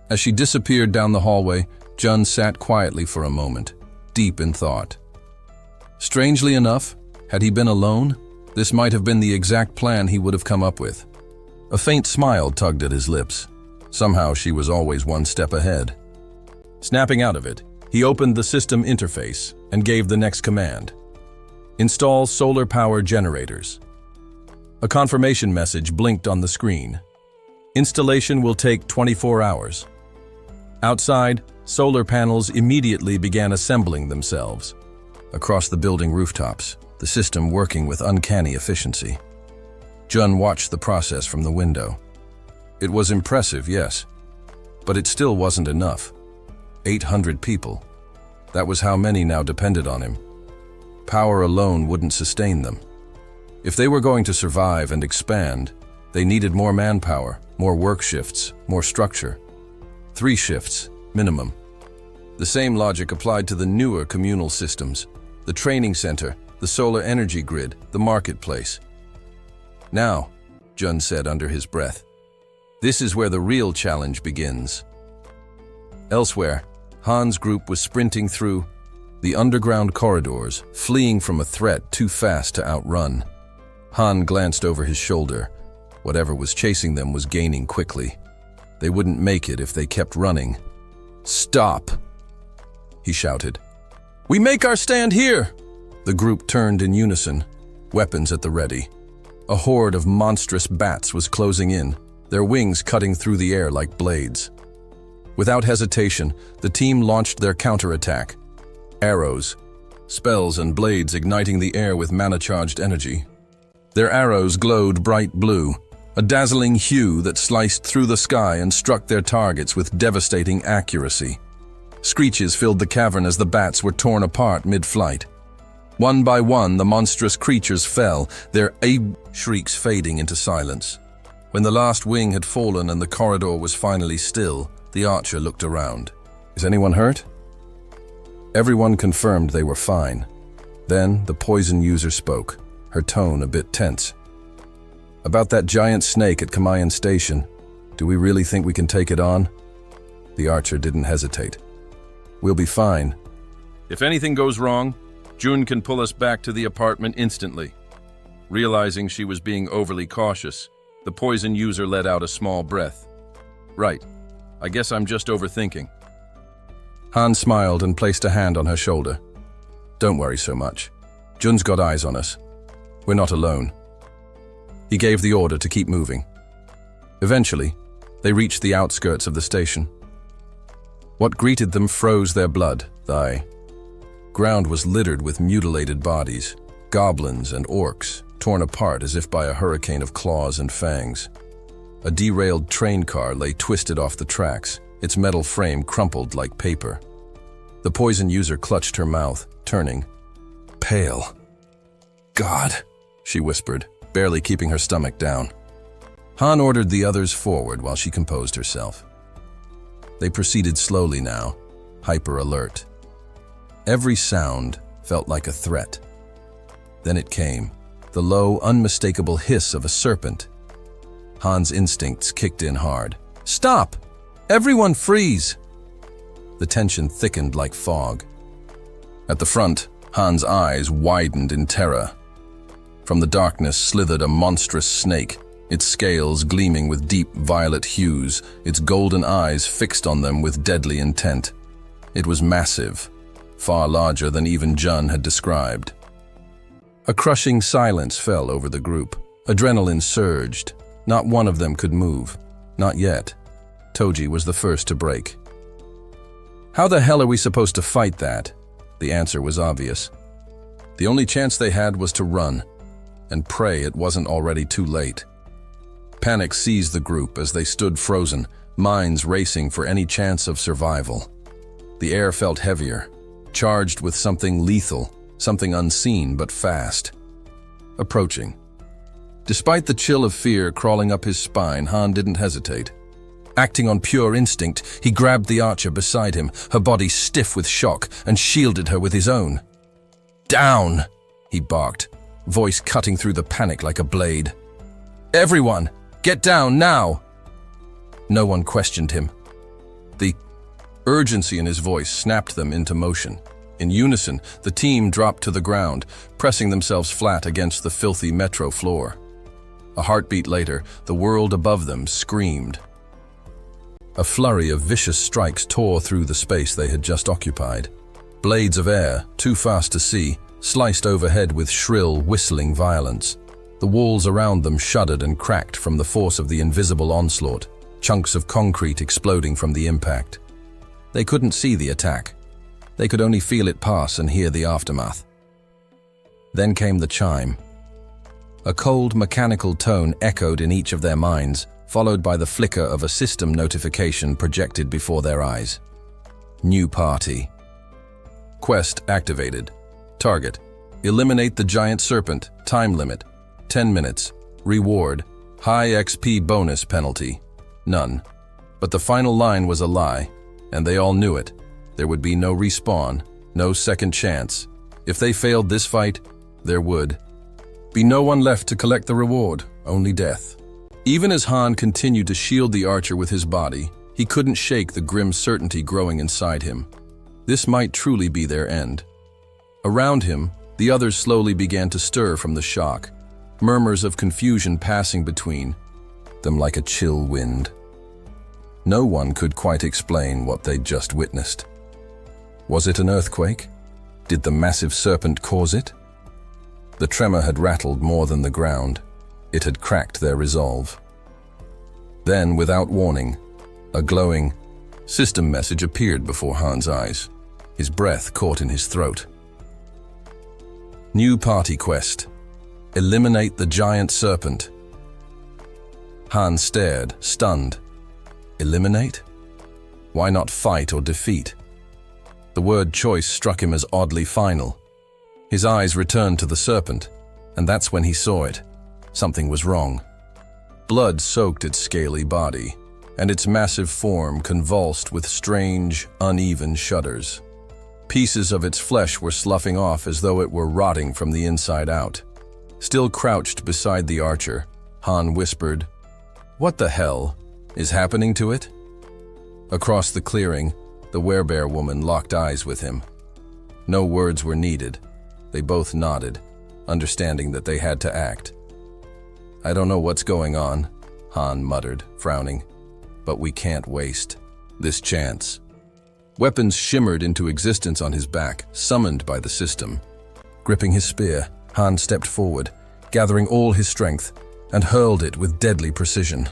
As she disappeared down the hallway, Jun sat quietly for a moment, deep in thought. Strangely enough, had he been alone, this might have been the exact plan he would have come up with. A faint smile tugged at his lips. Somehow she was always one step ahead. Snapping out of it, he opened the system interface and gave the next command. "Install solar power generators." A confirmation message blinked on the screen. Installation will take 24 hours. Outside, solar panels immediately began assembling themselves. Across the building rooftops, the system working with uncanny efficiency. Jun watched the process from the window. It was impressive, yes, but it still wasn't enough. 800 people. That was how many now depended on him. Power alone wouldn't sustain them. If they were going to survive and expand, they needed more manpower, more work shifts, more structure. 3 shifts, minimum. The same logic applied to the newer communal systems, the training center, the solar energy grid, the marketplace. "Now," Jun said under his breath, "this is where the real challenge begins." Elsewhere, Han's group was sprinting through the underground corridors, fleeing from a threat too fast to outrun. Han glanced over his shoulder. Whatever was chasing them was gaining quickly. They wouldn't make it if they kept running. "Stop!" he shouted. "We make our stand here!" The group turned in unison, weapons at the ready. A horde of monstrous bats was closing in, their wings cutting through the air like blades. Without hesitation, the team launched their counterattack. Arrows, spells and blades igniting the air with mana-charged energy. Their arrows glowed bright blue, a dazzling hue that sliced through the sky and struck their targets with devastating accuracy. Screeches filled the cavern as the bats were torn apart mid-flight. One by one, the monstrous creatures fell, their shrieks fading into silence. When the last wing had fallen and the corridor was finally still, the archer looked around. "Is anyone hurt?" Everyone confirmed they were fine. Then the poison user spoke, her tone a bit tense. "About that giant snake at Kamayan Station, do we really think we can take it on?" The archer didn't hesitate. "We'll be fine." If anything goes wrong, June can pull us back to the apartment instantly. Realizing she was being overly cautious, the poison user let out a small breath. "Right. I guess I'm just overthinking." Han smiled and placed a hand on her shoulder. "Don't worry so much. Jun's got eyes on us. We're not alone." He gave the order to keep moving. Eventually, they reached the outskirts of the station. What greeted them froze their blood. The ground was littered with mutilated bodies, goblins and orcs, torn apart as if by a hurricane of claws and fangs. A derailed train car lay twisted off the tracks, its metal frame crumpled like paper. The poison user clutched her mouth, turning pale. "God," she whispered, barely keeping her stomach down. Han ordered the others forward while she composed herself. They proceeded slowly now, hyper-alert. Every sound felt like a threat. Then it came, the low, unmistakable hiss of a serpent. Han's instincts kicked in hard. "Stop! Everyone freeze!" The tension thickened like fog. At the front, Han's eyes widened in terror. From the darkness slithered a monstrous snake, its scales gleaming with deep violet hues, its golden eyes fixed on them with deadly intent. It was massive, far larger than even Jun had described. A crushing silence fell over the group. Adrenaline surged. Not one of them could move. Not yet. Toji was the first to break. "How the hell are we supposed to fight that?" The answer was obvious. The only chance they had was to run, and pray it wasn't already too late. Panic seized the group as they stood frozen, minds racing for any chance of survival. The air felt heavier, charged with something lethal, something unseen but fast. Approaching. Despite the chill of fear crawling up his spine, Han didn't hesitate. Acting on pure instinct, he grabbed the archer beside him, her body stiff with shock, and shielded her with his own. "Down!" he barked, voice cutting through the panic like a blade. "Everyone, get down now!" No one questioned him. The urgency in his voice snapped them into motion. In unison, the team dropped to the ground, pressing themselves flat against the filthy metro floor. A heartbeat later, the world above them screamed. A flurry of vicious strikes tore through the space they had just occupied. Blades of air, too fast to see, sliced overhead with shrill, whistling violence. The walls around them shuddered and cracked from the force of the invisible onslaught, chunks of concrete exploding from the impact. They couldn't see the attack. They could only feel it pass and hear the aftermath. Then came the chime. A cold, mechanical tone echoed in each of their minds, followed by the flicker of a system notification projected before their eyes. New party. Quest activated. Target: eliminate the giant serpent. Time limit: 10 minutes. Reward: high XP bonus penalty. None. But the final line was a lie, and they all knew it. There would be no respawn, no second chance. If they failed this fight, there would be no one left to collect the reward, only death. Even as Han continued to shield the archer with his body, he couldn't shake the grim certainty growing inside him. This might truly be their end. Around him, the others slowly began to stir from the shock, murmurs of confusion passing between them like a chill wind. No one could quite explain what they'd just witnessed. Was it an earthquake? Did the massive serpent cause it? The tremor had rattled more than the ground. It had cracked their resolve. Then, without warning, a glowing system message appeared before Han's eyes. His breath caught in his throat. New party quest. Eliminate the giant serpent. Han stared, stunned. Eliminate? Why not fight or defeat? The word choice struck him as oddly final. His eyes returned to the serpent, and that's when he saw it. Something was wrong. Blood soaked its scaly body, and its massive form convulsed with strange, uneven shudders. Pieces of its flesh were sloughing off as though it were rotting from the inside out. Still crouched beside the archer, Han whispered, "What the hell is happening to it?" Across the clearing, the werebear woman locked eyes with him. No words were needed. They both nodded, understanding that they had to act. "I don't know what's going on," Han muttered, frowning, "but we can't waste this chance." Weapons shimmered into existence on his back, summoned by the system. Gripping his spear, Han stepped forward, gathering all his strength, and hurled it with deadly precision.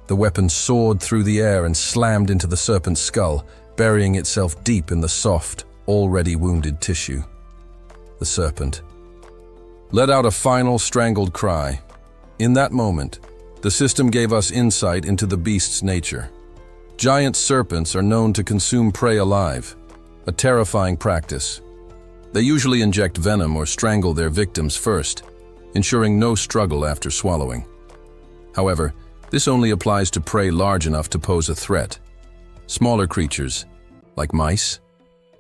The weapon soared through the air and slammed into the serpent's skull, burying itself deep in the soft, already wounded tissue. The serpent let out a final strangled cry. In that moment, the system gave us insight into the beast's nature. Giant serpents are known to consume prey alive, a terrifying practice. They usually inject venom or strangle their victims first, ensuring no struggle after swallowing. However, this only applies to prey large enough to pose a threat. Smaller creatures, like mice,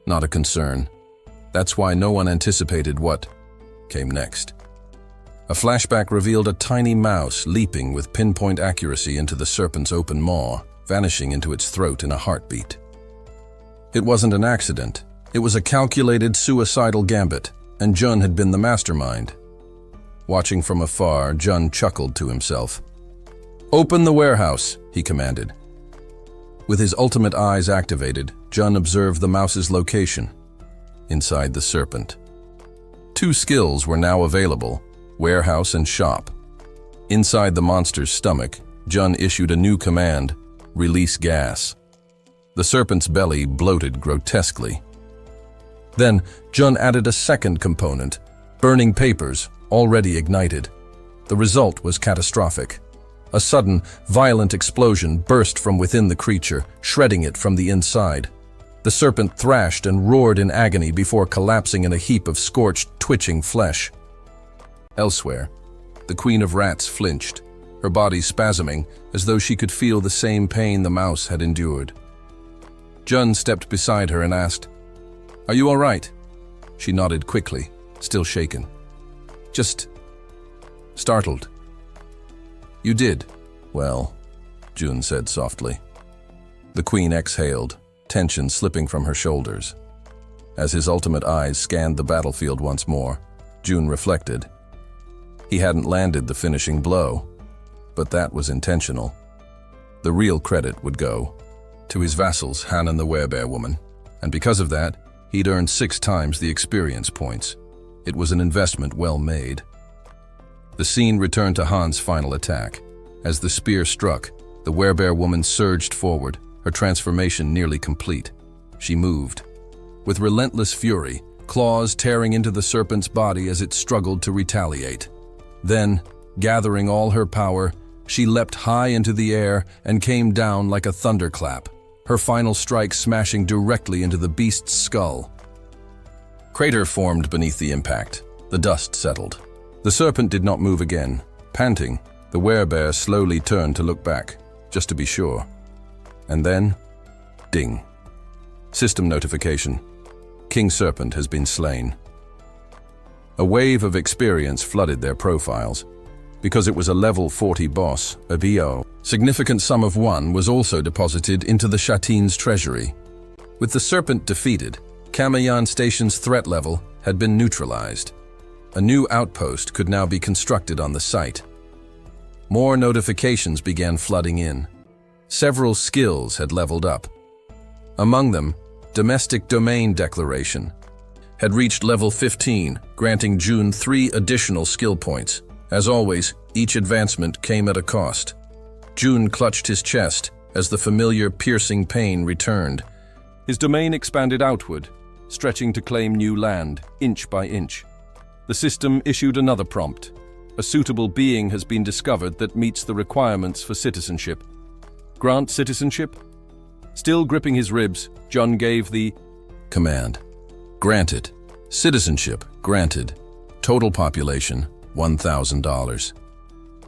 not a concern. That's why no one anticipated what came next. A flashback revealed a tiny mouse leaping with pinpoint accuracy into the serpent's open maw, vanishing into its throat in a heartbeat. It wasn't an accident. It was a calculated suicidal gambit, and Jun had been the mastermind. Watching from afar, Jun chuckled to himself. "Open the warehouse," he commanded. With his ultimate eyes activated, Jun observed the mouse's location, inside the serpent. Two skills were now available, warehouse and shop. Inside the monster's stomach, Jun issued a new command, release gas. The serpent's belly bloated grotesquely. Then, Jun added a second component, burning papers, already ignited. The result was catastrophic. A sudden, violent explosion burst from within the creature, shredding it from the inside. The serpent thrashed and roared in agony before collapsing in a heap of scorched, twitching flesh. Elsewhere, the Queen of Rats flinched, her body spasming as though she could feel the same pain the mouse had endured. Jun stepped beside her and asked, "Are you all right?" She nodded quickly, still shaken. "Just startled." "You did? Well," Jun said softly. The queen exhaled, tension slipping from her shoulders. As his ultimate eyes scanned the battlefield once more, Jun reflected. He hadn't landed the finishing blow, but that was intentional. The real credit would go to his vassals, Han and the werebear woman, and because of that, he'd earned 6 times the experience points. It was an investment well made. The scene returned to Han's final attack. As the spear struck, the werebear woman surged forward, her transformation nearly complete. She moved. With relentless fury, claws tearing into the serpent's body as it struggled to retaliate. Then, gathering all her power, she leapt high into the air and came down like a thunderclap, her final strike smashing directly into the beast's skull. Crater formed beneath the impact. The dust settled. The serpent did not move again. Panting, the werebear slowly turned to look back, just to be sure. And then, ding. System notification. King Serpent has been slain. A wave of experience flooded their profiles. Because it was a level 40 boss, a BO, significant sum of 1 was also deposited into the Shatine's treasury. With the Serpent defeated, Kamayan Station's threat level had been neutralized. A new outpost could now be constructed on the site. More notifications began flooding in. Several skills had leveled up. Among them, Domestic Domain Declaration had reached level 15, granting Jun 3 additional skill points. As always, each advancement came at a cost. Jun clutched his chest as the familiar piercing pain returned. His domain expanded outward, stretching to claim new land, inch by inch. The system issued another prompt. A suitable being has been discovered that meets the requirements for citizenship. Grant citizenship? Still gripping his ribs, Jun gave the command. Granted. Citizenship granted. Total population, $1,000.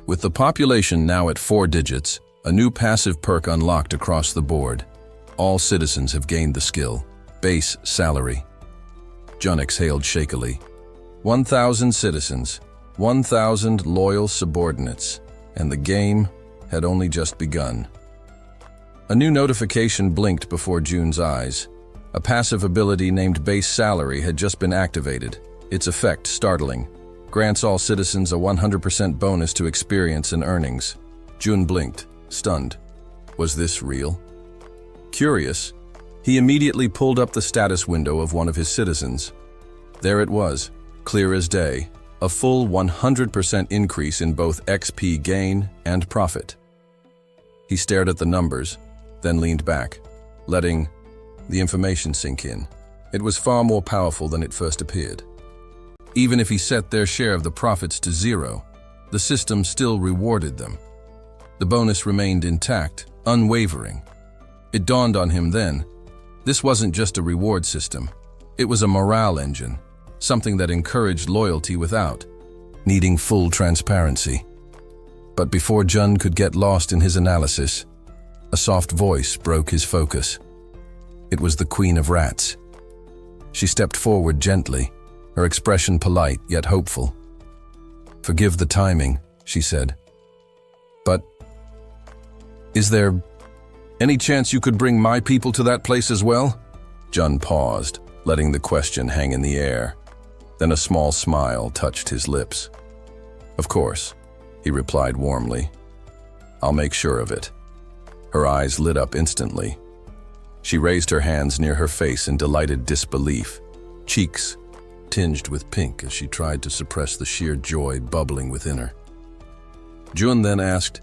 With the population now at 4 digits, a new passive perk unlocked across the board. All citizens have gained the skill. Base salary. Jun exhaled shakily. 1,000 citizens, 1,000 loyal subordinates, and the game had only just begun. A new notification blinked before Jun's eyes. A passive ability named Base Salary had just been activated, its effect startling. Grants all citizens a 100% bonus to experience and earnings. Jun blinked, stunned. Was this real? Curious, he immediately pulled up the status window of one of his citizens. There it was, clear as day, a full 100% increase in both XP gain and profit. He stared at the numbers, then leaned back, letting the information sink in. It was far more powerful than it first appeared. Even if he set their share of the profits to 0, the system still rewarded them. The bonus remained intact, unwavering. It dawned on him then, this wasn't just a reward system. It was a morale engine, something that encouraged loyalty without needing full transparency. But before Jun could get lost in his analysis, a soft voice broke his focus. It was the Queen of Rats. She stepped forward gently, her expression polite yet hopeful. "Forgive the timing," she said. "But is there any chance you could bring my people to that place as well?" Jun paused, letting the question hang in the air. Then a small smile touched his lips. "Of course," he replied warmly. "I'll make sure of it." Her eyes lit up instantly. She raised her hands near her face in delighted disbelief, cheeks tinged with pink as she tried to suppress the sheer joy bubbling within her. Jun then asked,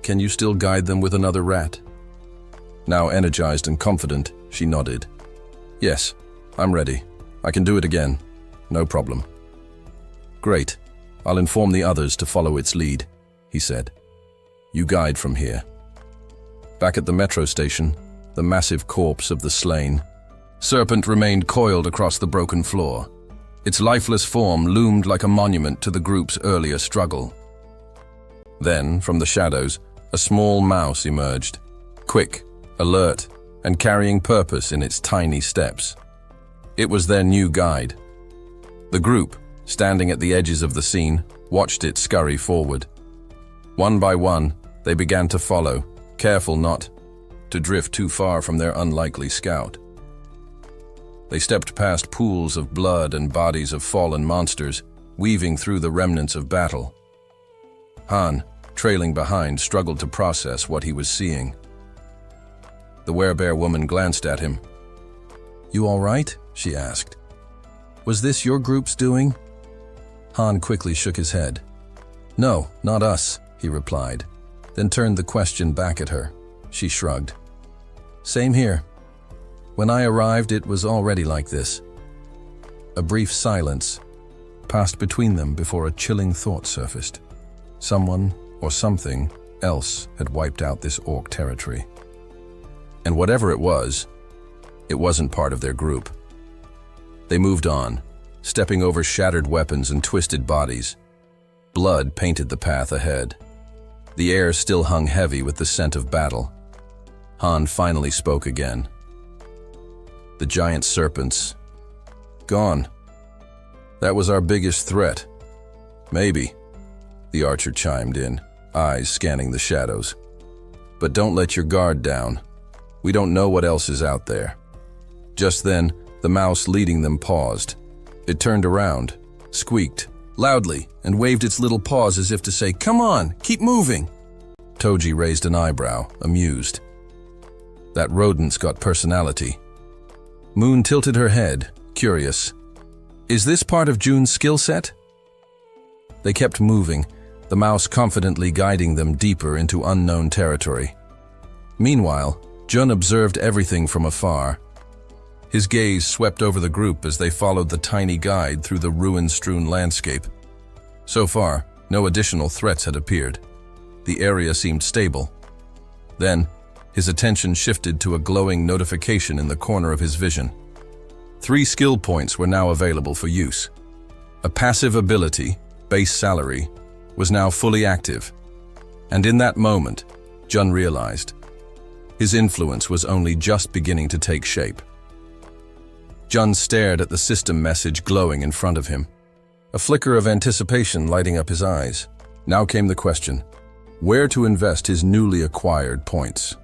"Can you still guide them with another rat?" Now energized and confident, she nodded. "Yes, I'm ready. I can do it again. No problem." "Great. I'll inform the others to follow its lead," he said. "You guide from here." Back at the metro station, the massive corpse of the slain serpent remained coiled across the broken floor. Its lifeless form loomed like a monument to the group's earlier struggle. Then, from the shadows, a small mouse emerged, quick, alert, and carrying purpose in its tiny steps. It was their new guide. The group, standing at the edges of the scene, watched it scurry forward. One by one, they began to follow, careful not to drift too far from their unlikely scout. They stepped past pools of blood and bodies of fallen monsters, weaving through the remnants of battle. Han, trailing behind, struggled to process what he was seeing. The werebear woman glanced at him. "You all right?" she asked. "Was this your group's doing?" Han quickly shook his head. "No, not us," he replied, then turned the question back at her. She shrugged. "Same here. When I arrived, it was already like this." A brief silence passed between them before a chilling thought surfaced. Someone or something else had wiped out this orc territory. And whatever it wasn't part of their group. They moved on, stepping over shattered weapons and twisted bodies. Blood painted the path ahead. The air still hung heavy with the scent of battle. Han finally spoke again. "The giant serpents. Gone. That was our biggest threat." "Maybe," the archer chimed in, eyes scanning the shadows. "But don't let your guard down. We don't know what else is out there." Just then, the mouse leading them paused. It turned around, squeaked loudly, and waved its little paws as if to say, "Come on, keep moving." Toji raised an eyebrow, amused. "That rodent's got personality." Moon tilted her head, curious. "Is this part of June's skill set?" They kept moving, the mouse confidently guiding them deeper into unknown territory. Meanwhile, Jun observed everything from afar. His gaze swept over the group as they followed the tiny guide through the ruin-strewn landscape. So far, no additional threats had appeared. The area seemed stable. Then, his attention shifted to a glowing notification in the corner of his vision. 3 skill points were now available for use. A passive ability, base salary, was now fully active. And in that moment, Jun realized his influence was only just beginning to take shape. Jun stared at the system message glowing in front of him, a flicker of anticipation lighting up his eyes. Now came the question, where to invest his newly acquired points?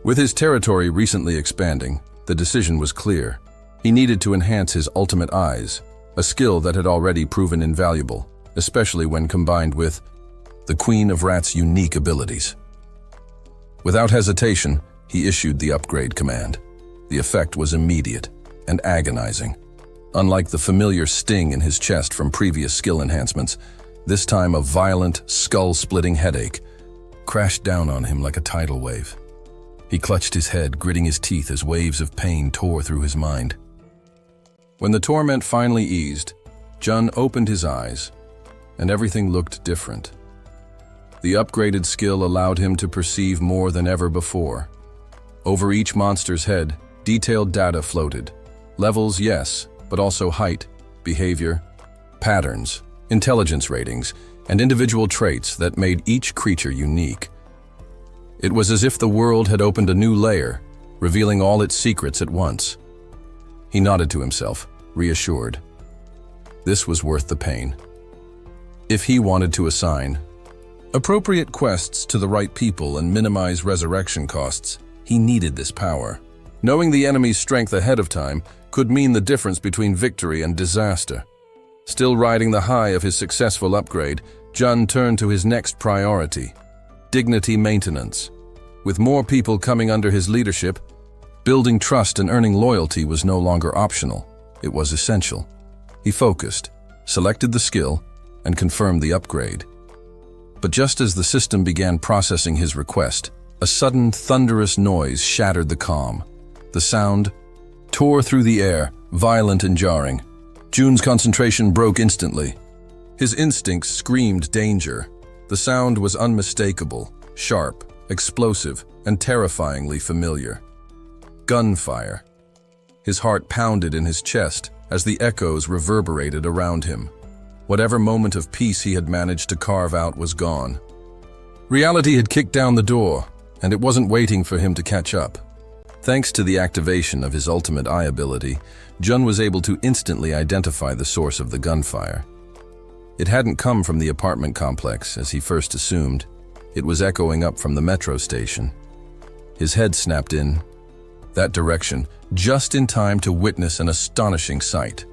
With his territory recently expanding, the decision was clear. He needed to enhance his ultimate eyes, a skill that had already proven invaluable, especially when combined with the Queen of Rat's unique abilities. Without hesitation, he issued the upgrade command. The effect was immediate and agonizing. Unlike the familiar sting in his chest from previous skill enhancements, this time a violent, skull-splitting headache crashed down on him like a tidal wave. He clutched his head, gritting his teeth as waves of pain tore through his mind. When the torment finally eased, Jun opened his eyes, and everything looked different. The upgraded skill allowed him to perceive more than ever before. Over each monster's head, detailed data floated. Levels, yes, but also height, behavior, patterns, intelligence ratings, and individual traits that made each creature unique. It was as if the world had opened a new layer, revealing all its secrets at once. He nodded to himself, reassured. This was worth the pain. If he wanted to assign appropriate quests to the right people and minimize resurrection costs, he needed this power. Knowing the enemy's strength ahead of time could mean the difference between victory and disaster. Still riding the high of his successful upgrade, Jun turned to his next priority, dignity maintenance. With more people coming under his leadership, building trust and earning loyalty was no longer optional. It was essential. He focused, selected the skill, and confirmed the upgrade. But just as the system began processing his request, a sudden thunderous noise shattered the calm. The sound tore through the air, violent and jarring. Jun's concentration broke instantly. His instincts screamed danger. The sound was unmistakable, sharp, explosive, and terrifyingly familiar. Gunfire. His heart pounded in his chest as the echoes reverberated around him. Whatever moment of peace he had managed to carve out was gone. Reality had kicked down the door, and it wasn't waiting for him to catch up. Thanks to the activation of his ultimate eye ability, Jun was able to instantly identify the source of the gunfire. It hadn't come from the apartment complex, as he first assumed. It was echoing up from the metro station. His head snapped in that direction, just in time to witness an astonishing sight.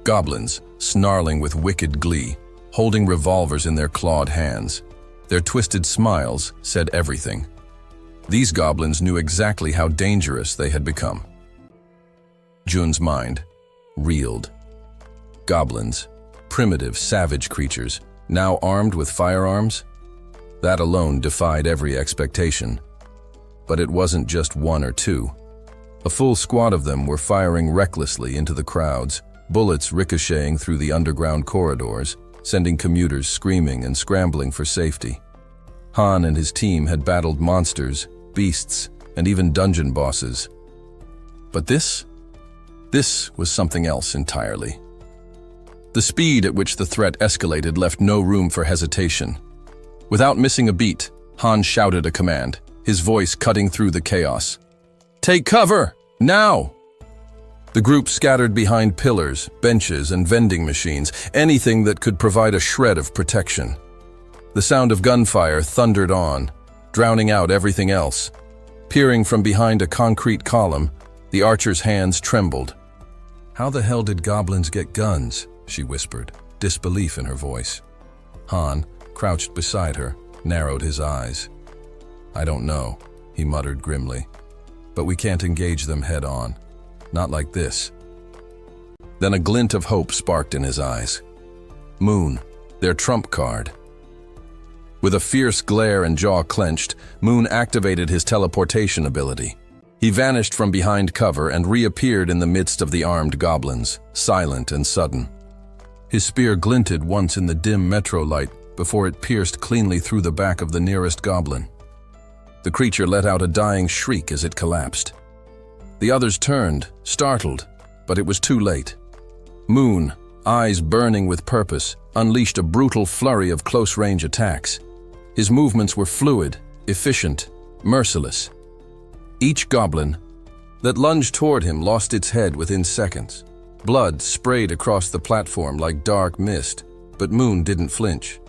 Goblins, snarling with wicked glee, holding revolvers in their clawed hands. Their twisted smiles said everything. These goblins knew exactly how dangerous they had become. Jun's mind reeled. Goblins, primitive, savage creatures, now armed with firearms? That alone defied every expectation. But it wasn't just one or two. A full squad of them were firing recklessly into the crowds, bullets ricocheting through the underground corridors, sending commuters screaming and scrambling for safety. Han and his team had battled monsters, beasts, and even dungeon bosses. But this was something else entirely. The speed at which the threat escalated left no room for hesitation. Without missing a beat, Han shouted a command, his voice cutting through the chaos. "Take cover! Now!" The group scattered behind pillars, benches, and vending machines, anything that could provide a shred of protection. The sound of gunfire thundered on, drowning out everything else. Peering from behind a concrete column, the archer's hands trembled. "How the hell did goblins get guns?" she whispered, disbelief in her voice. Han, crouched beside her, narrowed his eyes. "I don't know," he muttered grimly. "But we can't engage them head-on. Not like this." Then a glint of hope sparked in his eyes. Moon, their trump card. With a fierce glare and jaw clenched, Moon activated his teleportation ability. He vanished from behind cover and reappeared in the midst of the armed goblins, silent and sudden. His spear glinted once in the dim metro light before it pierced cleanly through the back of the nearest goblin. The creature let out a dying shriek as it collapsed. The others turned, startled, but it was too late. Moon, eyes burning with purpose, unleashed a brutal flurry of close-range attacks. His movements were fluid, efficient, merciless. Each goblin that lunged toward him lost its head within seconds. Blood sprayed across the platform like dark mist, but Moon didn't flinch.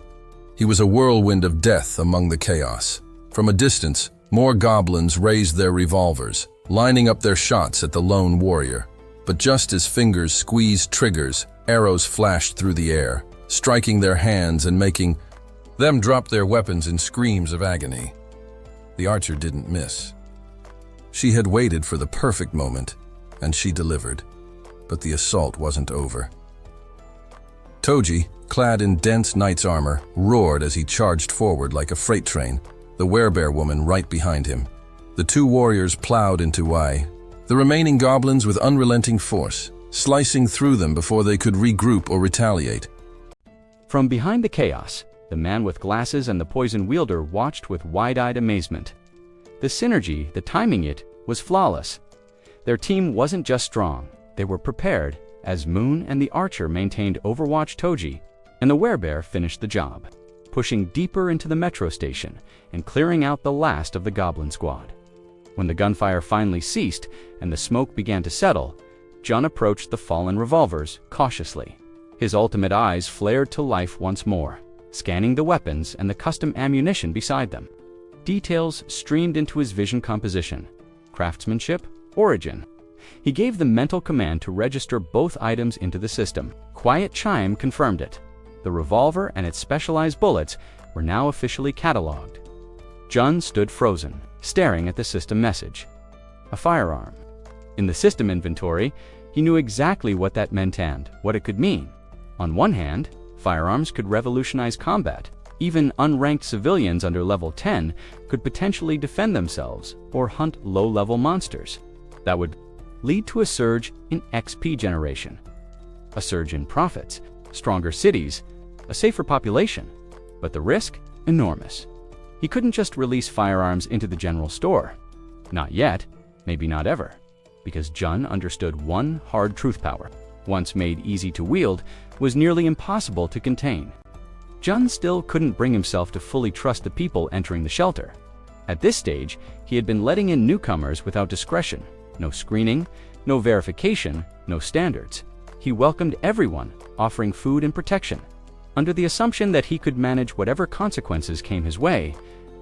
He was a whirlwind of death among the chaos. From a distance, more goblins raised their revolvers, lining up their shots at the lone warrior. But just as fingers squeezed triggers, arrows flashed through the air, striking their hands and making them drop their weapons in screams of agony. The archer didn't miss. She had waited for the perfect moment, and she delivered. But the assault wasn't over. Toji, clad in dense knight's armor, roared as he charged forward like a freight train, the werebear woman right behind him. The two warriors plowed into Wai, the remaining goblins with unrelenting force, slicing through them before they could regroup or retaliate. From behind the chaos, the man with glasses and the poison wielder watched with wide-eyed amazement. The synergy, the timing was flawless. Their team wasn't just strong, they were prepared, as Moon and the archer maintained Overwatch Toji, and the werebear finished the job, pushing deeper into the metro station and clearing out the last of the goblin squad. When the gunfire finally ceased and the smoke began to settle, Jun approached the fallen revolvers cautiously. His ultimate eyes flared to life once more, scanning the weapons and the custom ammunition beside them. Details streamed into his vision composition: craftsmanship, origin. He gave the mental command to register both items into the system. Quiet chime confirmed it. The revolver and its specialized bullets were now officially cataloged. Jun stood frozen, staring at the system message. A firearm. In the system inventory, he knew exactly what that meant and what it could mean. On one hand, firearms could revolutionize combat. Even unranked civilians under level 10 could potentially defend themselves or hunt low-level monsters. That would lead to a surge in XP generation, a surge in profits, stronger cities, a safer population. But the risk? Enormous. He couldn't just release firearms into the general store. Not yet, maybe not ever, because Jun understood one hard truth power. once made easy to wield, was nearly impossible to contain. Jun still couldn't bring himself to fully trust the people entering the shelter. At this stage, he had been letting in newcomers without discretion. No screening, no verification, no standards. He welcomed everyone, offering food and protection, under the assumption that he could manage whatever consequences came his way.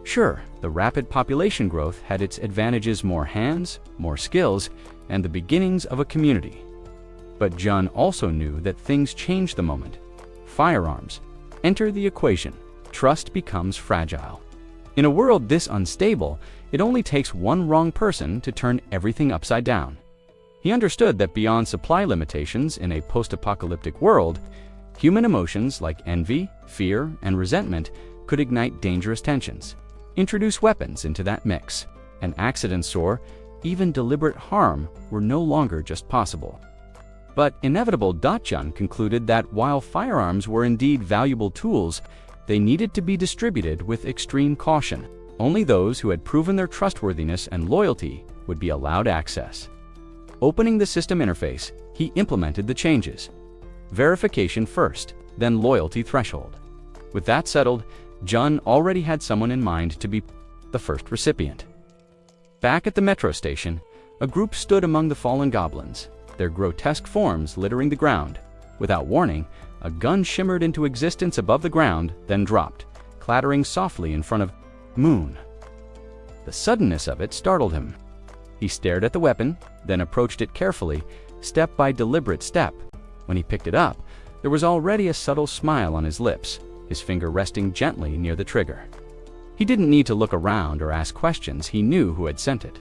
Sure, the rapid population growth had its advantages: more hands, more skills, and the beginnings of a community. But Jun also knew that things changed the moment firearms enter the equation. Trust becomes fragile. In a world this unstable, it only takes one wrong person to turn everything upside down. He understood that beyond supply limitations in a post-apocalyptic world, human emotions like envy, fear, and resentment could ignite dangerous tensions. Introduce weapons into that mix. An accident or even deliberate harm were no longer just possible. But inevitable. Jun concluded that while firearms were indeed valuable tools, they needed to be distributed with extreme caution. Only those who had proven their trustworthiness and loyalty would be allowed access. Opening the system interface, he implemented the changes. Verification first, then loyalty threshold. With that settled, Jun already had someone in mind to be the first recipient. Back at the metro station, a group stood among the fallen goblins, their grotesque forms littering the ground. Without warning, a gun shimmered into existence above the ground, then dropped, clattering softly in front of Moon. The suddenness of it startled him. He stared at the weapon, then approached it carefully, step by deliberate step. When he picked it up, there was already a subtle smile on his lips, his finger resting gently near the trigger. He didn't need to look around or ask questions. He knew who had sent it.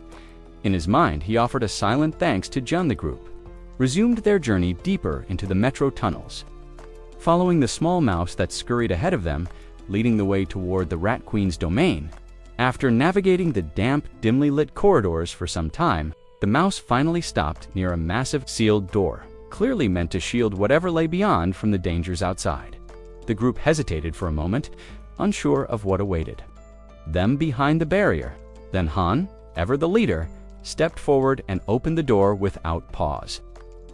In his mind, he offered a silent thanks to Jun. The group resumed their journey deeper into the metro tunnels. Following the small mouse that scurried ahead of them, leading the way toward the Rat Queen's domain. After navigating the damp, dimly lit corridors for some time, the mouse finally stopped near a massive sealed door, clearly meant to shield whatever lay beyond from the dangers outside. The group hesitated for a moment, unsure of what awaited them behind the barrier. Then Han, ever the leader, stepped forward and opened the door without pause.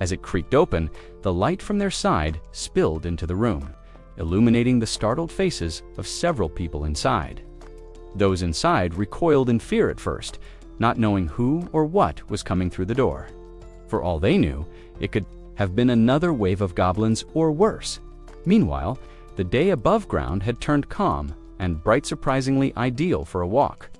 As it creaked open, the light from their side spilled into the room, illuminating the startled faces of several people inside. Those inside recoiled in fear at first, not knowing who or what was coming through the door. For all they knew, it could have been another wave of goblins or worse. Meanwhile, the day above ground had turned calm and bright, surprisingly ideal for a walk.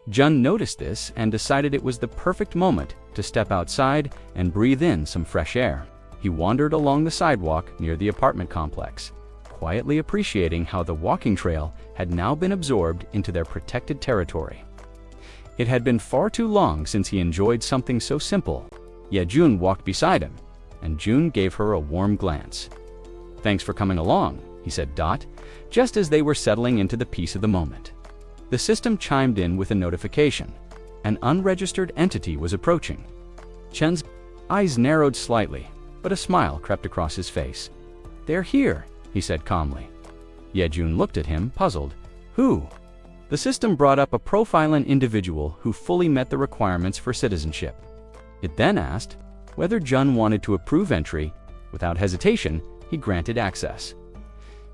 Jun noticed this and decided it was the perfect moment to step outside and breathe in some fresh air. He wandered along the sidewalk near the apartment complex, quietly appreciating how the walking trail had now been absorbed into their protected territory. It had been far too long since he enjoyed something so simple. Yejun walked beside him, and Jun gave her a warm glance. "Thanks for coming along," he said, just as they were settling into the peace of the moment. The system chimed in with a notification. An unregistered entity was approaching. Chen's eyes narrowed slightly, but a smile crept across his face. "They're here," he said calmly. Yejun looked at him, puzzled. "Who?" The system brought up a profile, an individual who fully met the requirements for citizenship. It then asked whether Jun wanted to approve entry. Without hesitation, he granted access.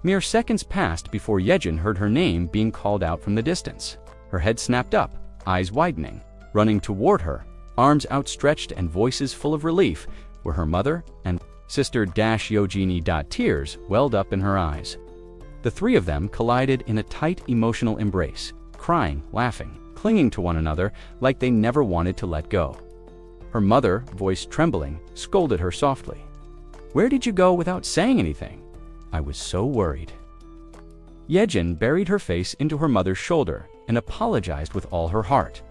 Mere seconds passed before Yejun heard her name being called out from the distance. Her head snapped up, eyes widening. Running toward her, arms outstretched and voices full of relief, were her mother and sister Yojini. Tears welled up in her eyes. The three of them collided in a tight emotional embrace, crying, laughing, clinging to one another like they never wanted to let go. Her mother, voice trembling, scolded her softly. "Where did you go without saying anything? I was so worried." Yejun buried her face into her mother's shoulder and apologized with all her heart.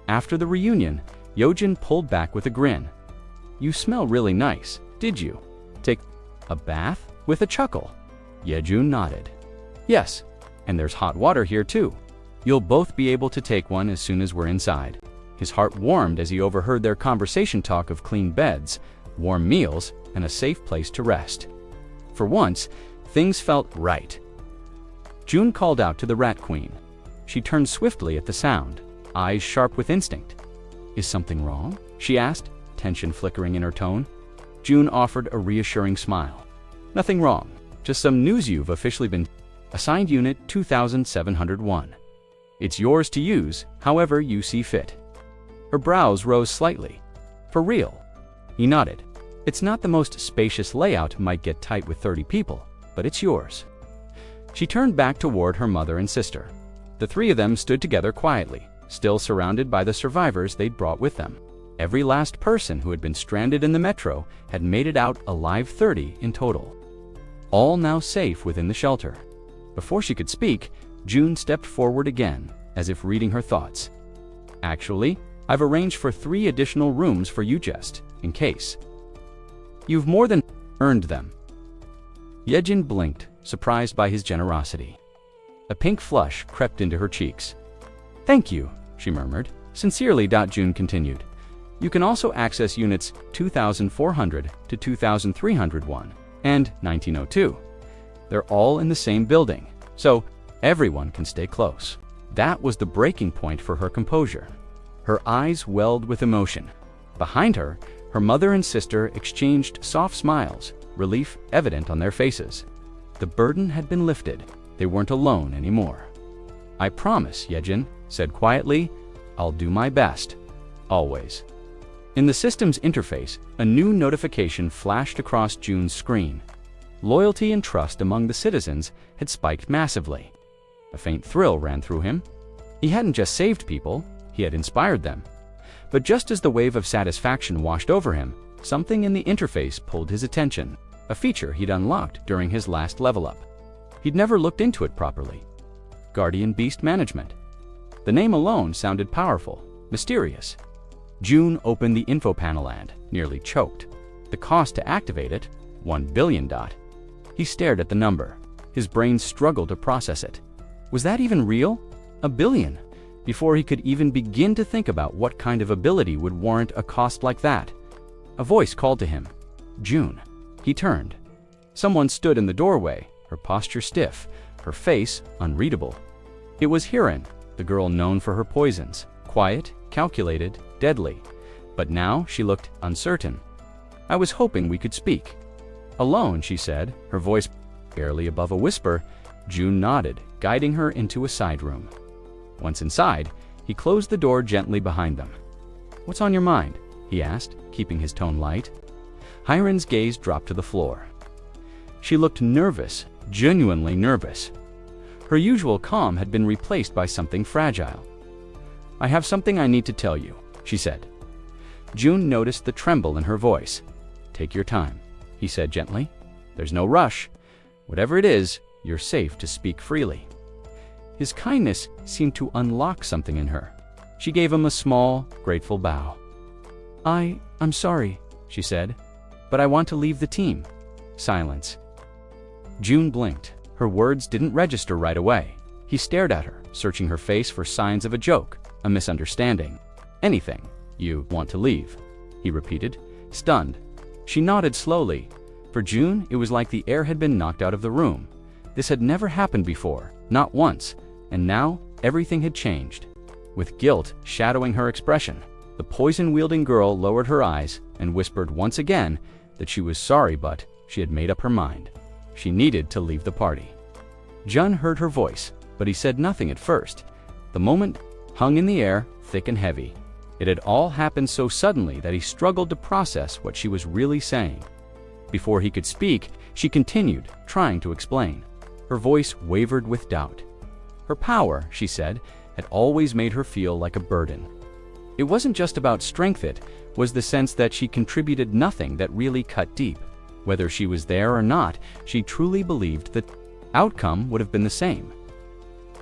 After the reunion, Yojun pulled back with a grin. "You smell really nice. Did you take a bath?" With a chuckle, Yejun nodded. "Yes, and there's hot water here too. You'll both be able to take one as soon as we're inside." His heart warmed as he overheard their conversation talk of clean beds, warm meals, and a safe place to rest. For once, things felt right. Jun called out to the Rat Queen. She turned swiftly at the sound, eyes sharp with instinct. "Is something wrong?" she asked, tension flickering in her tone. June offered a reassuring smile. Nothing wrong, just some news. You've officially been assigned Unit 2701. It's yours to use however you see fit. Her brows rose slightly. For real? He nodded. It's not the most spacious layout, might get tight with 30 people, but it's yours. She turned back toward her mother and sister. The three of them stood together quietly, still surrounded by the survivors they'd brought with them. Every last person who had been stranded in the metro had made it out alive, 30 in total. All now safe within the shelter. Before she could speak, June stepped forward again, as if reading her thoughts. Actually, I've arranged for 3 additional rooms for you just in case. You've more than earned them. Yejin blinked, surprised by his generosity. A pink flush crept into her cheeks. Thank you, she murmured. Sincerely. June continued. You can also access units 2400 to 2301 and 1902. They're all in the same building, so everyone can stay close. That was the breaking point for her composure. Her eyes welled with emotion. Behind her, her mother and sister exchanged soft smiles, relief evident on their faces. The burden had been lifted. They weren't alone anymore. I promise, Yejin said quietly, I'll do my best. Always. In the system's interface, a new notification flashed across June's screen. Loyalty and trust among the citizens had spiked massively. A faint thrill ran through him. He hadn't just saved people, he had inspired them. But just as the wave of satisfaction washed over him, something in the interface pulled his attention, a feature he'd unlocked during his last level up. He'd never looked into it properly. Guardian Beast Management. The name alone sounded powerful, mysterious. June opened the info panel and nearly choked. The cost to activate it, 1 billion. He stared at the number. His brain struggled to process it. Was that even real? 1 billion? Before he could even begin to think about what kind of ability would warrant a cost like that. A voice called to him. June. He turned. Someone stood in the doorway, her posture stiff, her face unreadable. It was Hiran, the girl known for her poisons. Quiet, calculated, deadly. But now she looked uncertain. I was hoping we could speak. Alone, she said, her voice barely above a whisper. June nodded, guiding her into a side room. Once inside, he closed the door gently behind them. What's on your mind? He asked, keeping his tone light. Hiran's gaze dropped to the floor. She looked nervous, genuinely nervous. Her usual calm had been replaced by something fragile. I have something I need to tell you, she said. June noticed the tremble in her voice. Take your time, he said gently. There's no rush. Whatever it is, you're safe to speak freely. His kindness seemed to unlock something in her. She gave him a small, grateful bow. I'm sorry, she said, but I want to leave the team. Silence. June blinked. Her words didn't register right away. He stared at her, searching her face for signs of a joke, a misunderstanding. Anything. You want to leave, he repeated, stunned. She nodded slowly. For June, it was like the air had been knocked out of the room. This had never happened before, not once, and now everything had changed. With guilt shadowing her expression, the poison-wielding girl lowered her eyes and whispered once again that she was sorry, but she had made up her mind. She needed to leave the party. Jun heard her voice, but he said nothing at first. The moment hung in the air, thick and heavy. It had all happened so suddenly that he struggled to process what she was really saying. Before he could speak, she continued, trying to explain. Her voice wavered with doubt. Her power, she said, had always made her feel like a burden. It wasn't just about strength, it was the sense that she contributed nothing that really cut deep. Whether she was there or not, she truly believed the outcome would have been the same.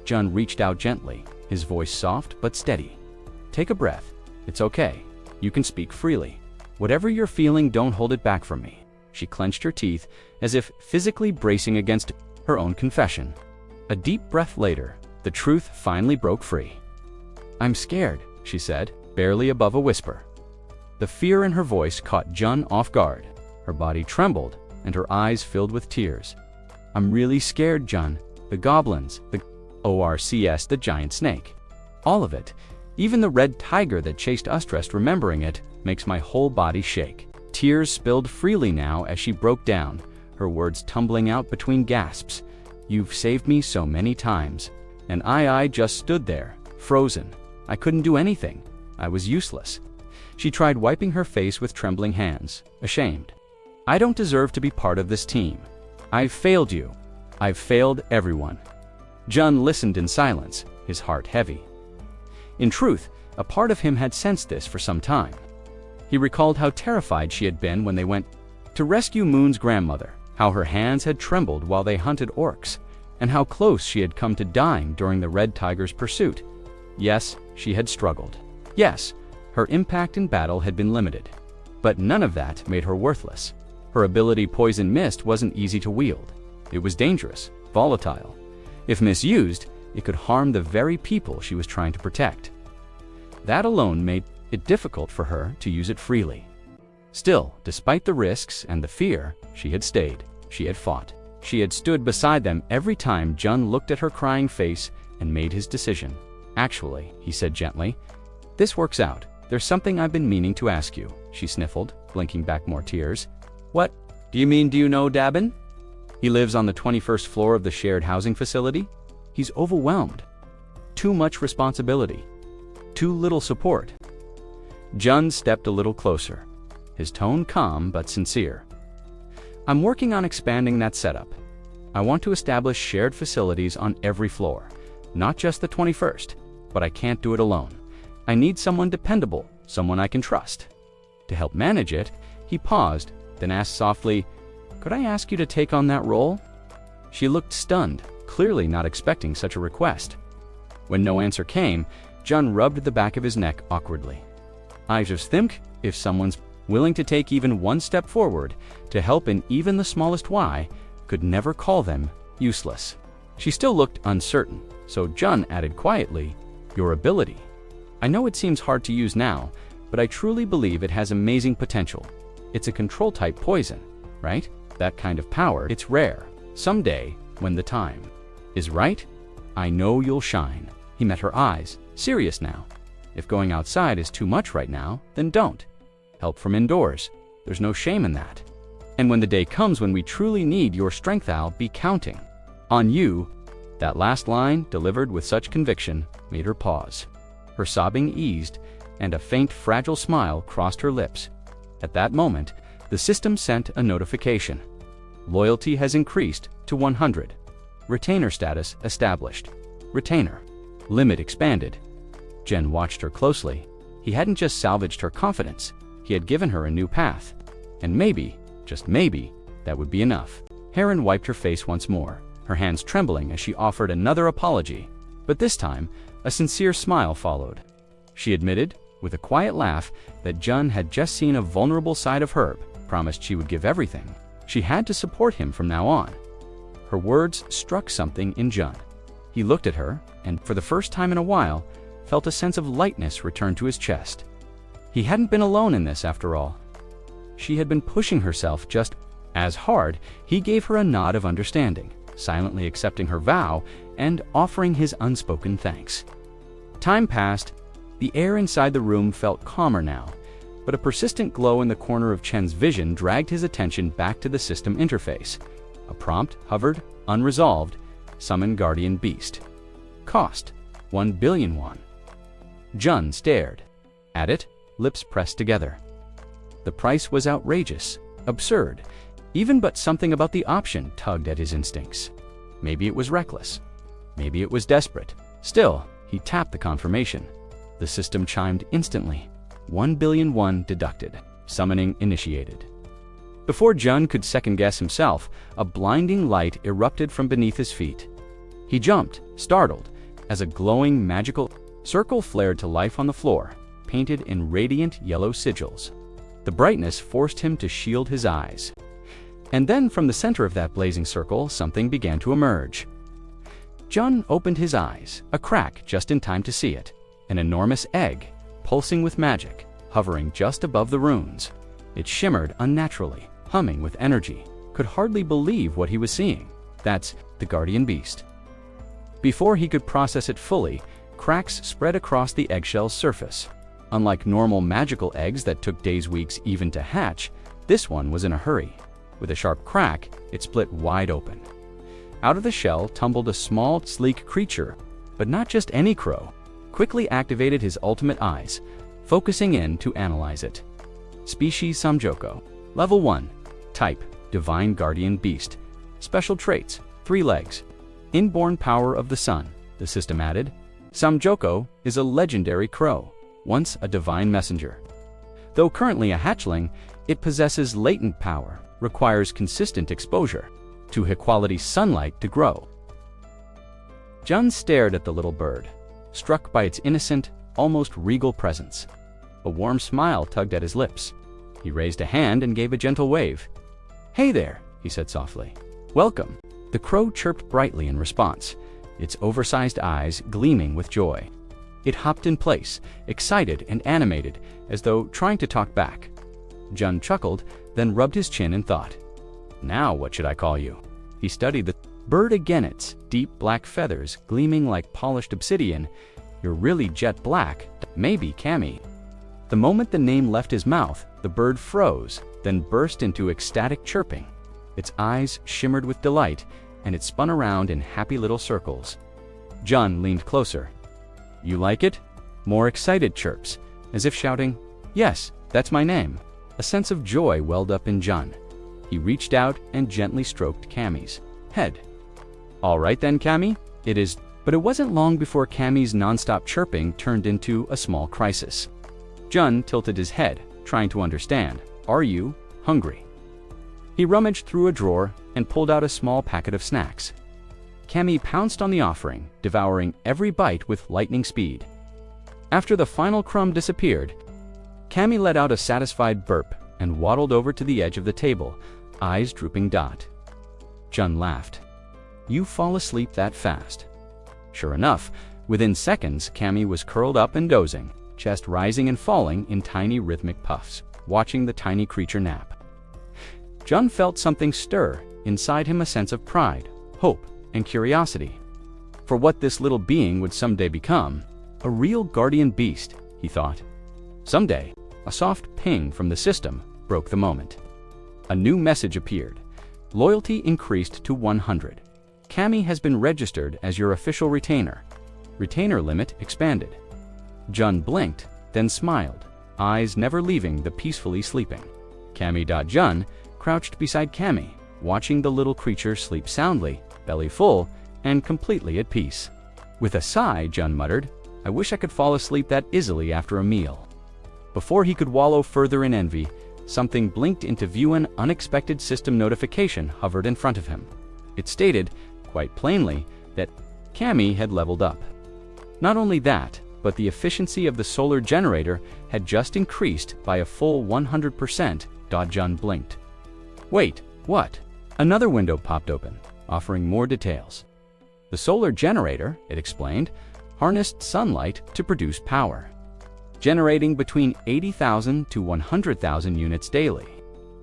Jun reached out gently, his voice soft but steady. Take a breath. It's okay. You can speak freely. Whatever you're feeling, don't hold it back from me. She clenched her teeth, as if physically bracing against her own confession. A deep breath later, the truth finally broke free. I'm scared, she said, barely above a whisper. The fear in her voice caught Jun off guard. Her body trembled, and her eyes filled with tears. I'm really scared, Jun. The goblins, the ORCS, the giant snake. All of it. Even the red tiger that chased us. Remembering it makes my whole body shake. Tears spilled freely now as she broke down, her words tumbling out between gasps. "You've saved me so many times." And I just stood there, frozen. I couldn't do anything. I was useless. She tried wiping her face with trembling hands, ashamed. "I don't deserve to be part of this team. I've failed you. I've failed everyone." Jun listened in silence, his heart heavy. In truth, a part of him had sensed this for some time. He recalled how terrified she had been when they went to rescue Moon's grandmother, how her hands had trembled while they hunted orcs, and how close she had come to dying during the Red Tiger's pursuit. Yes, she had struggled. Yes, her impact in battle had been limited. But none of that made her worthless. Her ability Poison Mist wasn't easy to wield. It was dangerous, volatile. If misused, it could harm the very people she was trying to protect. That alone made it difficult for her to use it freely. Still, despite the risks and the fear, she had stayed. She had fought. She had stood beside them every time Jun looked at her crying face and made his decision. "Actually," he said gently, "this works out. There's something I've been meaning to ask you," she sniffled, blinking back more tears. "What? Do you know Dabin? He lives on the 21st floor of the shared housing facility. He's overwhelmed. Too much responsibility. Too little support." Jun stepped a little closer, his tone calm but sincere. "I'm working on expanding that setup. I want to establish shared facilities on every floor, not just the 21st, but I can't do it alone. I need someone dependable, someone I can trust." To help manage it, he paused, then asked softly, "Could I ask you to take on that role?" She looked stunned, clearly not expecting such a request. When no answer came, Jun rubbed the back of his neck awkwardly. "I just think if someone's willing to take even one step forward to help in even the smallest way, could never call them useless." She still looked uncertain, so Jun added quietly, "Your ability. I know it seems hard to use now, but I truly believe it has amazing potential. It's a control-type poison, right? That kind of power, it's rare. Someday, when the time is right, I know you'll shine." He met her eyes, serious now. "If going outside is too much right now, then don't. Help from indoors. There's no shame in that. And when the day comes when we truly need your strength, I'll be counting on you." That last line, delivered with such conviction, made her pause. Her sobbing eased, and a faint, fragile smile crossed her lips. At that moment, the system sent a notification. "Loyalty has increased to 100. Retainer status established. Retainer. Limit expanded." Jen watched her closely. He hadn't just salvaged her confidence, he had given her a new path. And maybe, just maybe, that would be enough. Heron wiped her face once more, her hands trembling as she offered another apology. But this time, a sincere smile followed. She admitted, with a quiet laugh, that Jun had just seen a vulnerable side of Herb, promised she would give everything. She had to support him from now on. Her words struck something in Jun. He looked at her, and for the first time in a while, felt a sense of lightness return to his chest. He hadn't been alone in this after all. She had been pushing herself just as hard. He gave her a nod of understanding, silently accepting her vow and offering his unspoken thanks. Time passed. The air inside the room felt calmer now, but a persistent glow in the corner of Chen's vision dragged his attention back to the system interface. A prompt hovered, unresolved: "Summon Guardian Beast. Cost, 1 billion won." Jun stared. At it, lips pressed together. The price was outrageous, absurd, even, but something about the option tugged at his instincts. Maybe it was reckless. Maybe it was desperate. Still, he tapped the confirmation. The system chimed instantly. 1 billion won deducted. Summoning initiated. Before Jun could second-guess himself, a blinding light erupted from beneath his feet. He jumped, startled, as a glowing, magical circle flared to life on the floor, painted in radiant yellow sigils. The brightness forced him to shield his eyes. And then from the center of that blazing circle, something began to emerge. Jun opened his eyes, a crack just in time to see it. An enormous egg, pulsing with magic, hovering just above the runes. It shimmered unnaturally, humming with energy. Could hardly believe what he was seeing. That's the Guardian Beast. Before he could process it fully, cracks spread across the eggshell's surface. Unlike normal magical eggs that took days, weeks even to hatch, this one was in a hurry. With a sharp crack, it split wide open. Out of the shell tumbled a small, sleek creature, but not just any crow. Quickly activated his ultimate eyes, focusing in to analyze it. Species Samjoko. Level 1. Type: Divine Guardian Beast. Special traits: 3 legs. Inborn power of the sun. The system added. Samjoko is a legendary crow, once a divine messenger. Though currently a hatchling, it possesses latent power, requires consistent exposure to high-quality sunlight to grow. Jun stared at the little bird, struck by its innocent, almost regal presence. A warm smile tugged at his lips. He raised a hand and gave a gentle wave. "Hey there," he said softly. "Welcome." The crow chirped brightly in response, its oversized eyes gleaming with joy. It hopped in place, excited and animated, as though trying to talk back. Jun chuckled, then rubbed his chin in thought. "Now what should I call you?" He studied the bird again, its deep black feathers gleaming like polished obsidian. "You're really jet black, maybe Cammy." The moment the name left his mouth, the bird froze, then burst into ecstatic chirping. Its eyes shimmered with delight, and it spun around in happy little circles. Jun leaned closer. "You like it?" More excited chirps, as if shouting, "Yes, that's my name." A sense of joy welled up in Jun. He reached out and gently stroked Cammy's head. "All right then, Cammy, it is." But it wasn't long before Cammy's nonstop chirping turned into a small crisis. Jun tilted his head, trying to understand. "Are you hungry?" He rummaged through a drawer and pulled out a small packet of snacks. Cammy pounced on the offering, devouring every bite with lightning speed. After the final crumb disappeared, Cammy let out a satisfied burp and waddled over to the edge of the table, eyes drooping. Jun laughed. "You fall asleep that fast." Sure enough, within seconds, Cammy was curled up and dozing, chest rising and falling in tiny rhythmic puffs, watching the tiny creature nap. Jun felt something stir inside him, a sense of pride, hope, and curiosity. For what this little being would someday become, a real guardian beast, he thought. Someday, a soft ping from the system broke the moment. A new message appeared. Loyalty increased to 100. Cammy has been registered as your official retainer. Retainer limit expanded. Jun blinked, then smiled, eyes never leaving the peacefully sleeping Cammy. Jun crouched beside Cammy, watching the little creature sleep soundly, belly full, and completely at peace. With a sigh, Jun muttered, "I wish I could fall asleep that easily after a meal." Before he could wallow further in envy, something blinked into view. An unexpected system notification hovered in front of him. It stated, quite plainly, that Cammy had leveled up. Not only that, but the efficiency of the solar generator had just increased by a full 100%. Jun blinked. "Wait, what?" Another window popped open, offering more details. The solar generator, it explained, harnessed sunlight to produce power, generating between 80,000 to 100,000 units daily.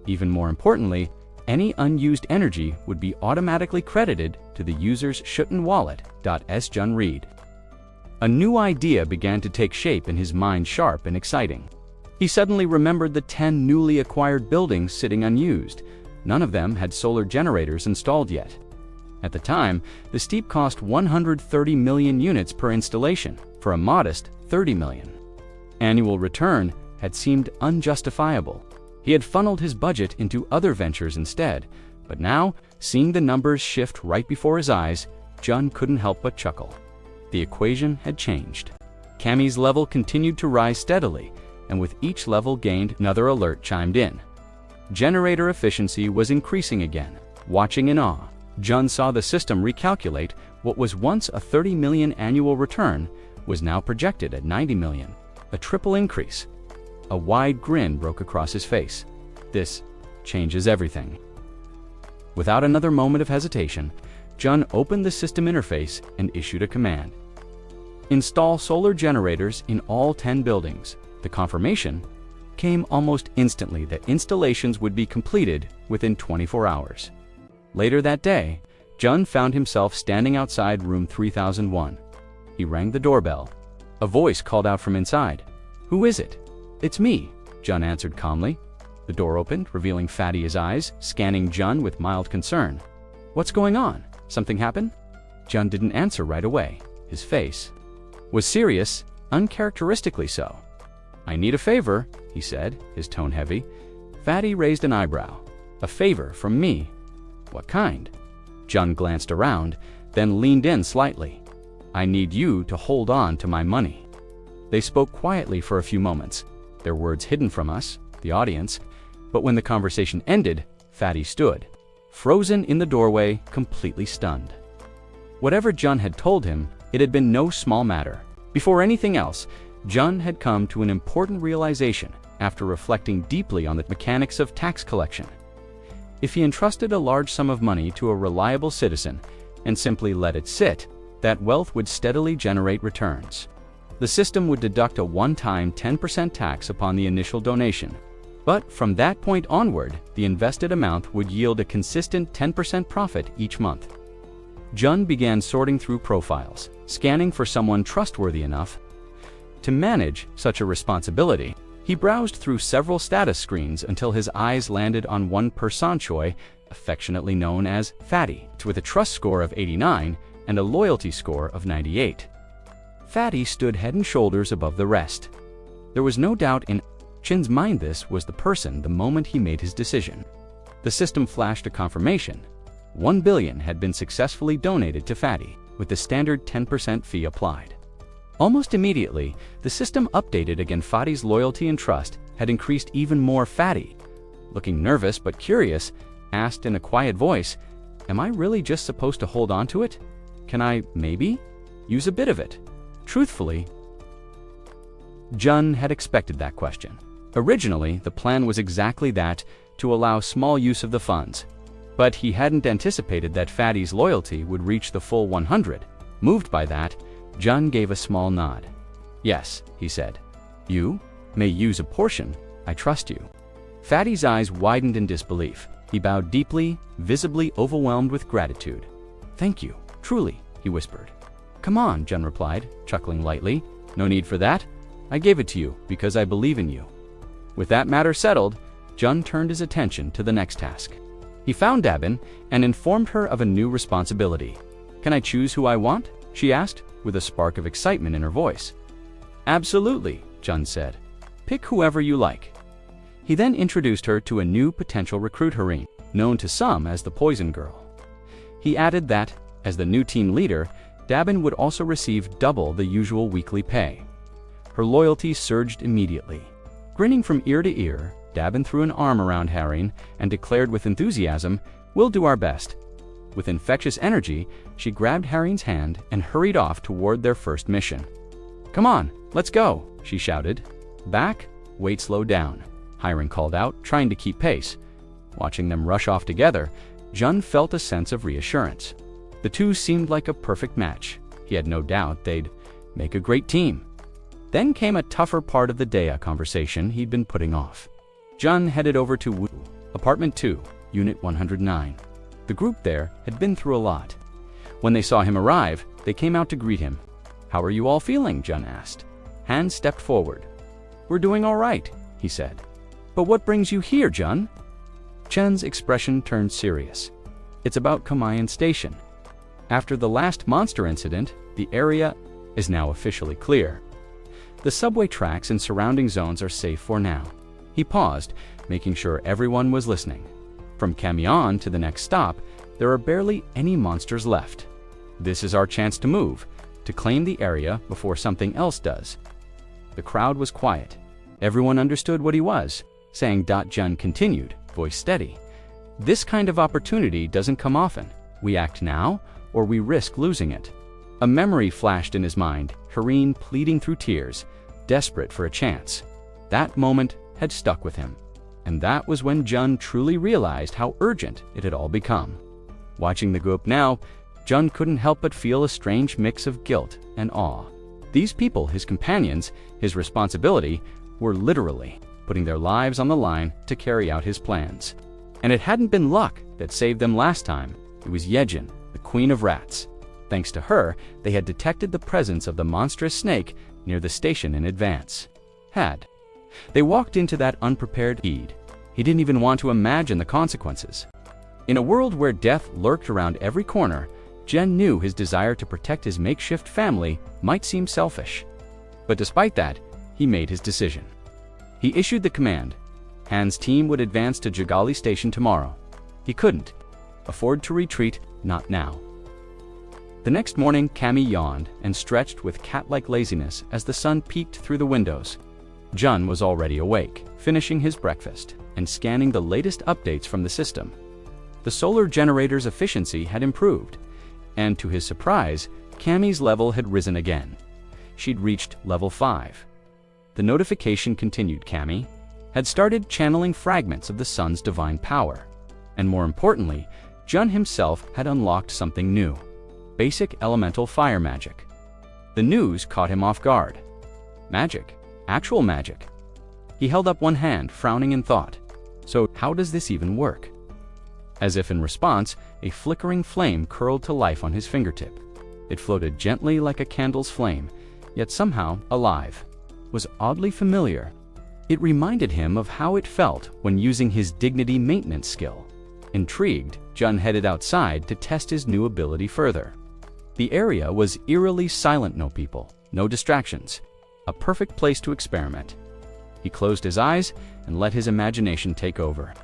Even more importantly, any unused energy would be automatically credited to the user's Schutten wallet. Jun read. A new idea began to take shape in his mind, sharp and exciting. He suddenly remembered the 10 newly acquired buildings sitting unused. None of them had solar generators installed yet. At the time, the steep cost 130 million units per installation, for a modest 30 million. Annual return had seemed unjustifiable. He had funneled his budget into other ventures instead, but now, seeing the numbers shift right before his eyes, Jun couldn't help but chuckle. The equation had changed. Cammy's level continued to rise steadily, and with each level gained, another alert chimed in. Generator efficiency was increasing again. Watching in awe, Jun saw the system recalculate what was once a 30 million annual return was now projected at 90 million, a triple increase. A wide grin broke across his face. This changes everything. Without another moment of hesitation, Jun opened the system interface and issued a command. Install solar generators in all 10 buildings. The confirmation came almost instantly that installations would be completed within 24 hours. Later that day, Jun found himself standing outside room 3001. He rang the doorbell. A voice called out from inside. "Who is it?" "It's me," Jun answered calmly. The door opened, revealing Fatty's eyes, scanning Jun with mild concern. "What's going on? Something happened?" Jun didn't answer right away. His face was serious, uncharacteristically so. "I need a favor," he said, his tone heavy. Fatty raised an eyebrow. "A favor from me? What kind?" Jun glanced around, then leaned in slightly. "I need you to hold on to my money." They spoke quietly for a few moments, their words hidden from us, the audience, but when the conversation ended, Fatty stood, frozen in the doorway, completely stunned. Whatever Jun had told him, it had been no small matter. Before anything else, Jun had come to an important realization after reflecting deeply on the mechanics of tax collection. If he entrusted a large sum of money to a reliable citizen and simply let it sit, that wealth would steadily generate returns. The system would deduct a one-time 10% tax upon the initial donation. But from that point onward, the invested amount would yield a consistent 10% profit each month. Jun began sorting through profiles, scanning for someone trustworthy enough to manage such a responsibility. He browsed through several status screens until his eyes landed on one person choi, affectionately known as Fatty, with a trust score of 89 and a loyalty score of 98. Fatty stood head and shoulders above the rest. There was no doubt in Chin's mind this was the person the moment he made his decision. The system flashed a confirmation. 1 billion had been successfully donated to Fatty, with the standard 10% fee applied. Almost immediately, the system updated again. Fatty's loyalty and trust had increased even more. Fatty, looking nervous but curious, asked in a quiet voice, "Am I really just supposed to hold on to it? Can I, maybe, use a bit of it?" Truthfully, Jun had expected that question. Originally, the plan was exactly that, to allow small use of the funds. But he hadn't anticipated that Fatty's loyalty would reach the full 100. Moved by that, Jun gave a small nod. "Yes," he said. "You may use a portion. I trust you." Fatty's eyes widened in disbelief. He bowed deeply, visibly overwhelmed with gratitude. "Thank you, truly," he whispered. "Come on," Jun replied, chuckling lightly. "No need for that. I gave it to you because I believe in you." With that matter settled, Jun turned his attention to the next task. He found Dabin and informed her of a new responsibility. "Can I choose who I want?" she asked, with a spark of excitement in her voice. "Absolutely," Jun said. "Pick whoever you like." He then introduced her to a new potential recruit, Hareen, known to some as the Poison Girl. He added that, as the new team leader, Dabin would also receive double the usual weekly pay. Her loyalty surged immediately. Grinning from ear to ear, Dabin threw an arm around Hareen and declared with enthusiasm, "We'll do our best." With infectious energy, she grabbed Hareen's hand and hurried off toward their first mission. "Come on, let's go," she shouted. "Back, wait, slow down," Hareen called out, trying to keep pace. Watching them rush off together, Jun felt a sense of reassurance. The two seemed like a perfect match. He had no doubt they'd make a great team. Then came a tougher part of the day, a conversation he'd been putting off. Jun headed over to Wu, Apartment 2, Unit 109. The group there had been through a lot. When they saw him arrive, they came out to greet him. "How are you all feeling?" Jun asked. Han stepped forward. "We're doing all right," he said. "But what brings you here, Jun?" Chen's expression turned serious. "It's about Kamayan Station. After the last monster incident, the area is now officially clear. The subway tracks and surrounding zones are safe for now." He paused, making sure everyone was listening. "From Kamion to the next stop, there are barely any monsters left. This is our chance to move, to claim the area before something else does." The crowd was quiet. Everyone understood what he was saying. Jun continued, voice steady. "This kind of opportunity doesn't come often. We act now, or we risk losing it." A memory flashed in his mind, Hareen pleading through tears, desperate for a chance. That moment had stuck with him. And that was when Jun truly realized how urgent it had all become. Watching the group now, Jun couldn't help but feel a strange mix of guilt and awe. These people, his companions, his responsibility, were literally putting their lives on the line to carry out his plans. And it hadn't been luck that saved them last time. It was Yejin, the Queen of Rats. Thanks to her, they had detected the presence of the monstrous snake near the station in advance. had. They walked into that unprepared heat. He didn't even want to imagine the consequences. In a world where death lurked around every corner, Jen knew his desire to protect his makeshift family might seem selfish. But despite that, he made his decision. He issued the command. Han's team would advance to Jagali Station tomorrow. He couldn't afford to retreat, not now. The next morning, Cammy yawned and stretched with cat-like laziness as the sun peeked through the windows. Jun was already awake, finishing his breakfast and scanning the latest updates from the system. The solar generator's efficiency had improved, and to his surprise, Cammy's level had risen again. She'd reached level 5. The notification continued. Cammy had started channeling fragments of the sun's divine power. And more importantly, Jun himself had unlocked something new: basic elemental fire magic. The news caught him off guard. Magic? Actual magic? He held up one hand, frowning in thought. So how does this even work? As if in response, a flickering flame curled to life on his fingertip. It floated gently like a candle's flame, yet somehow alive. Was oddly familiar. It reminded him of how it felt when using his dignity maintenance skill. Intrigued, Jun headed outside to test his new ability further. The area was eerily silent, no people, no distractions. A perfect place to experiment. He closed his eyes and let his imagination take over.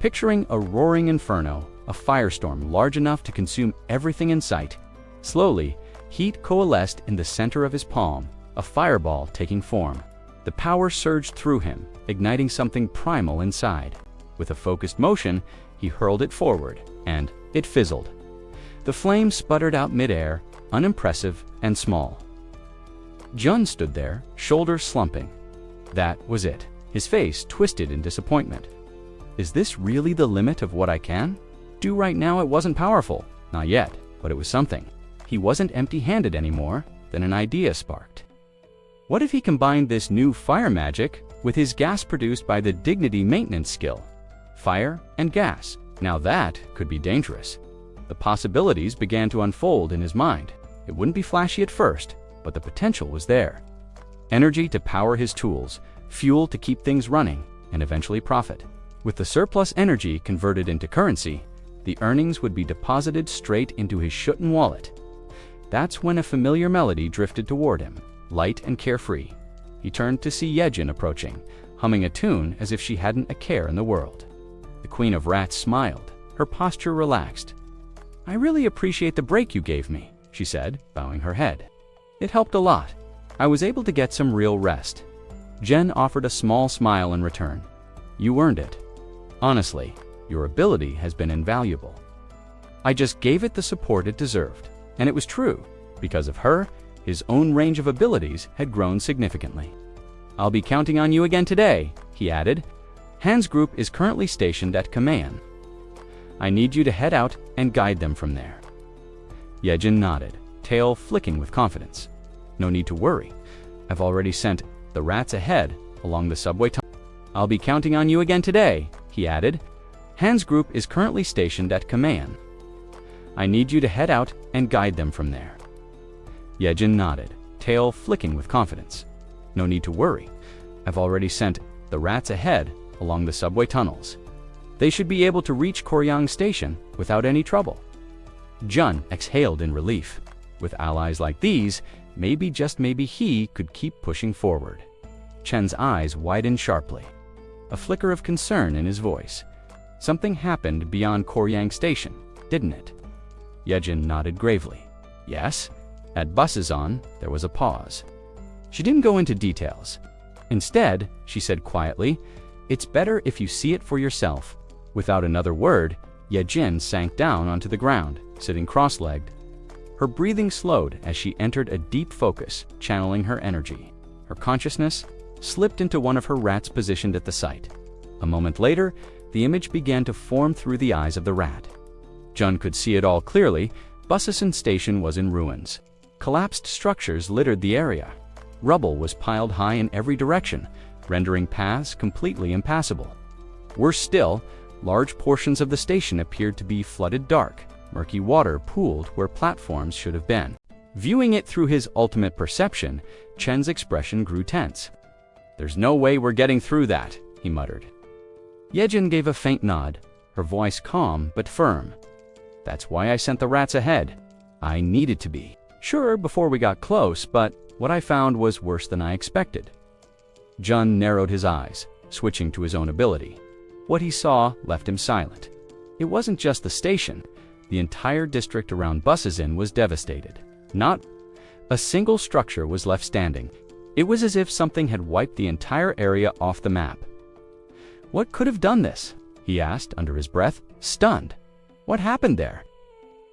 Picturing a roaring inferno, a firestorm large enough to consume everything in sight. Slowly, heat coalesced in the center of his palm, a fireball taking form. The power surged through him, igniting something primal inside. With a focused motion, he hurled it forward, and it fizzled. The flame sputtered out midair, unimpressive and small. Jun stood there, shoulders slumping. That was it. His face twisted in disappointment. Is this really the limit of what I can do right now? It wasn't powerful, not yet, but it was something. He wasn't empty-handed anymore. Then an idea sparked. What if he combined this new fire magic with his gas produced by the dignity maintenance skill? Fire and gas. Now that could be dangerous. The possibilities began to unfold in his mind. It wouldn't be flashy at first, but the potential was there. Energy to power his tools, fuel to keep things running, and eventually profit. With the surplus energy converted into currency, the earnings would be deposited straight into his Schutten wallet. That's when a familiar melody drifted toward him, light and carefree. He turned to see Yejin approaching, humming a tune as if she hadn't a care in the world. The Queen of Rats smiled, her posture relaxed. "I really appreciate the break you gave me," she said, bowing her head. "It helped a lot. I was able to get some real rest." Jen offered a small smile in return. "You earned it. Honestly, your ability has been invaluable. I just gave it the support it deserved." And it was true. Because of her, his own range of abilities had grown significantly. "I'll be counting on you again today," he added. "Han's group is currently stationed at Kaman. I need you to head out and guide them from there." Yejin nodded, tail flicking with confidence. "No need to worry. I've already sent the rats ahead along the subway tunnel." "I'll be counting on you again today," he added. "Han's group is currently stationed at Kaman. I need you to head out and guide them from there." Yejin nodded, tail flicking with confidence. "No need to worry. I've already sent the rats ahead along the subway tunnels. They should be able to reach Koryang Station without any trouble." Jun exhaled in relief. With allies like these, maybe, just maybe, he could keep pushing forward. Chen's eyes widened sharply. A flicker of concern in his voice. Something happened beyond Koryang Station, didn't it? Yejin nodded gravely. "Yes." At Busazon, there was a pause. She didn't go into details. Instead, she said quietly, "It's better if you see it for yourself." Without another word, Yejin sank down onto the ground, sitting cross-legged. Her breathing slowed as she entered a deep focus, channeling her energy. Her consciousness slipped into one of her rats positioned at the site. A moment later, the image began to form through the eyes of the rat. Jun could see it all clearly. Busison Station was in ruins. Collapsed structures littered the area. Rubble was piled high in every direction, rendering paths completely impassable. Worse still, large portions of the station appeared to be flooded dark. Murky water pooled where platforms should have been. Viewing it through his ultimate perception, Chen's expression grew tense. "There's no way we're getting through that," he muttered. Yejin gave a faint nod, her voice calm but firm. "That's why I sent the rats ahead. I needed to be sure before we got close, but what I found was worse than I expected." Jun narrowed his eyes, switching to his own ability. What he saw left him silent. It wasn't just the station. The entire district around Buses Inn was devastated. Not a single structure was left standing. It was as if something had wiped the entire area off the map. "What could have done this?" he asked under his breath, stunned. "What happened there?"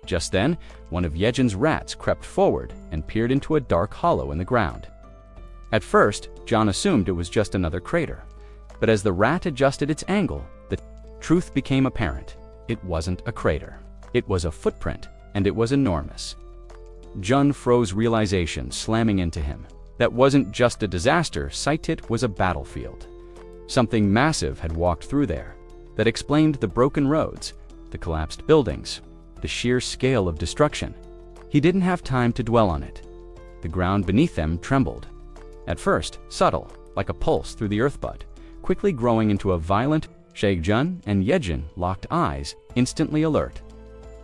Just then, one of Yejin's rats crept forward and peered into a dark hollow in the ground. At first, John assumed it was just another crater. But as the rat adjusted its angle, the truth became apparent. It wasn't a crater. It was a footprint, and it was enormous. Jun froze realization, slamming into him. That wasn't just a disaster, Saitit was a battlefield. Something massive had walked through there. That explained the broken roads, the collapsed buildings, the sheer scale of destruction. He didn't have time to dwell on it. The ground beneath them trembled. At first, subtle, like a pulse through the earth bud, quickly growing into a violent shake. Jun and Yejin locked eyes, instantly alert.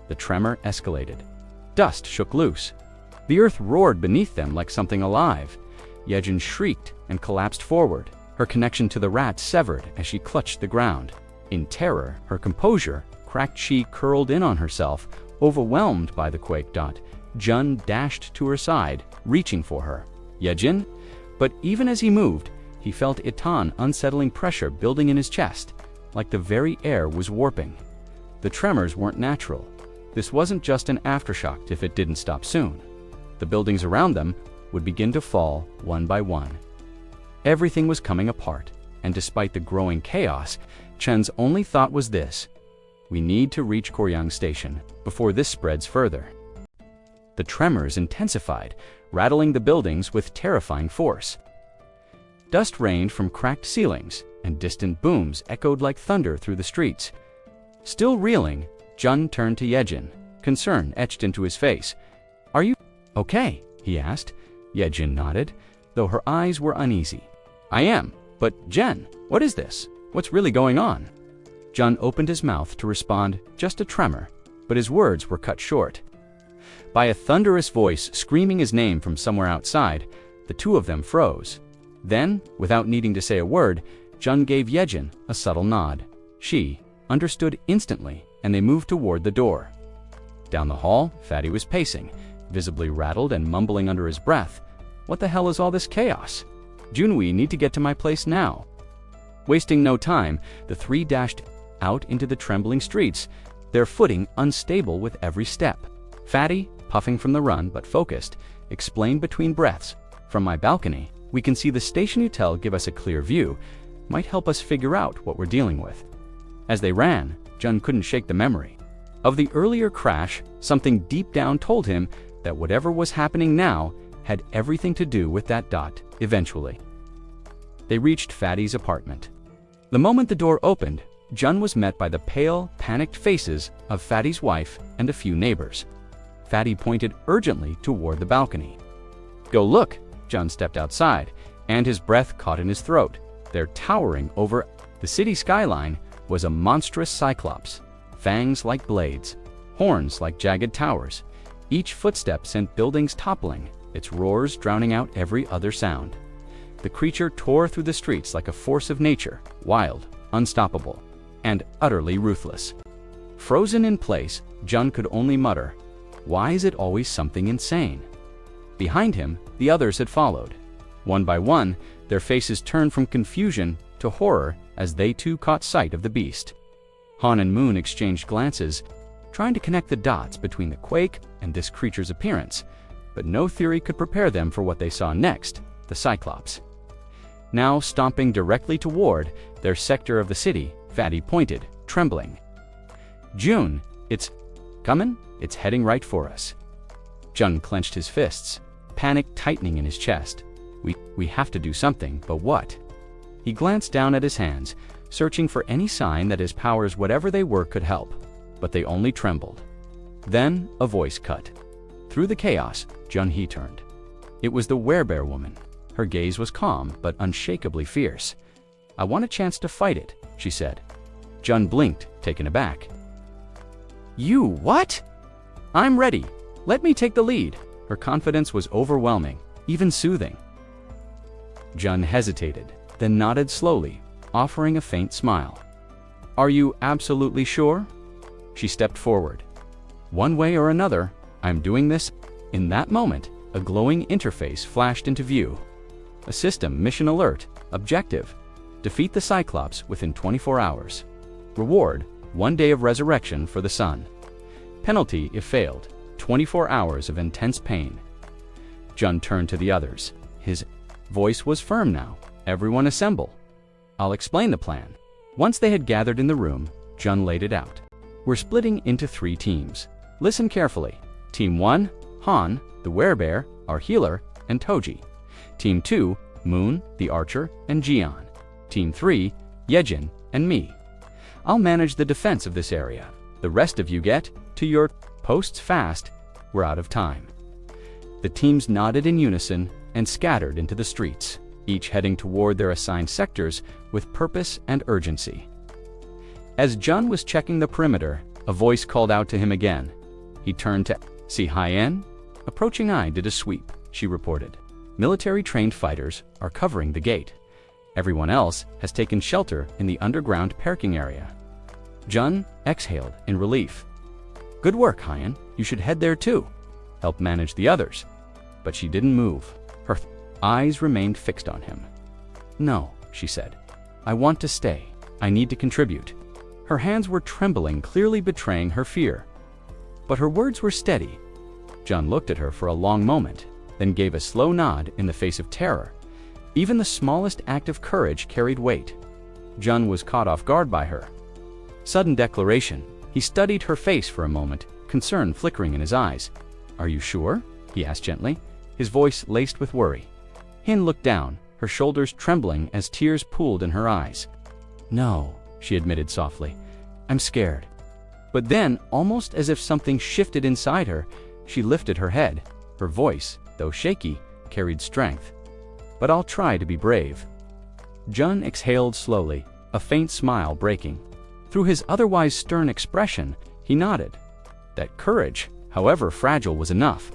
The tremor escalated. Dust shook loose. The earth roared beneath them like something alive. Yejin shrieked and collapsed forward, her connection to the rat severed as she clutched the ground. In terror, her composure cracked. She curled in on herself, overwhelmed by the quake. Jun dashed to her side, reaching for her. Yejin? But even as he moved, he felt Itan unsettling pressure building in his chest, like the very air was warping. The tremors weren't natural. This wasn't just an aftershock if it didn't stop soon. The buildings around them would begin to fall one by one. Everything was coming apart, and despite the growing chaos, Chen's only thought was this: we need to reach Koryang Station before this spreads further. The tremors intensified, rattling the buildings with terrifying force. Dust rained from cracked ceilings, and distant booms echoed like thunder through the streets. Still reeling, Jun turned to Yejin, concern etched into his face. "Are you okay?" he asked. Yejin nodded, though her eyes were uneasy. "I am, but Jen, what is this? What's really going on?" Jun opened his mouth to respond, just a tremor, but his words were cut short. By a thunderous voice screaming his name from somewhere outside, the two of them froze. Then, without needing to say a word, Jun gave Yejin a subtle nod. She understood instantly, and they moved toward the door. Down the hall, Fatty was pacing, visibly rattled and mumbling under his breath. "What the hell is all this chaos? Junwi need to get to my place now." Wasting no time, the three dashed out into the trembling streets, their footing unstable with every step. Fatty, puffing from the run but focused, explained between breaths, "From my balcony, we can see the station you tell, give us a clear view, might help us figure out what we're dealing with." As they ran, Jun couldn't shake the memory of the earlier crash. Something deep down told him that whatever was happening now had everything to do with that dot eventually. They reached Fatty's apartment. The moment the door opened, Jun was met by the pale, panicked faces of Fatty's wife and a few neighbors. Fatty pointed urgently toward the balcony. "Go look!" Jun stepped outside, and his breath caught in his throat. There, towering over the city skyline, was a monstrous cyclops, fangs like blades, horns like jagged towers. Each footstep sent buildings toppling, its roars drowning out every other sound. The creature tore through the streets like a force of nature, wild, unstoppable, and utterly ruthless. Frozen in place, Jun could only mutter, "Why is it always something insane?" Behind him, the others had followed. One by one, their faces turned from confusion to horror as they too caught sight of the beast. Han and Moon exchanged glances, trying to connect the dots between the quake and this creature's appearance, but no theory could prepare them for what they saw next, the Cyclops. Now stomping directly toward their sector of the city, Fatty pointed, trembling. "June, it's coming, it's heading right for us." Jun clenched his fists, panic tightening in his chest. We have to do something, but what?" He glanced down at his hands, searching for any sign that his powers, whatever they were, could help, but they only trembled. Then a voice cut. Through the chaos, Jun-hee turned. It was the werebear woman. Her gaze was calm but unshakably fierce. "I want a chance to fight it," she said. Jun blinked, taken aback. "You what?" "I'm ready. Let me take the lead." Her confidence was overwhelming, even soothing. Jun hesitated, then nodded slowly, offering a faint smile. "Are you absolutely sure?" She stepped forward. "One way or another, I'm doing this." In that moment, a glowing interface flashed into view. A system mission alert. Objective: defeat the Cyclops within 24 hours. Reward: 1 day of resurrection for the sun. Penalty if failed: 24 hours of intense pain. Jun turned to the others. His voice was firm now. "Everyone assemble. I'll explain the plan." Once they had gathered in the room, Jun laid it out. "We're splitting into 3 teams. Listen carefully. Team 1, Han, the werebear, our healer, and Toji. Team 2, Moon, the archer, and Jian. Team 3, Yejin, and me. I'll manage the defense of this area. The rest of you get to your posts fast. We're out of time." The teams nodded in unison and scattered into the streets, each heading toward their assigned sectors with purpose and urgency. As Jun was checking the perimeter, a voice called out to him again. He turned to see Hien. Approaching Ai did a sweep, she reported. "Military-trained fighters are covering the gate. Everyone else has taken shelter in the underground parking area." Jun exhaled in relief. "Good work, Hien. You should head there too. Help manage the others." But she didn't move. Her eyes remained fixed on him. "No," she said. "I want to stay. I need to contribute." Her hands were trembling, clearly betraying her fear. But her words were steady. Jun looked at her for a long moment, then gave a slow nod in the face of terror. Even the smallest act of courage carried weight. Jun was caught off guard by her sudden declaration. He studied her face for a moment, concern flickering in his eyes. "Are you sure?" he asked gently, his voice laced with worry. Hin looked down, her shoulders trembling as tears pooled in her eyes. "No," she admitted softly. "I'm scared." But then, almost as if something shifted inside her, she lifted her head. Her voice, though shaky, carried strength. "But I'll try to be brave." Jun exhaled slowly, a faint smile breaking. Through his otherwise stern expression, he nodded. That courage, however fragile, was enough.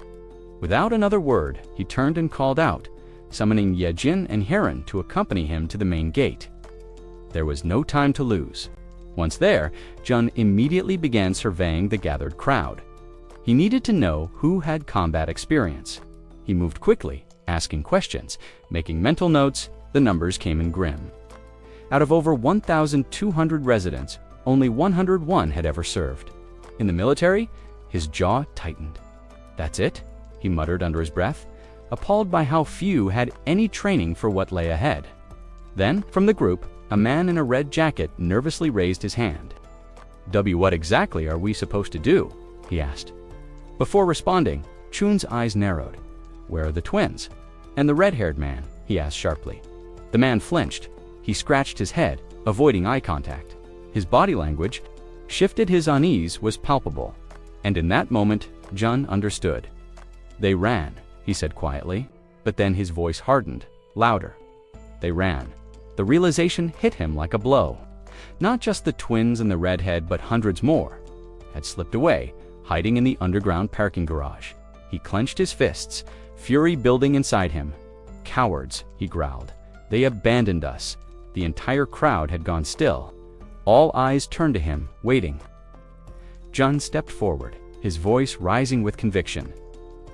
Without another word, he turned and called out, summoning Yejin and Heron to accompany him to the main gate. There was no time to lose. Once there, Jun immediately began surveying the gathered crowd. He needed to know who had combat experience. He moved quickly, asking questions, making mental notes. The numbers came in grim. Out of over 1,200 residents, only 101 had ever served. In the military, his jaw tightened. "That's it?" he muttered under his breath, appalled by how few had any training for what lay ahead. Then, from the group, a man in a red jacket nervously raised his hand. What exactly are we supposed to do?" he asked. Before responding, Chun's eyes narrowed. "Where are the twins? And the red-haired man?" he asked sharply. The man flinched. He scratched his head, avoiding eye contact. His body language shifted, his unease was palpable. And in that moment, Jun understood. "They ran," he said quietly, but then his voice hardened, louder. "They ran." The realization hit him like a blow. Not just the twins and the redhead, but hundreds more had slipped away, hiding in the underground parking garage. He clenched his fists, fury building inside him. "Cowards," he growled. "They abandoned us." The entire crowd had gone still. All eyes turned to him, waiting. Jun stepped forward, his voice rising with conviction.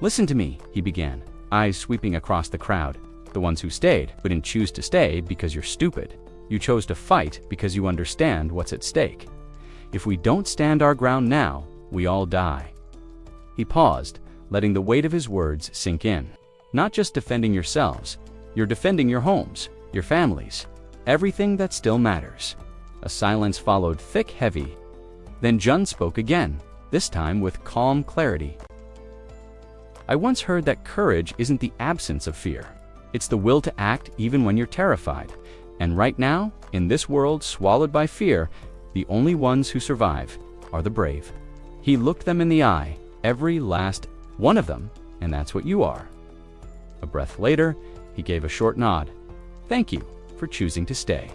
"Listen to me," he began, eyes sweeping across the crowd. "The ones who stayed didn't choose to stay because you're stupid. You chose to fight because you understand what's at stake. If we don't stand our ground now, we all die." He paused, letting the weight of his words sink in. "Not just defending yourselves, you're defending your homes, your families, everything that still matters." A silence followed, thick, heavy. Then Jun spoke again, this time with calm clarity. "I once heard that courage isn't the absence of fear. It's the will to act even when you're terrified. And right now, in this world swallowed by fear, the only ones who survive are the brave." He looked them in the eye, every last one of them, and that's what you are. A breath later, He gave a short nod. Thank you for choosing to stay.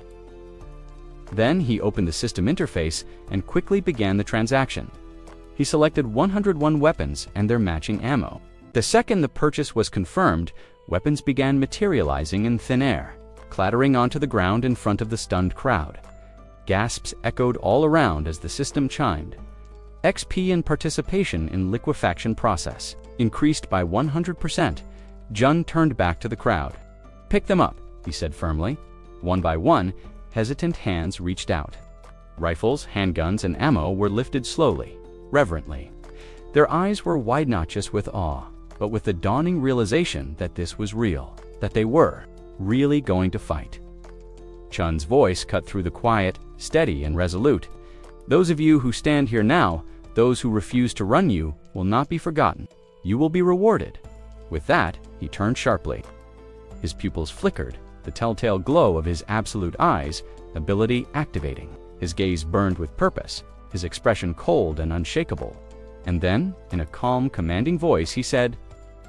Then he opened the system interface and quickly began the transaction. He selected 101 weapons and their matching ammo. The second the purchase was confirmed, weapons began materializing in thin air, clattering onto the ground in front of the stunned crowd. Gasps echoed all around as the system chimed. XP and participation in liquefaction process increased by 100%. Jun turned back to the crowd. Pick them up, he said firmly. One by one, hesitant hands reached out. Rifles, handguns, and ammo were lifted slowly, reverently. Their eyes were wide not just with awe, but with the dawning realization that this was real, that they were really going to fight. Chun's voice cut through the quiet, steady and resolute. Those of you who stand here now, those who refuse to run you, will not be forgotten. You will be rewarded. With that, he turned sharply. His pupils flickered, the telltale glow of his absolute eyes, ability activating. His gaze burned with purpose, his expression cold and unshakable. And then, in a calm, commanding voice, he said,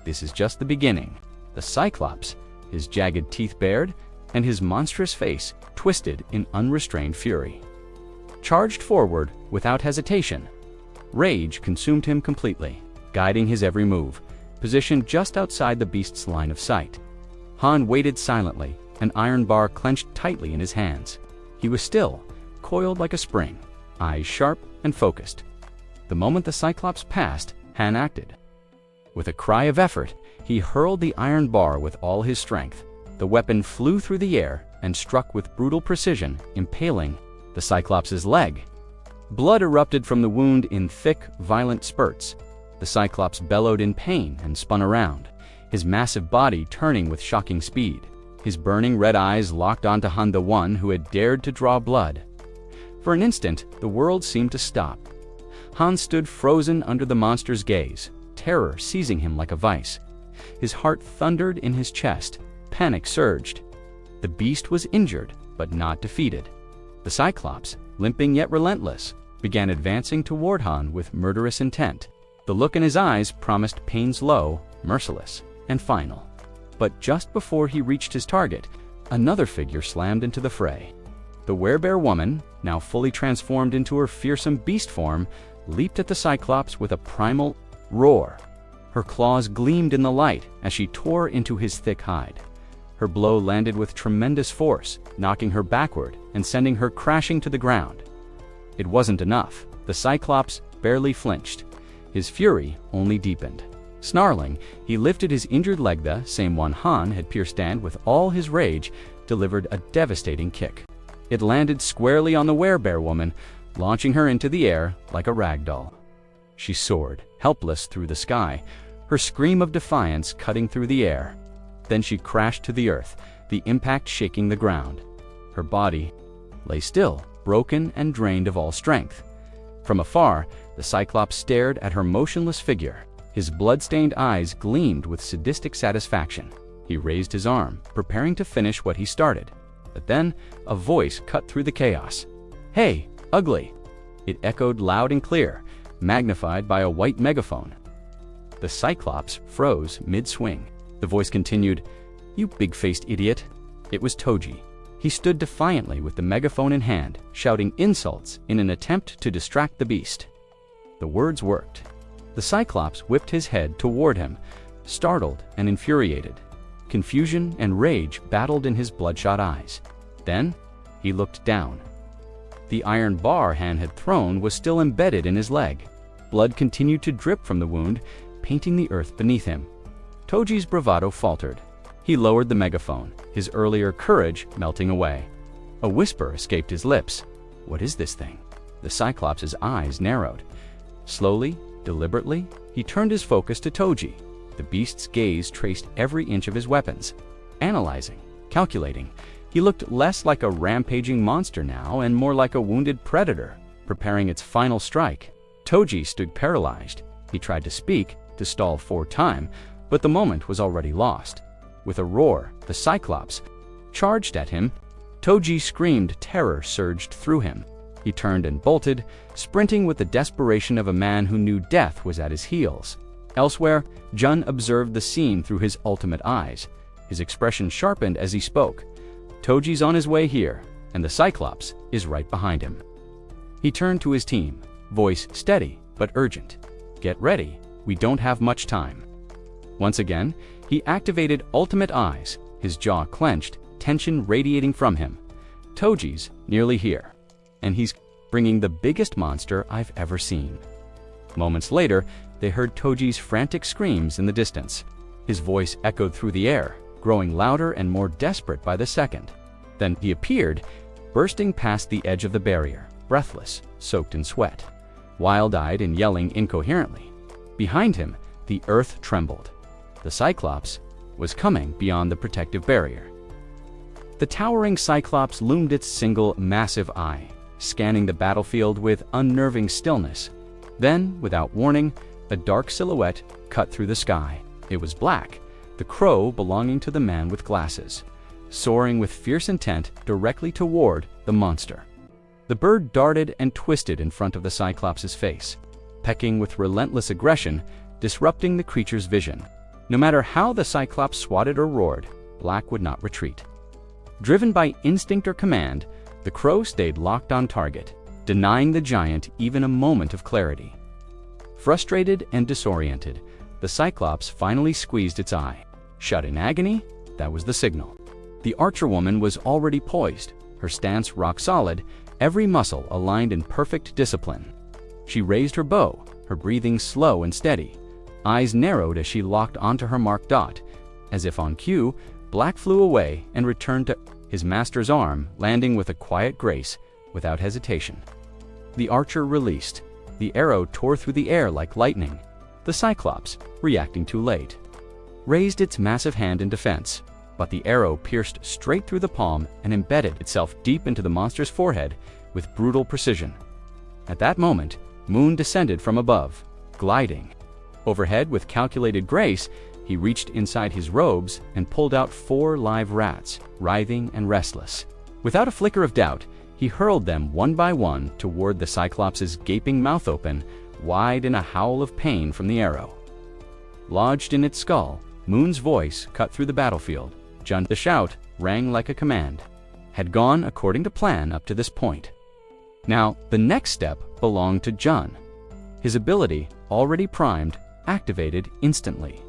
"This is just the beginning." The Cyclops, his jagged teeth bared, and his monstrous face twisted in unrestrained fury, charged forward without hesitation. Rage consumed him completely, guiding his every move, positioned just outside the beast's line of sight. Han waited silently, an iron bar clenched tightly in his hands. He was still, coiled like a spring, eyes sharp and focused. The moment the Cyclops passed, Han acted. With a cry of effort, he hurled the iron bar with all his strength. The weapon flew through the air and struck with brutal precision, impaling the Cyclops' leg. Blood erupted from the wound in thick, violent spurts. The Cyclops bellowed in pain and spun around, his massive body turning with shocking speed. His burning red eyes locked onto Han, the one who had dared to draw blood. For an instant, the world seemed to stop. Han stood frozen under the monster's gaze, terror seizing him like a vice. His heart thundered in his chest. Panic surged. The beast was injured, but not defeated. The Cyclops, limping yet relentless, began advancing toward Han with murderous intent. The look in his eyes promised pain slow, merciless, and final. But just before he reached his target, another figure slammed into the fray. The werebear woman, now fully transformed into her fearsome beast form, leaped at the Cyclops with a primal roar. Her claws gleamed in the light as she tore into his thick hide. Her blow landed with tremendous force, knocking her backward and sending her crashing to the ground. It wasn't enough. The Cyclops barely flinched. His fury only deepened. Snarling, he lifted his injured leg, the same one Han had pierced, and with all his rage, delivered a devastating kick. It landed squarely on the werebear woman, launching her into the air like a rag doll. She soared, helpless, through the sky, her scream of defiance cutting through the air. Then she crashed to the earth, the impact shaking the ground. Her body lay still, broken and drained of all strength. From afar, the Cyclops stared at her motionless figure. His blood-stained eyes gleamed with sadistic satisfaction. He raised his arm, preparing to finish what he started. But then, a voice cut through the chaos. "Hey, ugly!" It echoed loud and clear, magnified by a white megaphone. The Cyclops froze mid-swing. The voice continued, "You big-faced idiot." It was Toji. He stood defiantly with the megaphone in hand, shouting insults in an attempt to distract the beast. The words worked. The Cyclops whipped his head toward him, startled and infuriated. Confusion and rage battled in his bloodshot eyes. Then, he looked down. The iron bar Han had thrown was still embedded in his leg. Blood continued to drip from the wound, painting the earth beneath him. Toji's bravado faltered. He lowered the megaphone, his earlier courage melting away. A whisper escaped his lips. "What is this thing?" The Cyclops' eyes narrowed. Slowly, deliberately, he turned his focus to Toji. The beast's gaze traced every inch of his weapons. Analyzing, calculating, he looked less like a rampaging monster now and more like a wounded predator, preparing its final strike. Toji stood paralyzed. He tried to speak, to stall for time, but the moment was already lost. With a roar, the Cyclops charged at him. Toji screamed, terror surged through him. He turned and bolted, sprinting with the desperation of a man who knew death was at his heels. Elsewhere, Jun observed the scene through his ultimate eyes. his expression sharpened as he spoke. "Toji's on his way here, and the Cyclops is right behind him." He turned to his team, voice steady but urgent. "Get ready, we don't have much time." Once again, he activated Ultimate Eyes, his jaw clenched, tension radiating from him. "Toji's nearly here, and he's bringing the biggest monster I've ever seen." Moments later, they heard Toji's frantic screams in the distance. His voice echoed through the air, growing louder and more desperate by the second. Then he appeared, bursting past the edge of the barrier, breathless, soaked in sweat, wild-eyed and yelling incoherently. Behind him, the earth trembled. The Cyclops was coming beyond the protective barrier. The towering Cyclops loomed its single massive eye, scanning the battlefield with unnerving stillness. Then, without warning, a dark silhouette cut through the sky. It was black, the crow belonging to the man with glasses, soaring with fierce intent directly toward the monster. The bird darted and twisted in front of the Cyclops' face, pecking with relentless aggression, disrupting the creature's vision. No matter how the Cyclops swatted or roared, Black would not retreat. Driven by instinct or command, the crow stayed locked on target, denying the giant even a moment of clarity. Frustrated and disoriented, the Cyclops finally squeezed its eye. Shut in agony, that was the signal. The archer woman was already poised, her stance rock solid, every muscle aligned in perfect discipline. She raised her bow, her breathing slow and steady, eyes narrowed as she locked onto her marked dot. As if on cue, Black flew away and returned to his master's arm, landing with a quiet grace, without hesitation. The archer released. The arrow tore through the air like lightning. The Cyclops, reacting too late, raised its massive hand in defense, but the arrow pierced straight through the palm and embedded itself deep into the monster's forehead with brutal precision. At that moment, Moon descended from above, gliding. Overhead with calculated grace, he reached inside his robes and pulled out 4 live rats, writhing and restless. Without a flicker of doubt, he hurled them one by one toward the Cyclops' gaping mouth open, wide in a howl of pain from the arrow. Lodged in its skull, Moon's voice cut through the battlefield. The shout rang like a command. Had gone according to plan up to this point. Now, the next step belonged to Jun. His ability, already primed, activated instantly.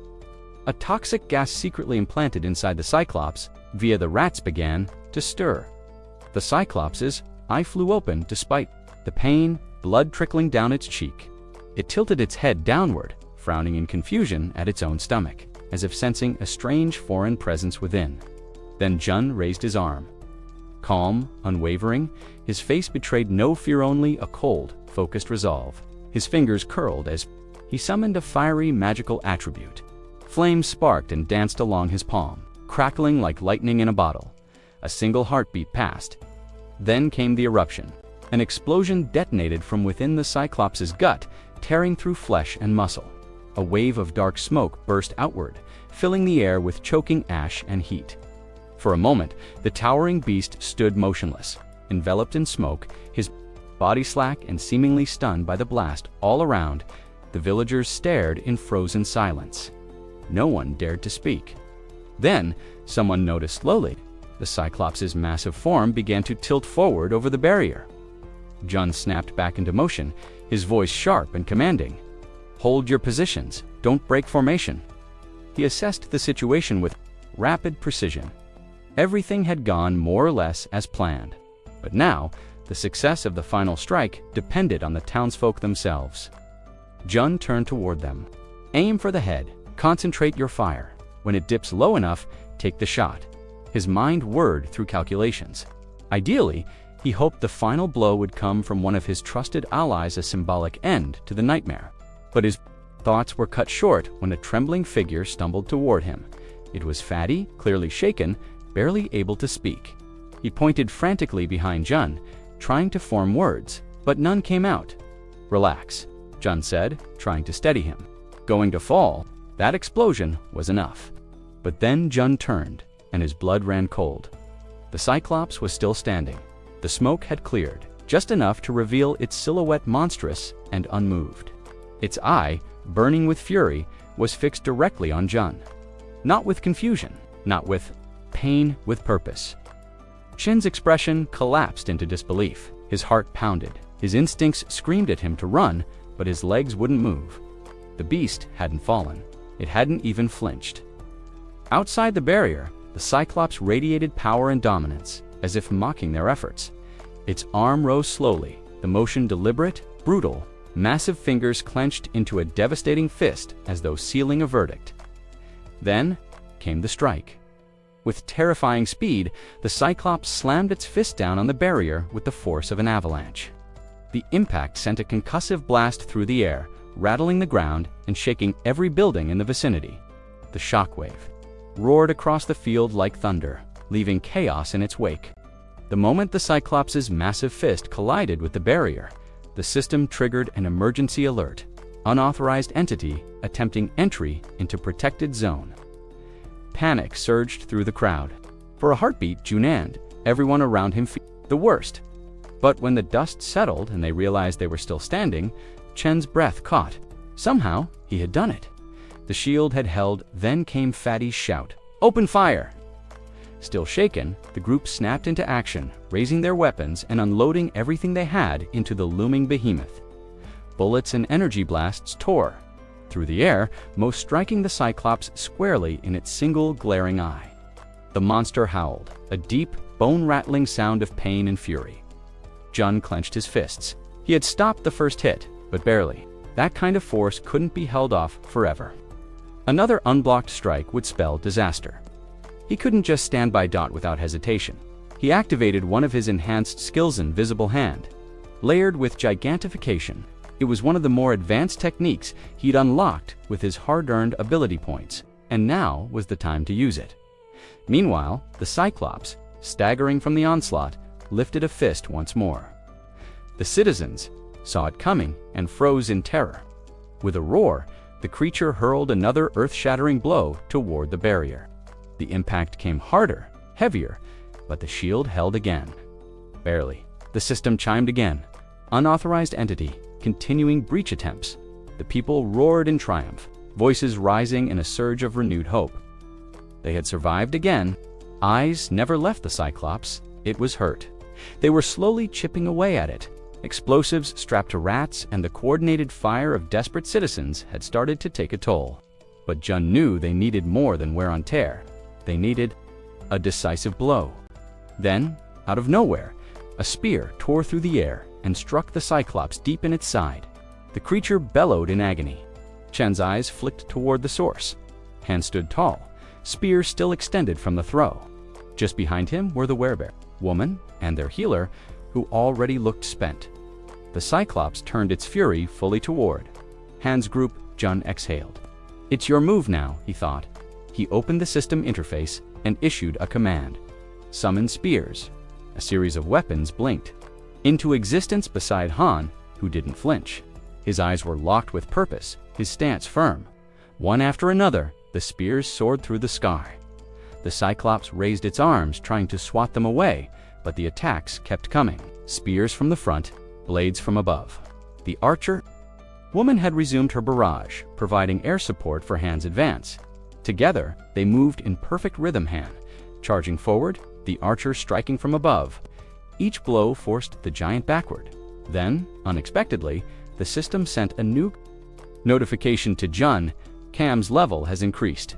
A toxic gas secretly implanted inside the Cyclops via the rats began to stir. The Cyclops' eye flew open despite the pain, blood trickling down its cheek. It tilted its head downward, frowning in confusion at its own stomach, as if sensing a strange foreign presence within. Then Jun raised his arm. Calm, unwavering, his face betrayed no fear, only a cold, focused resolve. His fingers curled as he summoned a fiery magical attribute. Flames sparked and danced along his palm, crackling like lightning in a bottle. A single heartbeat passed. Then came the eruption. An explosion detonated from within the Cyclops' gut, tearing through flesh and muscle. A wave of dark smoke burst outward, filling the air with choking ash and heat. For a moment, the towering beast stood motionless, enveloped in smoke, his body slack and seemingly stunned by the blast all around. The villagers stared in frozen silence. No one dared to speak. Then, someone noticed slowly. The Cyclops' massive form began to tilt forward over the barrier. Jun snapped back into motion, his voice sharp and commanding. "Hold your positions, don't break formation." He assessed the situation with rapid precision. Everything had gone more or less as planned. But now, the success of the final strike depended on the townsfolk themselves. Jun turned toward them. "Aim for the head, concentrate your fire. When it dips low enough, take the shot." His mind whirred through calculations. Ideally, he hoped the final blow would come from one of his trusted allies, a symbolic end to the nightmare. But his thoughts were cut short when a trembling figure stumbled toward him. It was fatty, clearly shaken, barely able to speak. He pointed frantically behind Jun, trying to form words, but none came out. "Relax," Jun said, trying to steady him. Going to fall, that explosion was enough. But then Jun turned, and his blood ran cold. The Cyclops was still standing. The smoke had cleared, just enough to reveal its silhouette monstrous and unmoved. Its eye, burning with fury, was fixed directly on Jun. Not with confusion, not with pain, with purpose. Shin's expression collapsed into disbelief. His heart pounded. His instincts screamed at him to run, but his legs wouldn't move. The beast hadn't fallen. It hadn't even flinched. Outside the barrier, the Cyclops radiated power and dominance, as if mocking their efforts. Its arm rose slowly, the motion deliberate, brutal, massive fingers clenched into a devastating fist as though sealing a verdict. Then came the strike. With terrifying speed, the Cyclops slammed its fist down on the barrier with the force of an avalanche. The impact sent a concussive blast through the air, rattling the ground and shaking every building in the vicinity. The shockwave roared across the field like thunder, leaving chaos in its wake. The moment the Cyclops' massive fist collided with the barrier, the system triggered an emergency alert. Unauthorized entity attempting entry into protected zone. Panic surged through the crowd. For a heartbeat, Junand, everyone around him feared the worst. But when the dust settled and they realized they were still standing, Chen's breath caught. Somehow, he had done it. The shield had held, then came Fatty's shout, "Open fire!" Still shaken, the group snapped into action, raising their weapons and unloading everything they had into the looming behemoth. Bullets and energy blasts tore through the air, most striking the Cyclops squarely in its single glaring eye. The monster howled, a deep, bone-rattling sound of pain and fury. Jun clenched his fists. He had stopped the first hit, but barely. That kind of force couldn't be held off forever. Another unblocked strike would spell disaster. He couldn't just stand by without hesitation. He activated one of his enhanced skills, Invisible Hand. Layered with gigantification, it was one of the more advanced techniques he'd unlocked with his hard-earned ability points, and now was the time to use it. Meanwhile, the Cyclops, staggering from the onslaught, lifted a fist once more. The citizens saw it coming and froze in terror. With a roar, the creature hurled another earth-shattering blow toward the barrier. The impact came harder, heavier, but the shield held again. Barely. The system chimed again. Unauthorized entity, continuing breach attempts. The people roared in triumph, voices rising in a surge of renewed hope. They had survived again. Eyes never left the Cyclops. It was hurt. They were slowly chipping away at it. Explosives strapped to rats and the coordinated fire of desperate citizens had started to take a toll. But Jun knew they needed more than wear and tear. They needed a decisive blow. Then, out of nowhere, a spear tore through the air and struck the Cyclops deep in its side. The creature bellowed in agony. Chen's eyes flicked toward the source. Hand stood tall, spear still extended from the throw. Just behind him were the werebear woman and their healer, who already looked spent. The Cyclops turned its fury fully toward. Hands group, Jun exhaled. "It's your move now," he thought. He opened the system interface and issued a command. Summon spears. A series of weapons blinked into existence beside Han, who didn't flinch. His eyes were locked with purpose, his stance firm. One after another, the spears soared through the sky. The Cyclops raised its arms, trying to swat them away, but the attacks kept coming. Spears from the front, blades from above. The archer woman had resumed her barrage, providing air support for Han's advance. Together, they moved in perfect rhythm. Han charging forward, the archer striking from above. Each blow forced the giant backward. Then, unexpectedly, the system sent a new notification to Jun. Cam's level has increased.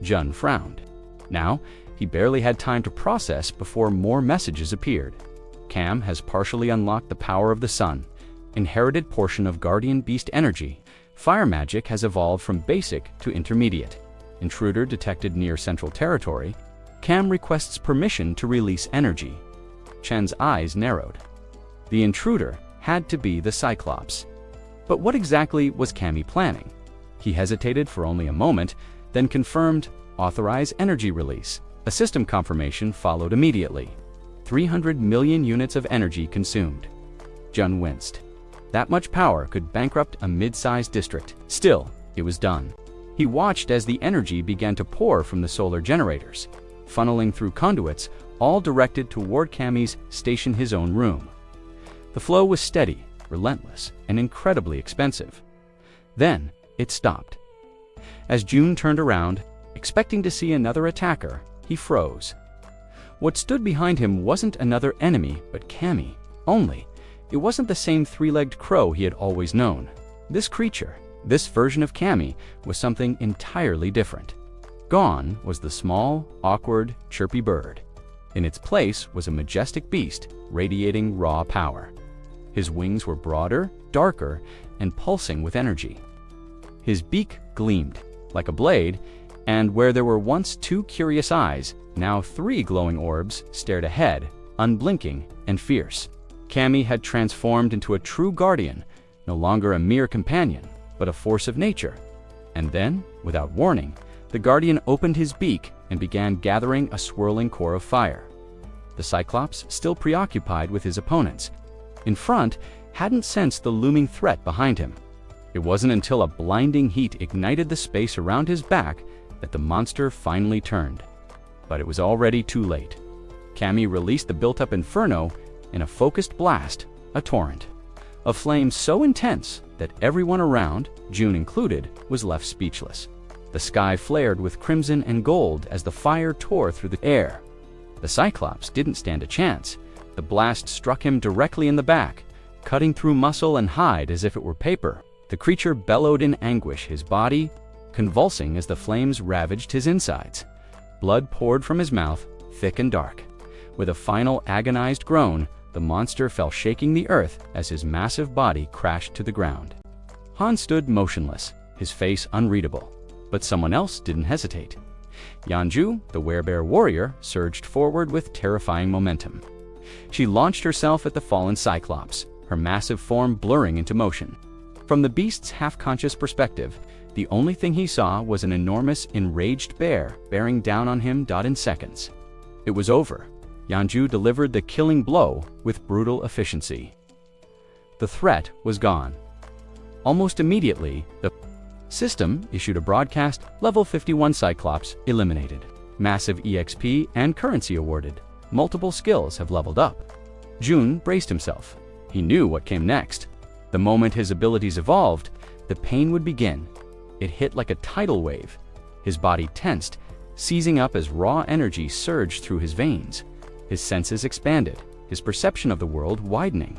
Jun frowned. Now, he barely had time to process before more messages appeared. Cam has partially unlocked the power of the sun. Inherited portion of guardian beast energy. Fire magic has evolved from basic to intermediate. Intruder detected near central territory. Cam requests permission to release energy. Chen's eyes narrowed. The intruder had to be the Cyclops. But what exactly was Cammy planning? He hesitated for only a moment, then confirmed, authorize energy release. A system confirmation followed immediately. 300 million units of energy consumed. Jun winced. That much power could bankrupt a mid-sized district. Still, it was done. He watched as the energy began to pour from the solar generators, funneling through conduits, all directed toward Cammy's station his own room. The flow was steady, relentless, and incredibly expensive. Then, it stopped. As June turned around, Expecting to see another attacker, he froze. What stood behind him wasn't another enemy, but Cammy. Only, it wasn't the same three-legged crow he had always known. This creature, this version of Cammy, was something entirely different. Gone was the small, awkward, chirpy bird. In its place was a majestic beast, radiating raw power. His wings were broader, darker, and pulsing with energy. His beak gleamed like a blade, and where there were once 2 curious eyes, now 3 glowing orbs stared ahead, unblinking and fierce. Cammy had transformed into a true guardian, no longer a mere companion, but a force of nature. And then, without warning, the guardian opened his beak and began gathering a swirling core of fire. The Cyclops, still preoccupied with his opponents, in front, hadn't sensed the looming threat behind him. It wasn't until a blinding heat ignited the space around his back that the monster finally turned. But it was already too late. Cammy released the built-up inferno in a focused blast, a torrent. A flame so intense that everyone around, June included, was left speechless. The sky flared with crimson and gold as the fire tore through the air. The Cyclops didn't stand a chance. The blast struck him directly in the back, cutting through muscle and hide as if it were paper. The creature bellowed in anguish, his body convulsing as the flames ravaged his insides. Blood poured from his mouth, thick and dark. With a final agonized groan, the monster fell shaking the earth as his massive body crashed to the ground. Han stood motionless, his face unreadable. But someone else didn't hesitate. Yanju, the werebear warrior, surged forward with terrifying momentum. She launched herself at the fallen Cyclops, her massive form blurring into motion. From the beast's half-conscious perspective, the only thing he saw was an enormous, enraged bear bearing down on him in seconds. It was over. Yanju delivered the killing blow with brutal efficiency. The threat was gone. Almost immediately, the system issued a broadcast, level 51 Cyclops eliminated. Massive EXP and currency awarded. Multiple skills have leveled up. Jun braced himself. He knew what came next. The moment his abilities evolved, the pain would begin. It hit like a tidal wave. His body tensed, seizing up as raw energy surged through his veins. His senses expanded, his perception of the world widening.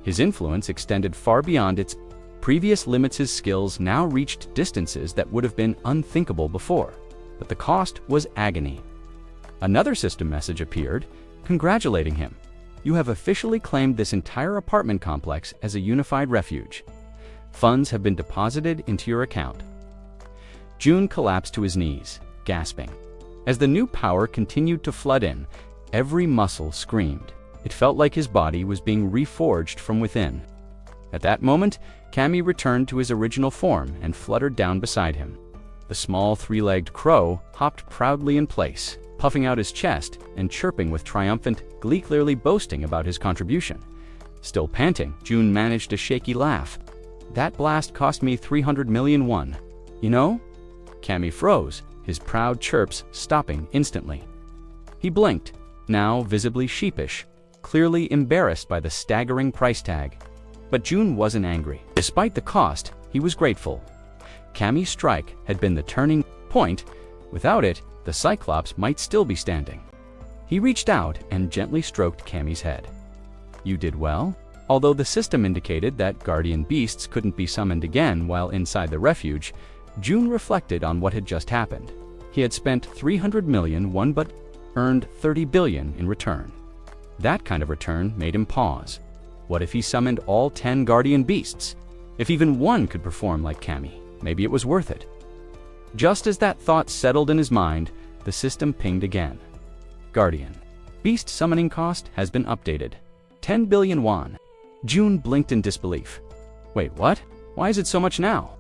His influence extended far beyond its previous limits. His skills now reached distances that would have been unthinkable before. But the cost was agony. Another system message appeared, congratulating him. You have officially claimed this entire apartment complex as a unified refuge. Funds have been deposited into your account. Jun collapsed to his knees, gasping. As the new power continued to flood in, every muscle screamed. It felt like his body was being reforged from within. At that moment, Cammy returned to his original form and fluttered down beside him. The small three-legged crow hopped proudly in place, puffing out his chest and chirping with triumphant glee, clearly boasting about his contribution. Still panting, Jun managed a shaky laugh. That blast cost me 300 million won. You know? Cammy froze, his proud chirps stopping instantly. He blinked, now visibly sheepish, clearly embarrassed by the staggering price tag. But Jun wasn't angry. Despite the cost, he was grateful. Cammy's strike had been the turning point. Without it, the Cyclops might still be standing. He reached out and gently stroked Cammy's head. You did well. Although the system indicated that guardian beasts couldn't be summoned again while inside the refuge, Jun reflected on what had just happened. He had spent 300 million won but earned 30 billion in return. That kind of return made him pause. What if he summoned all 10 guardian beasts? If even one could perform like Cammy, maybe it was worth it. Just as that thought settled in his mind, the system pinged again. Guardian. Beast summoning cost has been updated. 10 billion won. Jun blinked in disbelief. Wait, what? Why is it so much now?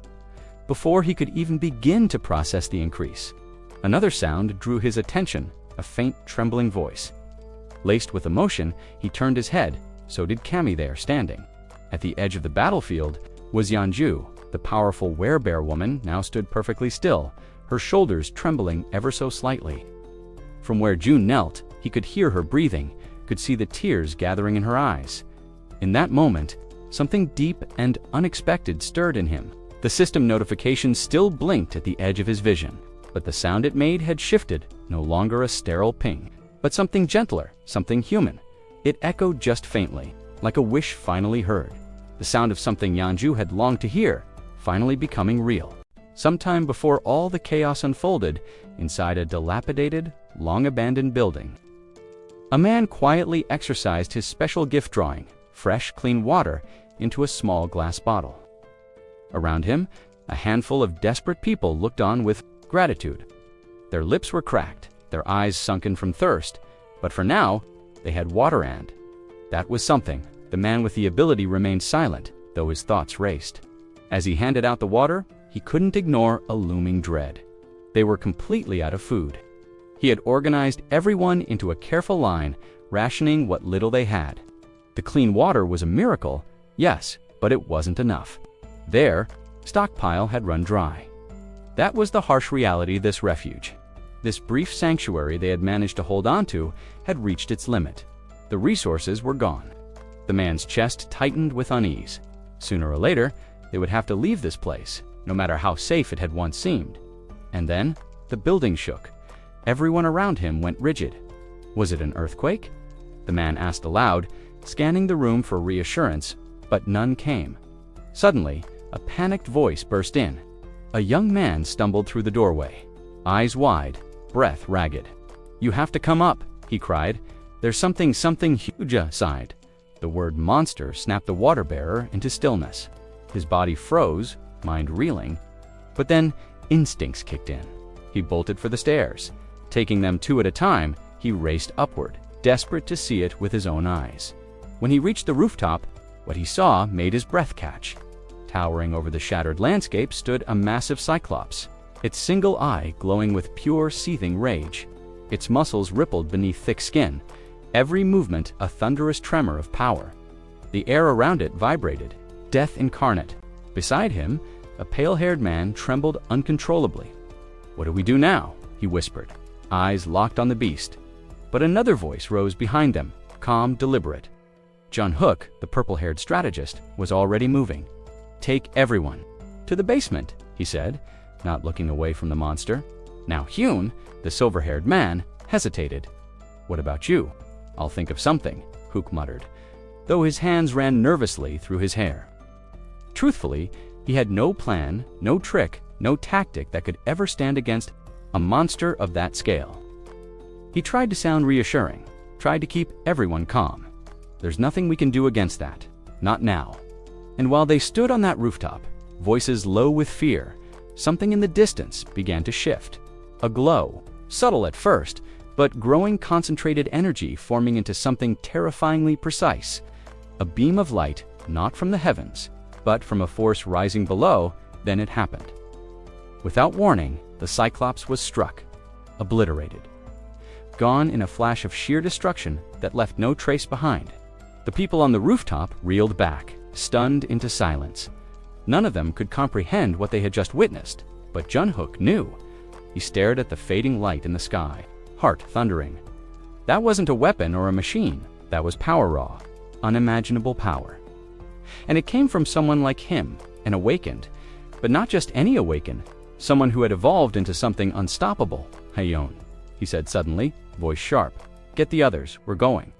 Before he could even begin to process the increase, another sound drew his attention, a faint, trembling voice. Laced with emotion, he turned his head, so did Cammy there, standing. At the edge of the battlefield was Yanju. The powerful werebear woman now stood perfectly still, her shoulders trembling ever so slightly. From where Jun knelt, he could hear her breathing, could see the tears gathering in her eyes. In that moment, something deep and unexpected stirred in him. The system notification still blinked at the edge of his vision. but the sound it made had shifted, no longer a sterile ping, but something gentler, something human. It echoed just faintly, like a wish finally heard. The sound of something Yanju had longed to hear, finally becoming real. Sometime before all the chaos unfolded, inside a dilapidated, long-abandoned building, a man quietly exercised his special gift drawing, fresh, clean water, into a small glass bottle. Around him, a handful of desperate people looked on with gratitude. Their lips were cracked, their eyes sunken from thirst, but for now, they had water and that was something. The man with the ability remained silent, though his thoughts raced. As he handed out the water, he couldn't ignore a looming dread. They were completely out of food. He had organized everyone into a careful line, rationing what little they had. The clean water was a miracle, yes, but it wasn't enough. Their stockpile had run dry. That was the harsh reality of this refuge. This brief sanctuary they had managed to hold on to had reached its limit. The resources were gone. The man's chest tightened with unease. Sooner or later, they would have to leave this place, no matter how safe it had once seemed. And then, the building shook. Everyone around him went rigid. Was it an earthquake? The man asked aloud, scanning the room for reassurance, but none came. Suddenly, a panicked voice burst in. A young man stumbled through the doorway, eyes wide, breath ragged. "You have to come up," he cried. "There's something huge outside." The word monster snapped the water bearer into stillness. His body froze, mind reeling, but then instincts kicked in. He bolted for the stairs. Taking them two at a time, he raced upward, desperate to see it with his own eyes. When he reached the rooftop, what he saw made his breath catch. Towering over the shattered landscape stood a massive cyclops, its single eye glowing with pure, seething rage. Its muscles rippled beneath thick skin, every movement a thunderous tremor of power. The air around it vibrated, death incarnate. Beside him, a pale-haired man trembled uncontrollably. "What do we do now?" he whispered, eyes locked on the beast. But another voice rose behind them, calm, deliberate. Jun-hook, the purple-haired strategist, was already moving. "Take everyone to the basement," he said, not looking away from the monster. Now Hyun, the silver-haired man, hesitated. "What about you?" "I'll think of something," Hook muttered, though his hands ran nervously through his hair. Truthfully, he had no plan, no trick, no tactic that could ever stand against a monster of that scale. He tried to sound reassuring, tried to keep everyone calm. "There's nothing we can do against that. Not now." And while they stood on that rooftop, voices low with fear, something in the distance began to shift. A glow, subtle at first, but growing concentrated energy forming into something terrifyingly precise. A beam of light, not from the heavens, but from a force rising below. Then it happened. Without warning, the Cyclops was struck, obliterated. Gone in a flash of sheer destruction that left no trace behind. The people on the rooftop reeled back, stunned into silence. None of them could comprehend what they had just witnessed, but Jun-hook knew. He stared at the fading light in the sky, heart thundering. That wasn't a weapon or a machine. That was power raw, unimaginable power. And it came from someone like him, an awakened, but not just any awakened, someone who had evolved into something unstoppable. "Hayon," he said suddenly, voice sharp. "Get the others, we're going."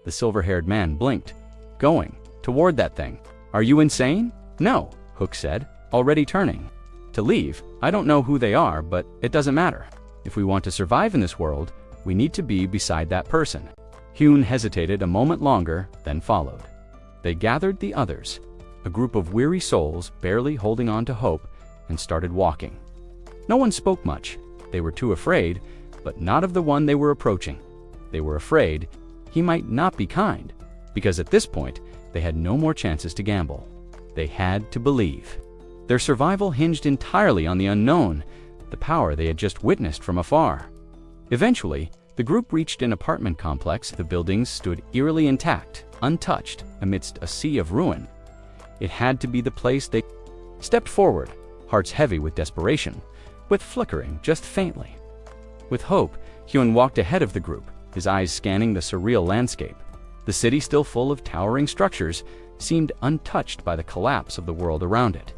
The silver-haired man blinked. "Going? Toward that thing? Are you insane?" "No," Hook said, already turning. "To leave? I don't know who they are, but it doesn't matter. If we want to survive in this world, we need to be beside that person." Hyun hesitated a moment longer, then followed. They gathered the others, a group of weary souls barely holding on to hope, and started walking. No one spoke much. They were too afraid, but not of the one they were approaching. They were afraid he might not be kind, because at this point, they had no more chances to gamble. They had to believe. Their survival hinged entirely on the unknown, the power they had just witnessed from afar. Eventually, the group reached an apartment complex. The buildings stood eerily intact, untouched, amidst a sea of ruin. It had to be the place. They stepped forward, hearts heavy with desperation, but flickering just faintly. With hope, Hyun walked ahead of the group, his eyes scanning the surreal landscape. The city, still full of towering structures, seemed untouched by the collapse of the world around it.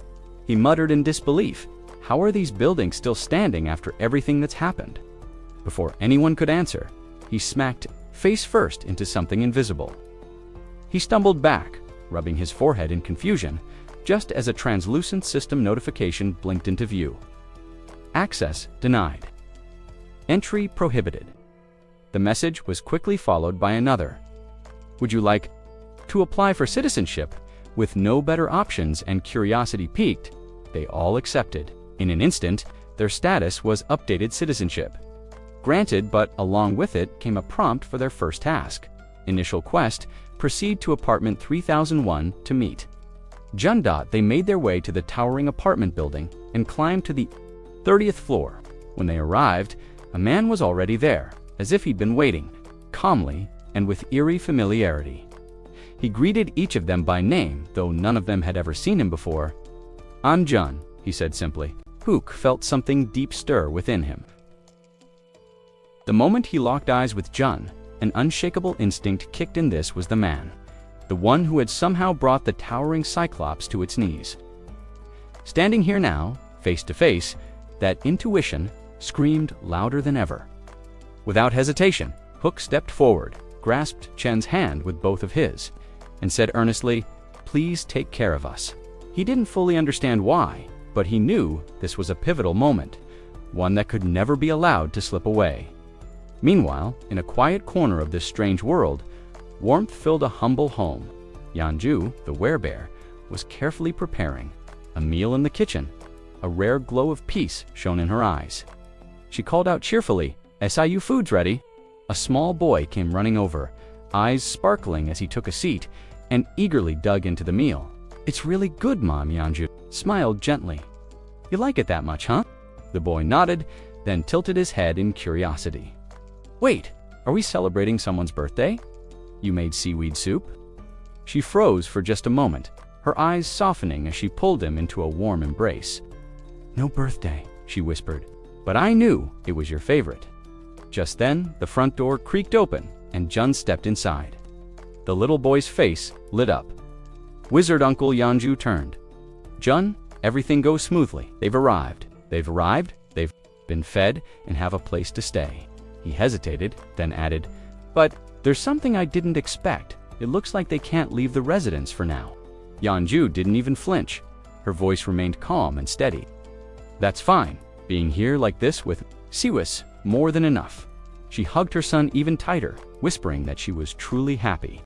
He muttered in disbelief. How are these buildings still standing after everything that's happened? Before anyone could answer, he smacked face first into something invisible. He stumbled back, rubbing his forehead in confusion, just as a translucent system notification blinked into view. Access denied. Entry prohibited. The message was quickly followed by another. Would you like to apply for citizenship? With no better options and curiosity piqued, they all accepted. In an instant, their status was updated citizenship. Granted, but along with it came a prompt for their first task. Initial quest, proceed to apartment 3001 to meet. Jundot, they made their way to the towering apartment building and climbed to the 30th floor. When they arrived, a man was already there, as if he'd been waiting, calmly and with eerie familiarity. He greeted each of them by name, though none of them had ever seen him before. "I'm Jun," he said simply. Hook felt something deep stir within him. The moment he locked eyes with Jun, an unshakable instinct kicked in. This was the man, the one who had somehow brought the towering Cyclops to its knees. Standing here now, face to face, that intuition screamed louder than ever. Without hesitation, Hook stepped forward, grasped Chen's hand with both of his, and said earnestly, "Please take care of us." He didn't fully understand why, but he knew this was a pivotal moment, one that could never be allowed to slip away. Meanwhile, in a quiet corner of this strange world, warmth filled a humble home. Yanju, the werebear, was carefully preparing a meal in the kitchen. A rare glow of peace shone in her eyes. She called out cheerfully, "SIU food's ready." A small boy came running over, eyes sparkling as he took a seat, and eagerly dug into the meal. "It's really good, Mom," Yanju smiled gently. "You like it that much, huh?" The boy nodded, then tilted his head in curiosity. "Wait, are we celebrating someone's birthday? You made seaweed soup?" She froze for just a moment, her eyes softening as she pulled him into a warm embrace. "No birthday," she whispered, "but I knew it was your favorite." Just then, the front door creaked open, and Jun stepped inside. The little boy's face lit up. Wizard Uncle Yanju turned. "Jun, everything goes smoothly. They've arrived, they've been fed, and have a place to stay." He hesitated, then added, "But there's something I didn't expect. It looks like they can't leave the residence for now." Yanju didn't even flinch. Her voice remained calm and steady. "That's fine. Being here like this with Siwis, more than enough." She hugged her son even tighter, whispering that she was truly happy.